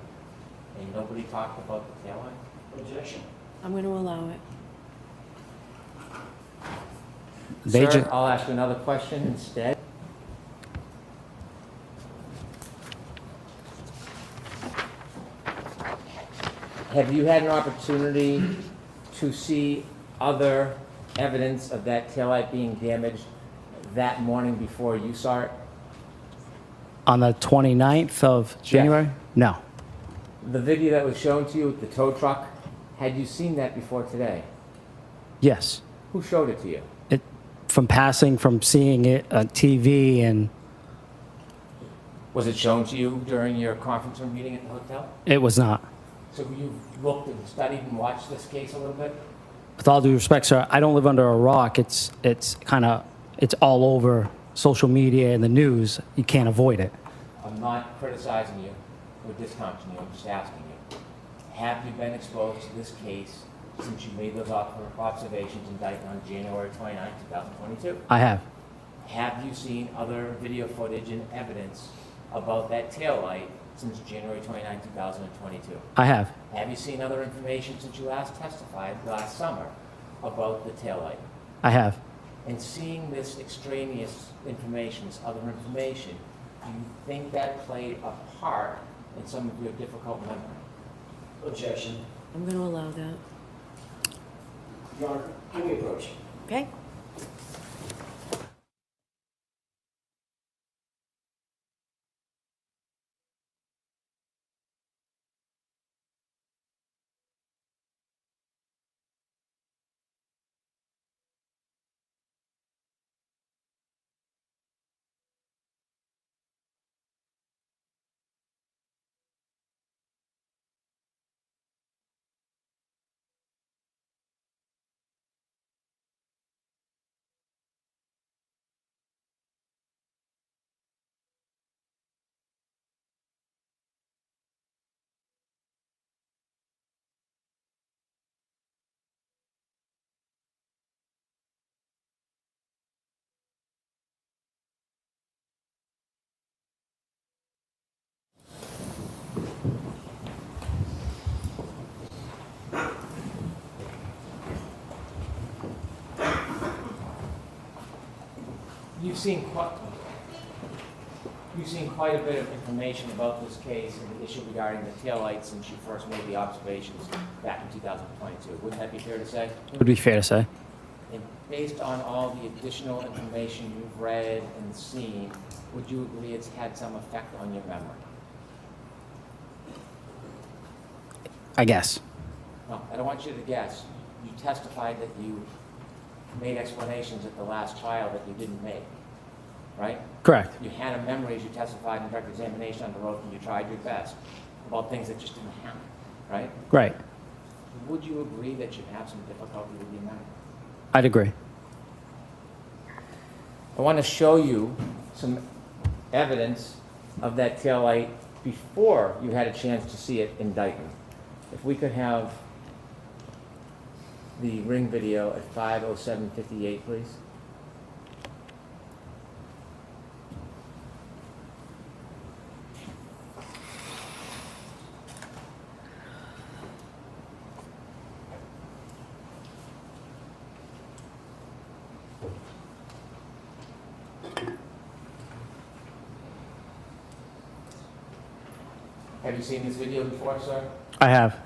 and nobody talked about the taillight? Objection. I'm going to allow it. They Sir, ju- I'll ask you another question instead. Have you had an opportunity to see other evidence of that taillight being damaged that morning before you saw it? on the 29th of January. No, The video that was shown to you with the tow truck, had you seen that before today? yes, Who showed it to you? from seeing it on TV, and Was it shown to you during your conference room meeting at the hotel? it was not. So you've looked and studied and watched this case a little bit? With all due respect, sir, I don't live under a rock. It's all over social media and the news. You can't avoid it. I'm not criticizing you or discounting you, I'm just asking you. Have you been exposed to this case since you made those observations indicted on January 29, 2022? I have. Have you seen other video footage and evidence about that taillight since January 29, 2022? I have. Have you seen other information since you last testified last summer about the taillight? I have. And seeing this extraneous information, this other information, do you think that played a part in some of your difficult memory? Objection. I'm going to allow that. Your Honor, can we approach? Okay? You've seen quite a bit of information about this case and the issue regarding the taillight since you first made the observations back in 2022. Wouldn't that be fair to say? Would be fair to say. And based on all the additional information you've read and seen, would you agree it's had some effect on your memory? I guess. No, I don't want you to guess. You testified that you made explanations at the last trial that you didn't make, right? Correct. You had a memory as you testified in direct examination under oath, and you tried your best about things that just didn't happen, right? Right. Would you agree that you have some difficulty with your memory? I'd agree. I want to show you some evidence of that taillight before you had a chance to see it in Dayton. If we could have the ring video at 5:07:58, please. Have you seen this video before, sir? I have.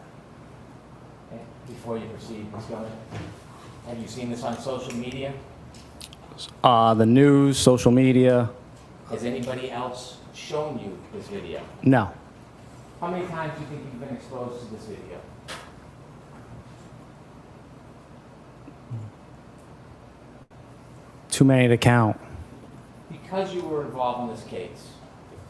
Okay, before you proceed, Ms. Gilman, have you seen this on social media? The news, social media. Has anybody else shown you this video? No. How many times do you think you've been exposed to this video? Too many to count. Because you were involved in this case,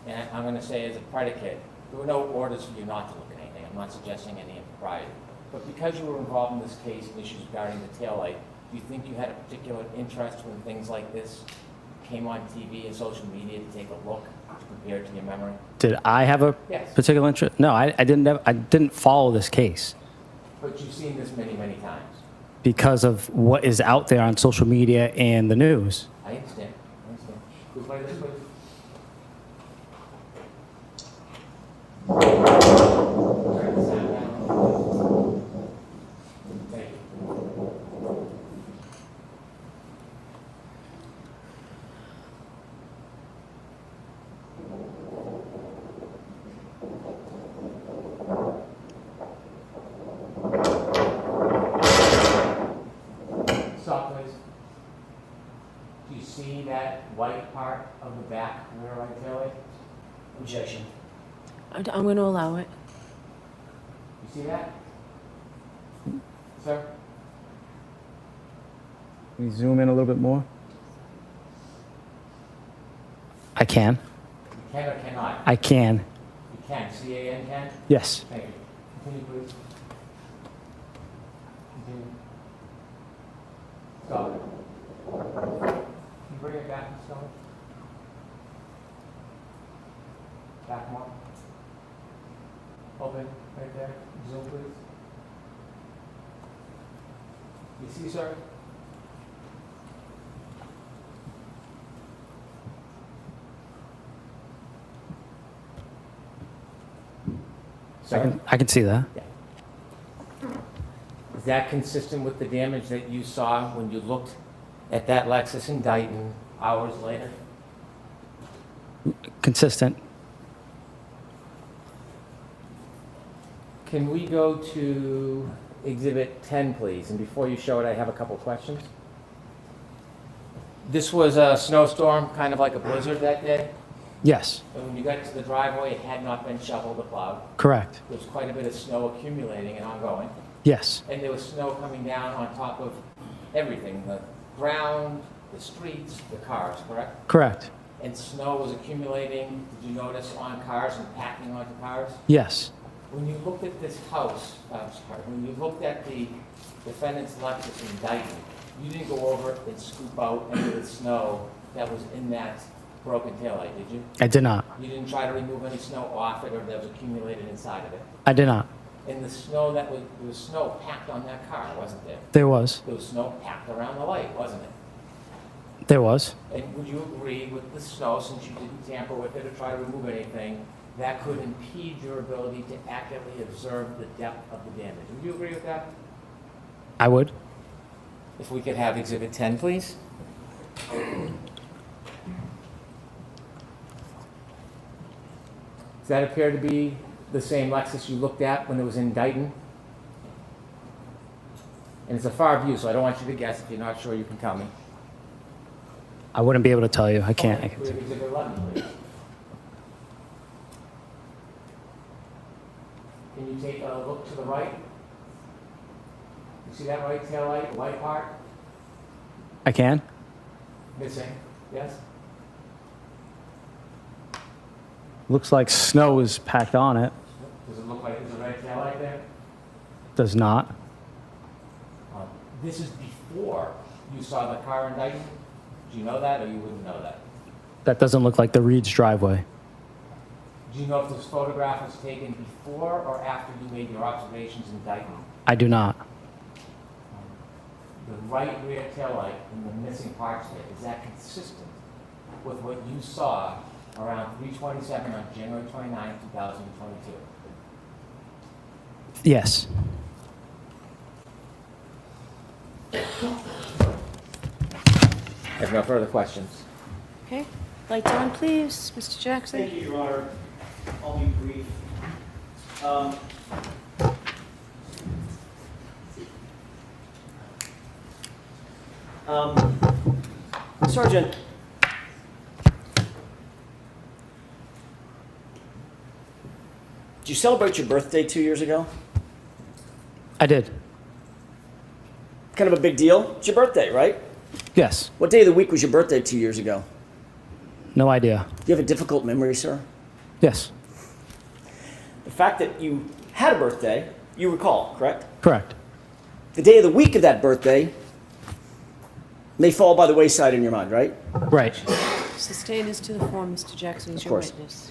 and I'm going to say as a predicate, there were no orders for you not to look at anything. I'm not suggesting any impropriety. But because you were involved in this case and issues regarding the taillight, do you think you had a particular interest when things like this came on TV and social media to take a look to compare it to your memory? Did I have a Yes. particular interest? No, I didn't follow this case But you've seen this many, many times. because of what is out there on social media and the news. I understand. I understand. Who's play this, please? Turn the sound down. Thank you. Stop, please. Do you see that white part of the back rear right taillight? Objection. I'm going to allow it. You see that? Sir? Can we zoom in a little bit more? I can. You can or cannot? I can. You can. C-A-N can? Yes. Thank you. Continue, please. Continue. Stop it. Can you bring it back, Ms. Stone? Back more. Open, right there. Zoom, please. You see, sir? I can see that. Is that consistent with the damage that you saw when you looked at that Lexus in Dayton hours later? Consistent. Can we go to Exhibit 10, please? And before you show it, I have a couple questions. This was a snowstorm, kind of like a blizzard that day. Yes. And when you got to the driveway, it had not been shoveled or plowed. Correct. There was quite a bit of snow accumulating and ongoing. Yes. And there was snow coming down on top of everything, the ground, the streets, the cars, correct? Correct. And snow was accumulating, did you notice, on cars and packing onto cars? Yes. When you looked at this house, when you looked at the defendant's Lexus in Dayton, you didn't go over and scoop out any of the snow that was in that broken taillight, did you? I did not. You didn't try to remove any snow off it or that was accumulated inside of it? I did not. And the snow there was snow packed on that car, wasn't there? There was. There was snow packed around the light, wasn't it? There was. And would you agree with the snow, since you didn't tamper with it or try to remove anything, that could impede your ability to accurately observe the depth of the damage? Would you agree with that? I would. If we could have Exhibit 10, please. Does that appear to be the same Lexus you looked at when it was in Dayton? And it's a far view, so I don't want you to guess. If you're not sure, you can tell me. I wouldn't be able to tell you. I can't. Okay, we have Exhibit 11, please. Can you take a look to the right? You see that right tail light, the white part? I can. Missing, yes? Looks like snow is packed on it. Does it look like there's a red tail light there? Does not. This is before you saw the car in Dayton? Do you know that, or you wouldn't know that? That doesn't look like the Reed's driveway. Do you know if this photograph was taken before or after you made your observations in Dayton? I do not. The right rear taillight and the missing parts there, is that consistent with what you saw around 3:27 on January 29, 2022? Yes. I have no further questions. Okay, lights on, please, Mr. Jackson. Thank you, Your Honor. I'll be brief. Sergeant, did you celebrate your birthday 2 years ago? I did. Kind of a big deal. It's your birthday, right? Yes. What day of the week was your birthday 2 years ago? No idea. Do you have a difficult memory, sir? Yes. The fact that you had a birthday, you recall, correct? Correct. The day of the week of that birthday may fall by the wayside in your mind, right? Right. Sustained as to the form, Mr. Jackson, is Of your course. witness.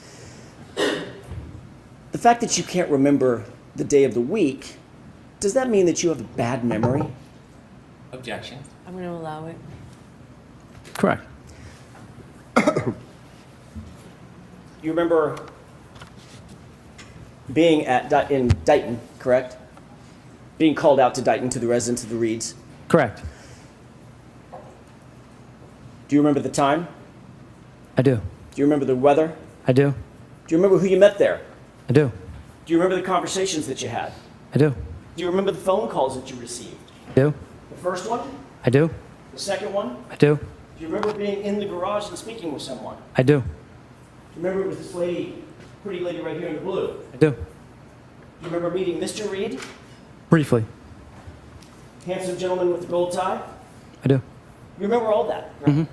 The fact that you can't remember the day of the week, does that mean that you have a bad memory? Objection. I'm going to allow it. Correct. You remember being in Dayton, correct? Being called out to Dayton, to the residents of the Reeds. Correct. Do you remember the time? I do. Do you remember the weather? I do. Do you remember who you met there? I do. Do you remember the conversations that you had? I do. Do you remember the phone calls that you received? I do. The first one? I do. The second one? I do. Do you remember being in the garage and speaking with someone? I do. Do you remember it was this lady, pretty lady right here in the blue? I do. Do you remember meeting Mr. Reed? Briefly. Handsome gentleman with the gold tie? I do. You remember all that, right?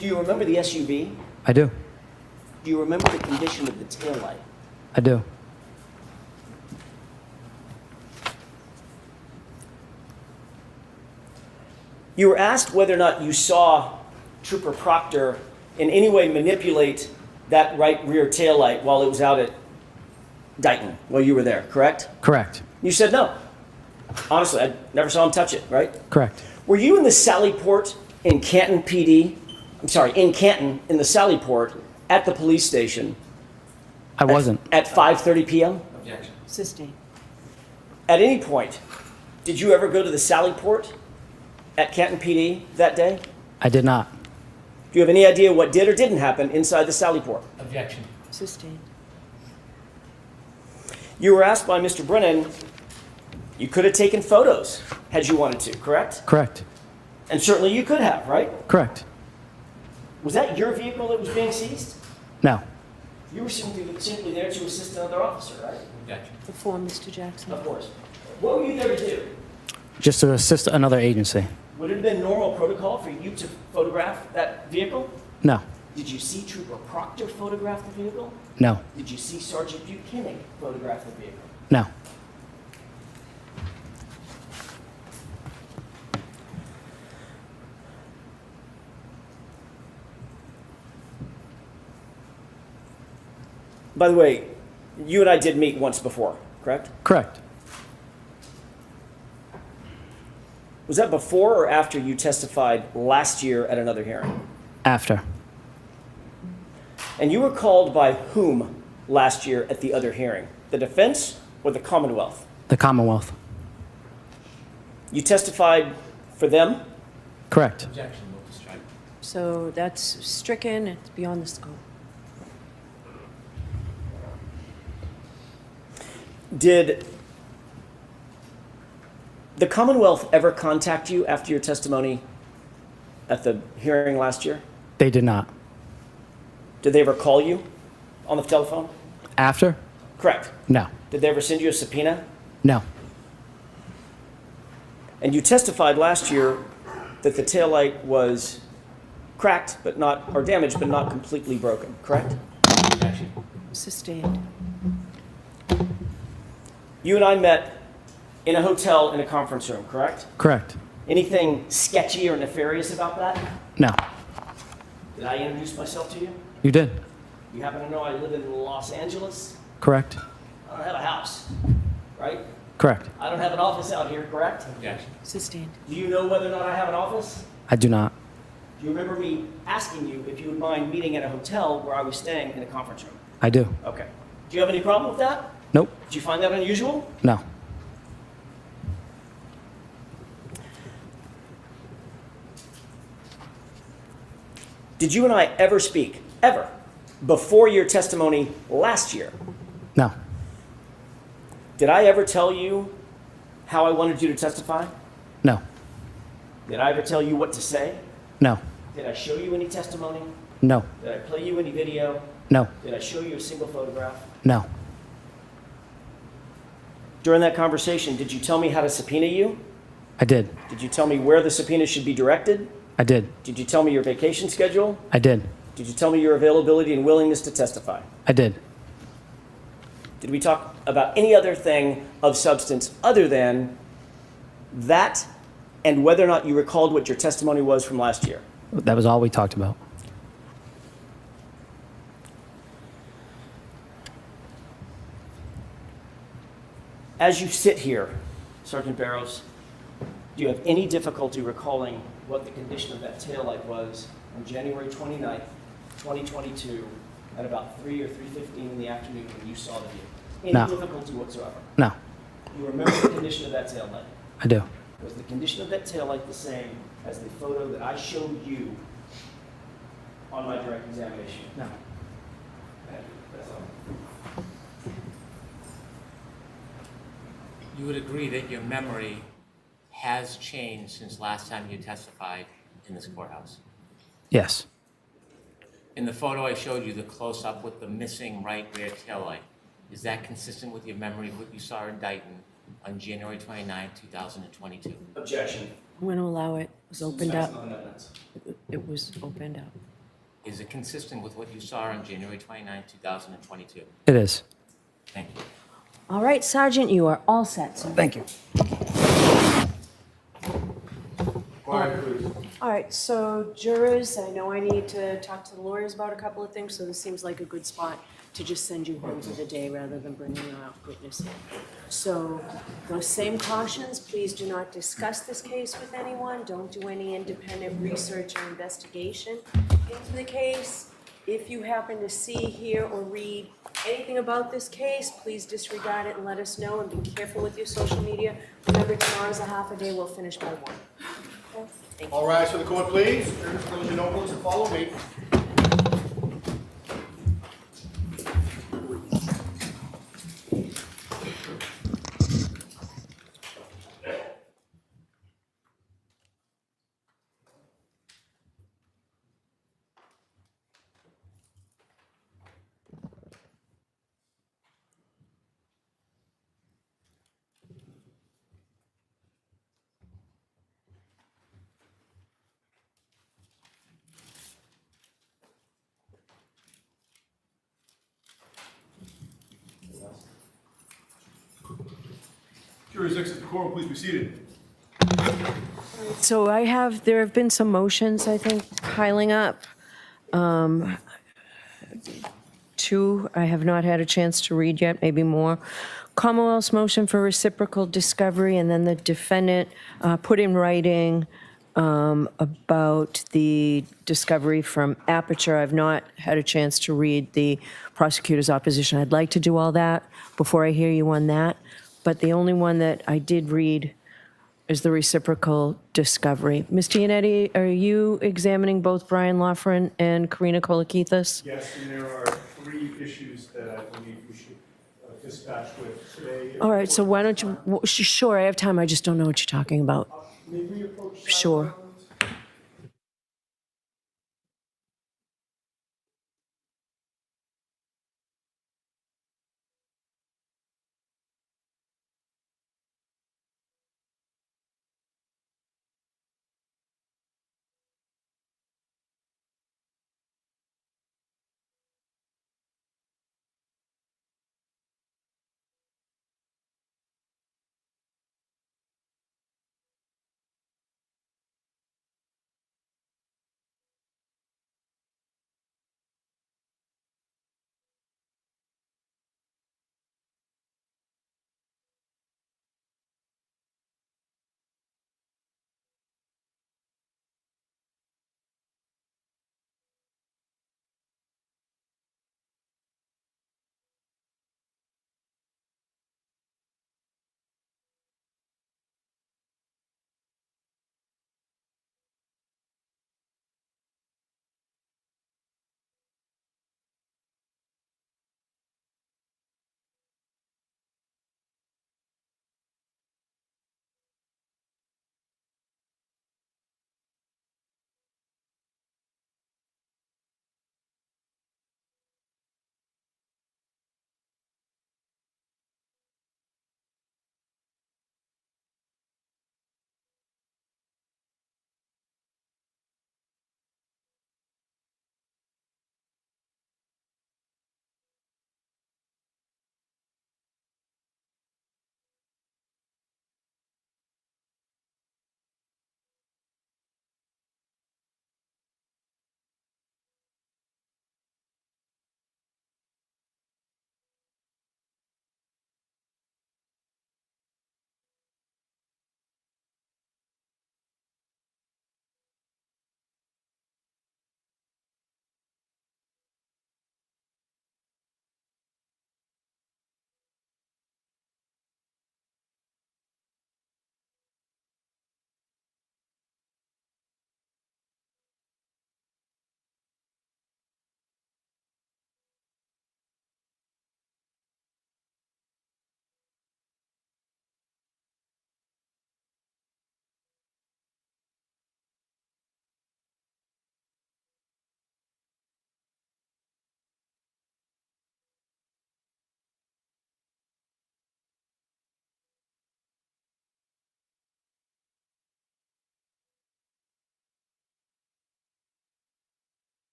Do you remember the SUV? I do. Do you remember the condition of the taillight? I do. You were asked whether or not you saw Trooper Proctor in any way manipulate that right rear taillight while it was out at Dayton, while you were there, correct? Correct. You said no. Honestly, I never saw him touch it, right? Correct. Were you in the Sally Port in Canton PD? I'm sorry, in Canton, in the Sally Port, at the police station I wasn't. at 5:30 p.m.? Objection. Sustained. At any point, did you ever go to the Sally Port at Canton PD that day? I did not. Do you have any idea what did or didn't happen inside the Sally Port? Objection. Sustained. You were asked by Mr. Brennan, you could have taken photos had you wanted to, correct? Correct. And certainly you could have, right? Correct. Was that your vehicle that was being seized? No. You were simply there to assist another officer, right? Objection. The form, Mr. Jackson. Of course. What were you there to do? Just to assist another agency. Would it have been normal protocol for you to photograph that vehicle? No. Did you see Trooper Proctor photograph the vehicle? No. Did you see Sergeant Buchanan photograph the vehicle? No. By the way, you and I did meet once before, correct? Correct. Was that before or after you testified last year at another hearing? After. And you were called by whom last year at the other hearing? The defense or the Commonwealth? The Commonwealth. You testified for them? Correct. Objection. Move to strike. So that's stricken, it's beyond the scope. Did the Commonwealth ever contact you after your testimony at the hearing last year? They did not. Did they ever call you on the telephone? After? Correct. No. Did they ever send you a subpoena? No. And you testified last year that the taillight was cracked, but not, or damaged, but not completely broken, correct? Objection. Sustained. You and I met in a hotel in a conference room, correct? Correct. Anything sketchy or nefarious about that? No. Did I introduce myself to you? You did. You happen to know I live in Los Angeles? Correct? I don't have a house, right? Correct. I don't have an office out here, correct? Yes. Sustained. Do you know whether or not I have an office? I do not. Do you remember me asking you if you would mind meeting at a hotel where I was staying in a conference room? I do. Okay. Do you have any problem with that? Nope. Did you find that unusual? No. Did you and I ever speak, ever, before your testimony last year? No. Did I ever tell you how I wanted you to testify? No. Did I ever tell you what to say? No. Did I show you any testimony? No. Did I play you any video? No. Did I show you a single photograph? No. During that conversation, did you tell me how to subpoena you? I did. Did you tell me where the subpoena should be directed? I did. Did you tell me your vacation schedule? I did. Did you tell me your availability and willingness to testify? I did. Did we talk about any other thing of substance other than that and whether or not you recalled what your testimony was from last year? That was all we talked about. As you sit here, Sergeant Barrows, do you have any difficulty recalling what the condition of that taillight was on January 29th, 2022, at about 3 or 3:15 in the afternoon when you saw the vehicle? Any No. difficulty whatsoever? No. You remember the condition of that taillight? I do. Was the condition of that taillight the same as the photo that I showed you on my direct examination? No. Thank you. That's all. You would agree that your memory has changed since last time you testified in this courthouse? Yes. In the photo I showed you, the close-up with the missing right rear taillight, is that consistent with your memory of what you saw in Dayton on January 29, 2022? Objection. I'm going to allow it. It was opened That's up. not evidence. It was opened up. Is it consistent with what you saw on January 29, 2022? It is. Thank you. All right, Sergeant, you are all set. sir. Thank you. Quiet, please. All right, so jurors, I know I need to talk to the lawyers about a couple of things, so this seems like a good spot to just send you home for the day rather than bringing out witnesses. So those same cautions, please do not discuss this case with anyone. Don't do any independent research or investigation into the case. If you happen to see, hear, or read anything about this case, please disregard it and let us know, and be careful with your social media. Remember, tomorrow's a half a day, we'll finish by 1. Okay? Thank you. All rise for the court, please. Close your notebooks and follow me. Jury's exit the courtroom, please be seated. So there have been some motions, I think, piling up. 2 I have not had a chance to read yet, maybe more. Commonwealth's motion for reciprocal discovery, and then the defendant put in writing about the discovery from Aperture. I've not had a chance to read the prosecutor's opposition. I'd like to do all that before I hear you on that. But the only one that I did read is the reciprocal discovery. Ms. Gianetti, are you examining both Brian Loughran and Karina Kolakithis? Yes, and there are 3 issues that I believe we should dispatch with today. All right, so why don't you, sure, I have time, I just don't know what you're talking about. May we approach? Sure.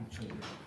children.